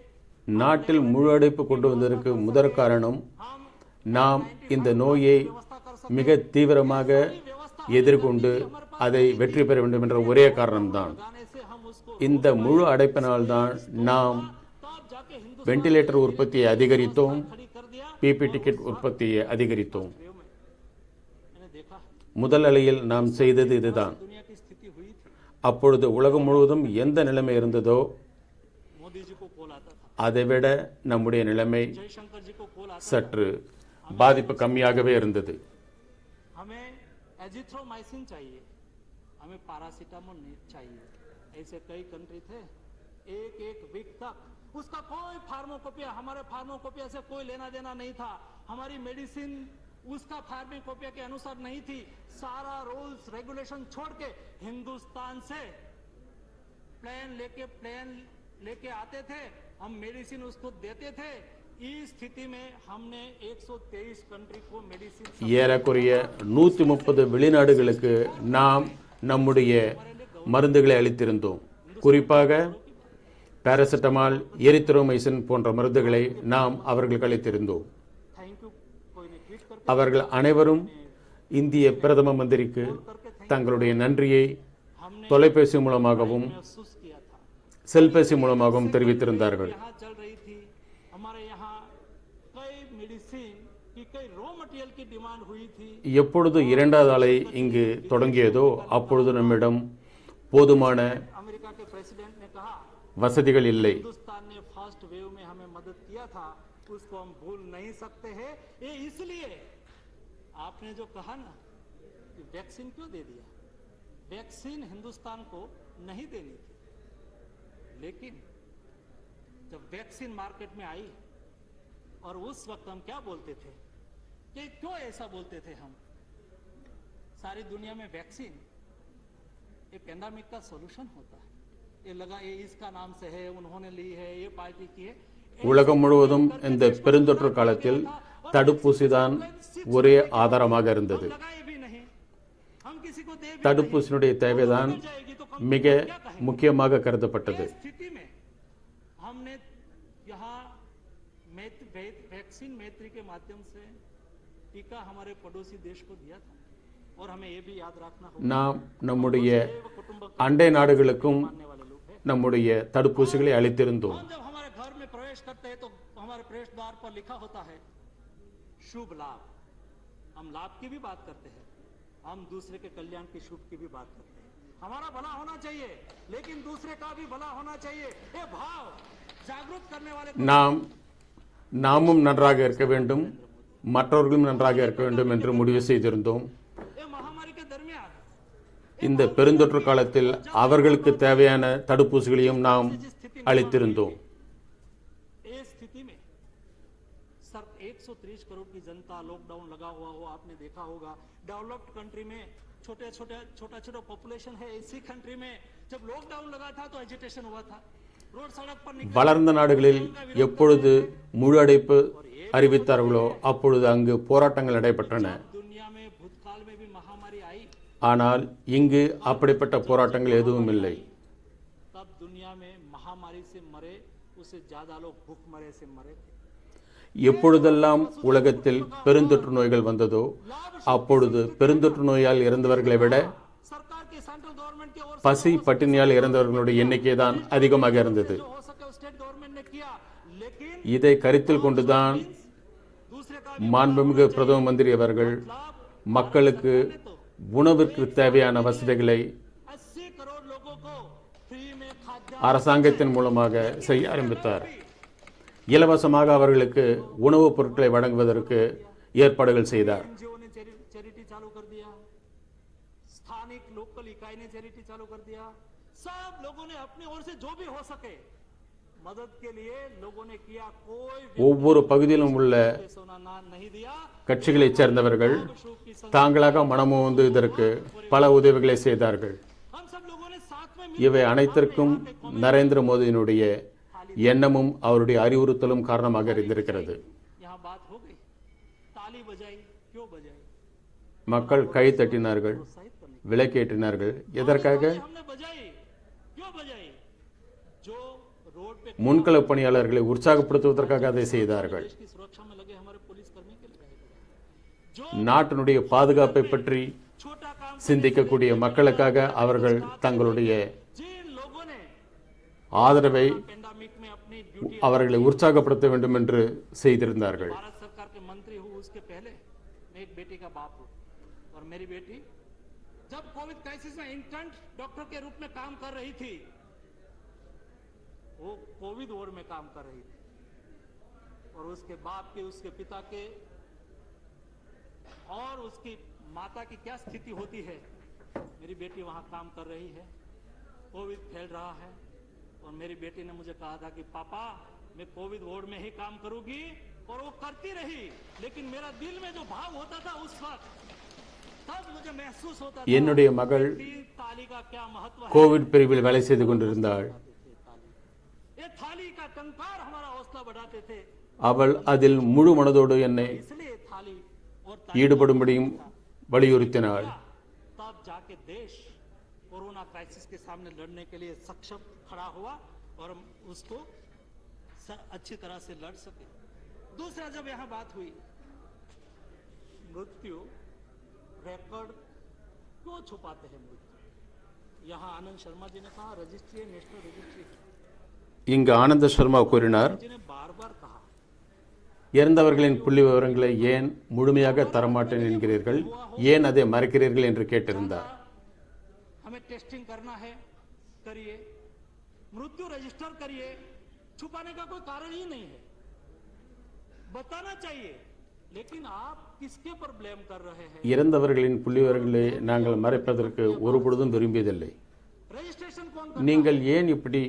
நாட்டில் முழு அடைப்பு கொண்டு வந்ததற்கு முதற் காரணம், நாம் இந்த நோயை மிக தீவிரமாக எதிர்கொண்டு அதை வெற்றி பெற வேண்டும் என்ற ஒரே காரணம்தான். இந்த முழு அடைப்பினால்தான் நாம் வெண்டிலேட்டர் உற்பத்தியை அதிகரித்தோம், பிபி டிக்கெட் உற்பத்தியை அதிகரித்தோம். முதல் அலையில் நாம் செய்தது இதுதான். அப்பொழுது உலகம் முழுவதும் எந்த நிலைமை இருந்ததோ அதைவிட நம்முடைய நிலைமை சற்று பாதிப்பு கம்மியாகவே இருந்தது. हमें एजिथ्रोमाइसिन चाहिए, हमें पैरासीटामोल चाहिए, ऐसे कई कंट्री थे. एक वीक तक उसका कोई फार्माकोपिया, हमारे फार्माकोपिया से कोई लेना देना नहीं था. हमारी मेडिसिन उसका फार्माकोपिया के अनुसार नहीं थी. सारा रूल्स रेगुलेशन छोड़ के हिंदुस्तान से प्लेन लेके आते थे, हम मेडिसिन उसको देते थे. इस स्थिति में हमने 123 कंट्री को मेडिसिन ஏறக்குறைய 130 வெளிநாடுகளுக்கு நாம் நம்முடைய மருந்துகளை அளித்திருந்தோம். குறிப்பாக பாராசிட்டமால், எரித்ரோமைசின் போன்ற மருந்துகளை நாம் அவர்களுக்கு அளித்திருந்தோம். அவர்கள் அனைவரும் இந்திய பிரதம மந்திரிக்கு தங்களுடைய நன்றியை தொலைபேசி மூலமாகவும் செல்பேசி மூலமாகவும் தெரிவித்திருந்தார்கள். எப்பொழுது இரண்டாவது அலை இங்கு தொடங்கியதோ அப்பொழுது நம்மிடம் போதுமான வசதிகள் இல்லை. हिंदुस्तान ने फर्स्ट वेव में हमें मदद किया था, उसको हम भूल नहीं सकते हैं। ये इसलिए आपने जो कहा ना कि वैक्सीन क्यों दे दिया, वैक्सीन हिंदुस्तान को नहीं देनी थी, लेकिन जब वैक्सीन मार्केट में आई और उस वक्त हम क्या बोलते थे कि क्यों ऐसा बोलते थे हम, सारी दुनिया में वैक्सीन ये पेंडेमिक का सॉल्यूशन होता है, ये लगा ये इसका नाम से है, उन्होंने ली है, ये पार्टी की है। உலகம் முழுவதும் இந்த பெருந்தொற்று காலத்தில் தடுப்பூசி தான் ஒரே ஆதாரமாக இருந்தது. தடுப்பூசியினுடைய தேவைதான் மிக முக்கியமாக கருதப்பட்டது. हमने यहाँ वैक्सीन मैत्री के माध्यम से टीका हमारे पड़ोसी देश को दिया था और हमें ये भी याद रखना होगा நாம் நம்முடைய அண்டை நாடுகளுக்கும் நம்முடைய தடுப்பூசிகளை அளித்திருந்தோம். जब हमारे घर में प्रवेश करते हैं तो हमारे प्रवेश द्वार पर लिखा होता है शुभ लाभ। हम लाभ की भी बात करते हैं, हम दूसरे के कल्याण की शुभ की भी बात करते हैं। हमारा भला होना चाहिए लेकिन दूसरे का भी भला होना चाहिए, ये भाव जागरूक करने वाले நாமும் நன்றாக இருக்க வேண்டும், மற்றவர்களும் நன்றாக இருக்க வேண்டும் என்று முடிவு செய்திருந்தோம். இந்த பெருந்தொற்று காலத்தில் அவர்களுக்கு தேவையான தடுப்பூசிகளையும் நாம் அளித்திருந்தோம். 130 करोड़ की जनता लॉकडाउन लगा हुआ हो, आपने देखा होगा डेवलप्ड कंट्री में छोटा पॉपुलेशन है, इसी कंट्री में जब लॉकडाउन लगा था तो एजिटेशन हुआ था, रोड सड़क पर வளர்ந்த நாடுகளில் எப்பொழுது முழு அடைப்பு அறிவித்தார்களோ அப்பொழுது அங்கு போராட்டங்கள் நடைபெற்றன. दुनिया में भूतकाल में भी महामारी आई, ஆனால் இங்கு அப்படிப்பட்ட போராட்டங்கள் எதுவும் இல்லை. तब दुनिया में महामारी से मरे उससे ज्यादा लोग भूखमरे से मरे थे। எப்பொழுதெல்லாம் உலகத்தில் பெருந்தொற்று நோய்கள் வந்ததோ அப்பொழுது பெருந்தொற்று நோயால் இறந்தவர்களை விட பசி பட்டினியால் இறந்தவர்களுடைய எண்ணிக்கை தான் அதிகமாக இருந்தது. இதை கருத்தில் கொண்டுதான் மாண்புமிகு பிரதம மந்திரி அவர்கள் மக்களுக்கு உணவிற்கு தேவையான வசதிகளை அரசாங்கத்தின் மூலமாக செய்ய ஆரம்பித்தார். இலவசமாக அவர்களுக்கு உணவுப் பொருட்களை வழங்குவதற்கு ஏற்பாடுகள் செய்தார். चैरिटी चालू कर दिया, स्थानिक लोकल इकाई ने चैरिटी चालू कर दिया, सब लोगों ने अपनी ओर से जो भी हो सके मदद के लिए लोगों ने किया। कोई ஒவ்வொரு பகுதியிலும் உள்ள கட்சிகளைச் சேர்ந்தவர்கள் தாங்களாக மனமுவந்து இதற்கு பல உதவிகளை செய்தார்கள். இவை அனைத்திற்கும் நரேந்திர மோடியினுடைய எண்ணமும் அவருடைய அறிவுறுத்தலும் காரணமாக இருந்திருக்கிறது. மக்கள் கை தட்டினார்கள், விளக்கேற்றினார்கள். எதற்காக? முன்கள பணியாளர்களை உற்சாகப்படுத்துவதற்காக அதை செய்தார்கள். நாட்டினுடைய பாதுகாப்பை பற்றி சிந்திக்கக்கூடிய மக்களுக்காக அவர்கள் தங்களுடைய ஆதரவை அவர்களை உற்சாகப்படுத்த வேண்டும் என்று செய்திருந்தார்கள். और मेरी बेटी जब कोविड क्राइसिस में इंटर्न डॉक्टर के रूप में काम कर रही थी, वो कोविड वार्ड में काम कर रही थी और उसके बाप के, उसके पिता के और उसकी माता की क्या स्थिति होती है। मेरी बेटी वहां काम कर रही है, कोविड फैल रहा है और मेरी बेटी ने मुझे कहा था कि पापा मैं कोविड वार्ड में ही काम करूंगी, और वो करती रही। लेकिन मेरा दिल में जो भाव होता था उस वक्त என்னுடைய மகள் கோவிட் பிரிவில் வேலை செய்து கொண்டிருந்தாள். அவள் அதில் முழு மனதோடு என்னை ஈடுபடும்படியும் வலியுறுத்தினாள். कोरोना क्राइसिस के सामने लड़ने के लिए सक्षम खड़ा हुआ और हम उसको अच्छी तरह से लड़ सके। दूसरा, जब यहाँ बात हुई मृत्यु रिकॉर्ड क्यों छुपाते हैं मृत्यु, यहाँ आनंद शर्मा जी ने कहा रजिस्ट्री है, नेशनल रजिस्ट्री। இங்கு ஆனந்த சர்மா கூறினார், இறந்தவர்களின் புள்ளி விவரங்களை ஏன் முழுமையாக தரமாட்டேன் என்கிறீர்கள், ஏன் அதை மறைக்கிறீர்கள் என்று கேட்டிருந்தார். हमें टेस्टिंग करना है, करिए, मृत्यु रजिस्टर करिए, छुपाने का कोई कारण ही नहीं है, बताना चाहिए। लेकिन आप किसके पर ब्लेम कर रहे हैं? இறந்தவர்களின் புள்ளிவிவரங்களை நாங்கள் மறைப்பதற்கு ஒருபொழுதும் விரும்பியதில்லை. रजिस्ट्रेशन कौन करता है? நீங்கள் ஏன் இப்படி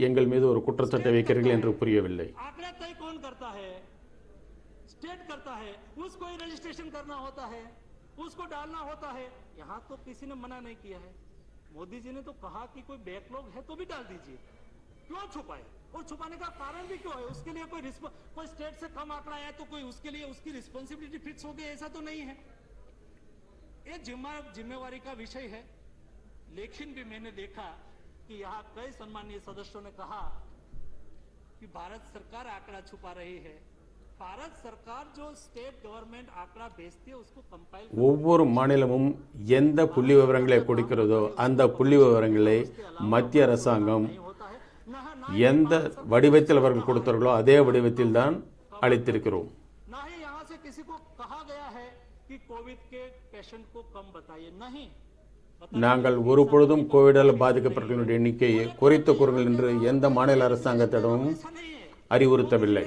எங்கள் மீது ஒரு குற்றச்சாட்டை வைக்கிறீர்கள் என்று புரியவில்லை. आंकड़ा तय कौन करता है? स्टेट करता है, उसको ही रजिस्ट्रेशन करना होता है, उसको डालना होता है। यहाँ तो किसी ने मना नहीं किया है। मोदी जी ने तो कहा कि कोई बैकलॉग है तो भी डाल दीजिए, क्यों छुपाए? और छुपाने का कारण भी क्यों है? उसके लिए कोई स्टेट से कम आंकड़ा आया तो कोई उसके लिए उसकी रिस्पॉन्सिबिलिटी फिक्स हो गई, ऐसा तो नहीं है। ये जिम्मेवारी का विषय है। लेकिन भी मैंने देखा कि यहाँ कई सम्मानीय सदस्यों ने कहा कि भारत सरकार आंकड़ा छुपा रही है। भारत सरकार जो स्टेट गवर्नमेंट आंकड़ा भेजती है उसको कंपाइल ஒவ்வொரு மாநிலமும் எந்த புள்ளி விவரங்களை கொடுக்கிறதோ அந்த புள்ளி விவரங்களை மத்திய அரசாங்கம் எந்த வடிவத்தில் அவர்கள் கொடுத்தார்களோ அதே வடிவத்தில் தான் அளித்திருக்கிறோம். ना ही यहाँ से किसी को कहा गया है कि कोविड के पेशेंट को कम बताइए, नहीं। நாங்கள் ஒருபொழுதும் கோவிடால் பாதிக்கப்பட்டவர்களுடைய எண்ணிக்கையை குறைத்து கூறுங்கள் என்று எந்த மாநில அரசாங்கத்திடமும் அறிவுறுத்தவில்லை.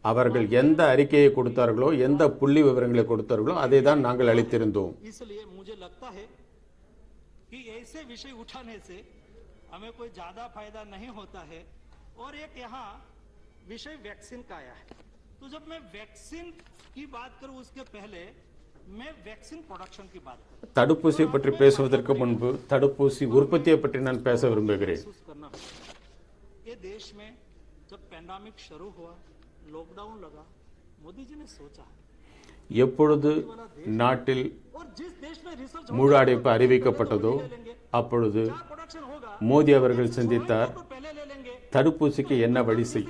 அவர்கள் எந்த அறிக்கையை கொடுத்தார்களோ எந்த புள்ளி விவரங்களை கொடுத்தார்களோ அதை தான் நாங்கள் அளித்திருந்தோம். इसलिए मुझे लगता है कि ऐसे विषय उठाने से हमें कोई ज्यादा फायदा नहीं होता है। और एक यहाँ विषय वैक्सीन का आया है, तो जब मैं वैक्सीन की बात करूं उसके पहले मैं वैक्सीन प्रोडक्शन की बात करूं। தடுப்பூசி பற்றி பேசுவதற்கு முன்பு தடுப்பூசி உற்பத்தியை பற்றி நான் பேச விரும்புகிறேன். ये देश में जब पैंडेमिक शुरू हुआ, लॉकडाउन लगा, मोदी जी ने सोचा எப்பொழுது நாட்டில் முழு அடைப்பு அறிவிக்கப்பட்டதோ அப்பொழுது மோடி அவர்கள் சிந்தித்தார், தடுப்பூசிக்கு என்ன வழி செய்,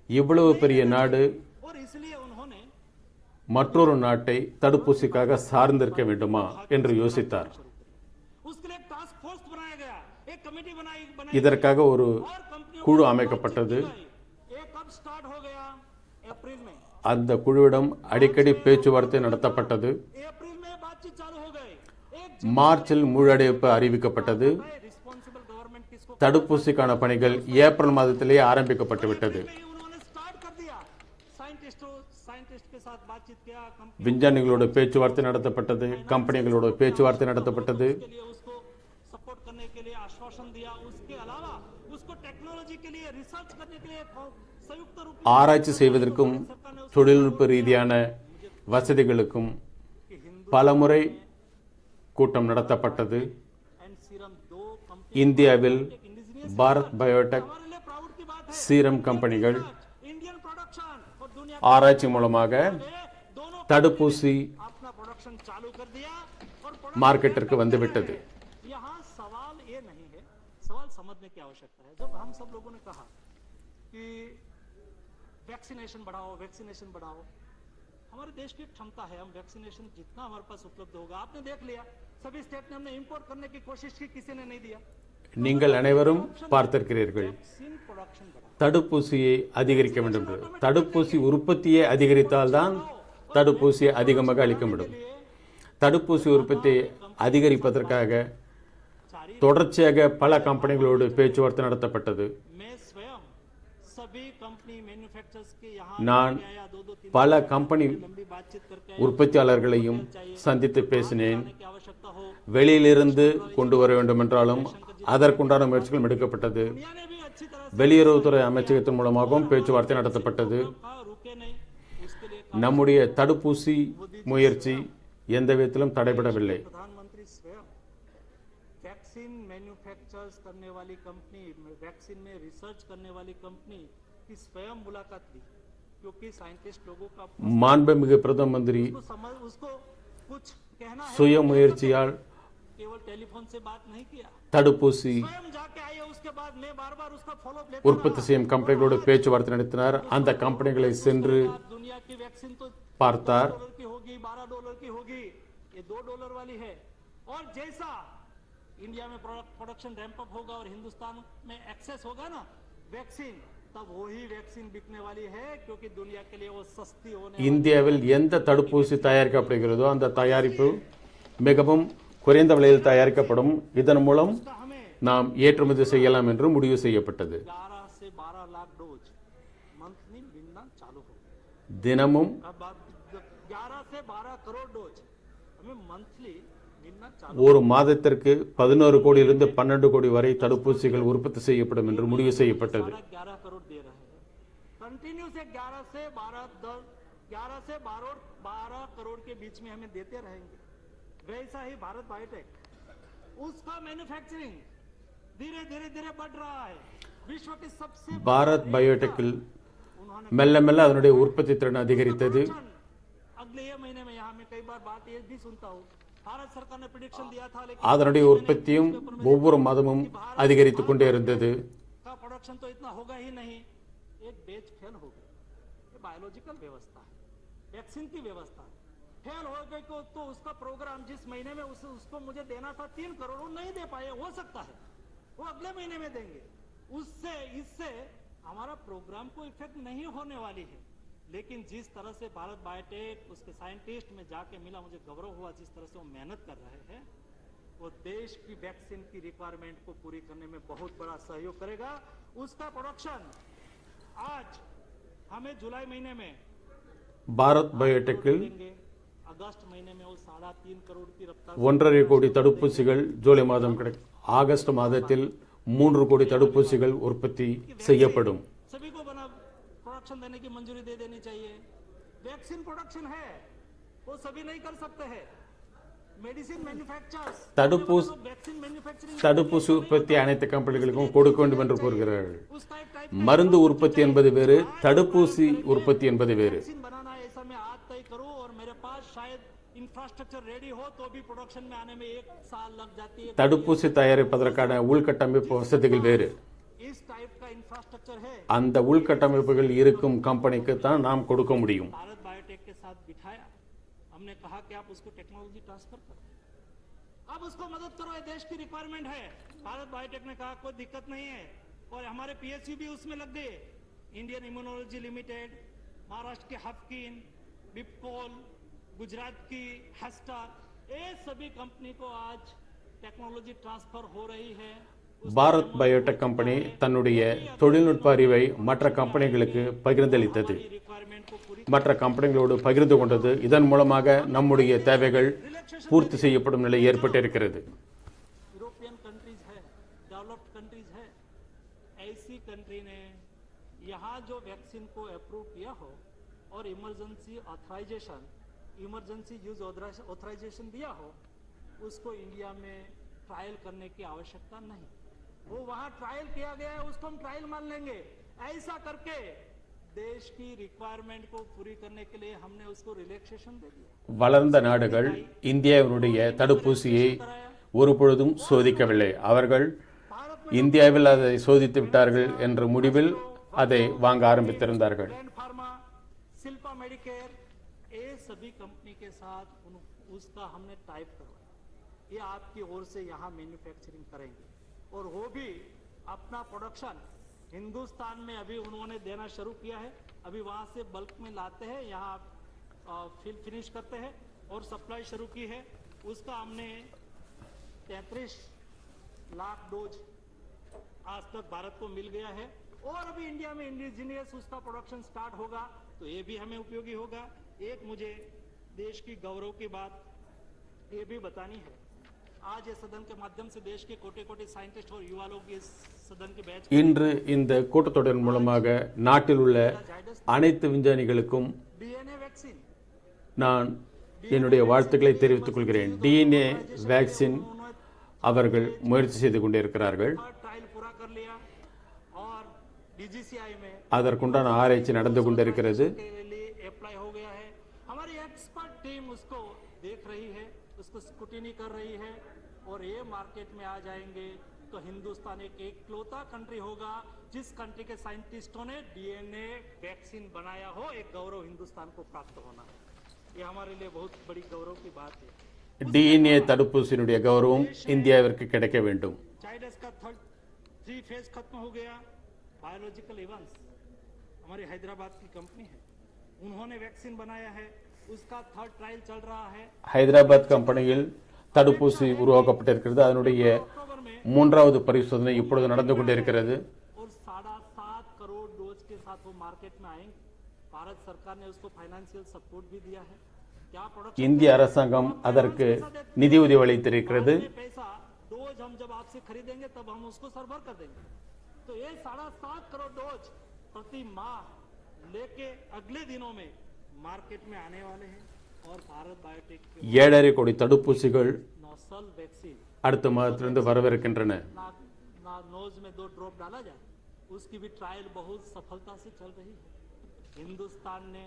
இவ்வளவு பெரிய நாடு மற்றொரு நாட்டை தடுப்பூசிக்காக சார்ந்திருக்க வேண்டுமா என்று யோசித்தார். இதற்காக ஒரு குழு அமைக்கப்பட்டது. அந்த குழுவிடம் அடிக்கடி பேச்சுவார்த்தை நடத்தப்பட்டது. மார்ச்சில் முழு அறிவிக்கப்பட்டது. தடுப்பூசிக்கான பணிகள் ஏப்ரல் மாதத்திலேயே ஆரம்பிக்கப்பட்டு விட்டது. விஞ்ஞானிகளோட பேச்சுவார்த்தை நடத்தப்பட்டது, கம்பெனிகளோட பேச்சுவார்த்தை நடத்தப்பட்டது. ஆராய்ச்சி செய்வதற்கும் தொழில்நுட்ப ரீதியான வசதிகளுக்கும் பலமுறை கூட்டம் நடத்தப்பட்டது. இந்தியாவில் பாரத் பயோடெக், சீரம் கம்பெனிகள் ஆராய்ச்சி மூலமாக தடுப்பூசி மார்க்கெட்டிற்கு வந்துவிட்டது. वैक्सीनेशन बढ़ाओ, वैक्सीनेशन बढ़ाओ। हमारे देश की क्षमता है, हम वैक्सीनेशन जितना हमारे पास उपलब्ध होगा, आपने देख लिया सभी स्टेट ने हमने इंपोर्ट करने की कोशिश की, किसी ने नहीं दिया। நீங்கள் அனைவரும் பார்த்திருக்கிறீர்கள், தடுப்பூசியை அதிகரிக்க வேண்டும் என்று. தடுப்பூசி உற்பத்தியை அதிகரித்தால்தான் தடுப்பூசியை அதிகமாக அளிக்க முடியும். தடுப்பூசி உற்பத்தியை அதிகரிப்பதற்காக தொடர்ச்சியாக பல கம்பெனிகளோடு பேச்சுவார்த்தை நடத்தப்பட்டது. நான் பல கம்பெனி உற்பத்தியாளர்களையும் சந்தித்து பேசினேன். வெளியிலிருந்து கொண்டு வர வேண்டும் என்றாலும் அதற்குண்டான முயற்சிகள் எடுக்கப்பட்டது. வெளியுறவுத்துறை அமைச்சகத்தின் மூலமாகவும் பேச்சுவார்த்தை நடத்தப்பட்டது. நம்முடைய தடுப்பூசி முயற்சி எந்த விதத்திலும் தடைபடவில்லை. वैक्सीन मैन्युफैक्चर्स करने वाली कंपनी, वैक्सीन में रिसर्च करने वाली कंपनी की स्वयं मुलाकात ली, क्योंकि साइंटिस्ट लोगों का மாண்புமிகு பிரதம மந்திரி उसको कुछ कहना है, சுய முயற்சியால் केवल टेलीफोन से बात नहीं किया, தடுப்பூசி स्वयं जाके आए। उसके बाद मैं बार-बार उसका फॉलो अप लेता உற்பத்தி செய்யும் கம்பெனிகளோடு பேச்சுவார்த்தை நடத்தினார். அந்த கம்பெனிகளை சென்று दुनिया की वैक्सीन तो பார்த்தார். $12 की होगी, $12 की होगी, ये $2 वाली है। और जैसा इंडिया में प्रोडक्शन रैंप अप होगा और हिंदुस्तान में एक्सेस होगा ना वैक्सीन, तब वही वैक्सीन बिकने वाली है, क्योंकि दुनिया के लिए वो सस्ती होने இந்தியாவில் எந்த தடுப்பூசி தயாரிக்கப்படுகிறதோ அந்த தயாரிப்பு மிகவும் குறைந்த விலையில் தயாரிக்கப்படும். இதன் மூலம் நாம் ஏற்றுமதி செய்யலாம் என்று முடிவு செய்யப்பட்டது. 11 से 12 लाख डोज मंथली मिलना चालू हो गया. தினமும் 11 से 12 करोड़ डोज हमें मंथली मिलना चालू. ஒரு மாதத்திற்கு 11 கோடியிலிருந்து 12 கோடி வரை தடுப்பூசிகள் உற்பத்தி செய்யப்படும் என்று முடிவு செய்யப்பட்டது. 11 करोड़ दे रहे हैं. कंटिन्यू से 11 से 12 करोड़ के बीच में हमें देते रहेंगे. वैसा ही भारत बायोटेक उसका मैन्युफैक्चरिंग धीरे धीरे बढ़ रहा है. विश्व के सबसे பாரத் பயோடெக்கில் மெல்ல மெல்ல அதனுடைய உற்பத்தி திறன் அதிகரித்தது. अगले महीने में यहाँ मैं कई बार बात ये भी सुनता हूँ, भारत सरकार ने प्रेडिक्शन दिया था लेकिन அதனுடைய உற்பத்தியும் ஒவ்வொரு மாதமும் அதிகரித்துக் கொண்டே இருந்தது. का प्रोडक्शन तो इतना होगा ही नहीं. एक बेच फेल हो गई. ये बायोलॉजिकल व्यवस्था है, वैक्सीन की व्यवस्था है. फेल हो गई तो उसका प्रोग्राम जिस महीने में उसको मुझे देना था 3 करोड़ वो नहीं दे पाए. हो सकता है वो अगले महीने में देंगे. इससे हमारा प्रोग्राम को इफेक्ट नहीं होने वाली है. लेकिन जिस तरह से भारत बायोटेक उसके साइंटिस्ट में जाके मिला, मुझे गौरव हुआ जिस तरह से वो मेहनत कर रहे हैं. वो देश की वैक्सीन की रिक्वायरमेंट को पूरी करने में बहुत बड़ा सहयोग करेगा. उसका प्रोडक्शन आज हमें जुलाई महीने में பாரத் பயோடெக்கில் अगस्त महीने में वो 3.5 करोड़ की रफ्तार 1.5 கோடி தடுப்பூசிகள் ஜூலை மாதம் கிடைக்கும். ஆகஸ்ட் மாதத்தில் 3 கோடி தடுப்பூசிகள் உற்பத்தி செய்யப்படும். सभी को बना प्रोडक्शन देने की मंजूरी दे देनी चाहिए. वैक्सीन प्रोडक्शन है वो सभी नहीं कर सकते हैं. मेडिसिन मैन्युफैक्चरर्स தடுப்பூசி உற்பத்தி அனைத்து கம்பெனிகளுக்கும் கொடுக்க வேண்டும் என்று கூறுகிறார்கள். மருந்து உற்பத்தி என்பது வேறு, தடுப்பூசி உற்பத்தி என்பது வேறு. इंफ्रास्ट्रक्चर रेडी हो तो भी प्रोडक्शन में आने में 1 साल लग जाती है. தடுப்பூசி தயாரிப்பதற்கான உள்கட்டமைப்பு வசதிகள் வேறு. इस टाइप का इंफ्रास्ट्रक्चर है. அந்த உள்கட்டமைப்புகள் இருக்கும் கம்பெனிக்கு தான் நாம் கொடுக்க முடியும். भारत बायोटेक के साथ बिठाया, हमने कहा कि आप उसको टेक्नोलॉजी ट्रांसफर करो, अब उसको मदद करो, ये देश की रिक्वायरमेंट है. भारत बायोटेक ने कहा कोई दिक्कत नहीं है और हमारे पीएसयू भी उसमें लग गए. इंडियन इम्यूनोलॉजी लिमिटेड, महाराष्ट्र के हफकिन, बिपकोल, गुजरात की हेस्टर, ये सभी कंपनी को आज टेक्नोलॉजी ट्रांसफर हो रही है. பாரத் பயோடெக் கம்பெனி தன்னுடைய தொழில்நுட்ப அறிவை மற்ற கம்பெனிகளுக்கு பகிர்ந்தளித்தது, மற்ற கம்பெனிகளோடு பகிர்ந்து கொண்டது. இதன் மூலமாக நம்முடைய தேவைகள் பூர்த்தி செய்யப்படும் நிலை ஏற்பட்டிருக்கிறது. यूरोपियन कंट्रीज है, डेवलप्ड कंट्रीज है, ऐसी कंट्री ने यहाँ जो वैक्सीन को अप्रूव किया हो और इमरजेंसी यूज ऑथराइजेशन दिया हो, उसको इंडिया में ट्रायल करने की आवश्यकता नहीं. वो वहां ट्रायल किया गया है, उसको हम ट्रायल मान लेंगे. ऐसा करके देश की रिक्वायरमेंट को पूरी करने के लिए हमने उसको रिलैक्सेशन दे दिया. வளர்ந்த நாடுகள் இந்தியாவினுடைய தடுப்பூசியை ஒருபொழுதும் சோதிக்கவில்லை. அவர்கள் இந்தியாவில் அதை சோதித்து விட்டார்கள் என்ற முடிவில் அதை வாங்க ஆரம்பித்திருந்தார்கள். शिल्पा मेडिकेयर, ये सभी कंपनी के साथ उसका हमने टाइप करवाया. ये आपकी ओर से यहाँ मैन्युफैक्चरिंग करेंगे और वो भी अपना प्रोडक्शन हिंदुस्तान में अभी उन्होंने देना शुरू किया है. अभी वहाँ से बल्क में लाते हैं, यहाँ फिनिश करते हैं और सप्लाई शुरू की है. उसका हमने 33 लाख डोज आज तक भारत को मिल गया है और अभी इंडिया में इंडिजीनियस उसका प्रोडक्शन स्टार्ट होगा तो ये भी हमें उपयोगी होगा. एक मुझे देश की गौरव की बात ये भी बतानी है. आज ये सदन के माध्यम से देश के कोटे कोटे साइंटिस्ट और युवा लोग इस सदन के बैच இன்று இந்த கூட்டத்தொடரின் மூலமாக நாட்டில் உள்ள அனைத்து விஞ்ஞானிகளுக்கும் நான் என்னுடைய வாழ்த்துக்களை தெரிவித்துக் கொள்கிறேன். டிஎன்ஏ வேக்சின் அவர்கள் முயற்சி செய்து கொண்டிருக்கிறார்கள். அதற்குண்டான ஆராய்ச்சி நடந்து கொண்டிருக்கிறது. हमारी एक्सपर्ट टीम उसको देख रही है, उसको स्क्रूटिनी कर रही है और ये मार्केट में आ जाएंगे तो हिंदुस्तान एक इकलौता कंट्री होगा जिस कंट्री के साइंटिस्टों ने डीएनए वैक्सीन बनाया हो. एक गौरव हिंदुस्तान को प्राप्त होना है. ये हमारे लिए बहुत बड़ी गौरव की बात है. டிஎன்ஏ தடுப்பூசியினுடைய கௌரவம் இந்தியாவிற்கு கிடைக்க வேண்டும். चाइल्ड्स का 3 फेज खत्म हो गया. बायोलॉजिकल इवेंट्स हमारी हैदराबाद की कंपनी है, उन्होंने वैक्सीन बनाया है, उसका 3rd ट्रायल चल रहा है. ஹைதராபாத் கம்பெனியில் தடுப்பூசி உருவாக்கப்பட்டிருக்கிறது. அதனுடைய மூன்றாவது பரிசோதனை இப்பொழுது நடந்து கொண்டிருக்கிறது. और 7.5 करोड़ डोज के साथ वो मार्केट में आएंगे. भारत सरकार ने उसको फाइनेंशियल सपोर्ट भी दिया है. क्या प्रोडक्शन இந்திய அரசாங்கம் அதற்கு நிதியுதவி அளித்திருக்கிறது. पैसा डोज हम जब आपसे खरीदेंगे तब हम उसको सरबर कर देंगे. तो ये 7.5 करोड़ डोज प्रति माह लेके अगले दिनों में मार्केट में आने वाले हैं. और भारत बायोटेक 7.5 கோடி தடுப்பூசிகள் नौसल वैक्सीन அடுத்த மாதத்திலிருந்து வரவிருக்கின்றன. नोज में 2 ड्रॉप डाला जाए, उसकी भी ट्रायल बहुत सफलता से चल रही है. हिंदुस्तान ने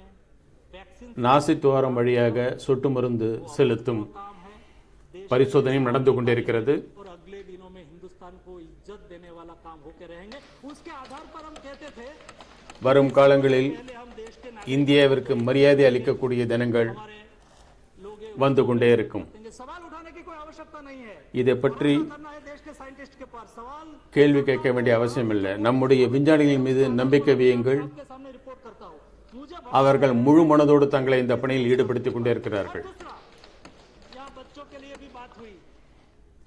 वैक्सीन நாசி துவாரம் வழியாக சொட்டு மருந்து செலுத்தும் பரிசோதனையும் நடந்து கொண்டிருக்கிறது. और अगले दिनों में हिंदुस्तान को इज्जत देने वाला काम होकर रहेंगे. उसके आधार पर हम कहते थे வரும் காலங்களில் இந்தியாவிற்கு மரியாதை அளிக்கக்கூடிய தினங்கள் வந்து கொண்டே இருக்கும். सवाल उठाने की कोई आवश्यकता नहीं है. இதை பற்றி करना है देश के साइंटिस्ट के पास. सवाल கேள்வி கேட்க வேண்டிய அவசியம் இல்லை. நம்முடைய விஞ்ஞானிகள் மீது நம்பிக்கை வையுங்கள். के सामने रिपोर्ट करता हूं. मुझे அவர்கள் முழு மனதோடு தங்களை இந்த பணியில் ஈடுபடுத்திக் கொண்டே இருக்கிறார்கள். यहाँ बच्चों के लिए भी बात हुई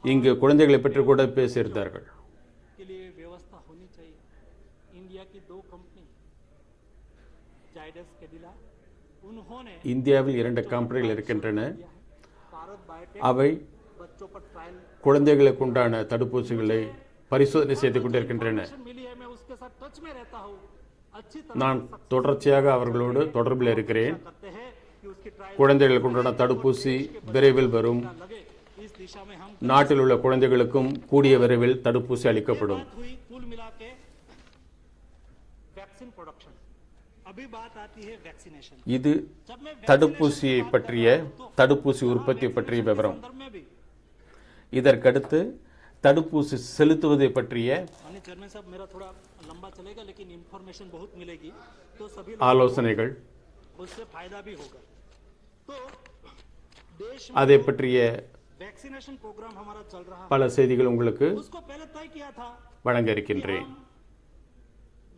இங்கு குழந்தைகளை பற்றி கூட பேசியிருந்தார்கள். के लिए व्यवस्था होनी चाहिए. इंडिया की 2 कंपनी जाइडस कैडिला उन्होंने இந்தியாவில் 2 கம்பெனிகள் இருக்கின்றன. भारत बायोटेक அவை बच्चों पर ट्रायल குழந்தைகளுக்கு உண்டான தடுப்பூசிகளை பரிசோதனை செய்து கொண்டிருக்கின்றன. मिली है. मैं उसके साथ टच में रहता हूं. अच्छी நான் தொடர்ச்சியாக அவர்களோடு தொடர்பில் இருக்கிறேன். करते हैं कि उसकी ट्रायल குழந்தைகளுக்கு உண்டான தடுப்பூசி விரைவில் வரும். लगे. इस दिशा में हम நாட்டில் உள்ள குழந்தைகளுக்கும் கூடிய விரைவில் தடுப்பூசி அளிக்கப்படும். हुई कुल मिला के वैक्सीन प्रोडक्शन. अभी बात आती है वैक्सीनेशन. இது தடுப்பூசியை பற்றிய தடுப்பூசி உற்பத்தி பற்றிய விவரம். में भी இதற்கடுத்து தடுப்பூசி செலுத்துவதை பற்றிய माननीय चेयरमैन साहब, मेरा थोड़ा लंबा चलेगा लेकिन इंफॉर्मेशन बहुत मिलेगी तो सभी ஆலோசனைகள் उससे फायदा भी होगा. तो देश அதை பற்றிய वैक्सीनेशन प्रोग्राम हमारा चल रहा है. பல செய்திகள் உங்களுக்கு उसको पहले तय किया था வழங்க இருக்கின்றேன்.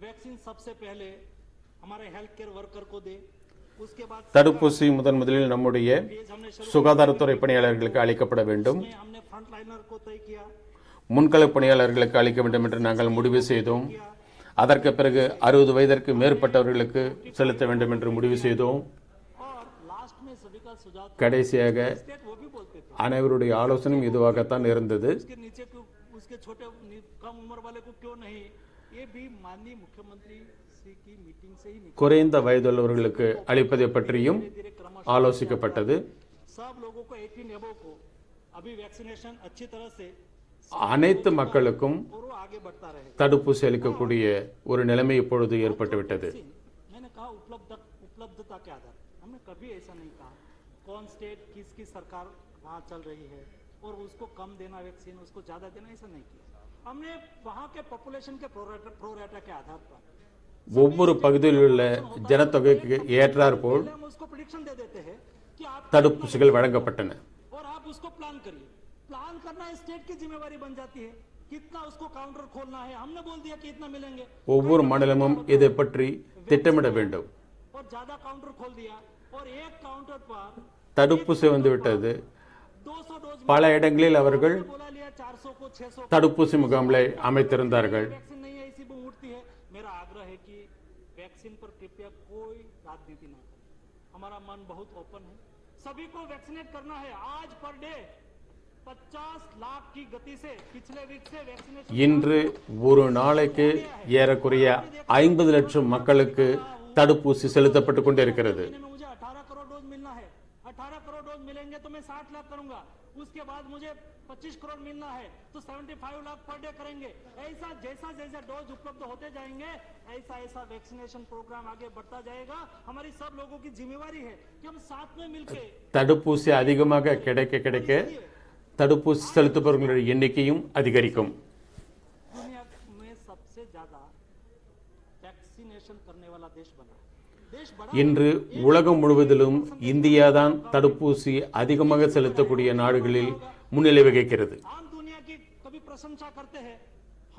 वैक्सीन सबसे पहले हमारे हेल्थ केयर वर्कर को दे. उसके बाद தடுப்பூசி முதலில் நம்முடைய சுகாதாரத்துறை பணியாளர்களுக்கு அளிக்கப்பட வேண்டும். हमने फ्रंटलाइनर को तय किया. முன்கள பணியாளர்களுக்கு அளிக்க வேண்டும் என்று நாங்கள் முடிவு செய்தோம். அதற்கு பிறகு 60 வயதிற்கு மேற்பட்டவர்களுக்கு செலுத்த வேண்டும் என்று முடிவு செய்தோம். और लास्ट में सभी का सुझाव கடைசியாக स्टेट वो भी बोलते थे அனைவருடைய ஆலோசனையும் இதுவாகத்தான் இருந்தது. उसके नीचे क्यों, उसके छोटे कम उम्र वाले को क्यों नहीं. ये भी माननीय मुख्यमंत्री श्री की मीटिंग से ही निकला. குறைந்த வயதுள்ளவர்களுக்கு அளிப்பதை பற்றியும் ஆலோசிக்கப்பட்டது. सब लोगों को 18 एबो को अभी वैक्सीनेशन अच्छी तरह से அனைத்து மக்களுக்கும் और वो आगे बढ़ता रहे. தடுப்பூசி அளிக்கக்கூடிய ஒரு நிலைமை இப்பொழுது ஏற்பட்டுவிட்டது. मैंने कहा उपलब्धता के आधार. हमने कभी ऐसा नहीं कहा कौन स्टेट किसकी सरकार वहाँ चल रही है और उसको कम देना वैक्सीन, उसको ज्यादा देना, ऐसा नहीं किया. हमने वहाँ के पॉपुलेशन के प्रोरेटा के आधार पर ஒவ்வொரு பகுதியில் உள்ள ஜனத்தொகைக்கு ஏற்றாற்போல் हम उसको प्रेडिक्शन दे देते हैं कि आप தடுப்பூசிகள் வழங்கப்பட்டன. और आप उसको प्लान करिए. प्लान करना स्टेट की जिम्मेवारी बन जाती है. कितना उसको काउंटर खोलना है, हमने बोल दिया कि इतना मिलेंगे ஒவ்வொரு மாநிலமும் இதை பற்றி திட்டமிட வேண்டும். और ज्यादा काउंटर खोल दिया और एक काउंटर पर தடுப்பூசி வந்துவிட்டது. 200 डोज பல இடங்களில் அவர்கள் बोला लिया 400 को 600 தடுப்பூசி முகாம்களை அமைத்திருந்தார்கள். वैक्सीन नहीं है इसी में उठती है. मेरा आग्रह है कि वैक्सीन पर कृपया कोई राजनीति ना करें. हमारा मन बहुत ओपन है. सभी को वैक्सीनेट करना है. आज पर डे 50 लाख की गति से पिछले वीक से वैक्सीनेशन இன்று ஒரு நாளைக்கு ஏறக்குறைய 50 லட்சம் மக்களுக்கு தடுப்பூசி செலுத்தப்பட்டு கொண்டிருக்கிறது. में मुझे 18 करोड़ डोज मिलना है. 18 करोड़ डोज मिलेंगे तो मैं 60 लाख करूंगा. उसके बाद मुझे 25 करोड़ मिलना है तो 75 लाख पर डे करेंगे. ऐसा जैसा जैसा डोज उपलब्ध होते जाएंगे ऐसा ऐसा वैक्सीनेशन प्रोग्राम आगे बढ़ता जाएगा. हमारी सब लोगों की जिम्मेवारी है कि हम साथ में मिलकर தடுப்பூசி அதிகமாக கிடைக்க தடுப்பூசி செலுத்துபவர்களுடைய எண்ணிக்கையும் அதிகரிக்கும். दुनिया में सबसे ज्यादा वैक्सीनेशन करने वाला देश बना. देश बड़ा இன்று உலகம் முழுவதிலும் இந்தியாதான் தடுப்பூசி அதிகமாக செலுத்தக்கூடிய நாடுகளில் முன்னிலை வகிக்கிறது. आम दुनिया की कभी प्रशंसा करते हैं.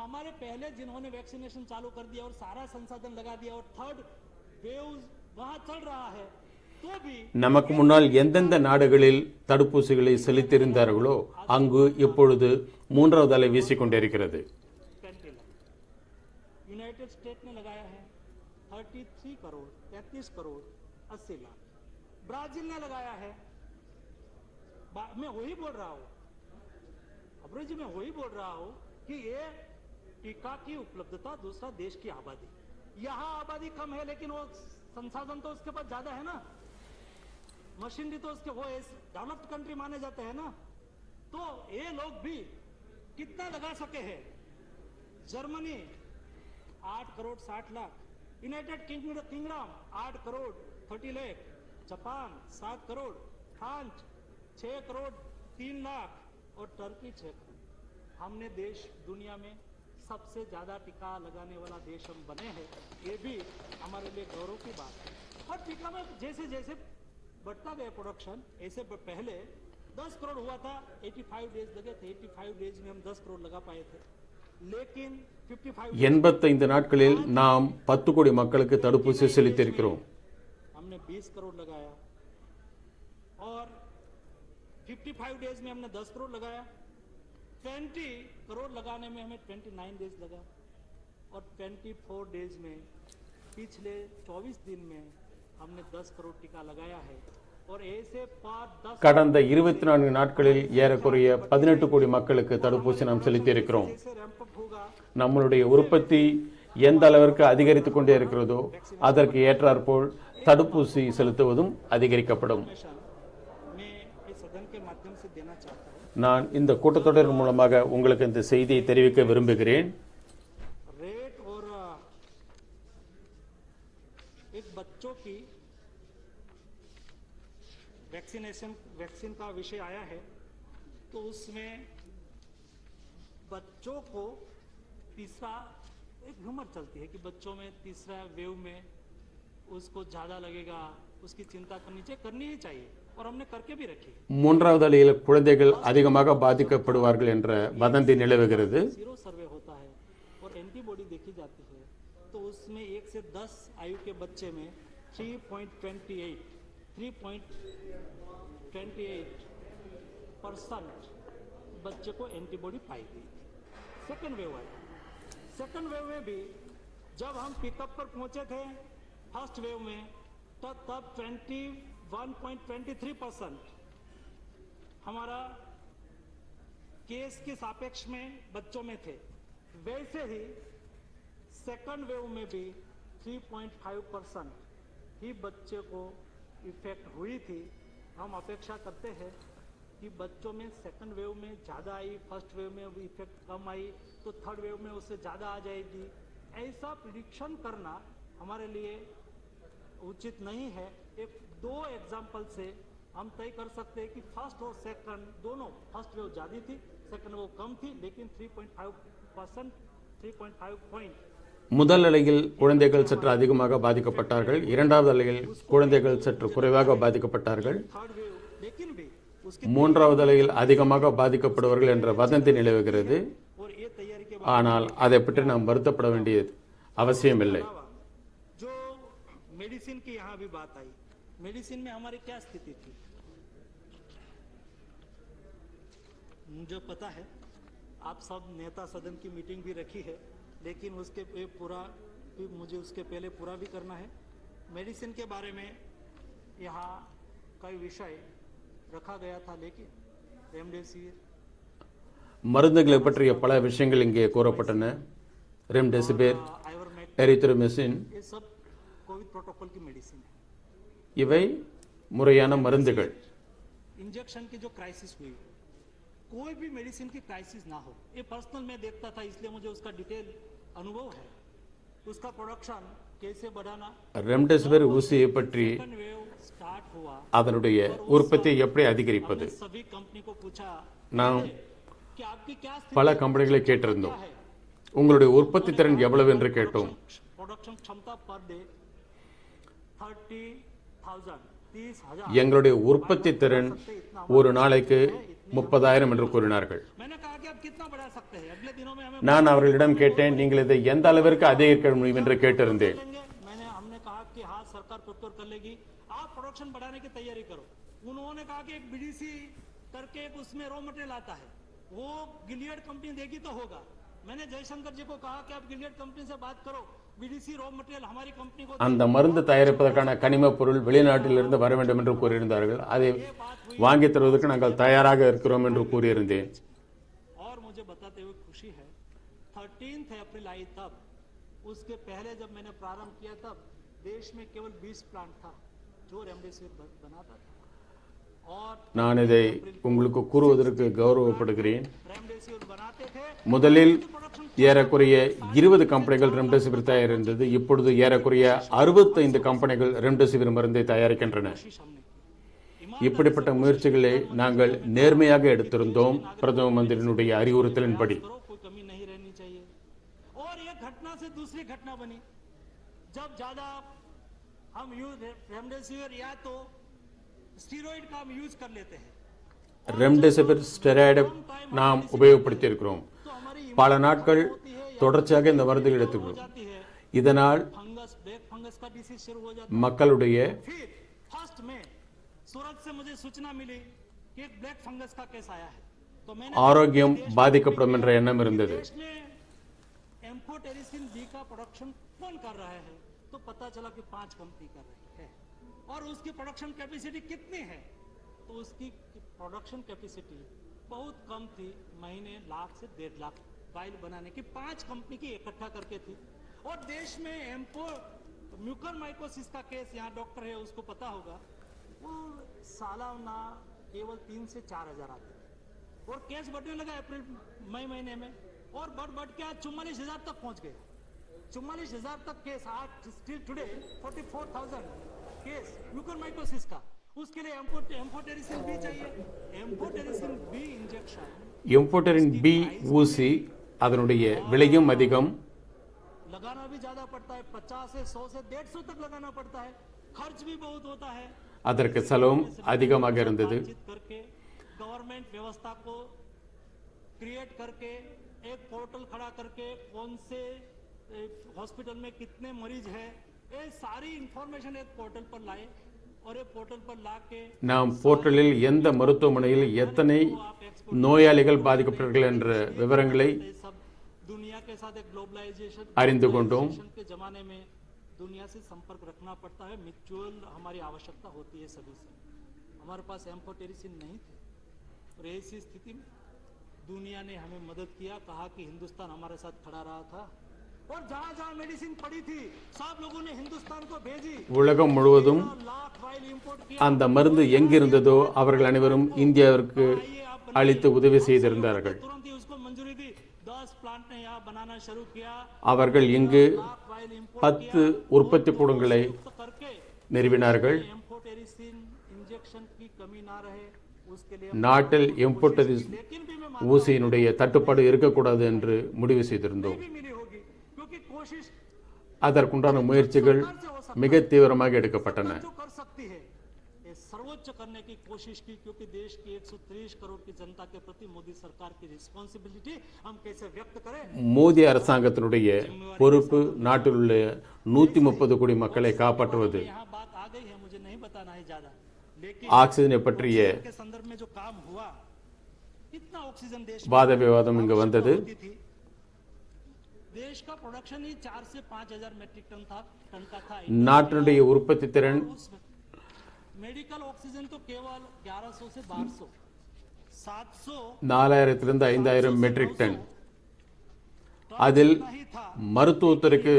हमारे पहले जिन्होंने वैक्सीनेशन चालू कर दिया और सारा संसाधन लगा दिया और थर्ड वेव वहां चल रहा है நமக்கு முன்னால் எந்தெந்த நாடுகளில் தடுப்பூசிகளை செலுத்தியிருந்தார்களோ அங்கு இப்பொழுது மூன்றாவது அலை வீசிக்கொண்டிருக்கிறது. यूनाइटेड स्टेट ने लगाया है 33 करोड़ 33 करोड़ 80 लाख. ब्राजील ने लगाया है, मैं वही बोल रहा हूं अब्रो जी, मैं वही बोल रहा हूं कि ये टीका की उपलब्धता दूसरा देश की आबादी, यहां आबादी कम है लेकिन वो संसाधन तो उसके पास ज्यादा है ना, मशीनरी तो उसके वो डेवलप्ड कंट्री माने जाते हैं ना, तो ये लोग भी कितना लगा सके हैं. Germany 8 crore 60 lakh, United kingdom 8 crore 30 lakh, Japan 7 crore, France 6 crore 3 lakh और टर्की 6 करोड़. हमने देश दुनिया में सबसे ज्यादा टीका लगाने वाला देश हम बने हैं, ये भी हमारे लिए गौरव की बात है. और टीका में जैसे जैसे बढ़ता गया प्रोडक्शन, ऐसे पहले 10 करोड़ हुआ था, 85 डेज लगे थे, 85 डेज में हम 10 करोड़ लगा पाए थे. लेकिन 85 நாட்களில் நாம் 10 கோடி மக்களுக்கு தடுப்பூசி செலுத்தியிருக்கிறோம். हमने 20 करोड़ लगाया और 55 डेज में हमने 10 करोड़ लगाया. 20 करोड़ लगाने में हमें 29 डेज लगा और 24 डेज में पिछले 24 दिन में हमने 10 करोड़ टीका लगाया है. और ऐसे கடந்த 24 நாட்களில் ஏறக்குறைய 18 கோடி மக்களுக்கு தடுப்பூசி நாம் செலுத்தியிருக்கிறோம். நம்மளுடைய உற்பத்தி எந்த அளவிற்கு அதிகரித்துக் கொண்டே இருக்கிறதோ அதற்கு ஏற்றாற்போல் தடுப்பூசி செலுத்துவதும் அதிகரிக்கப்படும். நான் இந்த கூட்டத்தொடர் மூலமாக உங்களுக்கு இந்த செய்தியை தெரிவிக்க விரும்புகிறேன். वैक्सीन का विषय आया है तो उसमें बच्चों को तीसरा एक ह्यूमर चलती है कि बच्चों में तीसरा वेव में उसको ज्यादा लगेगा, उसकी चिंता करनी ही चाहिए और हमने करके भी रखी. மூன்றாவது அலையில் குழந்தைகள் அதிகமாக பாதிக்கப்படுவார்கள் என்ற வதந்தி நிலவுகிறது. सीरो सर्वे होता है और एंटीबॉडी देखी जाती है तो उसमें 1 से 10 आयु के बच्चे में 3.28% बच्चे को एंटीबॉडी पाई गई. सेकेंड वेव आई. सेकेंड वेव में भी जब हम पिकअप पर पहुंचे थे फर्स्ट वेव में तो तब 21.23% हमारा केस के सापेक्ष में बच्चों में थे. वैसे ही सेकेंड वेव में भी 3.5% ही बच्चे को इफेक्ट हुई थी. हम अपेक्षा करते हैं कि बच्चों में सेकंड वेव में ज़्यादा आई, फर्स्ट वेव में भी इफेक्ट कम आई तो थर्ड वेव में उससे ज़्यादा आ जाएगी. ऐसा प्रिडिक्शन करना हमारे लिए उचित नहीं है. एक 2 एग्जाम्पल से हम तय कर सकते हैं कि फर्स्ट और सेकंड दोनों, फर्स्ट वेव ज़्यादा थी, सेकंड वेव कम थी, लेकिन 3.5 पॉइंट முதல் அலையில் குழந்தைகள் சற்று அதிகமாக பாதிக்கப்பட்டார்கள். இரண்டாவது அலையில் குழந்தைகள் சற்று குறைவாக பாதிக்கப்பட்டார்கள். மூன்றாவது அலையில் அதிகமாக பாதிக்கப்படுவார்கள் என்ற வதந்தி நிலவுகிறது. ஆனால் அதை பற்றி நாம் வருத்தப்பட வேண்டியது அவசியமில்லை. जो मेडिसिन की यहाँ भी बात आई, मेडिसिन में हमारी क्या स्थिति थी मुझे पता है. आप सब नेता सदन की मीटिंग भी रखी है लेकिन उसके पूरा भी मुझे उसके पहले पूरा भी करना है. मेडिसिन के बारे में यहाँ कई विषय रखा गया था लेकिन रेमडेसिविर மருந்துகளை பற்றிய பல விஷயங்கள் இங்கே கூறப்பட்டன. ரெம்டெசிவிர், எரித்ரோமிசின் ये सब कोविड प्रोटोकॉल की मेडिसिन है. இவை முறையான மருந்துகள். इंजेक्शन की जो क्राइसिस हुई, कोई भी मेडिसिन की क्राइसिस ना हो, ये पर्सनल मैं देखता था इसलिए मुझे उसका डिटेल अनुभव है. उसका प्रोडक्शन कैसे बढ़ाना, ரெம்டெசிவிர் ஊசியை பற்றி स्टार्ट हुआ, அதனுடைய உற்பத்தியை எப்படி அதிகரிப்பது, सभी कंपनी को पूछा நாம் कि आपकी क्या பல கம்பெனிகளை கேட்டிருந்தோம். உங்களுடைய உற்பத்தி திறன் எவ்வளவு என்று கேட்டோம். प्रोडक्शन क्षमता पर डे 30,000 எங்களுடைய உற்பத்தி திறன் ஒரு நாளைக்கு 30,000 என்று கூறினார்கள். நான் அவர்களிடம் கேட்டேன், நீங்கள் இதை எந்த அளவிற்கு அதிகரிக்க முடியும் என்று கேட்டிருந்தேன். कि हाँ सरकार प्रोक्योर कर लेगी, आप प्रोडक्शन बढ़ाने की तैयारी करो। उन्होंने कहा कि एक बीडीसी करके एक उसमें रॉ मटेरियल आता है, वो गिलियड कंपनी देगी तो होगा। मैंने जयशंकर जी को कहा कि आप गिलियड कंपनी से बात करो, बीडीसी रॉ मटेरियल हमारी कंपनी को அந்த மருந்து தயாரிப்பதற்கான கனிமப் பொருள் வெளிநாட்டிலிருந்து வர வேண்டும் என்று கூறியிருந்தார்கள். அதை வாங்கி தருவதற்கு நாங்கள் தயாராக இருக்கிறோம் என்று கூறியிருந்தேன். और मुझे बताते हुए खुशी है 13 अप्रैल आई तब, उसके पहले जब मैंने प्रारंभ किया तब देश में केवल 20 प्लांट था जो रेमडेसिविर बनाता था। நான் இதை உங்களுக்கு கூறுவதற்கு கௌரவப்படுகிறேன். முதலில் ஏறக்குறைய 20 கம்பெனிகள் ரெம்டெசிவிர் தயாரித்தது. இப்பொழுது ஏறக்குறைய 65 கம்பெனிகள் ரெம்டெசிவிர் மருந்தை தயாரிக்கின்றன. இப்படிப்பட்ட முயற்சிகளை நாங்கள் நேர்மையாக எடுத்திருந்தோம் பிரதம மந்திரியினுடைய அறிவுறுத்தலின்படி. दूसरी घटना बनी जब ज्यादा हम रेमडेसिविर या तो स्टीरॉइड का हम यूज कर लेते हैं. ரெம்டெசிவிர் ஸ்டெராய்டை நாம் உபயோகப்படுத்தியிருக்கிறோம். பல நாட்கள் தொடர்ச்சியாக இந்த மருந்துகள் எடுத்துக்கிறோம். இதனால் மக்களுடைய ஆரோக்கியம் பாதிக்கப்படும் என்ற எண்ணம் இருந்தது. एम्फोटेरिसिन बी का प्रोडक्शन कौन कर रहा है, तो पता चला कि 5 कंपनी कर रही है और उसकी प्रोडक्शन कैपेसिटी कितनी है, तो उसकी प्रोडक्शन कैपेसिटी बहुत कम थी, महीने लाख से 1.5 लाख फाइल बनाने की 5 कंपनी की इकट्ठा करके थी। और देश में म्यूकरमाइकोसिस का केस, यहाँ डॉक्टर है उसको पता होगा, वो सालाना केवल 3 से 4 हजार आते और केस बढ़ने लगा अप्रैल मई महीने में और बढ़ के आज 44,000 तक पहुंच गया। 44,000 तक केस आज स्टिल टुडे 44,000 केस म्यूकरमाइकोसिस का। उसके लिए एम्फोटेरिसिन बी चाहिए, एम्फोटेरिसिन बी इंजेक्शन, எம்போட்டரின் பி ஊசி அதனுடைய விலையும் அதிகம். लगाना भी ज्यादा पड़ता है, 50 से 100 से 150 तक लगाना पड़ता है, खर्च भी बहुत होता है. அதற்கு செலவும் அதிகமாக இருந்தது. गवर्नमेंट व्यवस्था को क्रिएट करके एक पोर्टल खड़ा करके कौन से हॉस्पिटल में कितने मरीज है, ये सारी इंफॉर्मेशन एक पोर्टल पर लाए और एक पोर्टल पर लाके நாம் போர்ட்டலில் எந்த மருத்துவமனையில் எத்தனை நோயாளிகள் பாதிக்கப்பட்டார்கள் என்ற விவரங்களை दुनिया के साथ एक ग्लोबलाइजेशन அறிந்து கொண்டோம். के जमाने में दुनिया से संपर्क रखना पड़ता है, म्यूचुअल हमारी आवश्यकता होती है सभी से. हमारे पास एम्फोटेरिसिन नहीं थे और ऐसी स्थिति में दुनिया ने हमें मदद किया, कहा कि हिंदुस्तान हमारे साथ खड़ा रहा था और जहां जहां मेडिसिन पड़ी थी सब लोगों ने हिंदुस्तान को भेजी. உலகம் முழுவதும் அந்த மருந்து எங்கிருந்ததோ அவர்கள் அனைவரும் இந்தியாவிற்கு அளித்து உதவி செய்திருந்தார்கள். அவர்கள் இங்கு 10 உற்பத்தி கூடங்களை நிறுவினார்கள். நாட்டில் எம்போட்டரிஸ் ஊசியினுடைய தட்டுப்பாடு இருக்கக்கூடாது என்று முடிவு செய்திருந்தோம். அதற்குண்டான முயற்சிகள் மிக தீவிரமாக எடுக்கப்பட்டன. सर्वोच्च करने की कोशिश की, क्योंकि देश की 130 करोड़ की जनता के प्रति मोदी सरकार की रिस्पांसिबिलिटी हम कैसे व्यक्त करें. மோடி அரசாங்கத்தினுடைய பொறுப்பு நாட்டில் உள்ள 130 கோடி மக்களை காப்பாற்றுவது. ஆக்சிஜனை பற்றிய வாத விவாதம் இங்கு வந்தது. देश का प्रोडक्शन ही 4 से 5,000 மெட்ரிக் टन था. நாட்டினுடைய உற்பத்தி திறன் मेडिकल ऑक्सीजन तो केवल 1100 से 1200, 700 4000 5000 மெட்ரிக் டன். அதில் மருத்துவத்துறைக்கு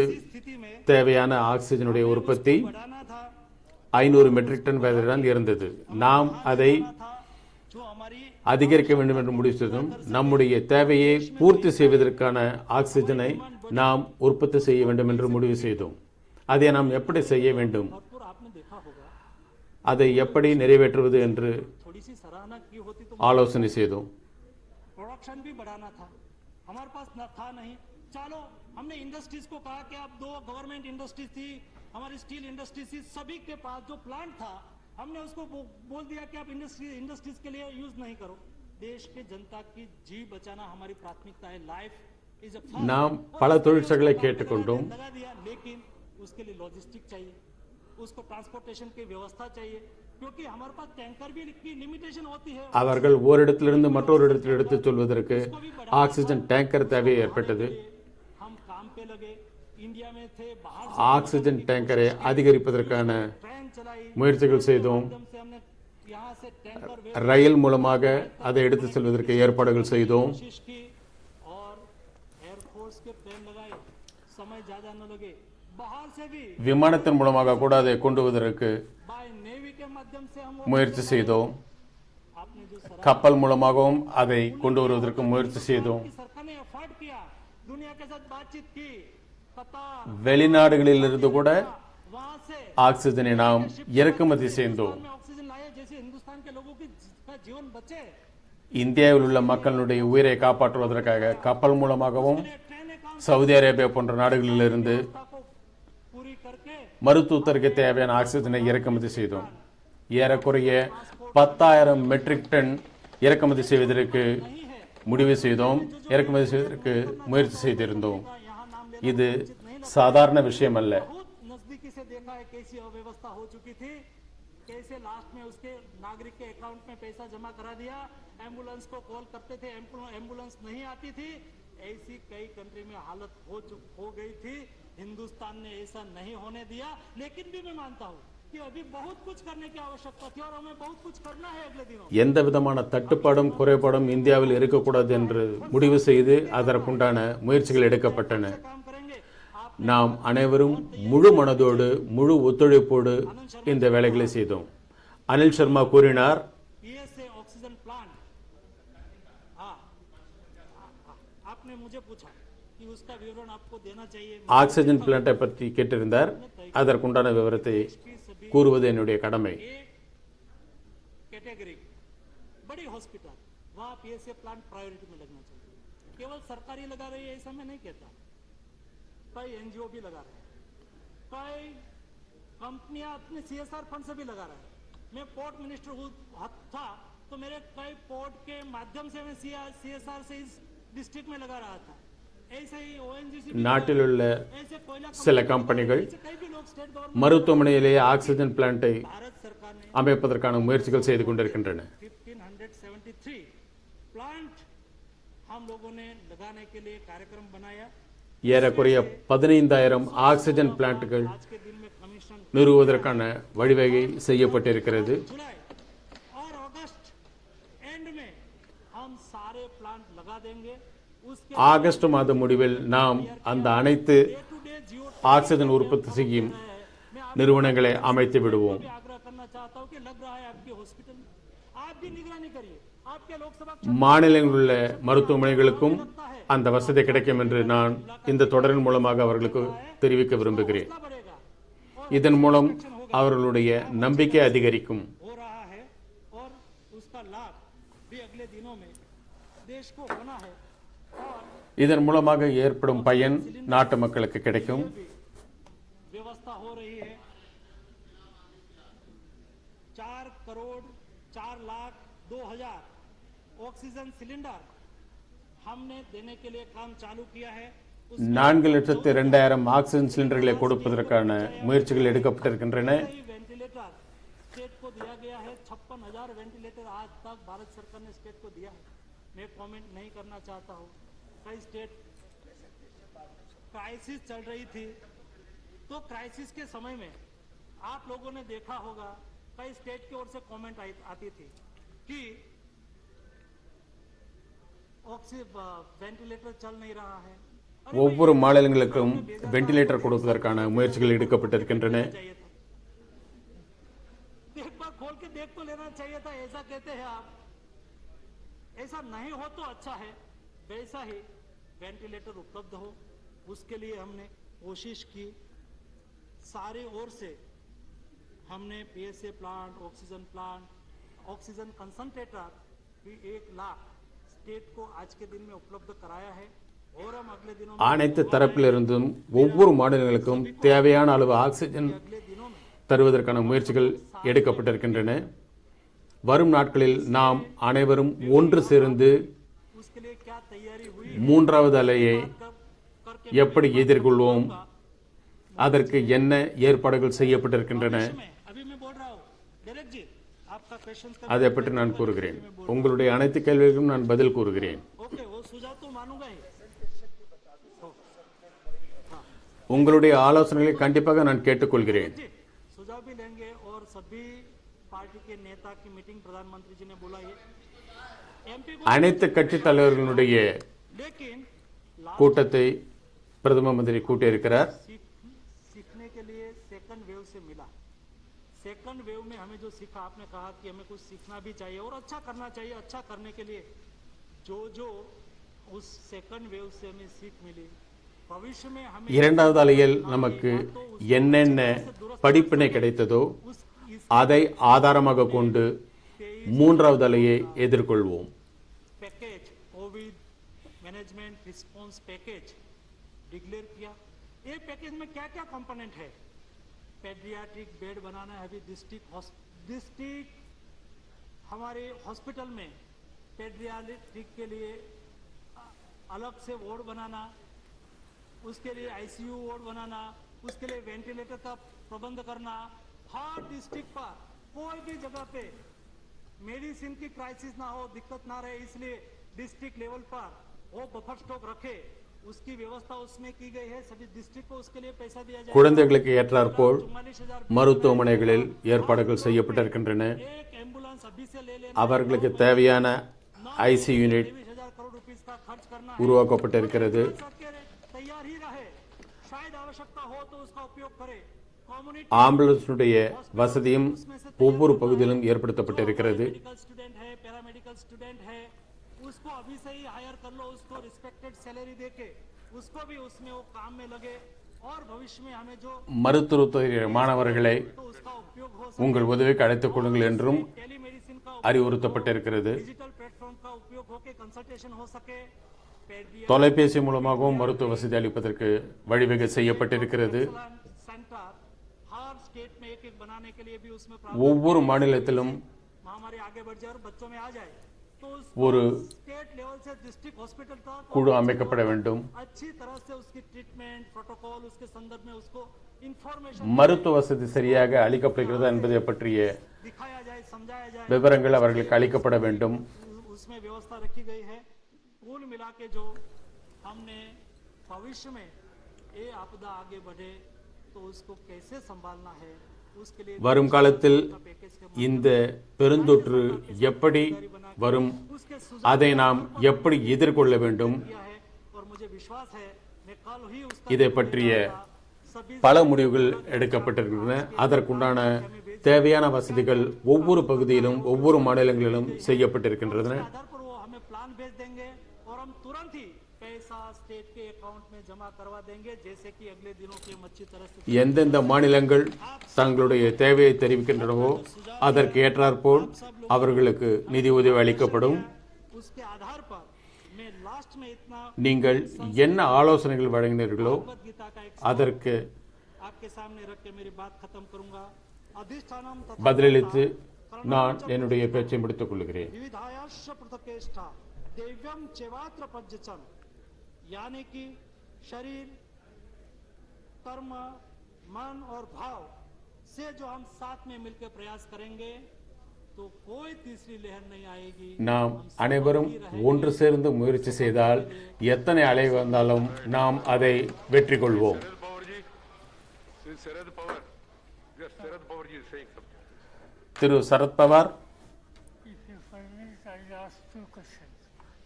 தேவையான ஆக்சிஜனுடைய உற்பத்தி 500 மெட்ரிக் டன் வேதனை இருந்தது. நாம் அதை அதிகரிக்க வேண்டும் என்று முடிவு செய்தோம். நம்முடைய தேவையை பூர்த்தி செய்வதற்கான ஆக்சிஜனை நாம் உற்பத்தி செய்ய வேண்டும் என்று முடிவு செய்தோம். அதை நாம் எப்படி செய்ய வேண்டும், அதை எப்படி நிறைவேற்றுவது என்று ஆலோசனை செய்தோம். प्रोडक्शन भी बढ़ाना था, हमारे पास न था नहीं. चलो हमने इंडस्ट्रीज को कहा कि आप 2 गवर्नमेंट इंडस्ट्रीज थी, हमारी स्टील इंडस्ट्रीज थी, सभी के पास जो प्लांट था हमने उसको बोल दिया कि आप इंडस्ट्रीज के लिए यूज नहीं करो. देश के जनता की जी बचाना हमारी प्राथमिकता है. लाइफ इज अ நாம் பல தொழிற்சாலைகளை கேட்டுக்கொண்டோம். लेकिन उसके लिए लॉजिस्टिक चाहिए, उसको ट्रांसपोर्टेशन की व्यवस्था चाहिए, क्योंकि हमारे पास टैंकर भी की लिमिटेशन होती है. அவர்கள் ஓரிடத்திலிருந்து மற்றொரு இடத்தில் எடுத்துச் செல்வதற்கு ஆக்சிஜன் டேங்கர் தேவை ஏற்பட்டது. हम काम पे लगे, इंडिया में थे, बाहर ஆக்சிஜன் டேங்கரை அதிகரிப்பதற்கான முயற்சிகள் செய்தோம். यहाँ से टैंकर ரயில் மூலமாக அதை எடுத்துச் செல்வதற்கு ஏற்பாடுகள் செய்தோம். कोशिश की और एयरफोर्स के प्लेन लगाए, समय ज्यादा न लगे. बाहर से भी விமானத்தின் மூலமாக கூட அதை கொண்டு வருவதற்கு बाय नेवी के माध्यम से हम முயற்சி செய்தோம். கப்பல் மூலமாகவும் அதை கொண்டு வருவதற்கு முயற்சி செய்தோம். सरकार ने एफर्ट किया, दुनिया के साथ बातचीत की, कतार வெளிநாடுகளில் இருந்து கூட वहां से ஆக்சிஜனை நாம் இறக்குமதி செய்தோம். ऑक्सीजन लाए, जैसे हिंदुस्तान के लोगों की जीवन बचे. இந்தியாவில் உள்ள மக்களுடைய உயிரை காப்பாற்றுவதற்காக கப்பல் மூலமாகவும் சவுதி அரேபியா போன்ற நாடுகளிலிருந்து மருத்துவத்திற்கு தேவையான ஆக்சிஜனை இறக்குமதி செய்தோம். ஏறக்குறைய 10,000 மெட்ரிக் டன் இறக்குமதி செய்வதற்கு முடிவு செய்தோம். இறக்குமதி செய்வதற்கு முயற்சி செய்திருந்தோம். இது சாதாரண விஷயம் அல்ல. नजदीकी से देखा है कैसी अव्यवस्था हो चुकी थी, कैसे लास्ट में उसके नागरिक के अकाउंट में पैसा जमा करा दिया, एम्बुलेंस को कॉल करते थे, एम्बुलेंस नहीं आती थी. ऐसी कई कंट्री में हालत हो गई थी. हिंदुस्तान ने ऐसा नहीं होने दिया. लेकिन भी मैं मानता हूँ कि अभी बहुत कुछ करने की आवश्यकता थी और हमें बहुत कुछ करना है अगले दिनों. எந்த விதமான தட்டுப்பாடும் குறைபாடும் இந்தியாவில் இருக்கக்கூடாது என்று முடிவு செய்து அதற்குண்டான முயற்சிகள் எடுக்கப்பட்டன. நாம் அனைவரும் முழு மனதோடு முழு ஒத்துழைப்போடு இந்த வேலைகளை செய்தோம். அனில் சர்மா கூறினார், ऑक्सीजन प्लांट, आपने मुझे पूछा कि उसका विवरण आपको देना चाहिए. ஆக்சிஜன் பிளான்ட்டை பற்றி கேட்டிருந்தார். அதற்குண்டான விவரத்தை கூறுவது என்னுடைய கடமை. कैटेगरी बड़ी हॉस्पिटल, वहाँ पीएसए प्लांट प्रायोरिटी में लगना चाहिए. केवल सरकारी लगा रही है ऐसा मैं नहीं कहता, कई एनजीओ भी लगा रहे हैं, कई कंपनियां अपने सीएसआर फंड से भी लगा रहे हैं. मैं पोर्ट मिनिस्टर था तो मेरे कई पोर्ट के माध्यम से मैं सीएसआर से इस डिस्ट्रिक्ट में लगा रहा था. ऐसे ही ओएनजीसी நாட்டில் உள்ள சில கம்பெனிகள் மருத்துவமனையிலேயே ஆக்சிஜன் பிளான்ட்டை அமைப்பதற்கான முயற்சிகள் செய்து கொண்டிருக்கின்றன. 1573 प्लांट हम लोगों ने लगाने के लिए कार्यक्रम बनाया. ஏறக்குறைய 15,000 ஆக்சிஜன் பிளான்ட்டுகள் நிறுவுவதற்கான வழிவகை செய்யப்பட்டிருக்கிறது. और अगस्त एंड में हम सारे प्लांट लगा देंगे. ஆகஸ்ட் மாத முடிவில் நாம் அந்த அனைத்து ஆக்சிஜன் உற்பத்தி செய்யும் நிறுவனங்களை அமைத்து விடுவோம். மாநிலங்களில் உள்ள மருத்துவமனைகளுக்கும் அந்த வசதி கிடைக்கும் என்று நான் இந்த தொடரின் மூலமாக அவர்களுக்கு தெரிவிக்க விரும்புகிறேன். இதன் மூலம் அவர்களுடைய நம்பிக்கை அதிகரிக்கும். இதன் மூலமாக ஏற்படும் பயன் நாட்டு மக்களுக்கு கிடைக்கும். व्यवस्था हो रही है. 4,04,02,000 ऑक्सीजन सिलेंडर हमने देने के लिए काम चालू किया है. 4,02,000 ஆக்சிஜன் சிலிண்டர்களை கொடுப்பதற்கான முயற்சிகள் எடுக்கப்பட்டிருக்கின்றன. वेंटिलेटर स्टेट को दिया गया है. 56,000 वेंटिलेटर आज तक भारत सरकार ने स्टेट को दिया है. मैं कमेंट नहीं करना चाहता हूँ. कई स्टेट क्राइसिस चल रही थी, तो क्राइसिस के समय में आप लोगों ने देखा होगा कई स्टेट की ओर से कमेंट आती थी कि वेंटिलेटर चल नहीं रहा है. ஒவ்வொரு மாநிலங்களுக்கும் வெண்டிலேட்டர் கொடுப்பதற்கான முயற்சிகள் எடுக்கப்பட்டிருக்கின்றன. एक बार खोल के देख तो लेना चाहिए था. ऐसा कहते हैं आप, ऐसा नहीं हो तो अच्छा है. वैसा ही वेंटिलेटर उपलब्ध हो, उसके लिए हमने कोशिश की. सारे ओर से हमने पीएसए प्लांट, ऑक्सीजन कंसंट्रेटर भी 1 लाख स्टेट को आज के दिन में उपलब्ध कराया है. और हम अगले दिनों அனைத்து தரப்பிலிருந்தும் ஒவ்வொரு மாநிலங்களுக்கும் தேவையான அளவு ஆக்சிஜன் தருவதற்கான முயற்சிகள் எடுக்கப்பட்டிருக்கின்றன. வரும் நாட்களில் நாம் அனைவரும் ஒன்று சேர்ந்து மூன்றாவது அலையை எப்படி எதிர்கொள்வோம் அதற்கு என்ன ஏற்பாடுகள் செய்யப்பட்டிருக்கின்றன अभी मैं बोल रहा हूँ डायरेक्ट जी आपका क्वेश्चन அதை பற்றி நான் கூறுகிறேன். உங்களுடைய அனைத்து கேள்விகளுக்கும் நான் பதில் கூறுகிறேன். ओके वो सुझाव तो मानूंगा ही உங்களுடைய ஆலோசனைகளை கண்டிப்பாக நான் கேட்டுக்கொள்கிறேன். सुझाव भी लेंगे और सभी पार्टी के नेता की मीटिंग प्रधानमंत्री जी ने बोला है அனைத்து கட்சி தலைவர்களுடைய लेकिन கூட்டத்தை பிரதம மந்திரி கூட்டியிருக்கிறார். सीखने के लिए सेकंड वेव से मिला. सेकंड वेव में हमें जो सीखा आपने कहा कि हमें कुछ सीखना भी चाहिए और अच्छा करना चाहिए. अच्छा करने के लिए जो उस सेकंड वेव से हमें सीख मिली भविष्य में हमें இரண்டாவது அலையில் நமக்கு என்னென்ன படிப்பினை கிடைத்ததோ அதை ஆதாரமாக கொண்டு மூன்றாவது அலையை எதிர்கொள்வோம். Package Covid management response package declare किया. ये पैकेज में क्या क्या कंपोनेंट है? पेडियाट्रिक बेड बनाना है. अभी डिस्ट्रिक्ट हमारे हॉस्पिटल में पेडियाट्रिक के लिए अलग से वार्ड बनाना, उसके लिए आईसीयू वार्ड बनाना, उसके लिए वेंटिलेटर का प्रबंध करना. हर डिस्ट्रिक्ट पर कोई भी जगह पे मेडिसिन की क्राइसिस ना हो, दिक्कत ना रहे, इसलिए डिस्ट्रिक्ट लेवल पर वो बफर स्टॉक रखे, उसकी व्यवस्था उसमें की गई है. सभी डिस्ट्रिक्ट को उसके लिए पैसा दिया जाएगा. குழந்தைகளுக்கு ஏற்றாற்போல் மருத்துவமனைகளில் ஏற்பாடுகள் செய்யப்பட்டிருக்கின்றன. அவர்களுக்கு தேவையான ஐசி யூனிட் உருவாக்கப்பட்டிருக்கிறது. तैयार ही रहे, शायद आवश्यकता हो तो उसका उपयोग करे. ஆம்புலன்ஸுடைய வசதியும் ஒவ்வொரு பகுதியிலும் ஏற்படுத்தப்பட்டிருக்கிறது. स्टूडेंट है, पैरामेडिकल स्टूडेंट है, उसको अभी से ही हायर कर लो, उसको रिस्पेक्टेड सैलरी देके उसको भी उसमें वो काम में लगे और भविष्य में हमें जो மருத்துவத்துறை மாணவர்களை உங்கள் உதவிக்கு அழைத்துக் கொள்ளுங்கள் என்றும் அறிவுறுத்தப்பட்டிருக்கிறது. डिजिटल प्लेटफॉर्म का उपयोग होके कंसल्टेशन हो सके. தொலைபேசி மூலமாகவும் மருத்துவ வசதி அளிப்பதற்கு வழிவகை செய்யப்பட்டிருக்கிறது. हर स्टेट में एक बनाने के लिए भी उसमें ஒவ்வொரு மாநிலத்திலும் महामारी आगे बढ़ जाए और बच्चों में आ जाए तो ஒரு स्टेट लेवल से डिस्ट्रिक्ट हॉस्पिटल तक குழு அமைக்கப்பட வேண்டும். अच्छी तरह से उसकी ट्रीटमेंट प्रोटोकॉल उसके संदर्भ में उसको इंफॉर्मेशन மருத்துவ வசதி சரியாக அளிக்கப்படுகிறதா என்பதை பற்றிய दिखाया जाए, समझाया जाए, விவரங்கள் அவர்களுக்கு அளிக்கப்பட வேண்டும். उसमें व्यवस्था रखी गई है. कुल मिला के जो हमने भविष्य में ये आपदा आगे बढ़े तो उसको कैसे संभालना है उसके लिए வரும் காலத்தில் இந்த பெருந்தொற்று எப்படி வரும், அதை நாம் எப்படி எதிர்கொள்ள வேண்டும், और मुझे विश्वास है मैं कल ही उसका இதை பற்றிய பல முடிவுகள் எடுக்கப்பட்டிருக்கின்றன. அதற்குண்டான தேவையான வசதிகள் ஒவ்வொரு பகுதியிலும் ஒவ்வொரு மாநிலங்களிலும் செய்யப்பட்டிருக்கின்றன. आधार पर वो हमें प्लान भेज देंगे और हम तुरंत ही पैसा स्टेट के अकाउंट में जमा करवा देंगे जैसे कि अगले दिनों की अच्छी तरह से எந்தெந்த மாநிலங்கள் தங்களுடைய தேவையை தெரிவிக்கின்றனவோ அதற்கு ஏற்றாற்போல் அவர்களுக்கு நிதி உதவி அளிக்கப்படும். उसके आधार पर मैं लास्ट में इतना நீங்கள் என்ன ஆலோசனைகள் வழங்கினீர்களோ அதற்கு आपके सामने रख के मेरी बात खत्म करूंगा. अधिष्ठानम பதிலளித்து நான் என்னுடைய பேச்சை முடித்துக் கொள்கிறேன். विविधायाश्च पृथकेष्ठा दिव्यम चेवात्र पज्यचन, यानी कि शरीर कर्म मन और भाव से जो हम साथ में मिलकर प्रयास करेंगे तो कोई तीसरी लहर नहीं आएगी. நாம் அனைவரும் ஒன்று சேர்ந்து முயற்சி செய்தால் எத்தனை அலை வந்தாலும் நாம் அதை வெற்றி கொள்வோம். திரு சரத்பவார்,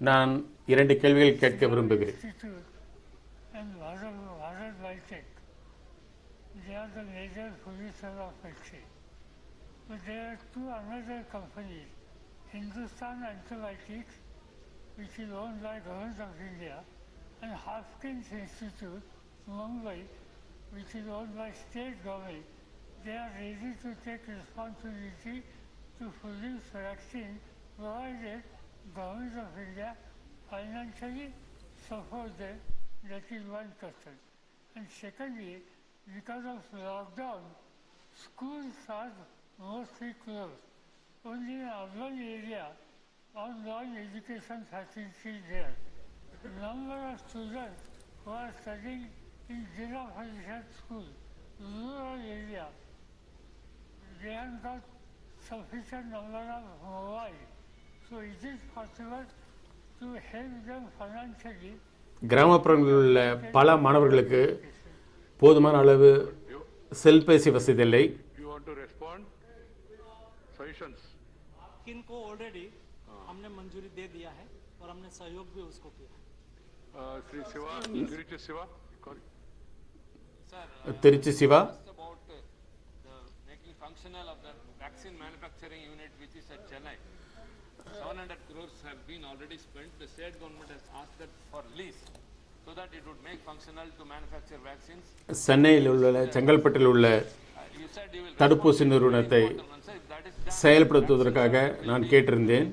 நான் 2 கேள்விகள் கேட்க விரும்புகிறேன். But there are 2 another companies, Hindustan Antibiotics, which is owned by Government of India, and Hopkins Institute, Mumbai, which is owned by state government. They are ready to take responsibility to produce vaccine provided Government of India financially support them. That is one question. And secondly, because of lockdown, schools are mostly closed. Only in urban area, online education facilities there. The number of students who are studying in Dina Thanthi school, rural area, they have got sufficient number of mobile. So it is possible to help them financially. கிராமப்புறங்களில் உள்ள பல மாணவர்களுக்கு போதுமான அளவு செல்பேசி வசதி இல்லை. You want to respond? Suggestions? किनको ऑलरेडी हमने मंजूरी दे दिया है और हमने सहयोग भी उसको किया है. Sri Siva, Tiruchi Siva. Trichy Siva About the making functional of the vaccine manufacturing unit which is at Chennai. 700 crores have been already spent. The state government has asked that for lease so that it would make functional to manufacture vaccines. சென்னையில் உள்ள செங்கல்பட்டில் உள்ள தடுப்பூசி நிறுவனத்தை செயல்படுத்துவதற்காக நான் கேட்டிருந்தேன்.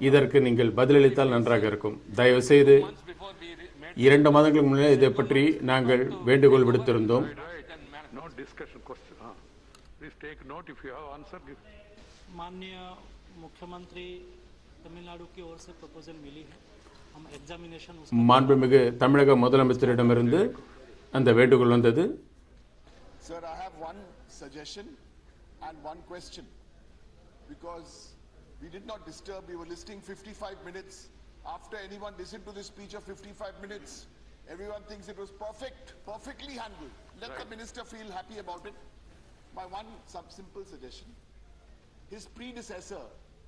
இதற்கு நீங்கள் பதிலளித்தால் நன்றாக இருக்கும். தயவுசெய்து 2 மாதங்களுக்கு முன்னே இதை பற்றி நாங்கள் வேண்டுகோள் விடுத்திருந்தோம். माननीय मुख्यमंत्री तमिलनाडु की ओर से प्रपोजल मिली है. हम एग्जामिनेशन மாண்புமிகு தமிழக முதலமைச்சரிடமிருந்து அந்த வேண்டுகோள் வந்தது. Sir, I have one suggestion and one question. Because we did not disturb, we were listening 55 minutes. After anyone listened to this speech of 55 minutes, everyone thinks it was perfectly handled. Let the minister feel happy about it. My one simple suggestion. His predecessor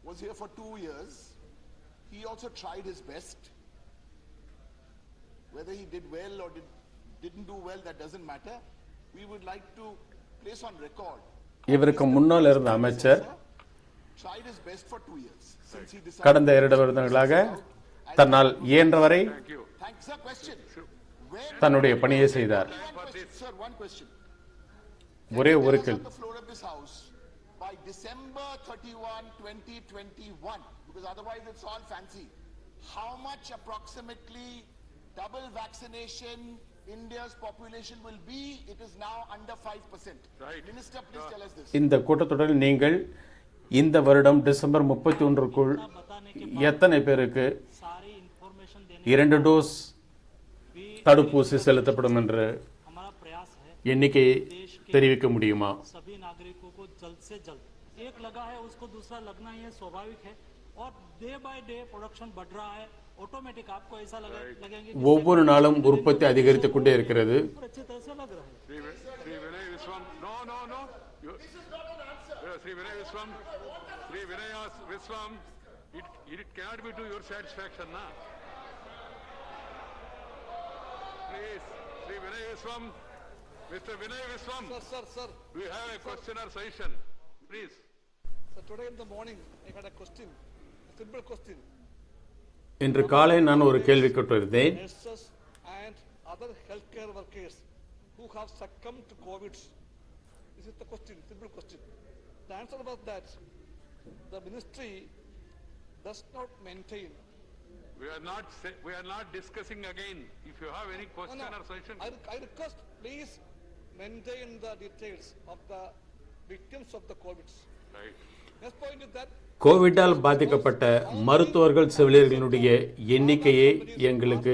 was here for 2 years. He also tried his best. Whether he did well or didn't do well, that doesn't matter. We would like to place on record. இவருக்கு முன்னால் இருந்த அமைச்சர் Tried his best for 2 years. Since he decided கடந்த 2 வருடங்களாக தன்னால் இயன்றவரை தன்னுடைய பணியை செய்தார். Sir, one question. ஒரே ஒரு கேள்வி. The floor of this house by December 31, 2021, because otherwise it's all fancy. How much approximately double vaccination India's population will be? It is now under 5%. Right. Minister, please tell us this. இந்த கூட்டத்தொடரில் நீங்கள் இந்த வருடம் December 31க்குள் எத்தனை பேருக்கு 2 dose தடுப்பூசி செலுத்தப்படும் என்ற எண்ணிக்கையை தெரிவிக்க முடியுமா? सभी नागरिकों को जल्द से जल्द एक लगा है उसको दूसरा लगना ही है, स्वाभाविक है. और डे बाय डे प्रोडक्शन बढ़ रहा है. ऑटोमेटिक आपको ऐसा लगेंगे ஒவ்வொரு நாளும் உற்பத்தி அதிகரித்துக் கொண்டே இருக்கிறது. अच्छी तरह से लग रहा है. Sri Vinay Viswam, no. This is not an answer. Sri Vinay Viswam, it cannot be to your satisfaction, na? Please, Sri Vinay Viswam, Mr. Vinay Viswam. Sir. We have a question or suggestion, please. So today in the morning, I had a question, a simple question. இன்று காலை நான் ஒரு கேள்வி கேட்டிருந்தேன். Nurses and other healthcare workers who have succumbed to COVID. This is the question, simple question. The answer was that the ministry does not maintain. We are not discussing again. If you have any question or suggestion. I request, please maintain the details of the victims of the COVID. Right. Next point is that கோவிட்டால் பாதிக்கப்பட்ட மருத்துவர்கள் செவிலியர்களுடைய எண்ணிக்கையை எங்களுக்கு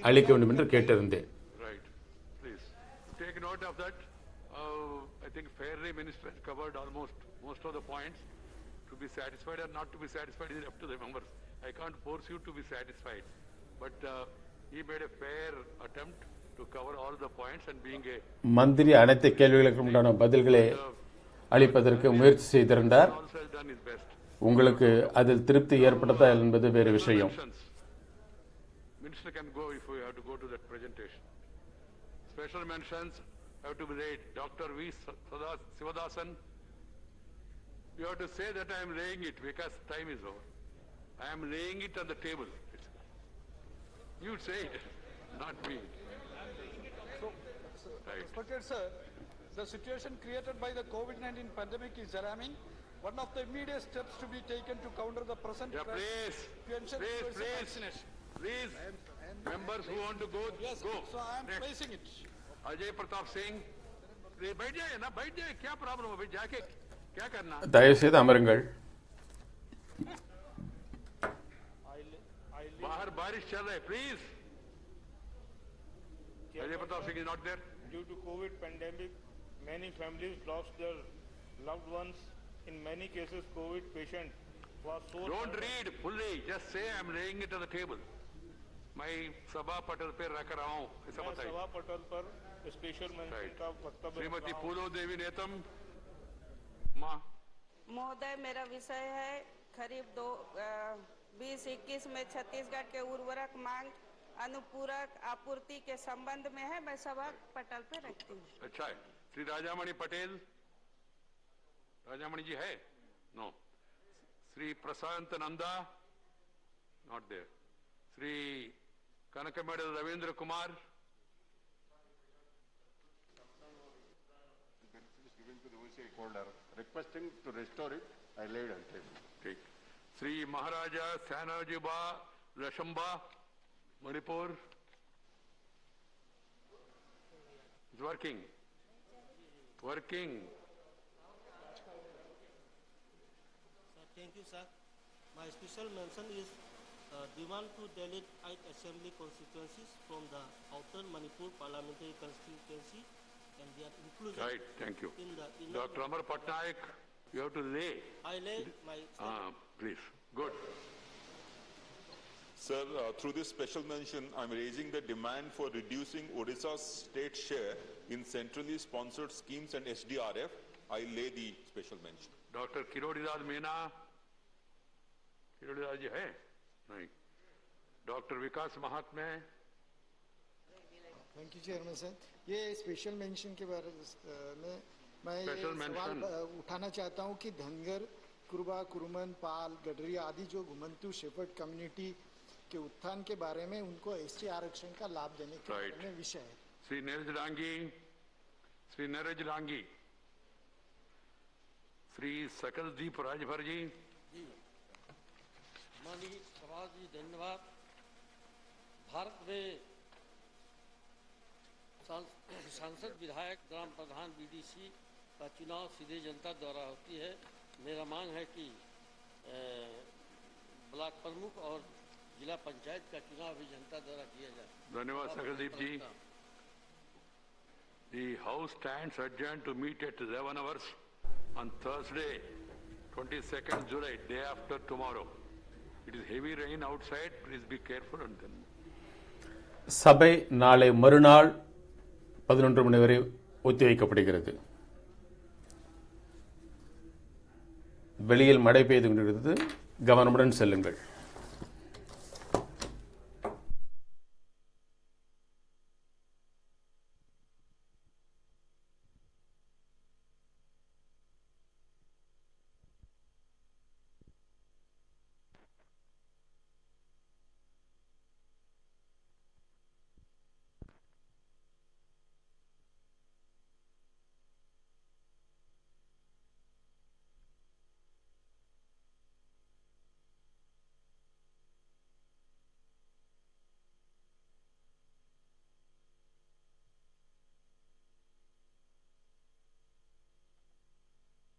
அளிக்க வேண்டும் என்று கேட்டிருந்தேன். Right. Please take note of that. I think fairly minister has covered most of the points. To be satisfied or not to be satisfied is up to the members. I can't force you to be satisfied, but he made a fair attempt to cover all the points and being a மந்திரி அனைத்து கேள்விகளுக்கும் உண்டான பதில்களை அளிப்பதற்கு முயற்சி செய்திருந்தார். உங்களுக்கு அதில் திருப்தி ஏற்பட்டதா என்பது வேறு விஷயம். Minister can go if we have to go to that presentation. Special mentions have to be read. Dr. V. Sivadasan, you have to say that I am laying it because time is over. I am laying it on the table. You say it, not me. Right. Respected sir, the situation created by the COVID-19 pandemic is alarming. One of the immediate steps to be taken to counter the present crisis to ensure vaccination. Please, members who want to go, yes, go. So I am placing it. Ajay Pratap Singh, बैठ जाए ना, बैठ जाए, क्या problem है? जाके क्या करना? தயவு செய்து அமருங்கள். बाहर बारिश चल रही है, please. Ajay Pratap Singh is not there. Due to COVID pandemic, many families lost their loved ones. In many cases, COVID patient was so... Don't read fully. Just say I'm laying it on the table. मैं सभा पटल पे रख रहा हूँ ऐसा बताइए। सभा पटल पर स्पेशल मेंशन का वक्तव्य श्रीमती फूलो देवी नेतम माँ। महोदय, मेरा विषय है खरीफ 2021 में छत्तीसगढ़ के उर्वरक मांग अनुपूरक आपूर्ति के संबंध में है। मैं सभा पटल पे रखती हूँ। अच्छा है। श्री राजामणि पटेल, राजामणि जी है? No. Shri Prashant Nanda, not there. Shri Kanakamedala Ravindra Kumar, requesting to restore it, I laid on table. ठीक। Shri Maharaja Sanajaoba Leishemba, Manipur, is working. Thank you, sir. My special mention is demand to delete 8 assembly constituencies from the Outer Manipur parliamentary constituency and their inclusion. Right, thank you. In the Dr. Amar Patnaik, you have to lay. I lay my... Please, good. Sir, through this special mention, I'm raising the demand for reducing Odisha's state share in centrally sponsored schemes and SDRF. I lay the special mention. Dr. Kirodilal Meena, Kirodilal ji hai? नहीं। Dr. Vikas Mahatme. Thank you chairman sir. ये special mention के बारे में मैं सवाल उठाना चाहता हूँ कि धनगर, कुरुबा, कुरुमन, पाल, गडरिया आदि जो घुमंतु शेफर्ड कम्युनिटी के उत्थान के बारे में उनको एसटी आरक्षण का लाभ देने के बारे में विषय है। श्री नरेज डांगी, श्री सकलदीप राजभर जी। माननीय सभा जी धन्यवाद। भारत में सांसद, विधायक, ग्राम प्रधान, बीडीसी का चुनाव सीधे जनता द्वारा होती है। मेरा मांग है कि ब्लॉक प्रमुख और जिला पंचायत का चुनाव भी जनता द्वारा किया जाए। धन्यवाद सकलदीप जी। The House stands adjourned to meet at 11 hours on Thursday, 22nd July, day after tomorrow. It is heavy rain outside. Please be careful and then. சபை நாளை மறுநாள் 11 மணி வரை ஒத்திவைக்கப்படுகிறது. வெளியில் மழை பெய்து கொண்டிருக்கிறது. கவனமுடன் செல்லுங்கள்.